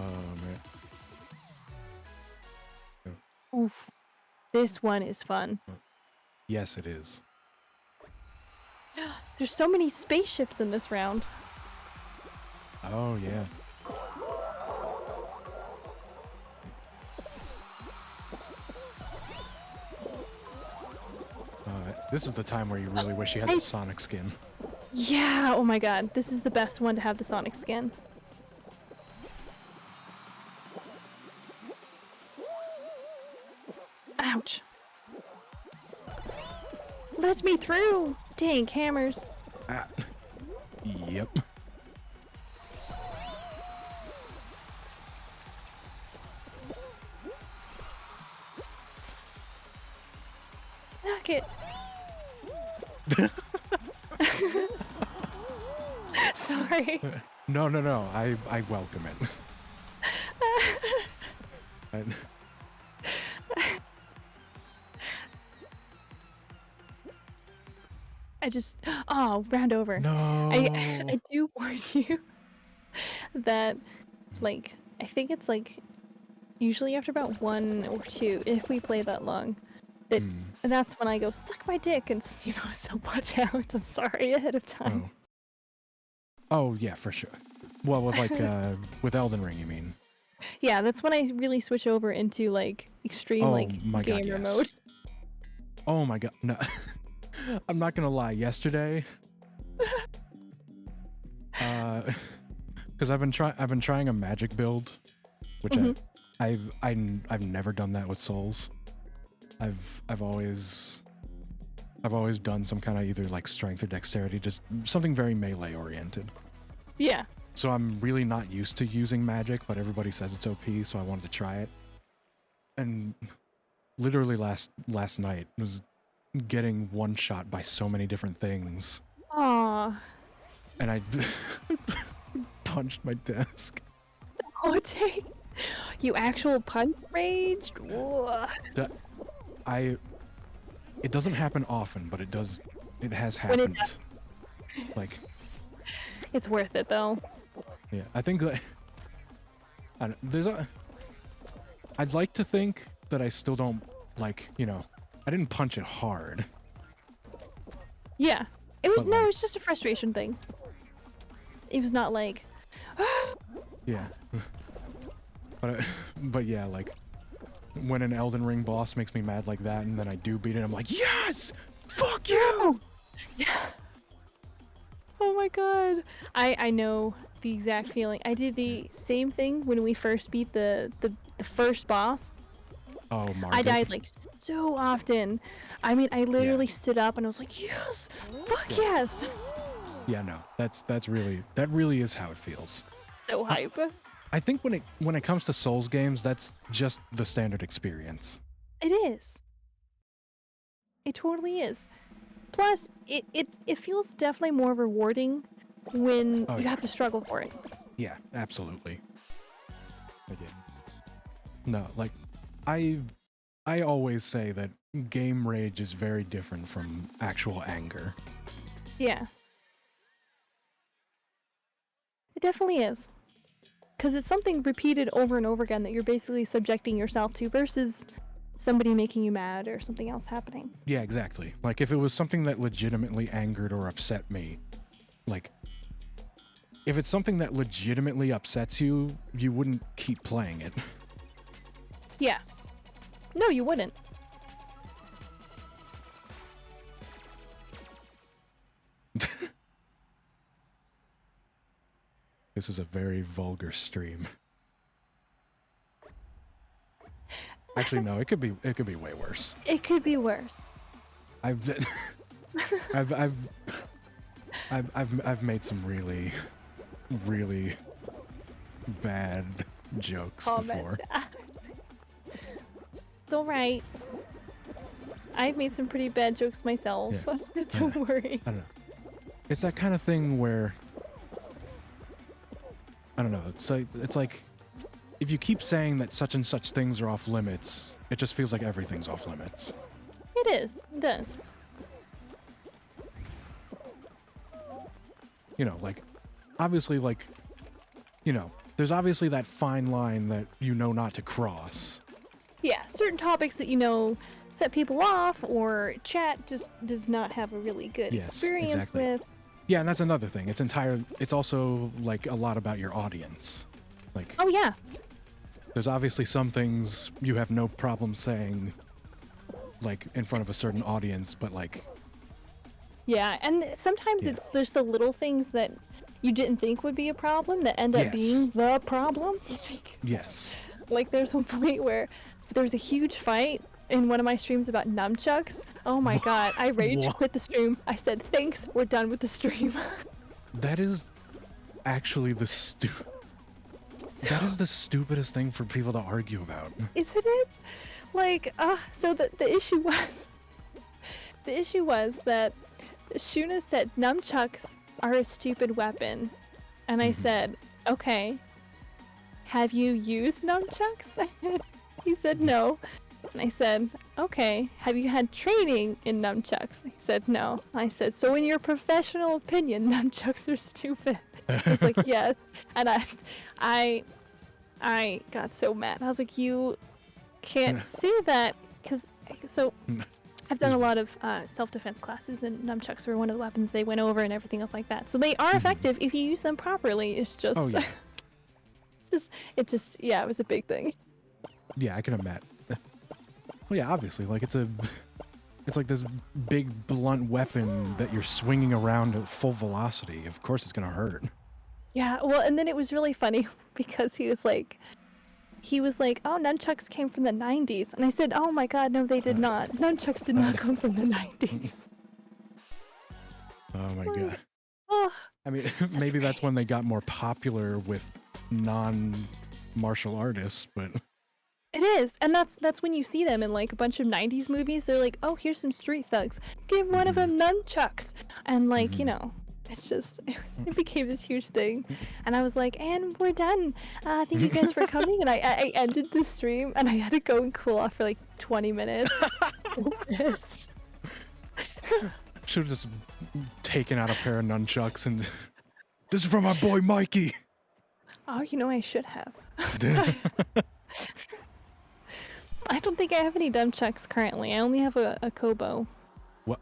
man. Oof. This one is fun. Yes, it is. There's so many spaceships in this round. Oh, yeah. This is the time where you really wish you had the Sonic skin. Yeah, oh my god. This is the best one to have the Sonic skin. Ouch. Let me through! Dang, hammers. Ah. Yep. Suck it. Sorry. No. I welcome it. I- I just, oh, round over. No. I do warn you that, like, I think it's like usually after about 1 or 2, if we play that long, that that's when I go suck my dick and so watch out. I'm sorry ahead of time. Oh, yeah, for sure. Well, with like with Elden Ring, you mean? Yeah, that's when I really switch over into like extreme my God, gamer yes. mode. Oh my God, no. I'm not gonna lie. Yesterday, because I've been trying a magic build, which I've never done that with Souls. I've always done some kind of either like strength or dexterity, just something very melee oriented. Yeah. So I'm really not used to using magic, but everybody says it's OP, so I wanted to try it. And literally last night was getting one shot by so many different things. Aww. And I punched my desk. Oh, dang. You actual punch raged? Whoa. It doesn't happen often, but it does. It has When it happened. Like, it's worth it though. yeah, I think that I'd like to think that I still don't like, I didn't punch it hard. Yeah. It was But, like- it's just a frustration thing. It was not like Yeah. But yeah, like when an Elden Ring boss makes me mad like that and then I do beat it, I'm like, yes! Fuck you! yeah. Oh my god. I know the exact feeling. I did the same thing when we first beat the first boss. Oh, I Margit. died like so often. I mean, I literally Yeah. stood up and I was like, yes, fuck Yeah. yes. Yeah, no, that really is how it feels. So hype. I think when it comes to Souls games, that's just the standard experience. It is. It totally is. Plus, it feels definitely more rewarding when Oh you yeah, have to struggle for it. yeah, absolutely. I did. No, like I always say that game rage is very different from actual anger. Yeah. It definitely is. Because it's something repeated over and over again that you're basically subjecting yourself to versus somebody making you mad or something else happening. Yeah, exactly. Like if it was something that legitimately angered or upset me, like if it's something that legitimately upsets you, you wouldn't keep playing it. Yeah. No, you wouldn't. This is a very vulgar stream. Actually, no, it could be way worse. It could be worse. I've I've made some really bad jokes before. It's alright. I've made some pretty bad jokes myself. Yeah. Don't worry. I don't know. It's that kind of thing where I don't know. It's like if you keep saying that such and such things are off limits, it just feels like everything's off limits. It is. It does. You know, like obviously like you know, there's obviously that fine line that you know not to cross. Yeah, certain topics that you know set people off or chat just does not have a really good experience exactly. with. Yeah, and that's another thing. It's also like a lot about your audience. Like Oh yeah. there's obviously some things you have no problem saying like in front of a certain audience, but like Yeah, and sometimes Yeah. there's the little things that you didn't think would be a problem that end up Yes. being the problem. yes. Like there's one point where there was a huge fight in one of my streams about nunchucks. Oh my god, I rage What? quit the stream. I said, thanks, we're done with the stream. That is actually the that is the stupidest thing for people to argue about. Isn't it? Like, so the issue was that Shuna said nunchucks are a stupid weapon. And I said, okay, have you used nunchucks? He said no. And I said, okay, have you had training in nunchucks? He said no. I said, so in your professional opinion, nunchucks are stupid. He's like, yes. And I got so mad. I was like, you can't say that, because so I've done a lot of self-defense classes, and nunchucks were one of the weapons they went over and everything else like that. So they are effective if you use them properly. It's just, Oh, yeah. yeah, it was a big thing. Yeah, I can imagine. Well, yeah, obviously, like it's like this big blunt weapon that you're swinging around at full velocity. Of course, it's gonna hurt. Yeah, well, and then it was really funny because he was like, oh, nunchucks came from the 90s. And I said, oh my god, no, they did not. Nunchucks did not come from the 90s. Oh my god. Oh, I mean, maybe that's when they got more popular with non-martial artists, but it is. And that's when you see them in like a bunch of 90s movies. They're like, oh, here's some street thugs. Give one of them nunchucks. And like, you know, it became this huge thing. And I was like, and we're done. Thank you guys for coming. And I ended the stream and I had to go and cool off for like 20 minutes. should have just taken out a pair of nunchucks and this is for my boy Mikey. Oh, you know, I should have. I don't think I have any nunchucks currently. I only have a Kobo. What?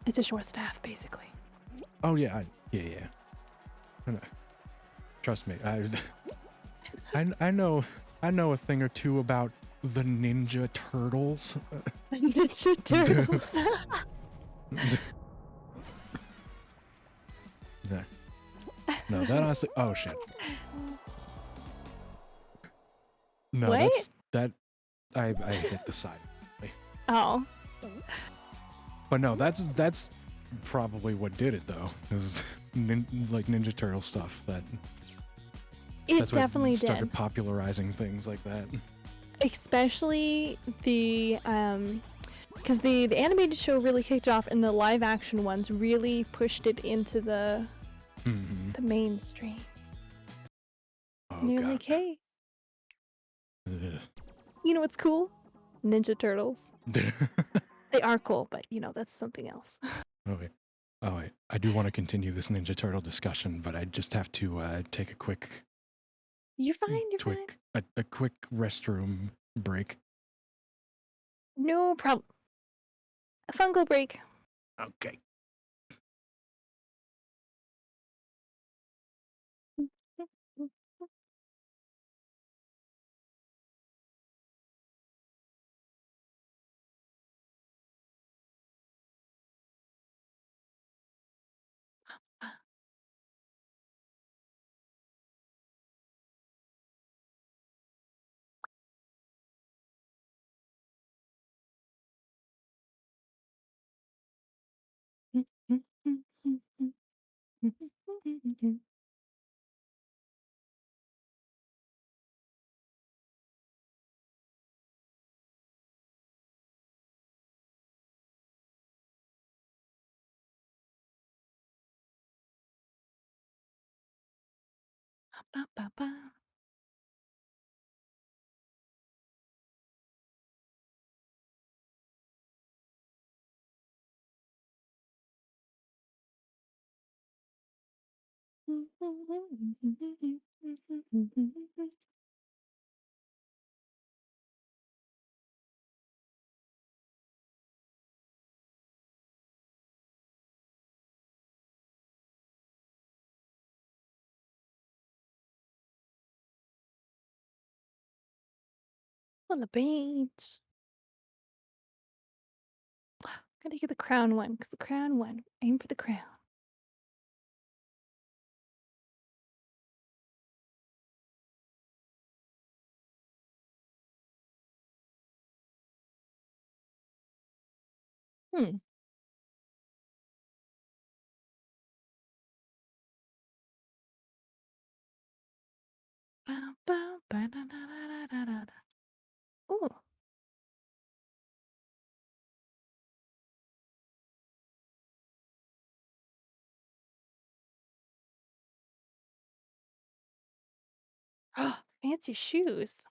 It's a short staff, basically. Oh yeah, yeah. I know. Trust me, I know a thing or two about the Ninja Turtles. Ninja Turtles. Yeah. No, that honestly. Oh shit. No, What? that. I hit the side. Oh. But no, that's probably what did it though. Is like Ninja Turtle stuff that's what Definitely started did. popularizing things like that. Especially the because the animated show really kicked off, and the live action ones really pushed it into the mainstream. Oh And you're god. like, hey, Ugh. you know what's cool? Ninja Turtles. They are cool, but that's something else. Okay. Oh wait. I do want to continue this Ninja Turtle discussion, but I just have to take a quick You're fine. You're fine. a quick restroom break. No problem. A fungal break. Okay. Full of beans. Gotta get the crown one, because the crown one. Aim for the crown. Hmm. Ooh. Fancy shoes.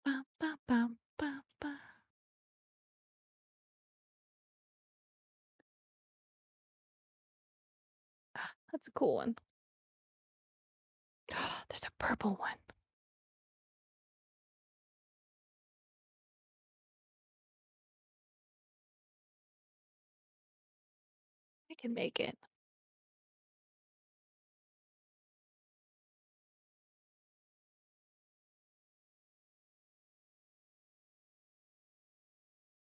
Bum, bum, bum, bum, bum. That's a cool one. There's a purple one. I can make it.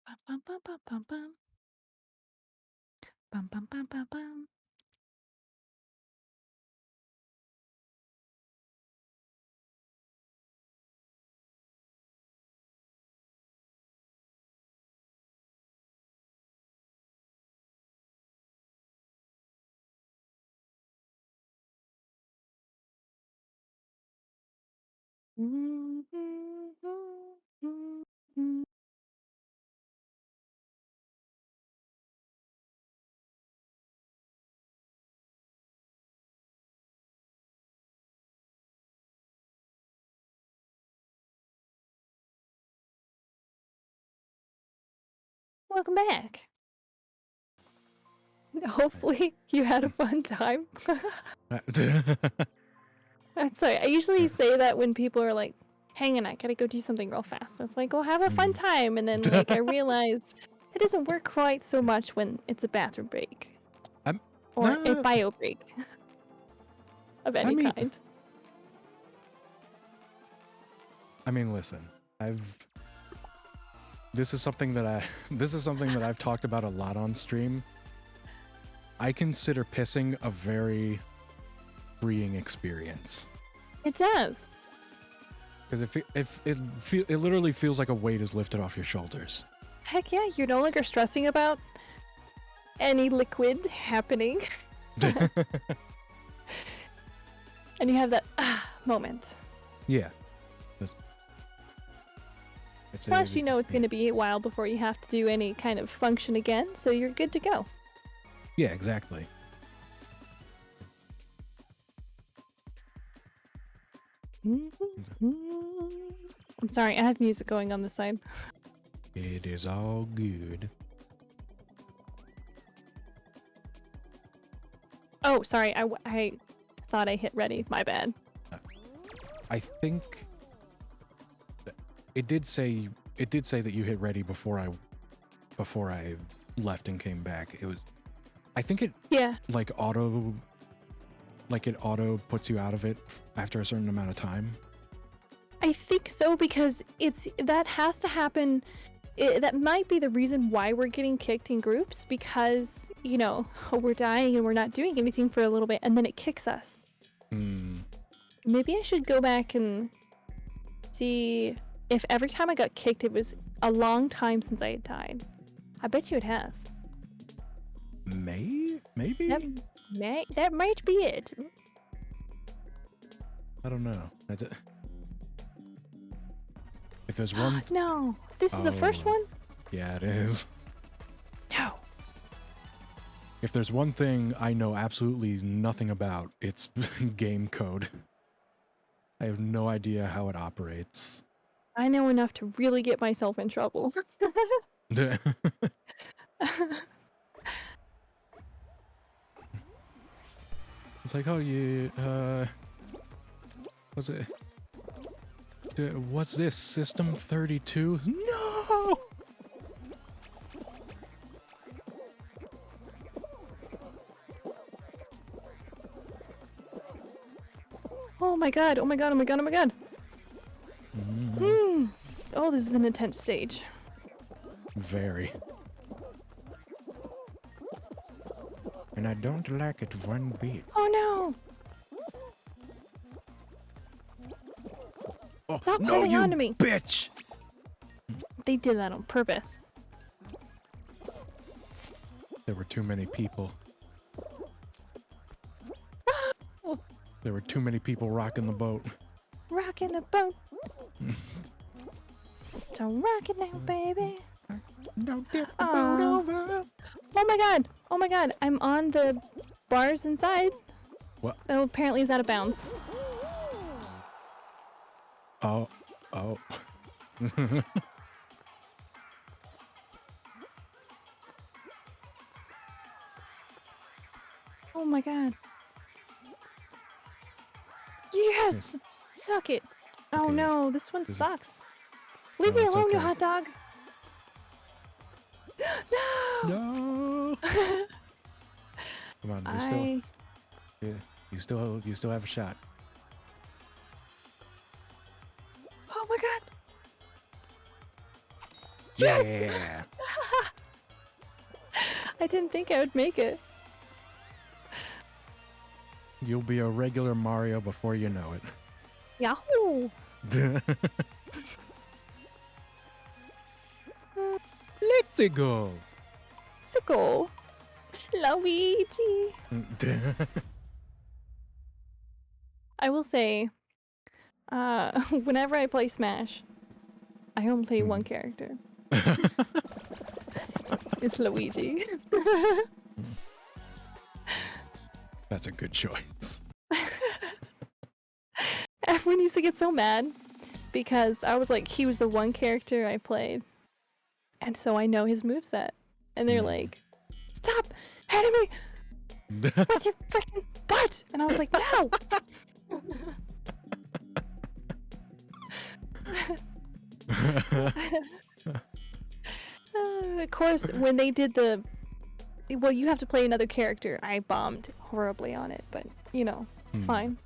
Bum, bum, bum, bum, bum, bum. Bum, bum, bum, bum, bum. Welcome back. Hopefully you had a fun time. I'm sorry. I usually say that when people are like, hang on, I gotta go do something real fast. It's like, oh, have a fun time. And then like I realized it doesn't work quite so much when it's a bathroom break. Or a bio break of any kind. I mean, listen, this is something that I've talked about a lot on stream. I consider pissing a very freeing experience. It does. Because it literally feels like a weight is lifted off your shoulders. Heck yeah, you're no longer stressing about any liquid happening. And you have that moment. Yeah. Plus, you know it's going to be a while before you have to do any kind of function again, so you're good to go. Yeah, exactly. I'm sorry, I have music going on the side. It is all good. Oh, sorry, I thought I hit ready. My bad. I think it did say that you hit ready before I left and came back. It was, I think it like auto puts you out of it after a certain amount of time. I think so, because that has to happen. That might be the reason why we're getting kicked in groups, because, you know, we're dying and we're not doing anything for a little bit, and then it kicks us. Maybe I should go back and see if every time I got kicked, it was a long time since I had died. I bet you it has. Maybe? That might be it. I don't know. If there's one... No, this is the first one? Yeah, it is. No. If there's one thing I know absolutely nothing about, it's game code. I have no idea how it operates. I know enough to really get myself in trouble. It's like, oh, was it... What's this? System 32? No! Oh my god, oh my god, oh my god, oh my god. Oh, this is an intense stage. Very. And I don't like it one bit. Oh no! Oh, Stop no, holding you on to me. bitch! They did that on purpose. There were too many people. There were too many people rocking the boat. Rocking the boat. Don't rock it now, baby. Don't tip the boat over. Oh my god! Oh my god! I'm on the bars inside. What? Oh, apparently it's out of bounds. Oh. Oh my god. Yes! Suck it! Oh Okay, no, this one sucks. Leave me it's alone, you okay. hot dog! No! No! Come on, you still have a shot. Oh my god! Yes! Yeah! I didn't think I would make it. You'll be a regular Mario before you know it. Yahoo! Let's go! Let's go. Luigi! I will say, whenever I play Smash, I only play one character. It's Luigi. That's a good choice. Everyone used to get so mad because I was like, he was the one character I played. And so I know his moveset. And they're like, stop hitting me with your freaking butt! And I was like, no! Of course, when they did well, you have to play another character, I bombed horribly on it, but, you know, it's fine.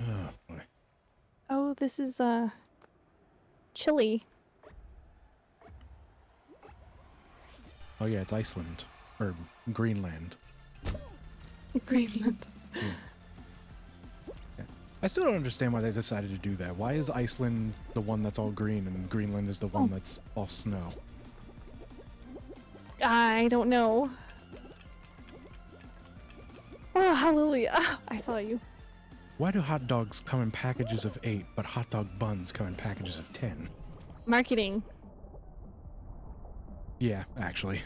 Oh, boy. Oh, this is Chile. Oh yeah, it's Iceland or Greenland. Greenland. Yeah. Yeah. I still don't understand why they decided to do that. Why is Iceland the one that's all green and Greenland is the one that's all snow? I don't know. Oh, hallelujah. I saw you. Why do hot dogs come in packages of 8, but hot dog buns come in packages of 10? Marketing. Yeah, actually.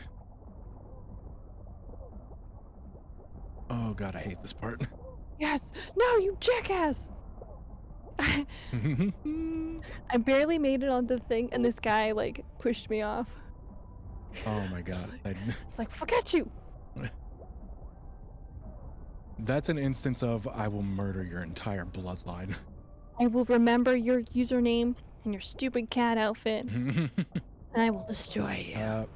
Oh god, I hate this part. Yes. No, you jackass. I barely made it on the thing, and this guy like pushed me off. Oh my god. It's like, forget you. That's an instance of I will murder your entire bloodline. I will remember your username and your stupid cat outfit, and I will destroy you.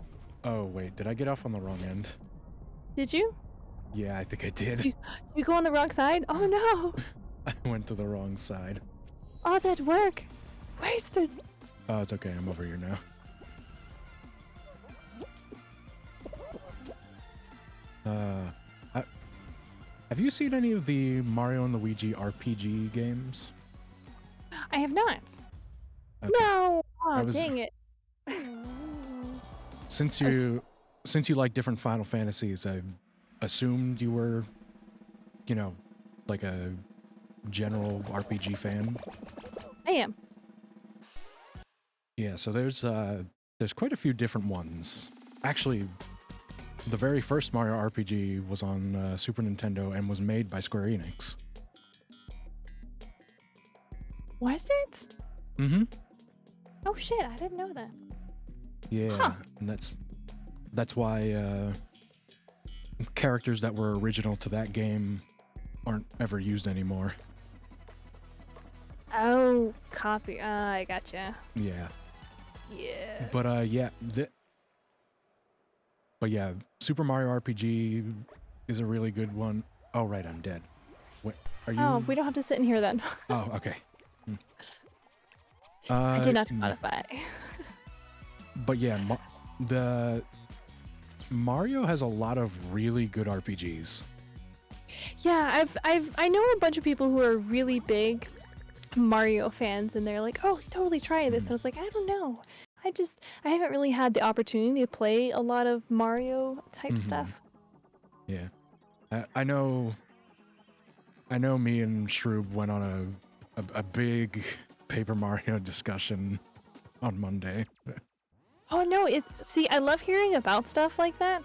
Oh wait, did I get off on the wrong end? Did you? Yeah, I think I did. You go on the wrong side? Oh no! I went to the wrong side. All that work wasted. Oh, it's okay. I'm over here now. Have you seen any of the Mario and Luigi RPG games? I have not. Okay. No! Oh, dang it. Since you like different Final Fantasies, I assumed you were, you know, like a general RPG fan. I am. Yeah, so there's quite a few different ones. Actually, the very first Mario RPG was on Super Nintendo and was made by Square Enix. Was it? Mm-hmm. Oh shit, I didn't know that. Yeah, Huh. and that's why characters that were original to that game aren't ever used anymore. Oh, copy. I gotcha. Yeah. Yeah. But yeah, Super Mario RPG is a really good one. Oh right, I'm dead. What are you? Oh, we don't have to sit in here then. Oh, okay. I did not modify. But yeah, the Mario has a lot of really good RPGs. Yeah, I know a bunch of people who are really big Mario fans, and they're like, "Oh, totally try this." And I was like, "I don't know. I haven't really had the opportunity to play a lot of Mario type stuff." Yeah, I know. Me and Shroob went on a big Paper Mario discussion on Monday. Oh no! See, I love hearing about stuff like that.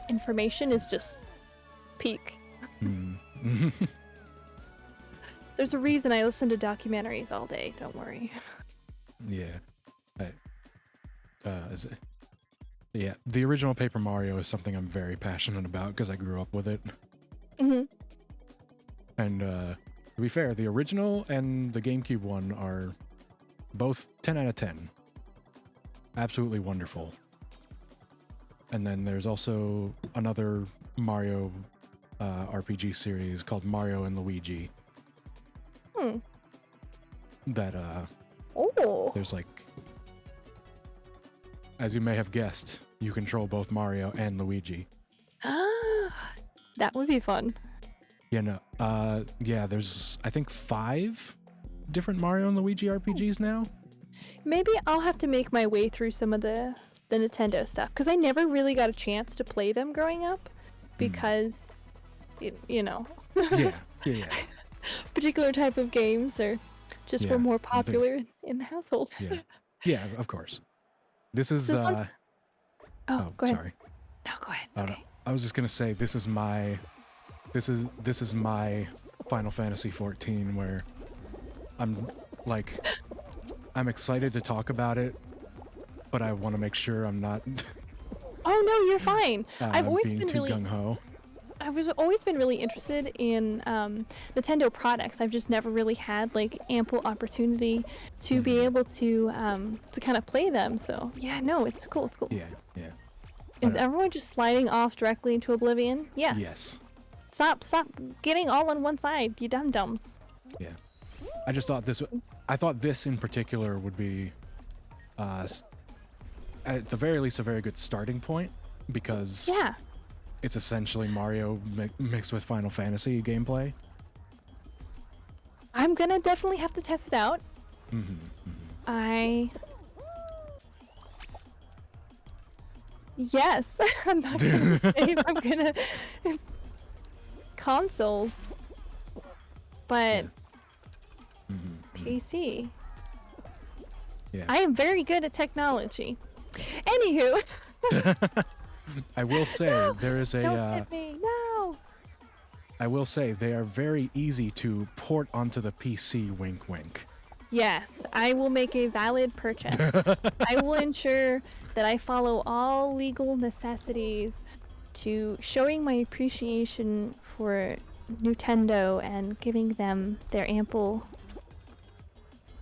Information is just peak. There's a reason I listen to documentaries all day. Don't worry. Yeah. Yeah, the original Paper Mario is something I'm very passionate about because I grew up with it. And to be fair, the original and the GameCube one are both 10 out of 10. Absolutely wonderful. And then there's also another Mario RPG series called Mario and Luigi. That there's like, as you may have guessed, you control both Mario and Luigi. That would be fun. Yeah, no. Yeah, there's I think 5 different Mario and Luigi RPGs now. Maybe I'll have to make my way through some of the Nintendo stuff, because I never really got a chance to play them growing up because, you know, Yeah. particular type of games are just were more popular in the household. Yeah, of course. This is Go ahead. sorry. No, go ahead. It's okay. I was just gonna say this is my Final Fantasy 14 where I'm excited to talk about it, but I want to make sure I'm not. Oh no, you're fine. I've always being been too really gung-ho. I've always been really interested in Nintendo products. I've just never really had like ample opportunity to be able to kind of play them. So yeah, no, it's cool. It's cool. Yeah. Is everyone just sliding off directly into oblivion? Yes. Yes. Stop getting all on one side, you dum-dums. Yeah. I just thought this. I thought this in particular would be, at the very least, a very good starting point because Yeah. it's essentially Mario mixed with Final Fantasy gameplay. I'm gonna definitely have to test it out. Yes, I'm not gonna say if I'm gonna consoles, but PC. Yeah. I am very good at technology. Anywho, I will say there is a. don't hit me. No. I will say they are very easy to port onto the PC. Wink, wink. Yes, I will make a valid purchase. I will ensure that I follow all legal necessities to showing my appreciation for Nintendo and giving them their ample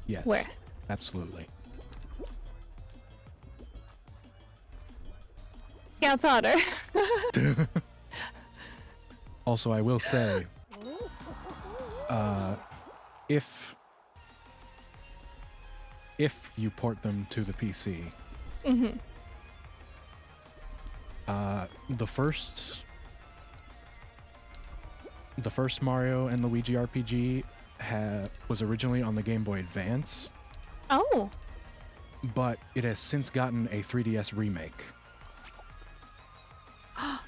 Yes. worth. Absolutely. Scout's honor. Also, I will say, if you port them to the PC, the first Mario and Luigi RPG was originally on the Game Boy Advance, Oh, but it has since gotten a 3DS remake,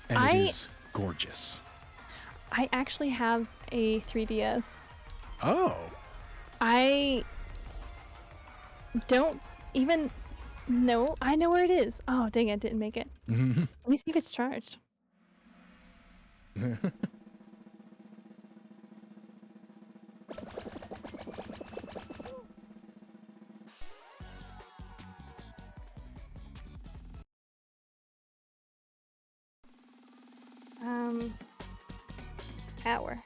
and I- it is gorgeous. I actually have a 3DS. Oh, I don't even know. I know where it is. Oh, dang it, didn't make it. Let me see if it's charged. Power.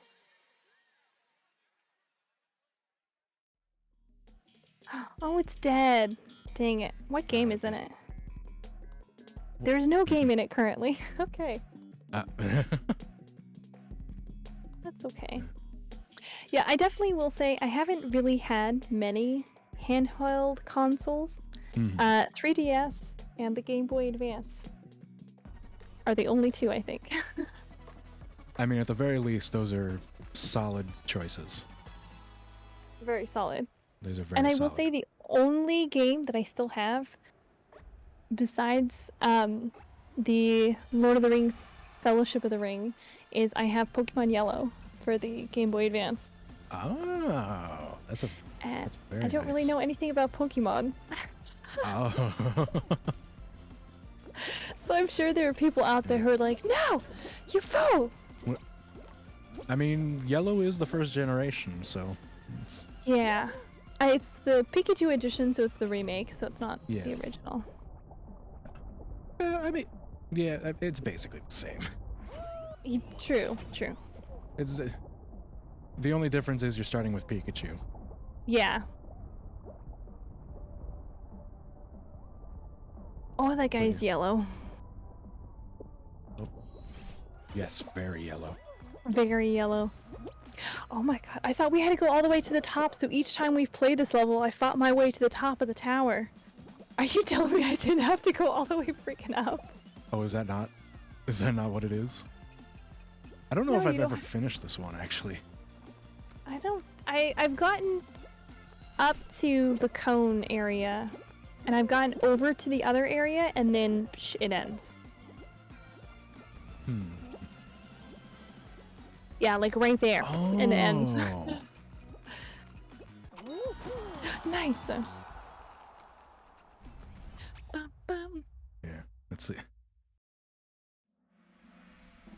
Oh, it's dead. Dang it. What game is in it? There's no game in it currently. Okay. That's okay. Yeah, I definitely will say I haven't really had many handheld consoles. 3DS and the Game Boy Advance are the only two, I think. I mean, at the very least, those are solid choices. Very solid. Those are very And I will solid. say the only game that I still have, besides the Lord of the Rings Fellowship of the Ring, is I have Pokemon Yellow for the Game Boy Advance. Oh, that's a. And very I don't really nice. know anything about Pokemon. Oh. So I'm sure there are people out there who are like, no, you fool! I mean, Yellow is the first generation, so it's. Yeah. It's the Pikachu edition, so it's the remake, so it's not Yeah. the original. I mean, yeah, it's basically the same. True, true. It's the only difference is you're starting with Pikachu. Yeah. Oh, that guy's yellow. Yes, very yellow. Very yellow. Oh my god, I thought we had to go all the way to the top, so each time we've played this level, I fought my way to the top of the tower. Are you telling me I didn't have to go all the way freaking up? Oh, is that not what it is? I don't know No, if I've you don't ever finished this one, actually. I've gotten up to the cone area, and I've gotten over to the other area, and then it ends. Yeah, like right there, and it ends. Oh. Nice. Bum, bum. Yeah, let's see.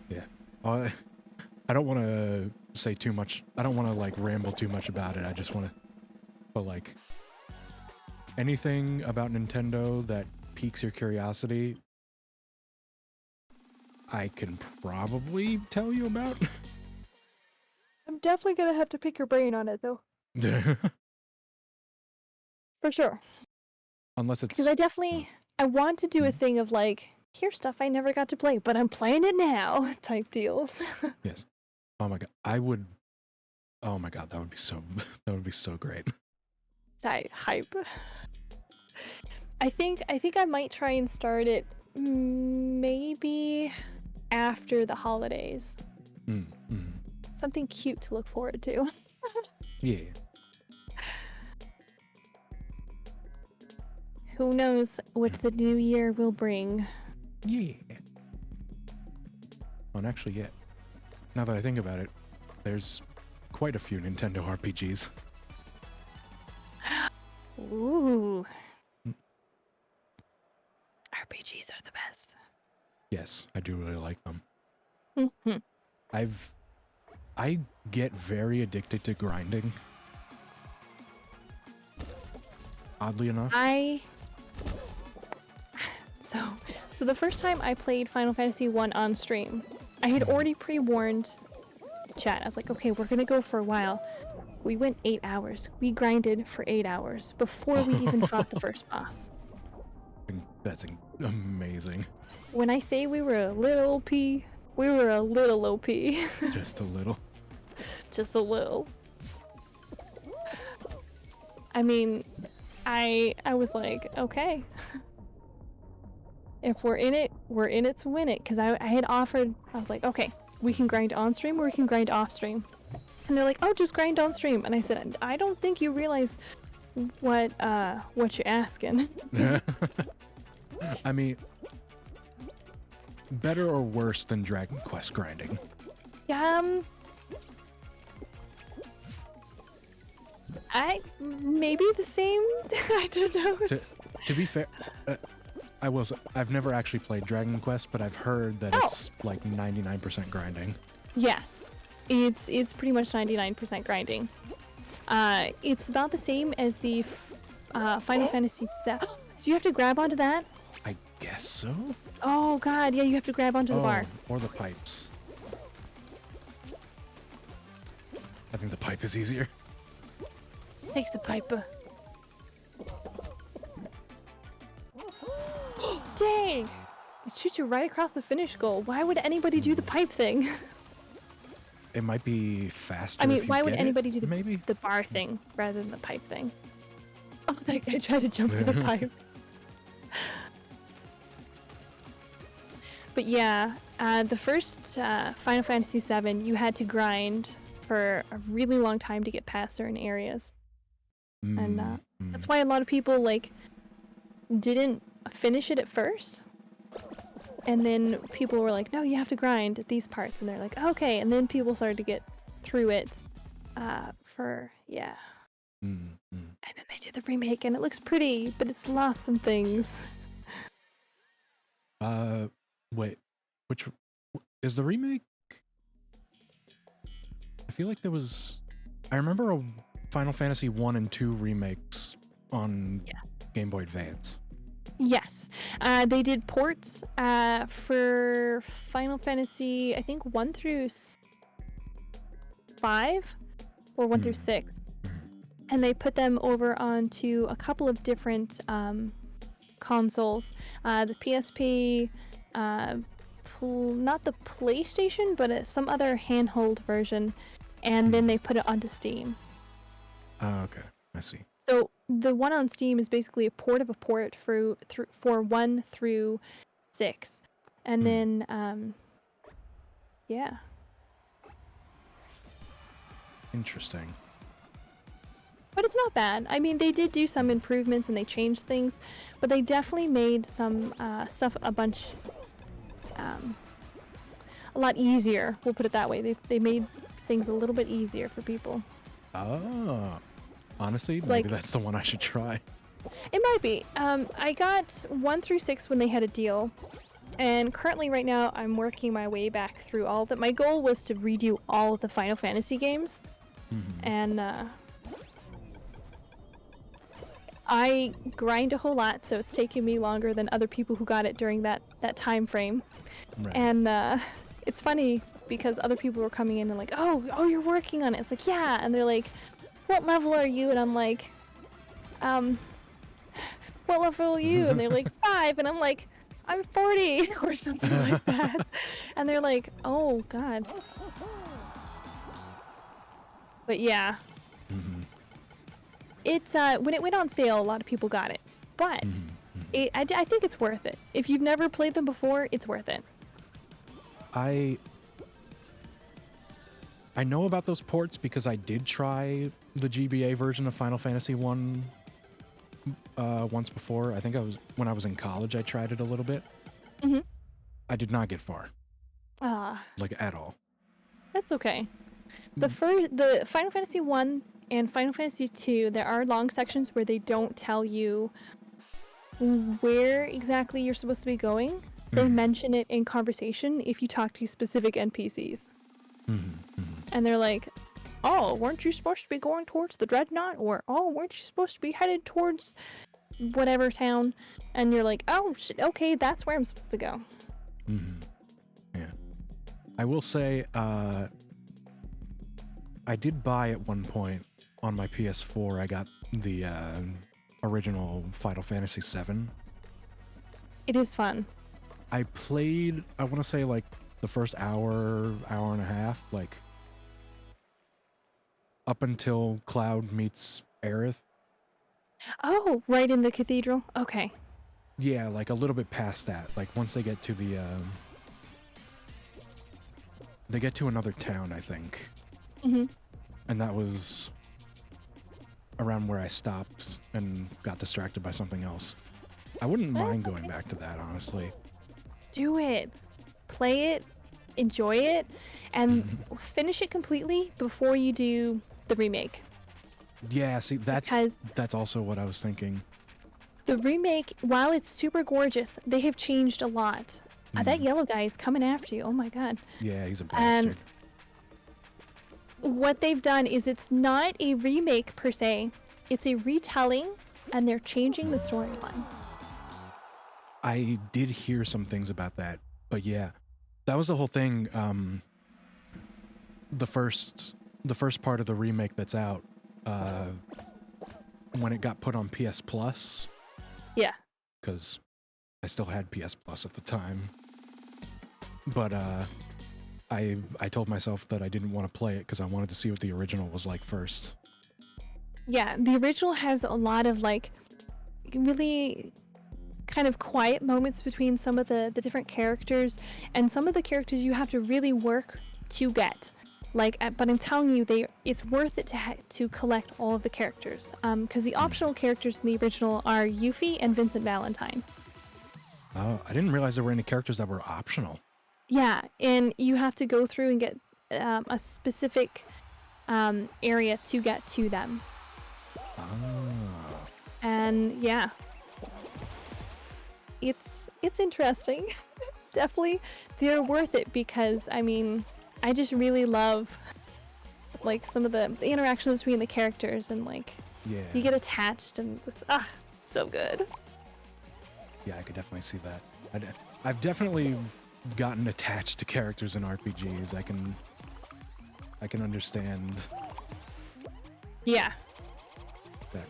Yeah. I don't want to say too much. I don't want to like ramble too much about it. I just want to, but like anything about Nintendo that piques your curiosity, I can probably tell you about. I'm definitely gonna have to pick your brain on it, though. For sure. Unless it's Because I want to do a thing of like, here's stuff I never got to play, but I'm playing it now type deals. yes. Oh my god, I would Oh my god, that would be so that would be so great. Hype. I think I might try and start it maybe after the holidays. Mm, mm. Something cute to look forward to. Yeah. Who knows what the new year will bring? Yeah. Oh, and actually, yeah. Now that I think about it, there's quite a few Nintendo RPGs. Ooh. Mm. RPGs are the best. Yes, I do really like them. Mhm. I get very addicted to grinding. Oddly enough. So the first time I played Final Fantasy 1 on stream, I had already pre-warned chat. I was like, okay, we're gonna go for a while. We went 8 hours. We grinded for 8 hours before we even fought the first boss. That's amazing. When I say we were a little OP, we were a little OP. Just a little. Just a little. I mean, I was like, okay. If we're in it to win it. Because I had offered, I was like, okay, we can grind on stream or we can grind off stream. And they're like, oh, just grind on stream. And I said, I don't think you realize what you're asking. I mean, better or worse than Dragon Quest grinding? Maybe the same. I don't know. To be fair, I've never actually played Dragon Quest, but I've heard that it's like 99% grinding. Yes, it's pretty much 99% grinding. It's about the same as the Final Fantasy. So you have to grab onto that? I guess so. Oh god, yeah, you have to grab onto the bar. Or the pipes. I think the pipe is easier. Takes the pipe. Dang! It shoots you right across the finish goal. Why would anybody do the pipe thing? It might be faster. I mean, if you why would get anybody it, do maybe? the bar thing rather than the pipe thing? Oh, that guy tried to jump for the pipe. But yeah, the first Final Fantasy VII, you had to grind for a really long time to get past certain areas. And that's why a lot of people, like, didn't finish it at first. And then people were like, no, you have to grind at these parts. And they're like, okay. And then people started to get through it And then they did the remake, and it looks pretty, but it's lost some things. Wait, which is the remake? I feel like there was. I remember a Final Fantasy 1 and 2 remakes on Game Boy Advance. Yes, they did ports for Final Fantasy, I think 1 through 5 or 1 through 6. And they put them over onto a couple of different consoles. The PSP, not the PlayStation, but some other handheld version. And then they put it onto Steam. Oh, okay. I see. So the one on Steam is basically a port of a port for 1 through 6. And then, yeah. Interesting. But it's not bad. I mean, they did do some improvements and they changed things, but they definitely made some stuff a lot easier. We'll put it that way. They made things a little bit easier for people. Oh, honestly, It's maybe like- that's the one I should try. It might be. I got 1 through 6 when they had a deal, and currently right now I'm working my way back through all of them. My goal was to redo all of the Final Fantasy games, and I grind a whole lot, so it's taking me longer than other people who got it during that time frame. Right. And it's funny because other people were coming in and like, oh, you're working on it. It's like, yeah, and they're like, what level are you? And I'm like, what level are you? And they're like, 5, and I'm like, I'm 40 or something like that. And they're like, oh god. But yeah, Mm-hmm. it's when it went on sale, a lot of people got it. But Mm-hmm. I think it's worth it. If you've never played them before, it's worth it. I know about those ports because I did try the GBA version of Final Fantasy 1 once before. I think when I was in college, I tried it a little bit. Mm-hmm. I did not get far, Ah, like at all. that's okay. The Final Fantasy 1 and Final Fantasy 2, there are long sections where they don't tell you where exactly you're supposed to be going. They mention it in conversation if you talk to specific NPCs. And they're like, oh, weren't you supposed to be going towards the Dreadnought? Or, oh, weren't you supposed to be headed towards whatever town? And you're like, oh, shit, okay, that's where I'm supposed to go. Yeah. I will say, I did buy at one point on my PS4, I got the original Final Fantasy VII. It is fun. I played, I want to say like the first hour and a half, like up until Cloud meets Aerith. Oh, right in the cathedral? Okay. Yeah, like a little bit past that. Like once they get to the, they get to another town, I think. Mm-hmm. And that was around where I stopped and got distracted by something else. I wouldn't mind going back to that, honestly. Do it. Play it, enjoy it, and finish it completely before you do the remake. Yeah, see, Because that's also what I was thinking. the remake, while it's super gorgeous, they have changed a lot. That yellow guy is coming after you. Oh my god. Yeah, he's a bastard. What they've done is it's not a remake per se. It's a retelling, and they're changing the storyline. I did hear some things about that, but yeah, that was the whole thing. The first part of the remake that's out, when it got put on PS Plus. Yeah. Because I still had PS Plus at the time. But I told myself that I didn't want to play it because I wanted to see what the original was like first. Yeah, the original has a lot of like really kind of quiet moments between some of the different characters, and some of the characters you have to really work to get. But I'm telling you, it's worth it to collect all of the characters. Because the optional characters in the original are Yuffie and Vincent Valentine. Oh, I didn't realize there were any characters that were optional. Yeah, and you have to go through and get a specific area to get to them. Oh. And yeah, it's interesting. Definitely, they're worth it because I mean, I just really love like some of the interactions between the characters, and like you get attached, and it's so good. Yeah, I could definitely see that. I've definitely gotten attached to characters in RPGs. I can understand. Yeah. That.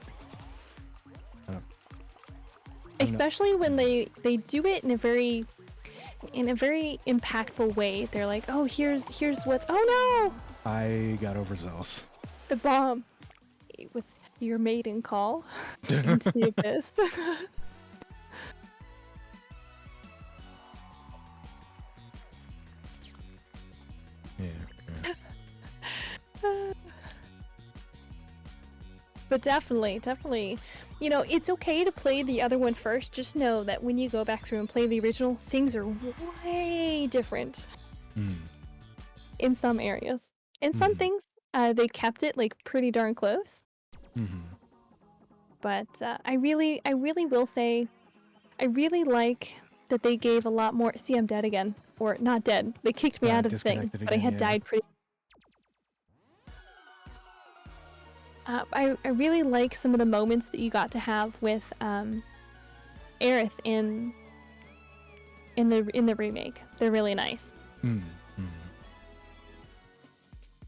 Especially when they do it in a very impactful way. They're like, oh, here's what's, oh no! I got overzealous. The bomb. It was your maiden call into the abyss. Yeah. But definitely, you know, it's okay to play the other one first. Just know that when you go back through and play the original, things are way different in some areas. In some things, they kept it like pretty darn close. But I really will say, I really like that they gave a lot more. See, I'm dead again, or not dead. They kicked me out of the thing, but I had died pretty. I really like some of the moments that you got to have with Aerith in the remake. They're really nice.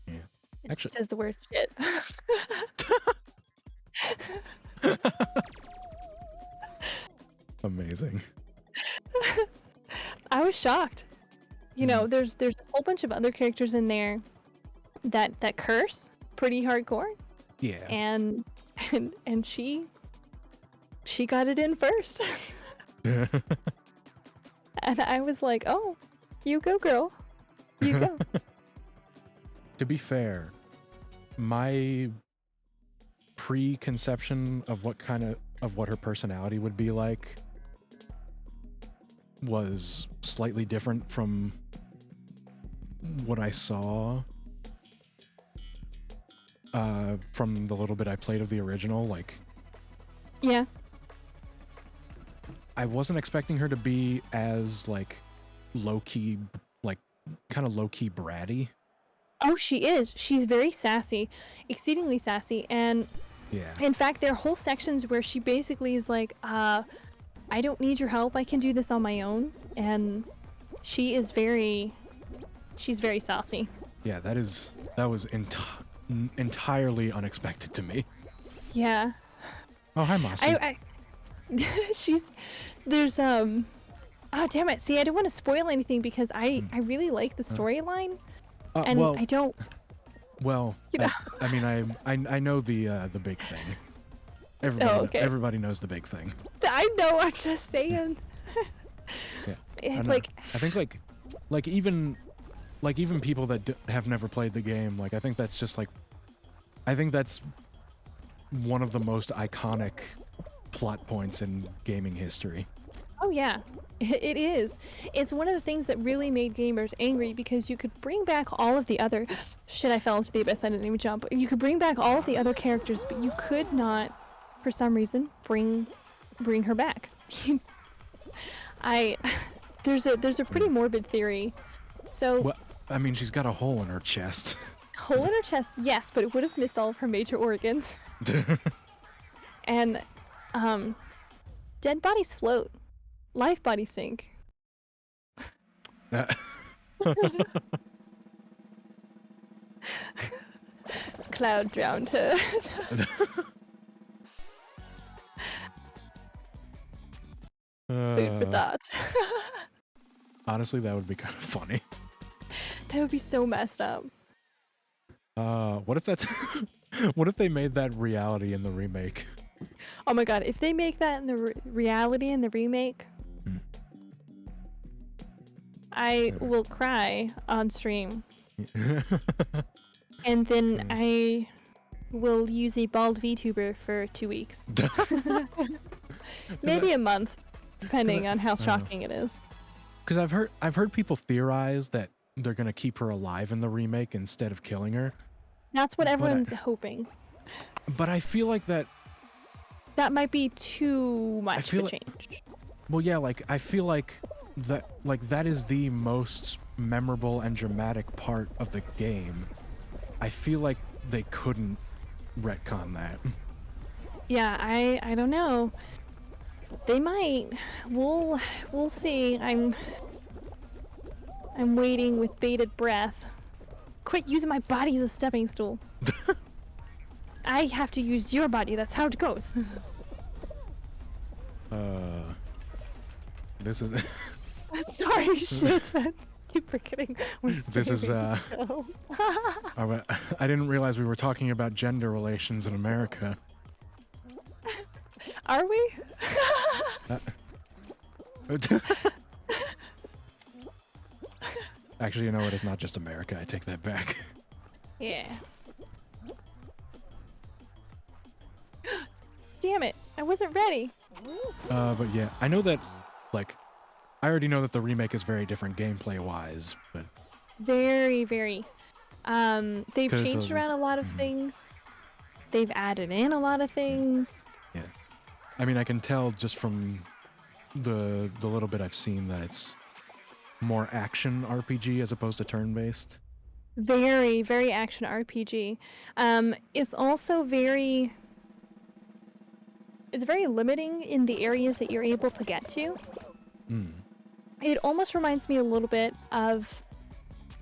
Yeah. Actually, says the word shit. Amazing. I was shocked. You know, there's a whole bunch of other characters in there that curse pretty hardcore, Yeah. and and she got it in first. And I was like, "Oh, you go, girl. You go." To be fair, my preconception of what her personality would be like was slightly different from what I saw from the little bit I played of the original. Like, Yeah. I wasn't expecting her to be as like low-key, like kind of low-key bratty. Oh, she is. She's very sassy, exceedingly sassy, and Yeah. in fact, there are whole sections where she basically is like, I don't need your help. I can do this on my own." And she's very saucy. Yeah, that was entirely unexpected to me. Yeah. Oh, hi, Mossy. There's oh damn it. See, I don't want to spoil anything because I really like the storyline, and well, I don't. Well, You know. I mean, I know the big thing. Okay. Everybody knows the big thing. I know. I'm just saying. Yeah. I think even people that have never played the game, like I think that's one of the most iconic plot points in gaming history. Oh yeah, it is. It's one of the things that really made gamers angry because you could bring back all of the other shit. I fell into the abyss. I didn't even jump. You could bring back all of the other characters, but you could not, for some reason, bring her back. There's a pretty morbid theory. So Well, I mean, she's got a hole in her chest. hole in her chest, yes, but it would have missed all of her major organs. And dead bodies float. Life bodies sink. Cloud drowned her. Food for thought. Honestly, that would be kind of funny. That would be so messed up. What if that's what if they made that reality in the remake? Oh my god, if they make that in the reality in the remake, I will cry on stream. And then I will use a bald VTuber for 2 weeks. Maybe a month, depending on how shocking it is. Because I've heard people theorize that they're gonna keep her alive in the remake instead of killing her. That's what everyone's hoping. But I feel like that might be too much of a change. Well, yeah, like I feel like that is the most memorable and dramatic part of the game. I feel like they couldn't retcon that. Yeah, I don't know. They might. We'll see. I'm waiting with bated breath. Quit using my body as a stepping stool. I have to use your body. That's how it goes. This is Sorry, shit. Keep forgetting. This is I didn't realize we were talking about gender relations in America. Are we? Actually, you know what? It's not just America. I take that back. Yeah. Damn it. I wasn't ready. But yeah, I know that, like, I already know that the remake is very different gameplay-wise, but... Very, very. They've 'Cause changed around a lot of things. They've added in a lot of things. Yeah. I mean, I can tell just from the little bit I've seen that it's more action RPG as opposed to turn-based. Very, very action RPG. It's also very... It's very limiting in the areas that you're able to get to. It almost reminds me a little bit of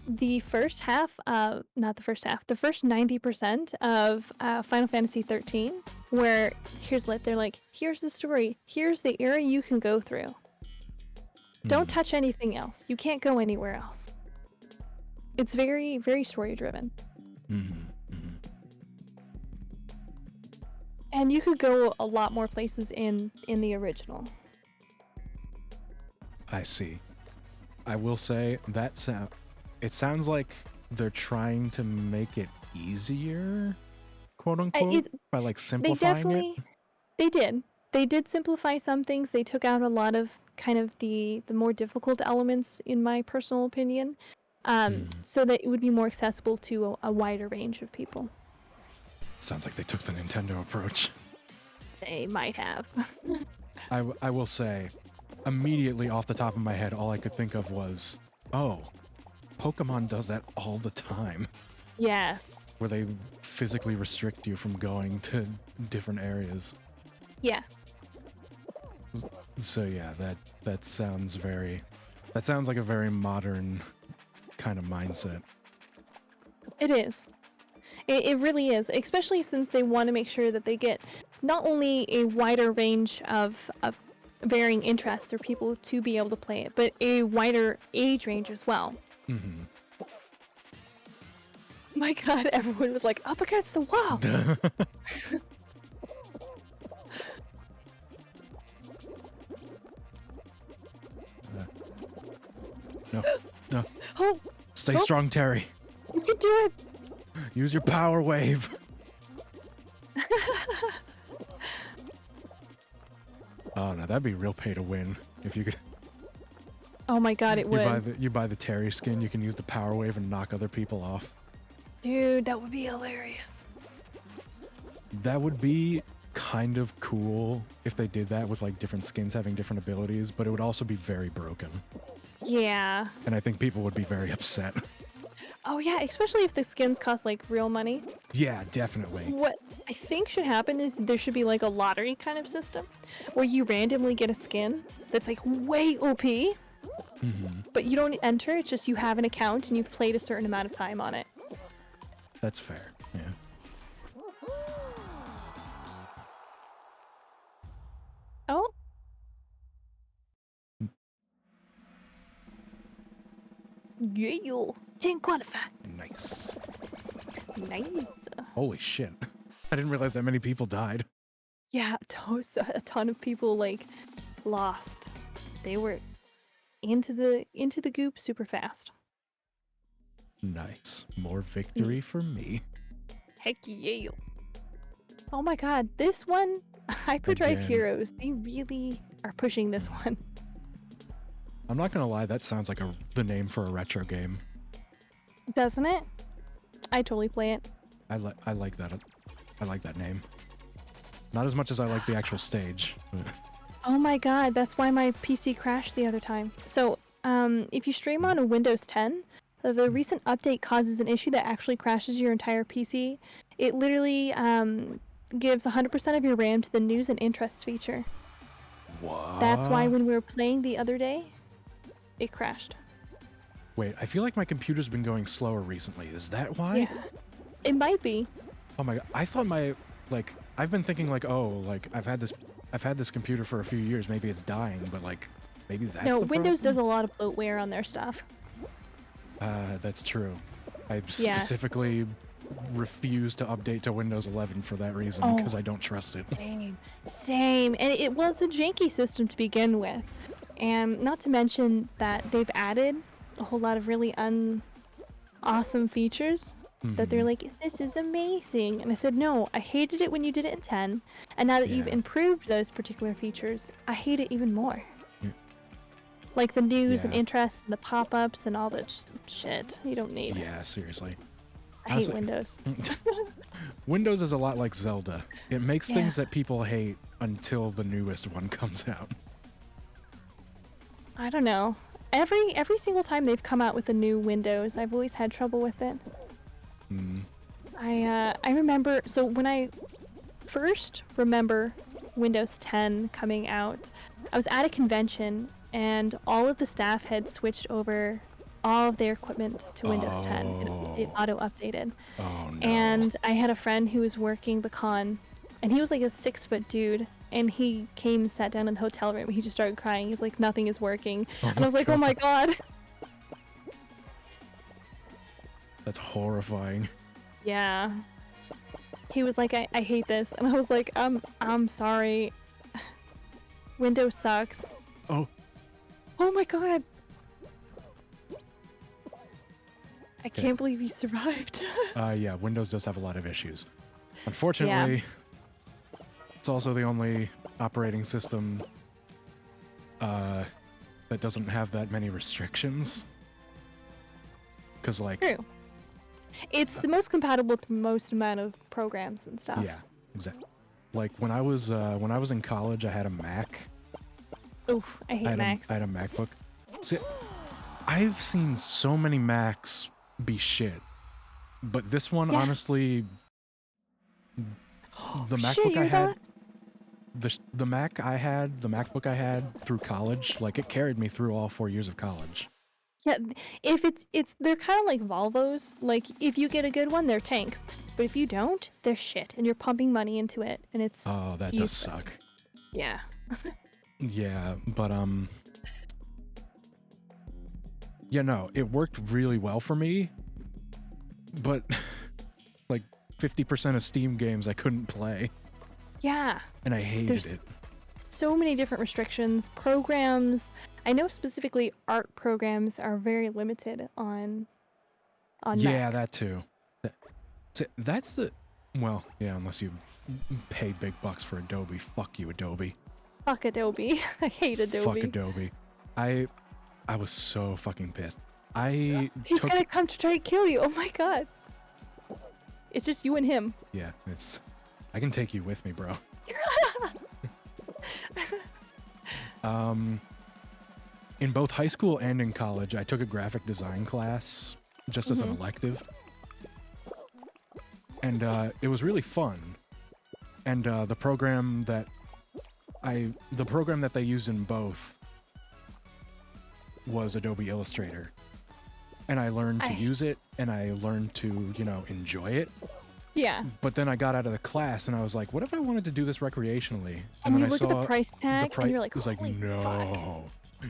the first half, not the first half, the first 90% of Final Fantasy 13, where they're like, here's the story, here's the area you can go through. Don't touch anything else. You can't go anywhere else. It's very, very story driven. And you could go a lot more places in the original. I see. I will say that it sounds like they're trying to make it easier, quote unquote, by like They simplifying it. definitely they did simplify some things. They took out a lot of kind of the more difficult elements, in my personal opinion, so that it would be more accessible to a wider range of people. Sounds like they took the Nintendo approach. They might have. I will say, immediately off the top of my head, all I could think of was, oh, Pokemon does that all the time, Yes. where they physically restrict you from going to different areas. Yeah. So yeah, that sounds like a very modern kind of mindset. It is. It really is, especially since they want to make sure that they get not only a wider range of varying interests for people to be able to play it, but a wider age range as well. Mm-hmm. My God, everyone was like, up against the wall! No, no. Oh, Stay strong, Terry. you can do it! Use your power wave. Oh no, that'd be real pay to win if you could. Oh my God, it would. You buy the Terry skin. You can use the power wave and knock other people off. Dude, that would be hilarious. That would be kind of cool if they did that with like different skins having different abilities, but it would also be very broken. Yeah. And I think people would be very upset. Oh yeah, especially if the skins cost like real money. Yeah, definitely. What I think should happen is there should be like a lottery kind of system where you randomly get a skin that's like way OP, but you don't enter, it's just you have an account and you've played a certain amount of time on it. That's fair. Yeah. Oh. Yeah, 10 qualified. Nice. Nice. Holy shit. I didn't realize that many people died. Yeah, a ton of people like lost. They were into the goop super fast. Nice. More victory for me. Heck yeah. Oh my God, this one, Hyperdrive Again. Heroes, they really are pushing this one. I'm not gonna lie, that sounds like the name for a retro game. Doesn't it? I totally play it. I like that. I like that name. Not as much as I like the actual stage. But Oh my God, that's why my PC crashed the other time. So, if you stream on a Windows 10, the recent update causes an issue that actually crashes your entire PC. It literally gives 100% of your RAM to the news and interests feature. what? That's why when we were playing the other day, it crashed. Wait, I feel like my computer's been going slower recently. Is that why? Yeah, it might be. Oh my god. I thought I've been thinking like, oh, like I've had this computer for a few years, maybe it's dying, but like maybe that's No, the Windows problem? does a lot of bloatware on their stuff. That's true. I Yes. specifically refuse to update to Windows 11 for that reason, Oh. because I don't trust it. Same. And it was a janky system to begin with. And not to mention that they've added a whole lot of really awesome features that they're like, this is amazing. And I said, no, I hated it when you did it in 10. And now that you've Yeah. improved those particular features, I hate it even more. Yeah. Like the news and Yeah. interests and the pop-ups and all that shit you don't need. Yeah, seriously. I hate Honestly- Windows. Windows is a lot like Zelda. It makes Yeah. things that people hate until the newest one comes out. I don't know. Every single time they've come out with a new Windows, I've always had trouble with it. Mm. I remember, so when I first remember Windows 10 coming out, I was at a convention and all of the staff had switched over all of their equipment to Windows 10. It Oh. auto updated. Oh no. And I had a friend who was working the con, and he was like a 6-foot dude, and he came and sat down in the hotel room and he just started crying. He's like, nothing is working. And I was like, oh my god. That's horrifying. Yeah. He was like, I hate this, and I was like, I'm sorry. Windows sucks. Oh, Oh my god. I can't believe you survived. yeah, Windows does have a lot of issues. Unfortunately, it's also the only operating system that doesn't have that many restrictions. Because, like... True. It's the most compatible to most amount of programs and stuff. Yeah, exactly. Like, when I was in college, I had a Mac. Oof, I hate Macs. I had a MacBook. See, I've seen so many Macs be shit. But this one, honestly... The MacBook I had... The MacBook I had through college, like, it carried me through all 4 years of college. Yeah, if they're kind of like Volvos. Like, if you get a good one, they're tanks. But if you don't, they're shit, and you're pumping money into it, and it's Oh, that useless. does suck. Yeah. Yeah, but yeah, no, it worked really well for me. But like 50% of Steam games I couldn't play. Yeah. And I hated it. So many different restrictions, programs. I know specifically art programs are very limited on Yeah, Macs. that too. That's the... Well, yeah, unless you pay big bucks for Adobe. Fuck you, Adobe. Fuck Adobe. I hate Adobe. Fuck Adobe. I was so fucking pissed. He's gonna come to try to kill you. Oh my god. It's just you and him. Yeah, I can take you with me, bro. In both high school and in college, I took a graphic design class just as an elective. And it was really fun. And the program that they used in both was Adobe Illustrator. And I learned to use it, and I learned to, enjoy it. Yeah. But then I got out of the class, and I was like, what if I wanted to do this recreationally? And then you I look saw at the price tag, and you're like, it was like, holy no,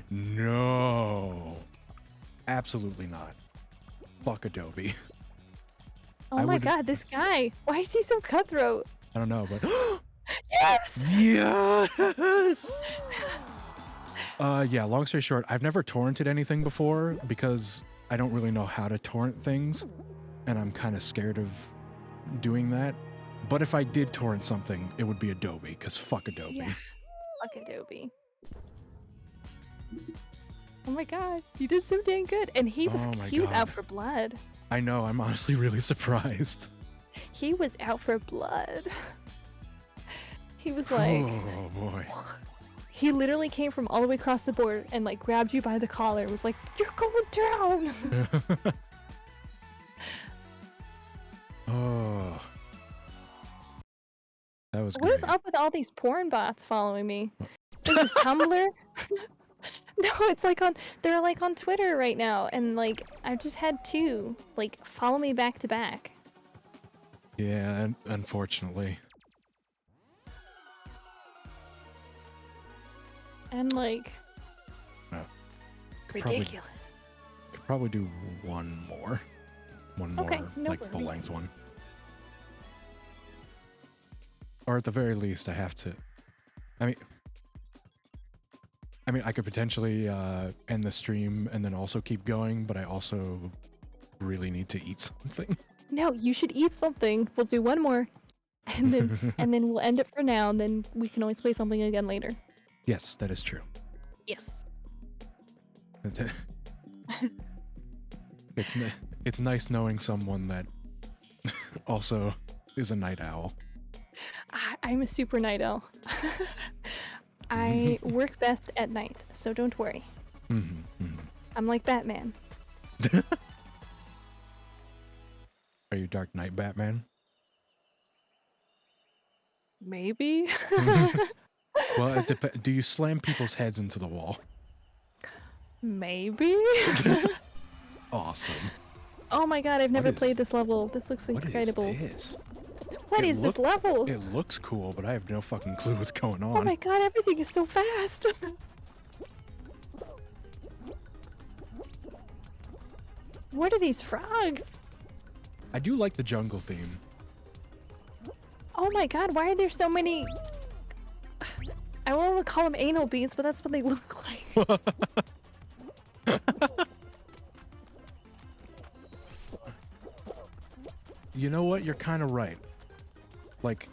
no, absolutely not. Fuck Adobe. Oh my god, this guy. Why is he so cutthroat? I don't know, but... Yes! Yes! Yeah, long story short, I've never torrented anything before because I don't really know how to torrent things, and I'm kind of scared of doing that. But if I did torrent something, it would be Adobe, because fuck Adobe. Yeah. Fuck Adobe. Oh my god, you did so dang good. And he was out for blood. I know, I'm honestly really surprised. He was out for blood. He was like... Oh boy. He literally came from all the way across the board and like grabbed you by the collar and was like, you're going down! Oh. That was What is great. up with all these porn bots following me? Is this Tumblr? No, it's like they're like on Twitter right now, and like I've just had 2 like follow me back to back. Yeah, unfortunately. And like Probably- ridiculous. Could probably do one more. One more, Okay, no like, worries. full-length one. Or at the very least, I have to... I mean, I could potentially end the stream and then also keep going, but I also really need to eat something. No, you should eat something. We'll do one more, and then we'll end it for now, and then we can always play something again later. Yes, that is true. Yes. It's nice knowing someone that also is a night owl. I'm a super night owl. I work best at night, so don't worry. I'm like Batman. Are you Dark Knight Batman? Maybe. Well, it depends. Do you slam people's heads into the wall? Maybe. Awesome. Oh my god, I've never played this level. This looks incredible. What is this? What is this level? It looks cool, but I have no fucking clue what's going Oh on. my god, everything is so fast. What are these frogs? I do like the jungle theme. Oh my god, why are there so many? I won't want to call them anal beads, but that's what they look like. You know what? You're kind of right. Like,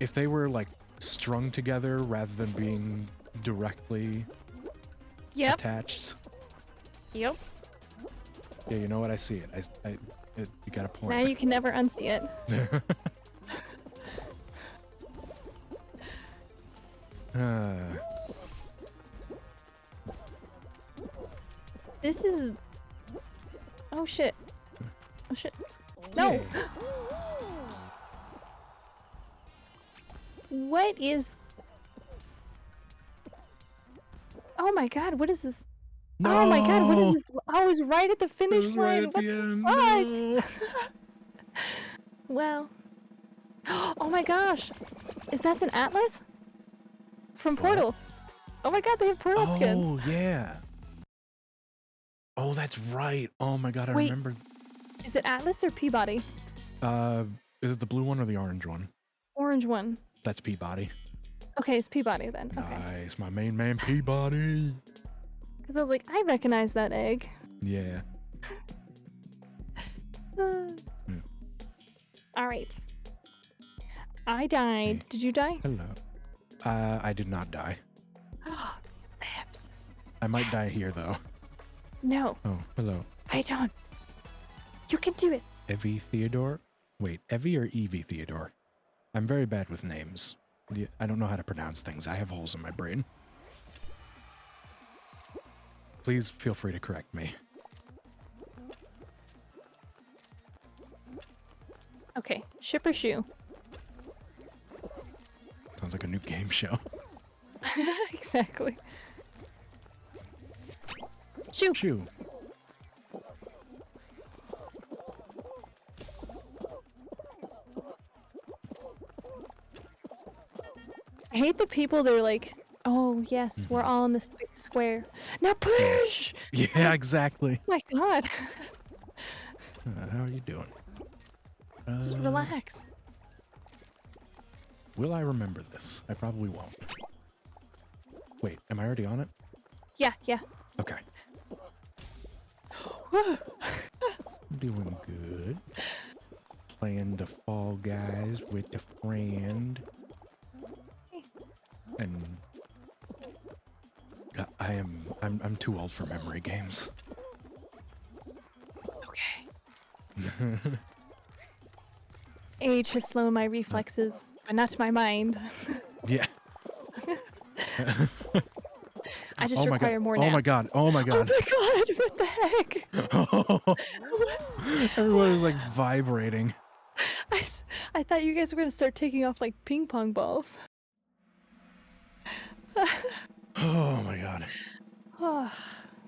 if they were like strung together rather than being directly Yep. attached. Yep. Yeah, you know what? I see it. You got a point. Now you can never unsee it. This is. Oh shit. Oh shit. No. Yay. What is? Oh my god, what is this? Oh my god, what is this? I was right at the It finish was line. right at What the the end. fuck? No. Well. Oh my gosh. Is that an Atlas? From Portal. Oh my god, they have Portal skins. Oh, yeah. Oh, that's right. Oh my god, I Wait. remember. Is it Atlas or Peabody? Is it the blue one or the orange one? Orange one. That's Peabody. Okay, it's Peabody then. Okay. Nice, my main man Peabody. Because I was like, I recognize that egg. Yeah. All right. I died. Hey. Did you die? Hello. I did not die. Left. I might die here though. No. Oh, hello. Fight on. You can do it. Evie Theodore? Wait, Evie or Evie Theodore? I'm very bad with names. I don't know how to pronounce things. I have holes in my brain. Please feel free to correct me. Okay. Ship or shoe? Sounds like a new game show. Exactly. Shoe. Shoe. I hate the people that are like, oh yes, we're all in this big square. Now push! Yeah, exactly. Oh my god. How are you doing? Just relax. Will I remember this? I probably won't. Wait, am I already on it? Yeah, yeah. Okay. Doing good. Playing the Fall Guys with a friend. And I'm too old for memory games. Okay. Age has slowed my reflexes, but not my mind. Yeah. I just Oh my require god. more Oh now. my god. Oh my Oh god. my god, what the heck? Everyone was like vibrating. I thought you guys were gonna start taking off like ping pong balls. Oh my god. Oh,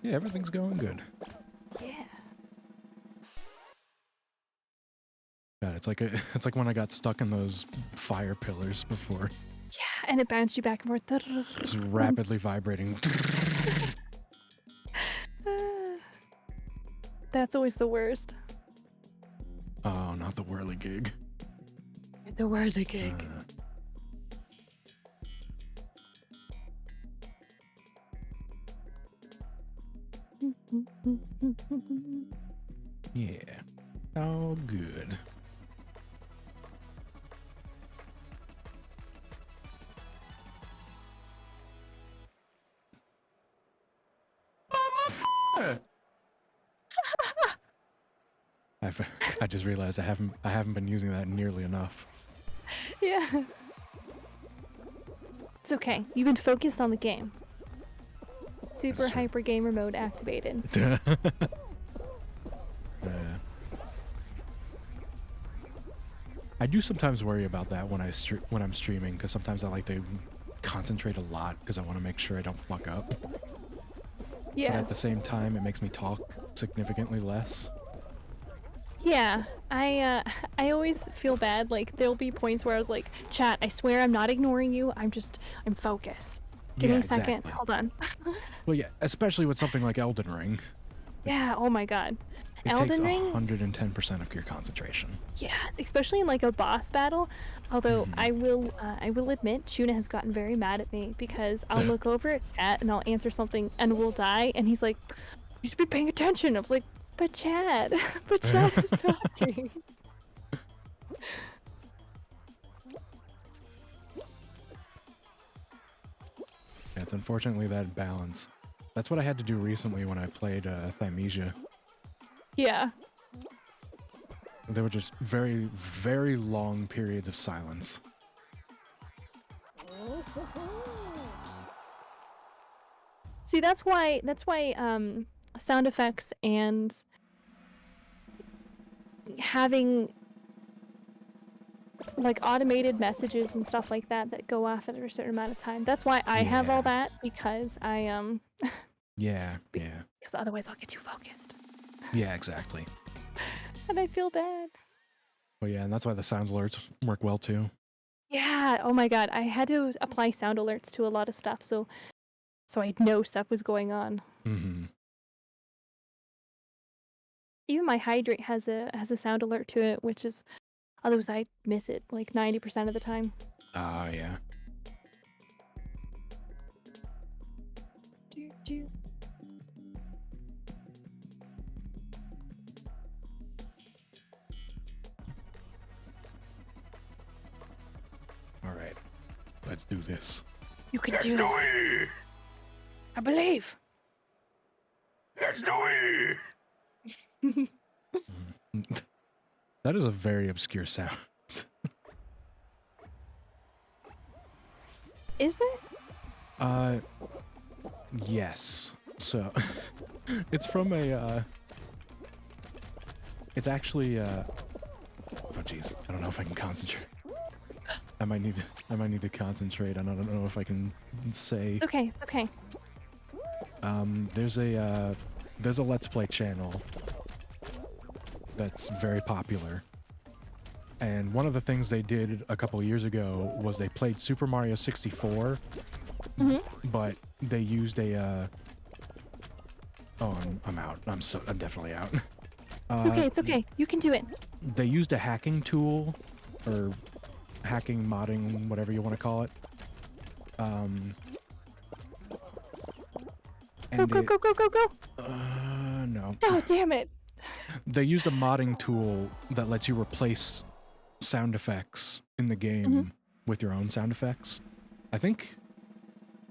Yeah, everything's going good. yeah. God, it's like when I got stuck in those fire pillars before. Yeah, and it bounced you back and forth. It's rapidly vibrating. That's always the worst. Oh, not the whirly gig. The whirly gig. Yeah. All good. I just realized I haven't been using that nearly enough. Yeah. It's okay. You've been focused on the game. Super That's true. hyper gamer mode activated. I do sometimes worry about that when I'm streaming, because sometimes I like to concentrate a lot because I want to make sure I don't fuck up. Yeah. But at the same time, it makes me talk significantly less. Yeah. I always feel bad. Like there'll be points where I was like, "Chat, I swear I'm not ignoring you. I'm focused. Give me Yeah, a second. exactly. Hold on." Well, yeah, especially with something like Elden Ring. Yeah. Oh my god. It takes Elden Ring, 110% of your concentration. yes, especially in like a boss battle. Although Mhm. I will admit, Shuna has gotten very mad at me because I'll look over at chat and I'll answer something and we'll die, and he's like, "You should be paying attention." I was like, "But Chad, but Chad is talking." Yeah, it's unfortunately that balance. That's what I had to do recently when I played Thymesia. Yeah. There were just very, very long periods of silence. See, that's why sound effects and having like automated messages and stuff like that that go off at a certain amount of time. That's why I have all Yeah. that, because Yeah, yeah. because otherwise I'll get too focused. Yeah, exactly. And I feel bad. Well, yeah, and that's why the sound alerts work well too. Yeah, oh my god, I had to apply sound alerts to a lot of stuff so I'd know stuff was going on. Mm-hmm. Even my hydrate has a sound alert to it, which is, otherwise I miss it like 90% of the time. Ah, yeah. Do, do. All right, let's do this. You can do this. it! I believe. Let's do it! That is a very obscure sound. Is it? Yes. So, it's from a, it's actually, oh jeez, I don't know if I can concentrate. I might need to concentrate. I don't know if I can say. Okay, okay. There's a Let's Play channel that's very popular. And one of the things they did a couple of years ago was they played Super Mario 64, but they used a, oh, I'm out. I'm definitely out. Okay, it's okay. You can do it. They used a hacking tool, or hacking, modding, whatever you want to call it. Go, go, go, go, go, go. No. Oh, damn it. They used a modding tool that lets you replace sound effects in the game with your own sound effects. I think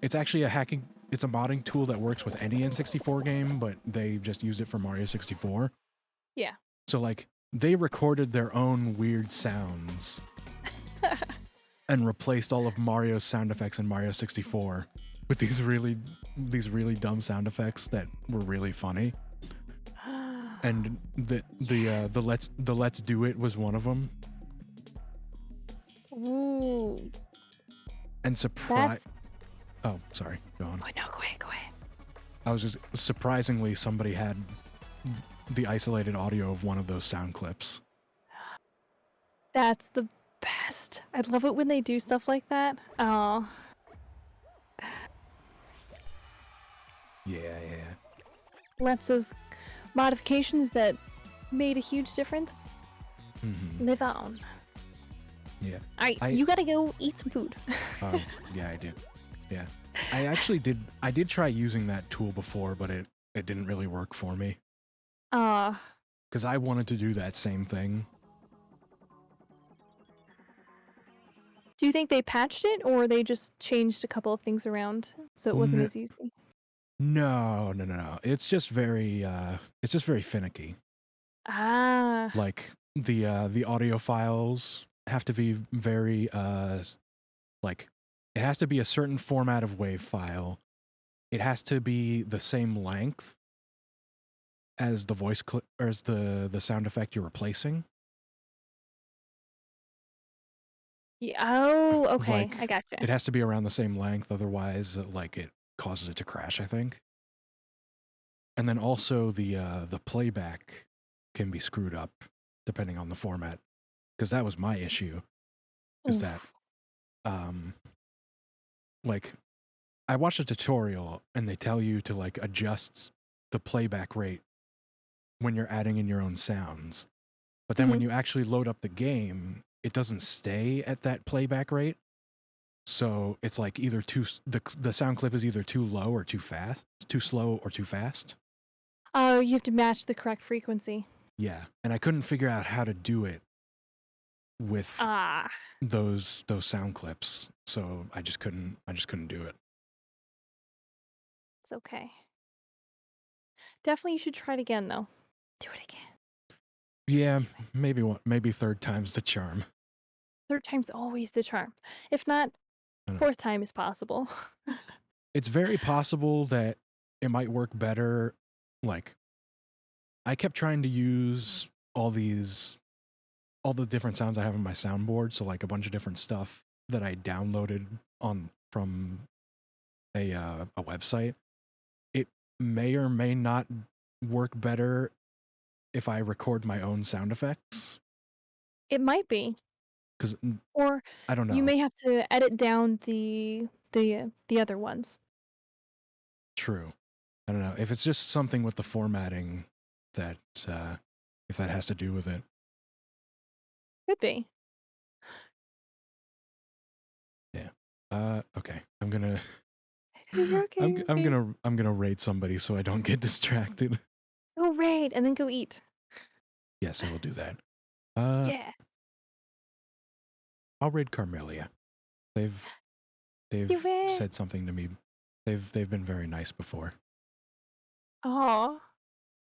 it's actually it's a modding tool that works with any N64 game, but they just used it for Mario 64. Yeah. So like they recorded their own weird sounds and replaced all of Mario's sound effects in Mario 64 with these really dumb sound effects that were really funny. And the let's do it was one of them. Ooh. And That's... Oh, sorry. Go on. Oh, no, go ahead, go ahead. I was just surprisingly somebody had the isolated audio of one of those sound clips. That's the best. I love it when they do stuff like that. Oh. Yeah, yeah. Lets those modifications that made a huge difference live on. Yeah. Alright, you gotta go eat some food. Oh, yeah, I do. Yeah. I did try using that tool before, but it didn't really work for me. Because I wanted to do that same thing. Do you think they patched it, or they just changed a couple of things around so it wasn't as easy? No. It's just very finicky. Ah. Like the audio files have to be very like it has to be a certain format of WAV file. It has to be the same length as the voice clip or as the sound effect you're replacing. Yeah. Oh, okay. Like, I gotcha. it has to be around the same length, otherwise like it causes it to crash, I think. And then also the playback can be screwed up depending on the format, because that was my issue. Is that like I watched a tutorial and they tell you to like adjust the playback rate when you're adding in your own sounds. But then when Mhm. you actually load up the game, it doesn't stay at that playback rate. So it's like either the sound clip is either too low or too fast, too slow or too fast. Oh, you have to match the correct frequency. Yeah, and I couldn't figure out how to do it with Ah, those sound clips. So I just couldn't do it. it's okay. Definitely you should try it again though. Do it again. Yeah, Do it. maybe third time's the charm. Third time's always the charm. If not, I don't know. fourth time is possible. It's very possible that it might work better. Like I kept trying to use all the different sounds I have on my soundboard, so like a bunch of different stuff that I downloaded on from a website. It may or may not work better if I record my own sound effects It might be. because Or I don't you know. may have to edit down the other ones. True. I don't know if it's just something with the formatting that if that has to do with it. Could be. Yeah. Okay. I'm gonna You're okay, okay. I'm gonna raid somebody so I don't get distracted. Go raid and then go eat. Yes, I will do that. Uh, Yeah. I'll raid Carmelia. They've Do they've it. said something to me. They've been very nice before. Aw.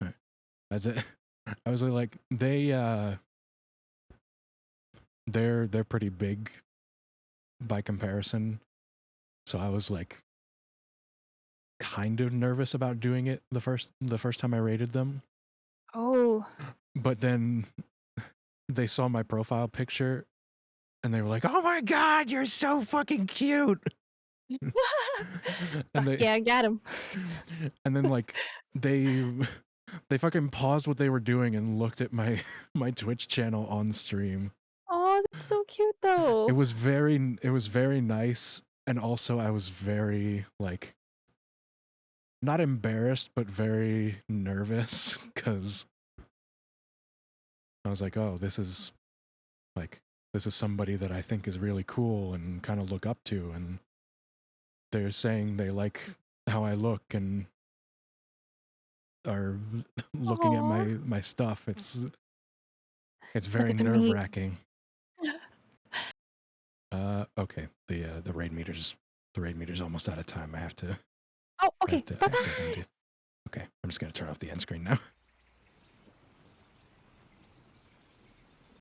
Right. That's it. I was like they're pretty big by comparison. So I was like kind of nervous about doing it the first time I raided them. Oh. But then they saw my profile picture and they were like, "Oh my god, you're so fucking cute." and Fuck they yeah, I got him. and then like they they fucking paused what they were doing and looked at my my Twitch channel on stream. Oh, that's so cute though. It was very nice, and also I was very like not embarrassed but very nervous cuz I was like, "Oh, like this is somebody that I think is really cool and kind of look up to, and they're saying they like how I look and are looking at Aw. my stuff." It's very Nothing but me. nerve-wracking. Okay. The raid meter's almost out of time. I have to Oh, I have okay. to I Bye have to bye. end it. Okay. I'm just gonna turn off the end screen now.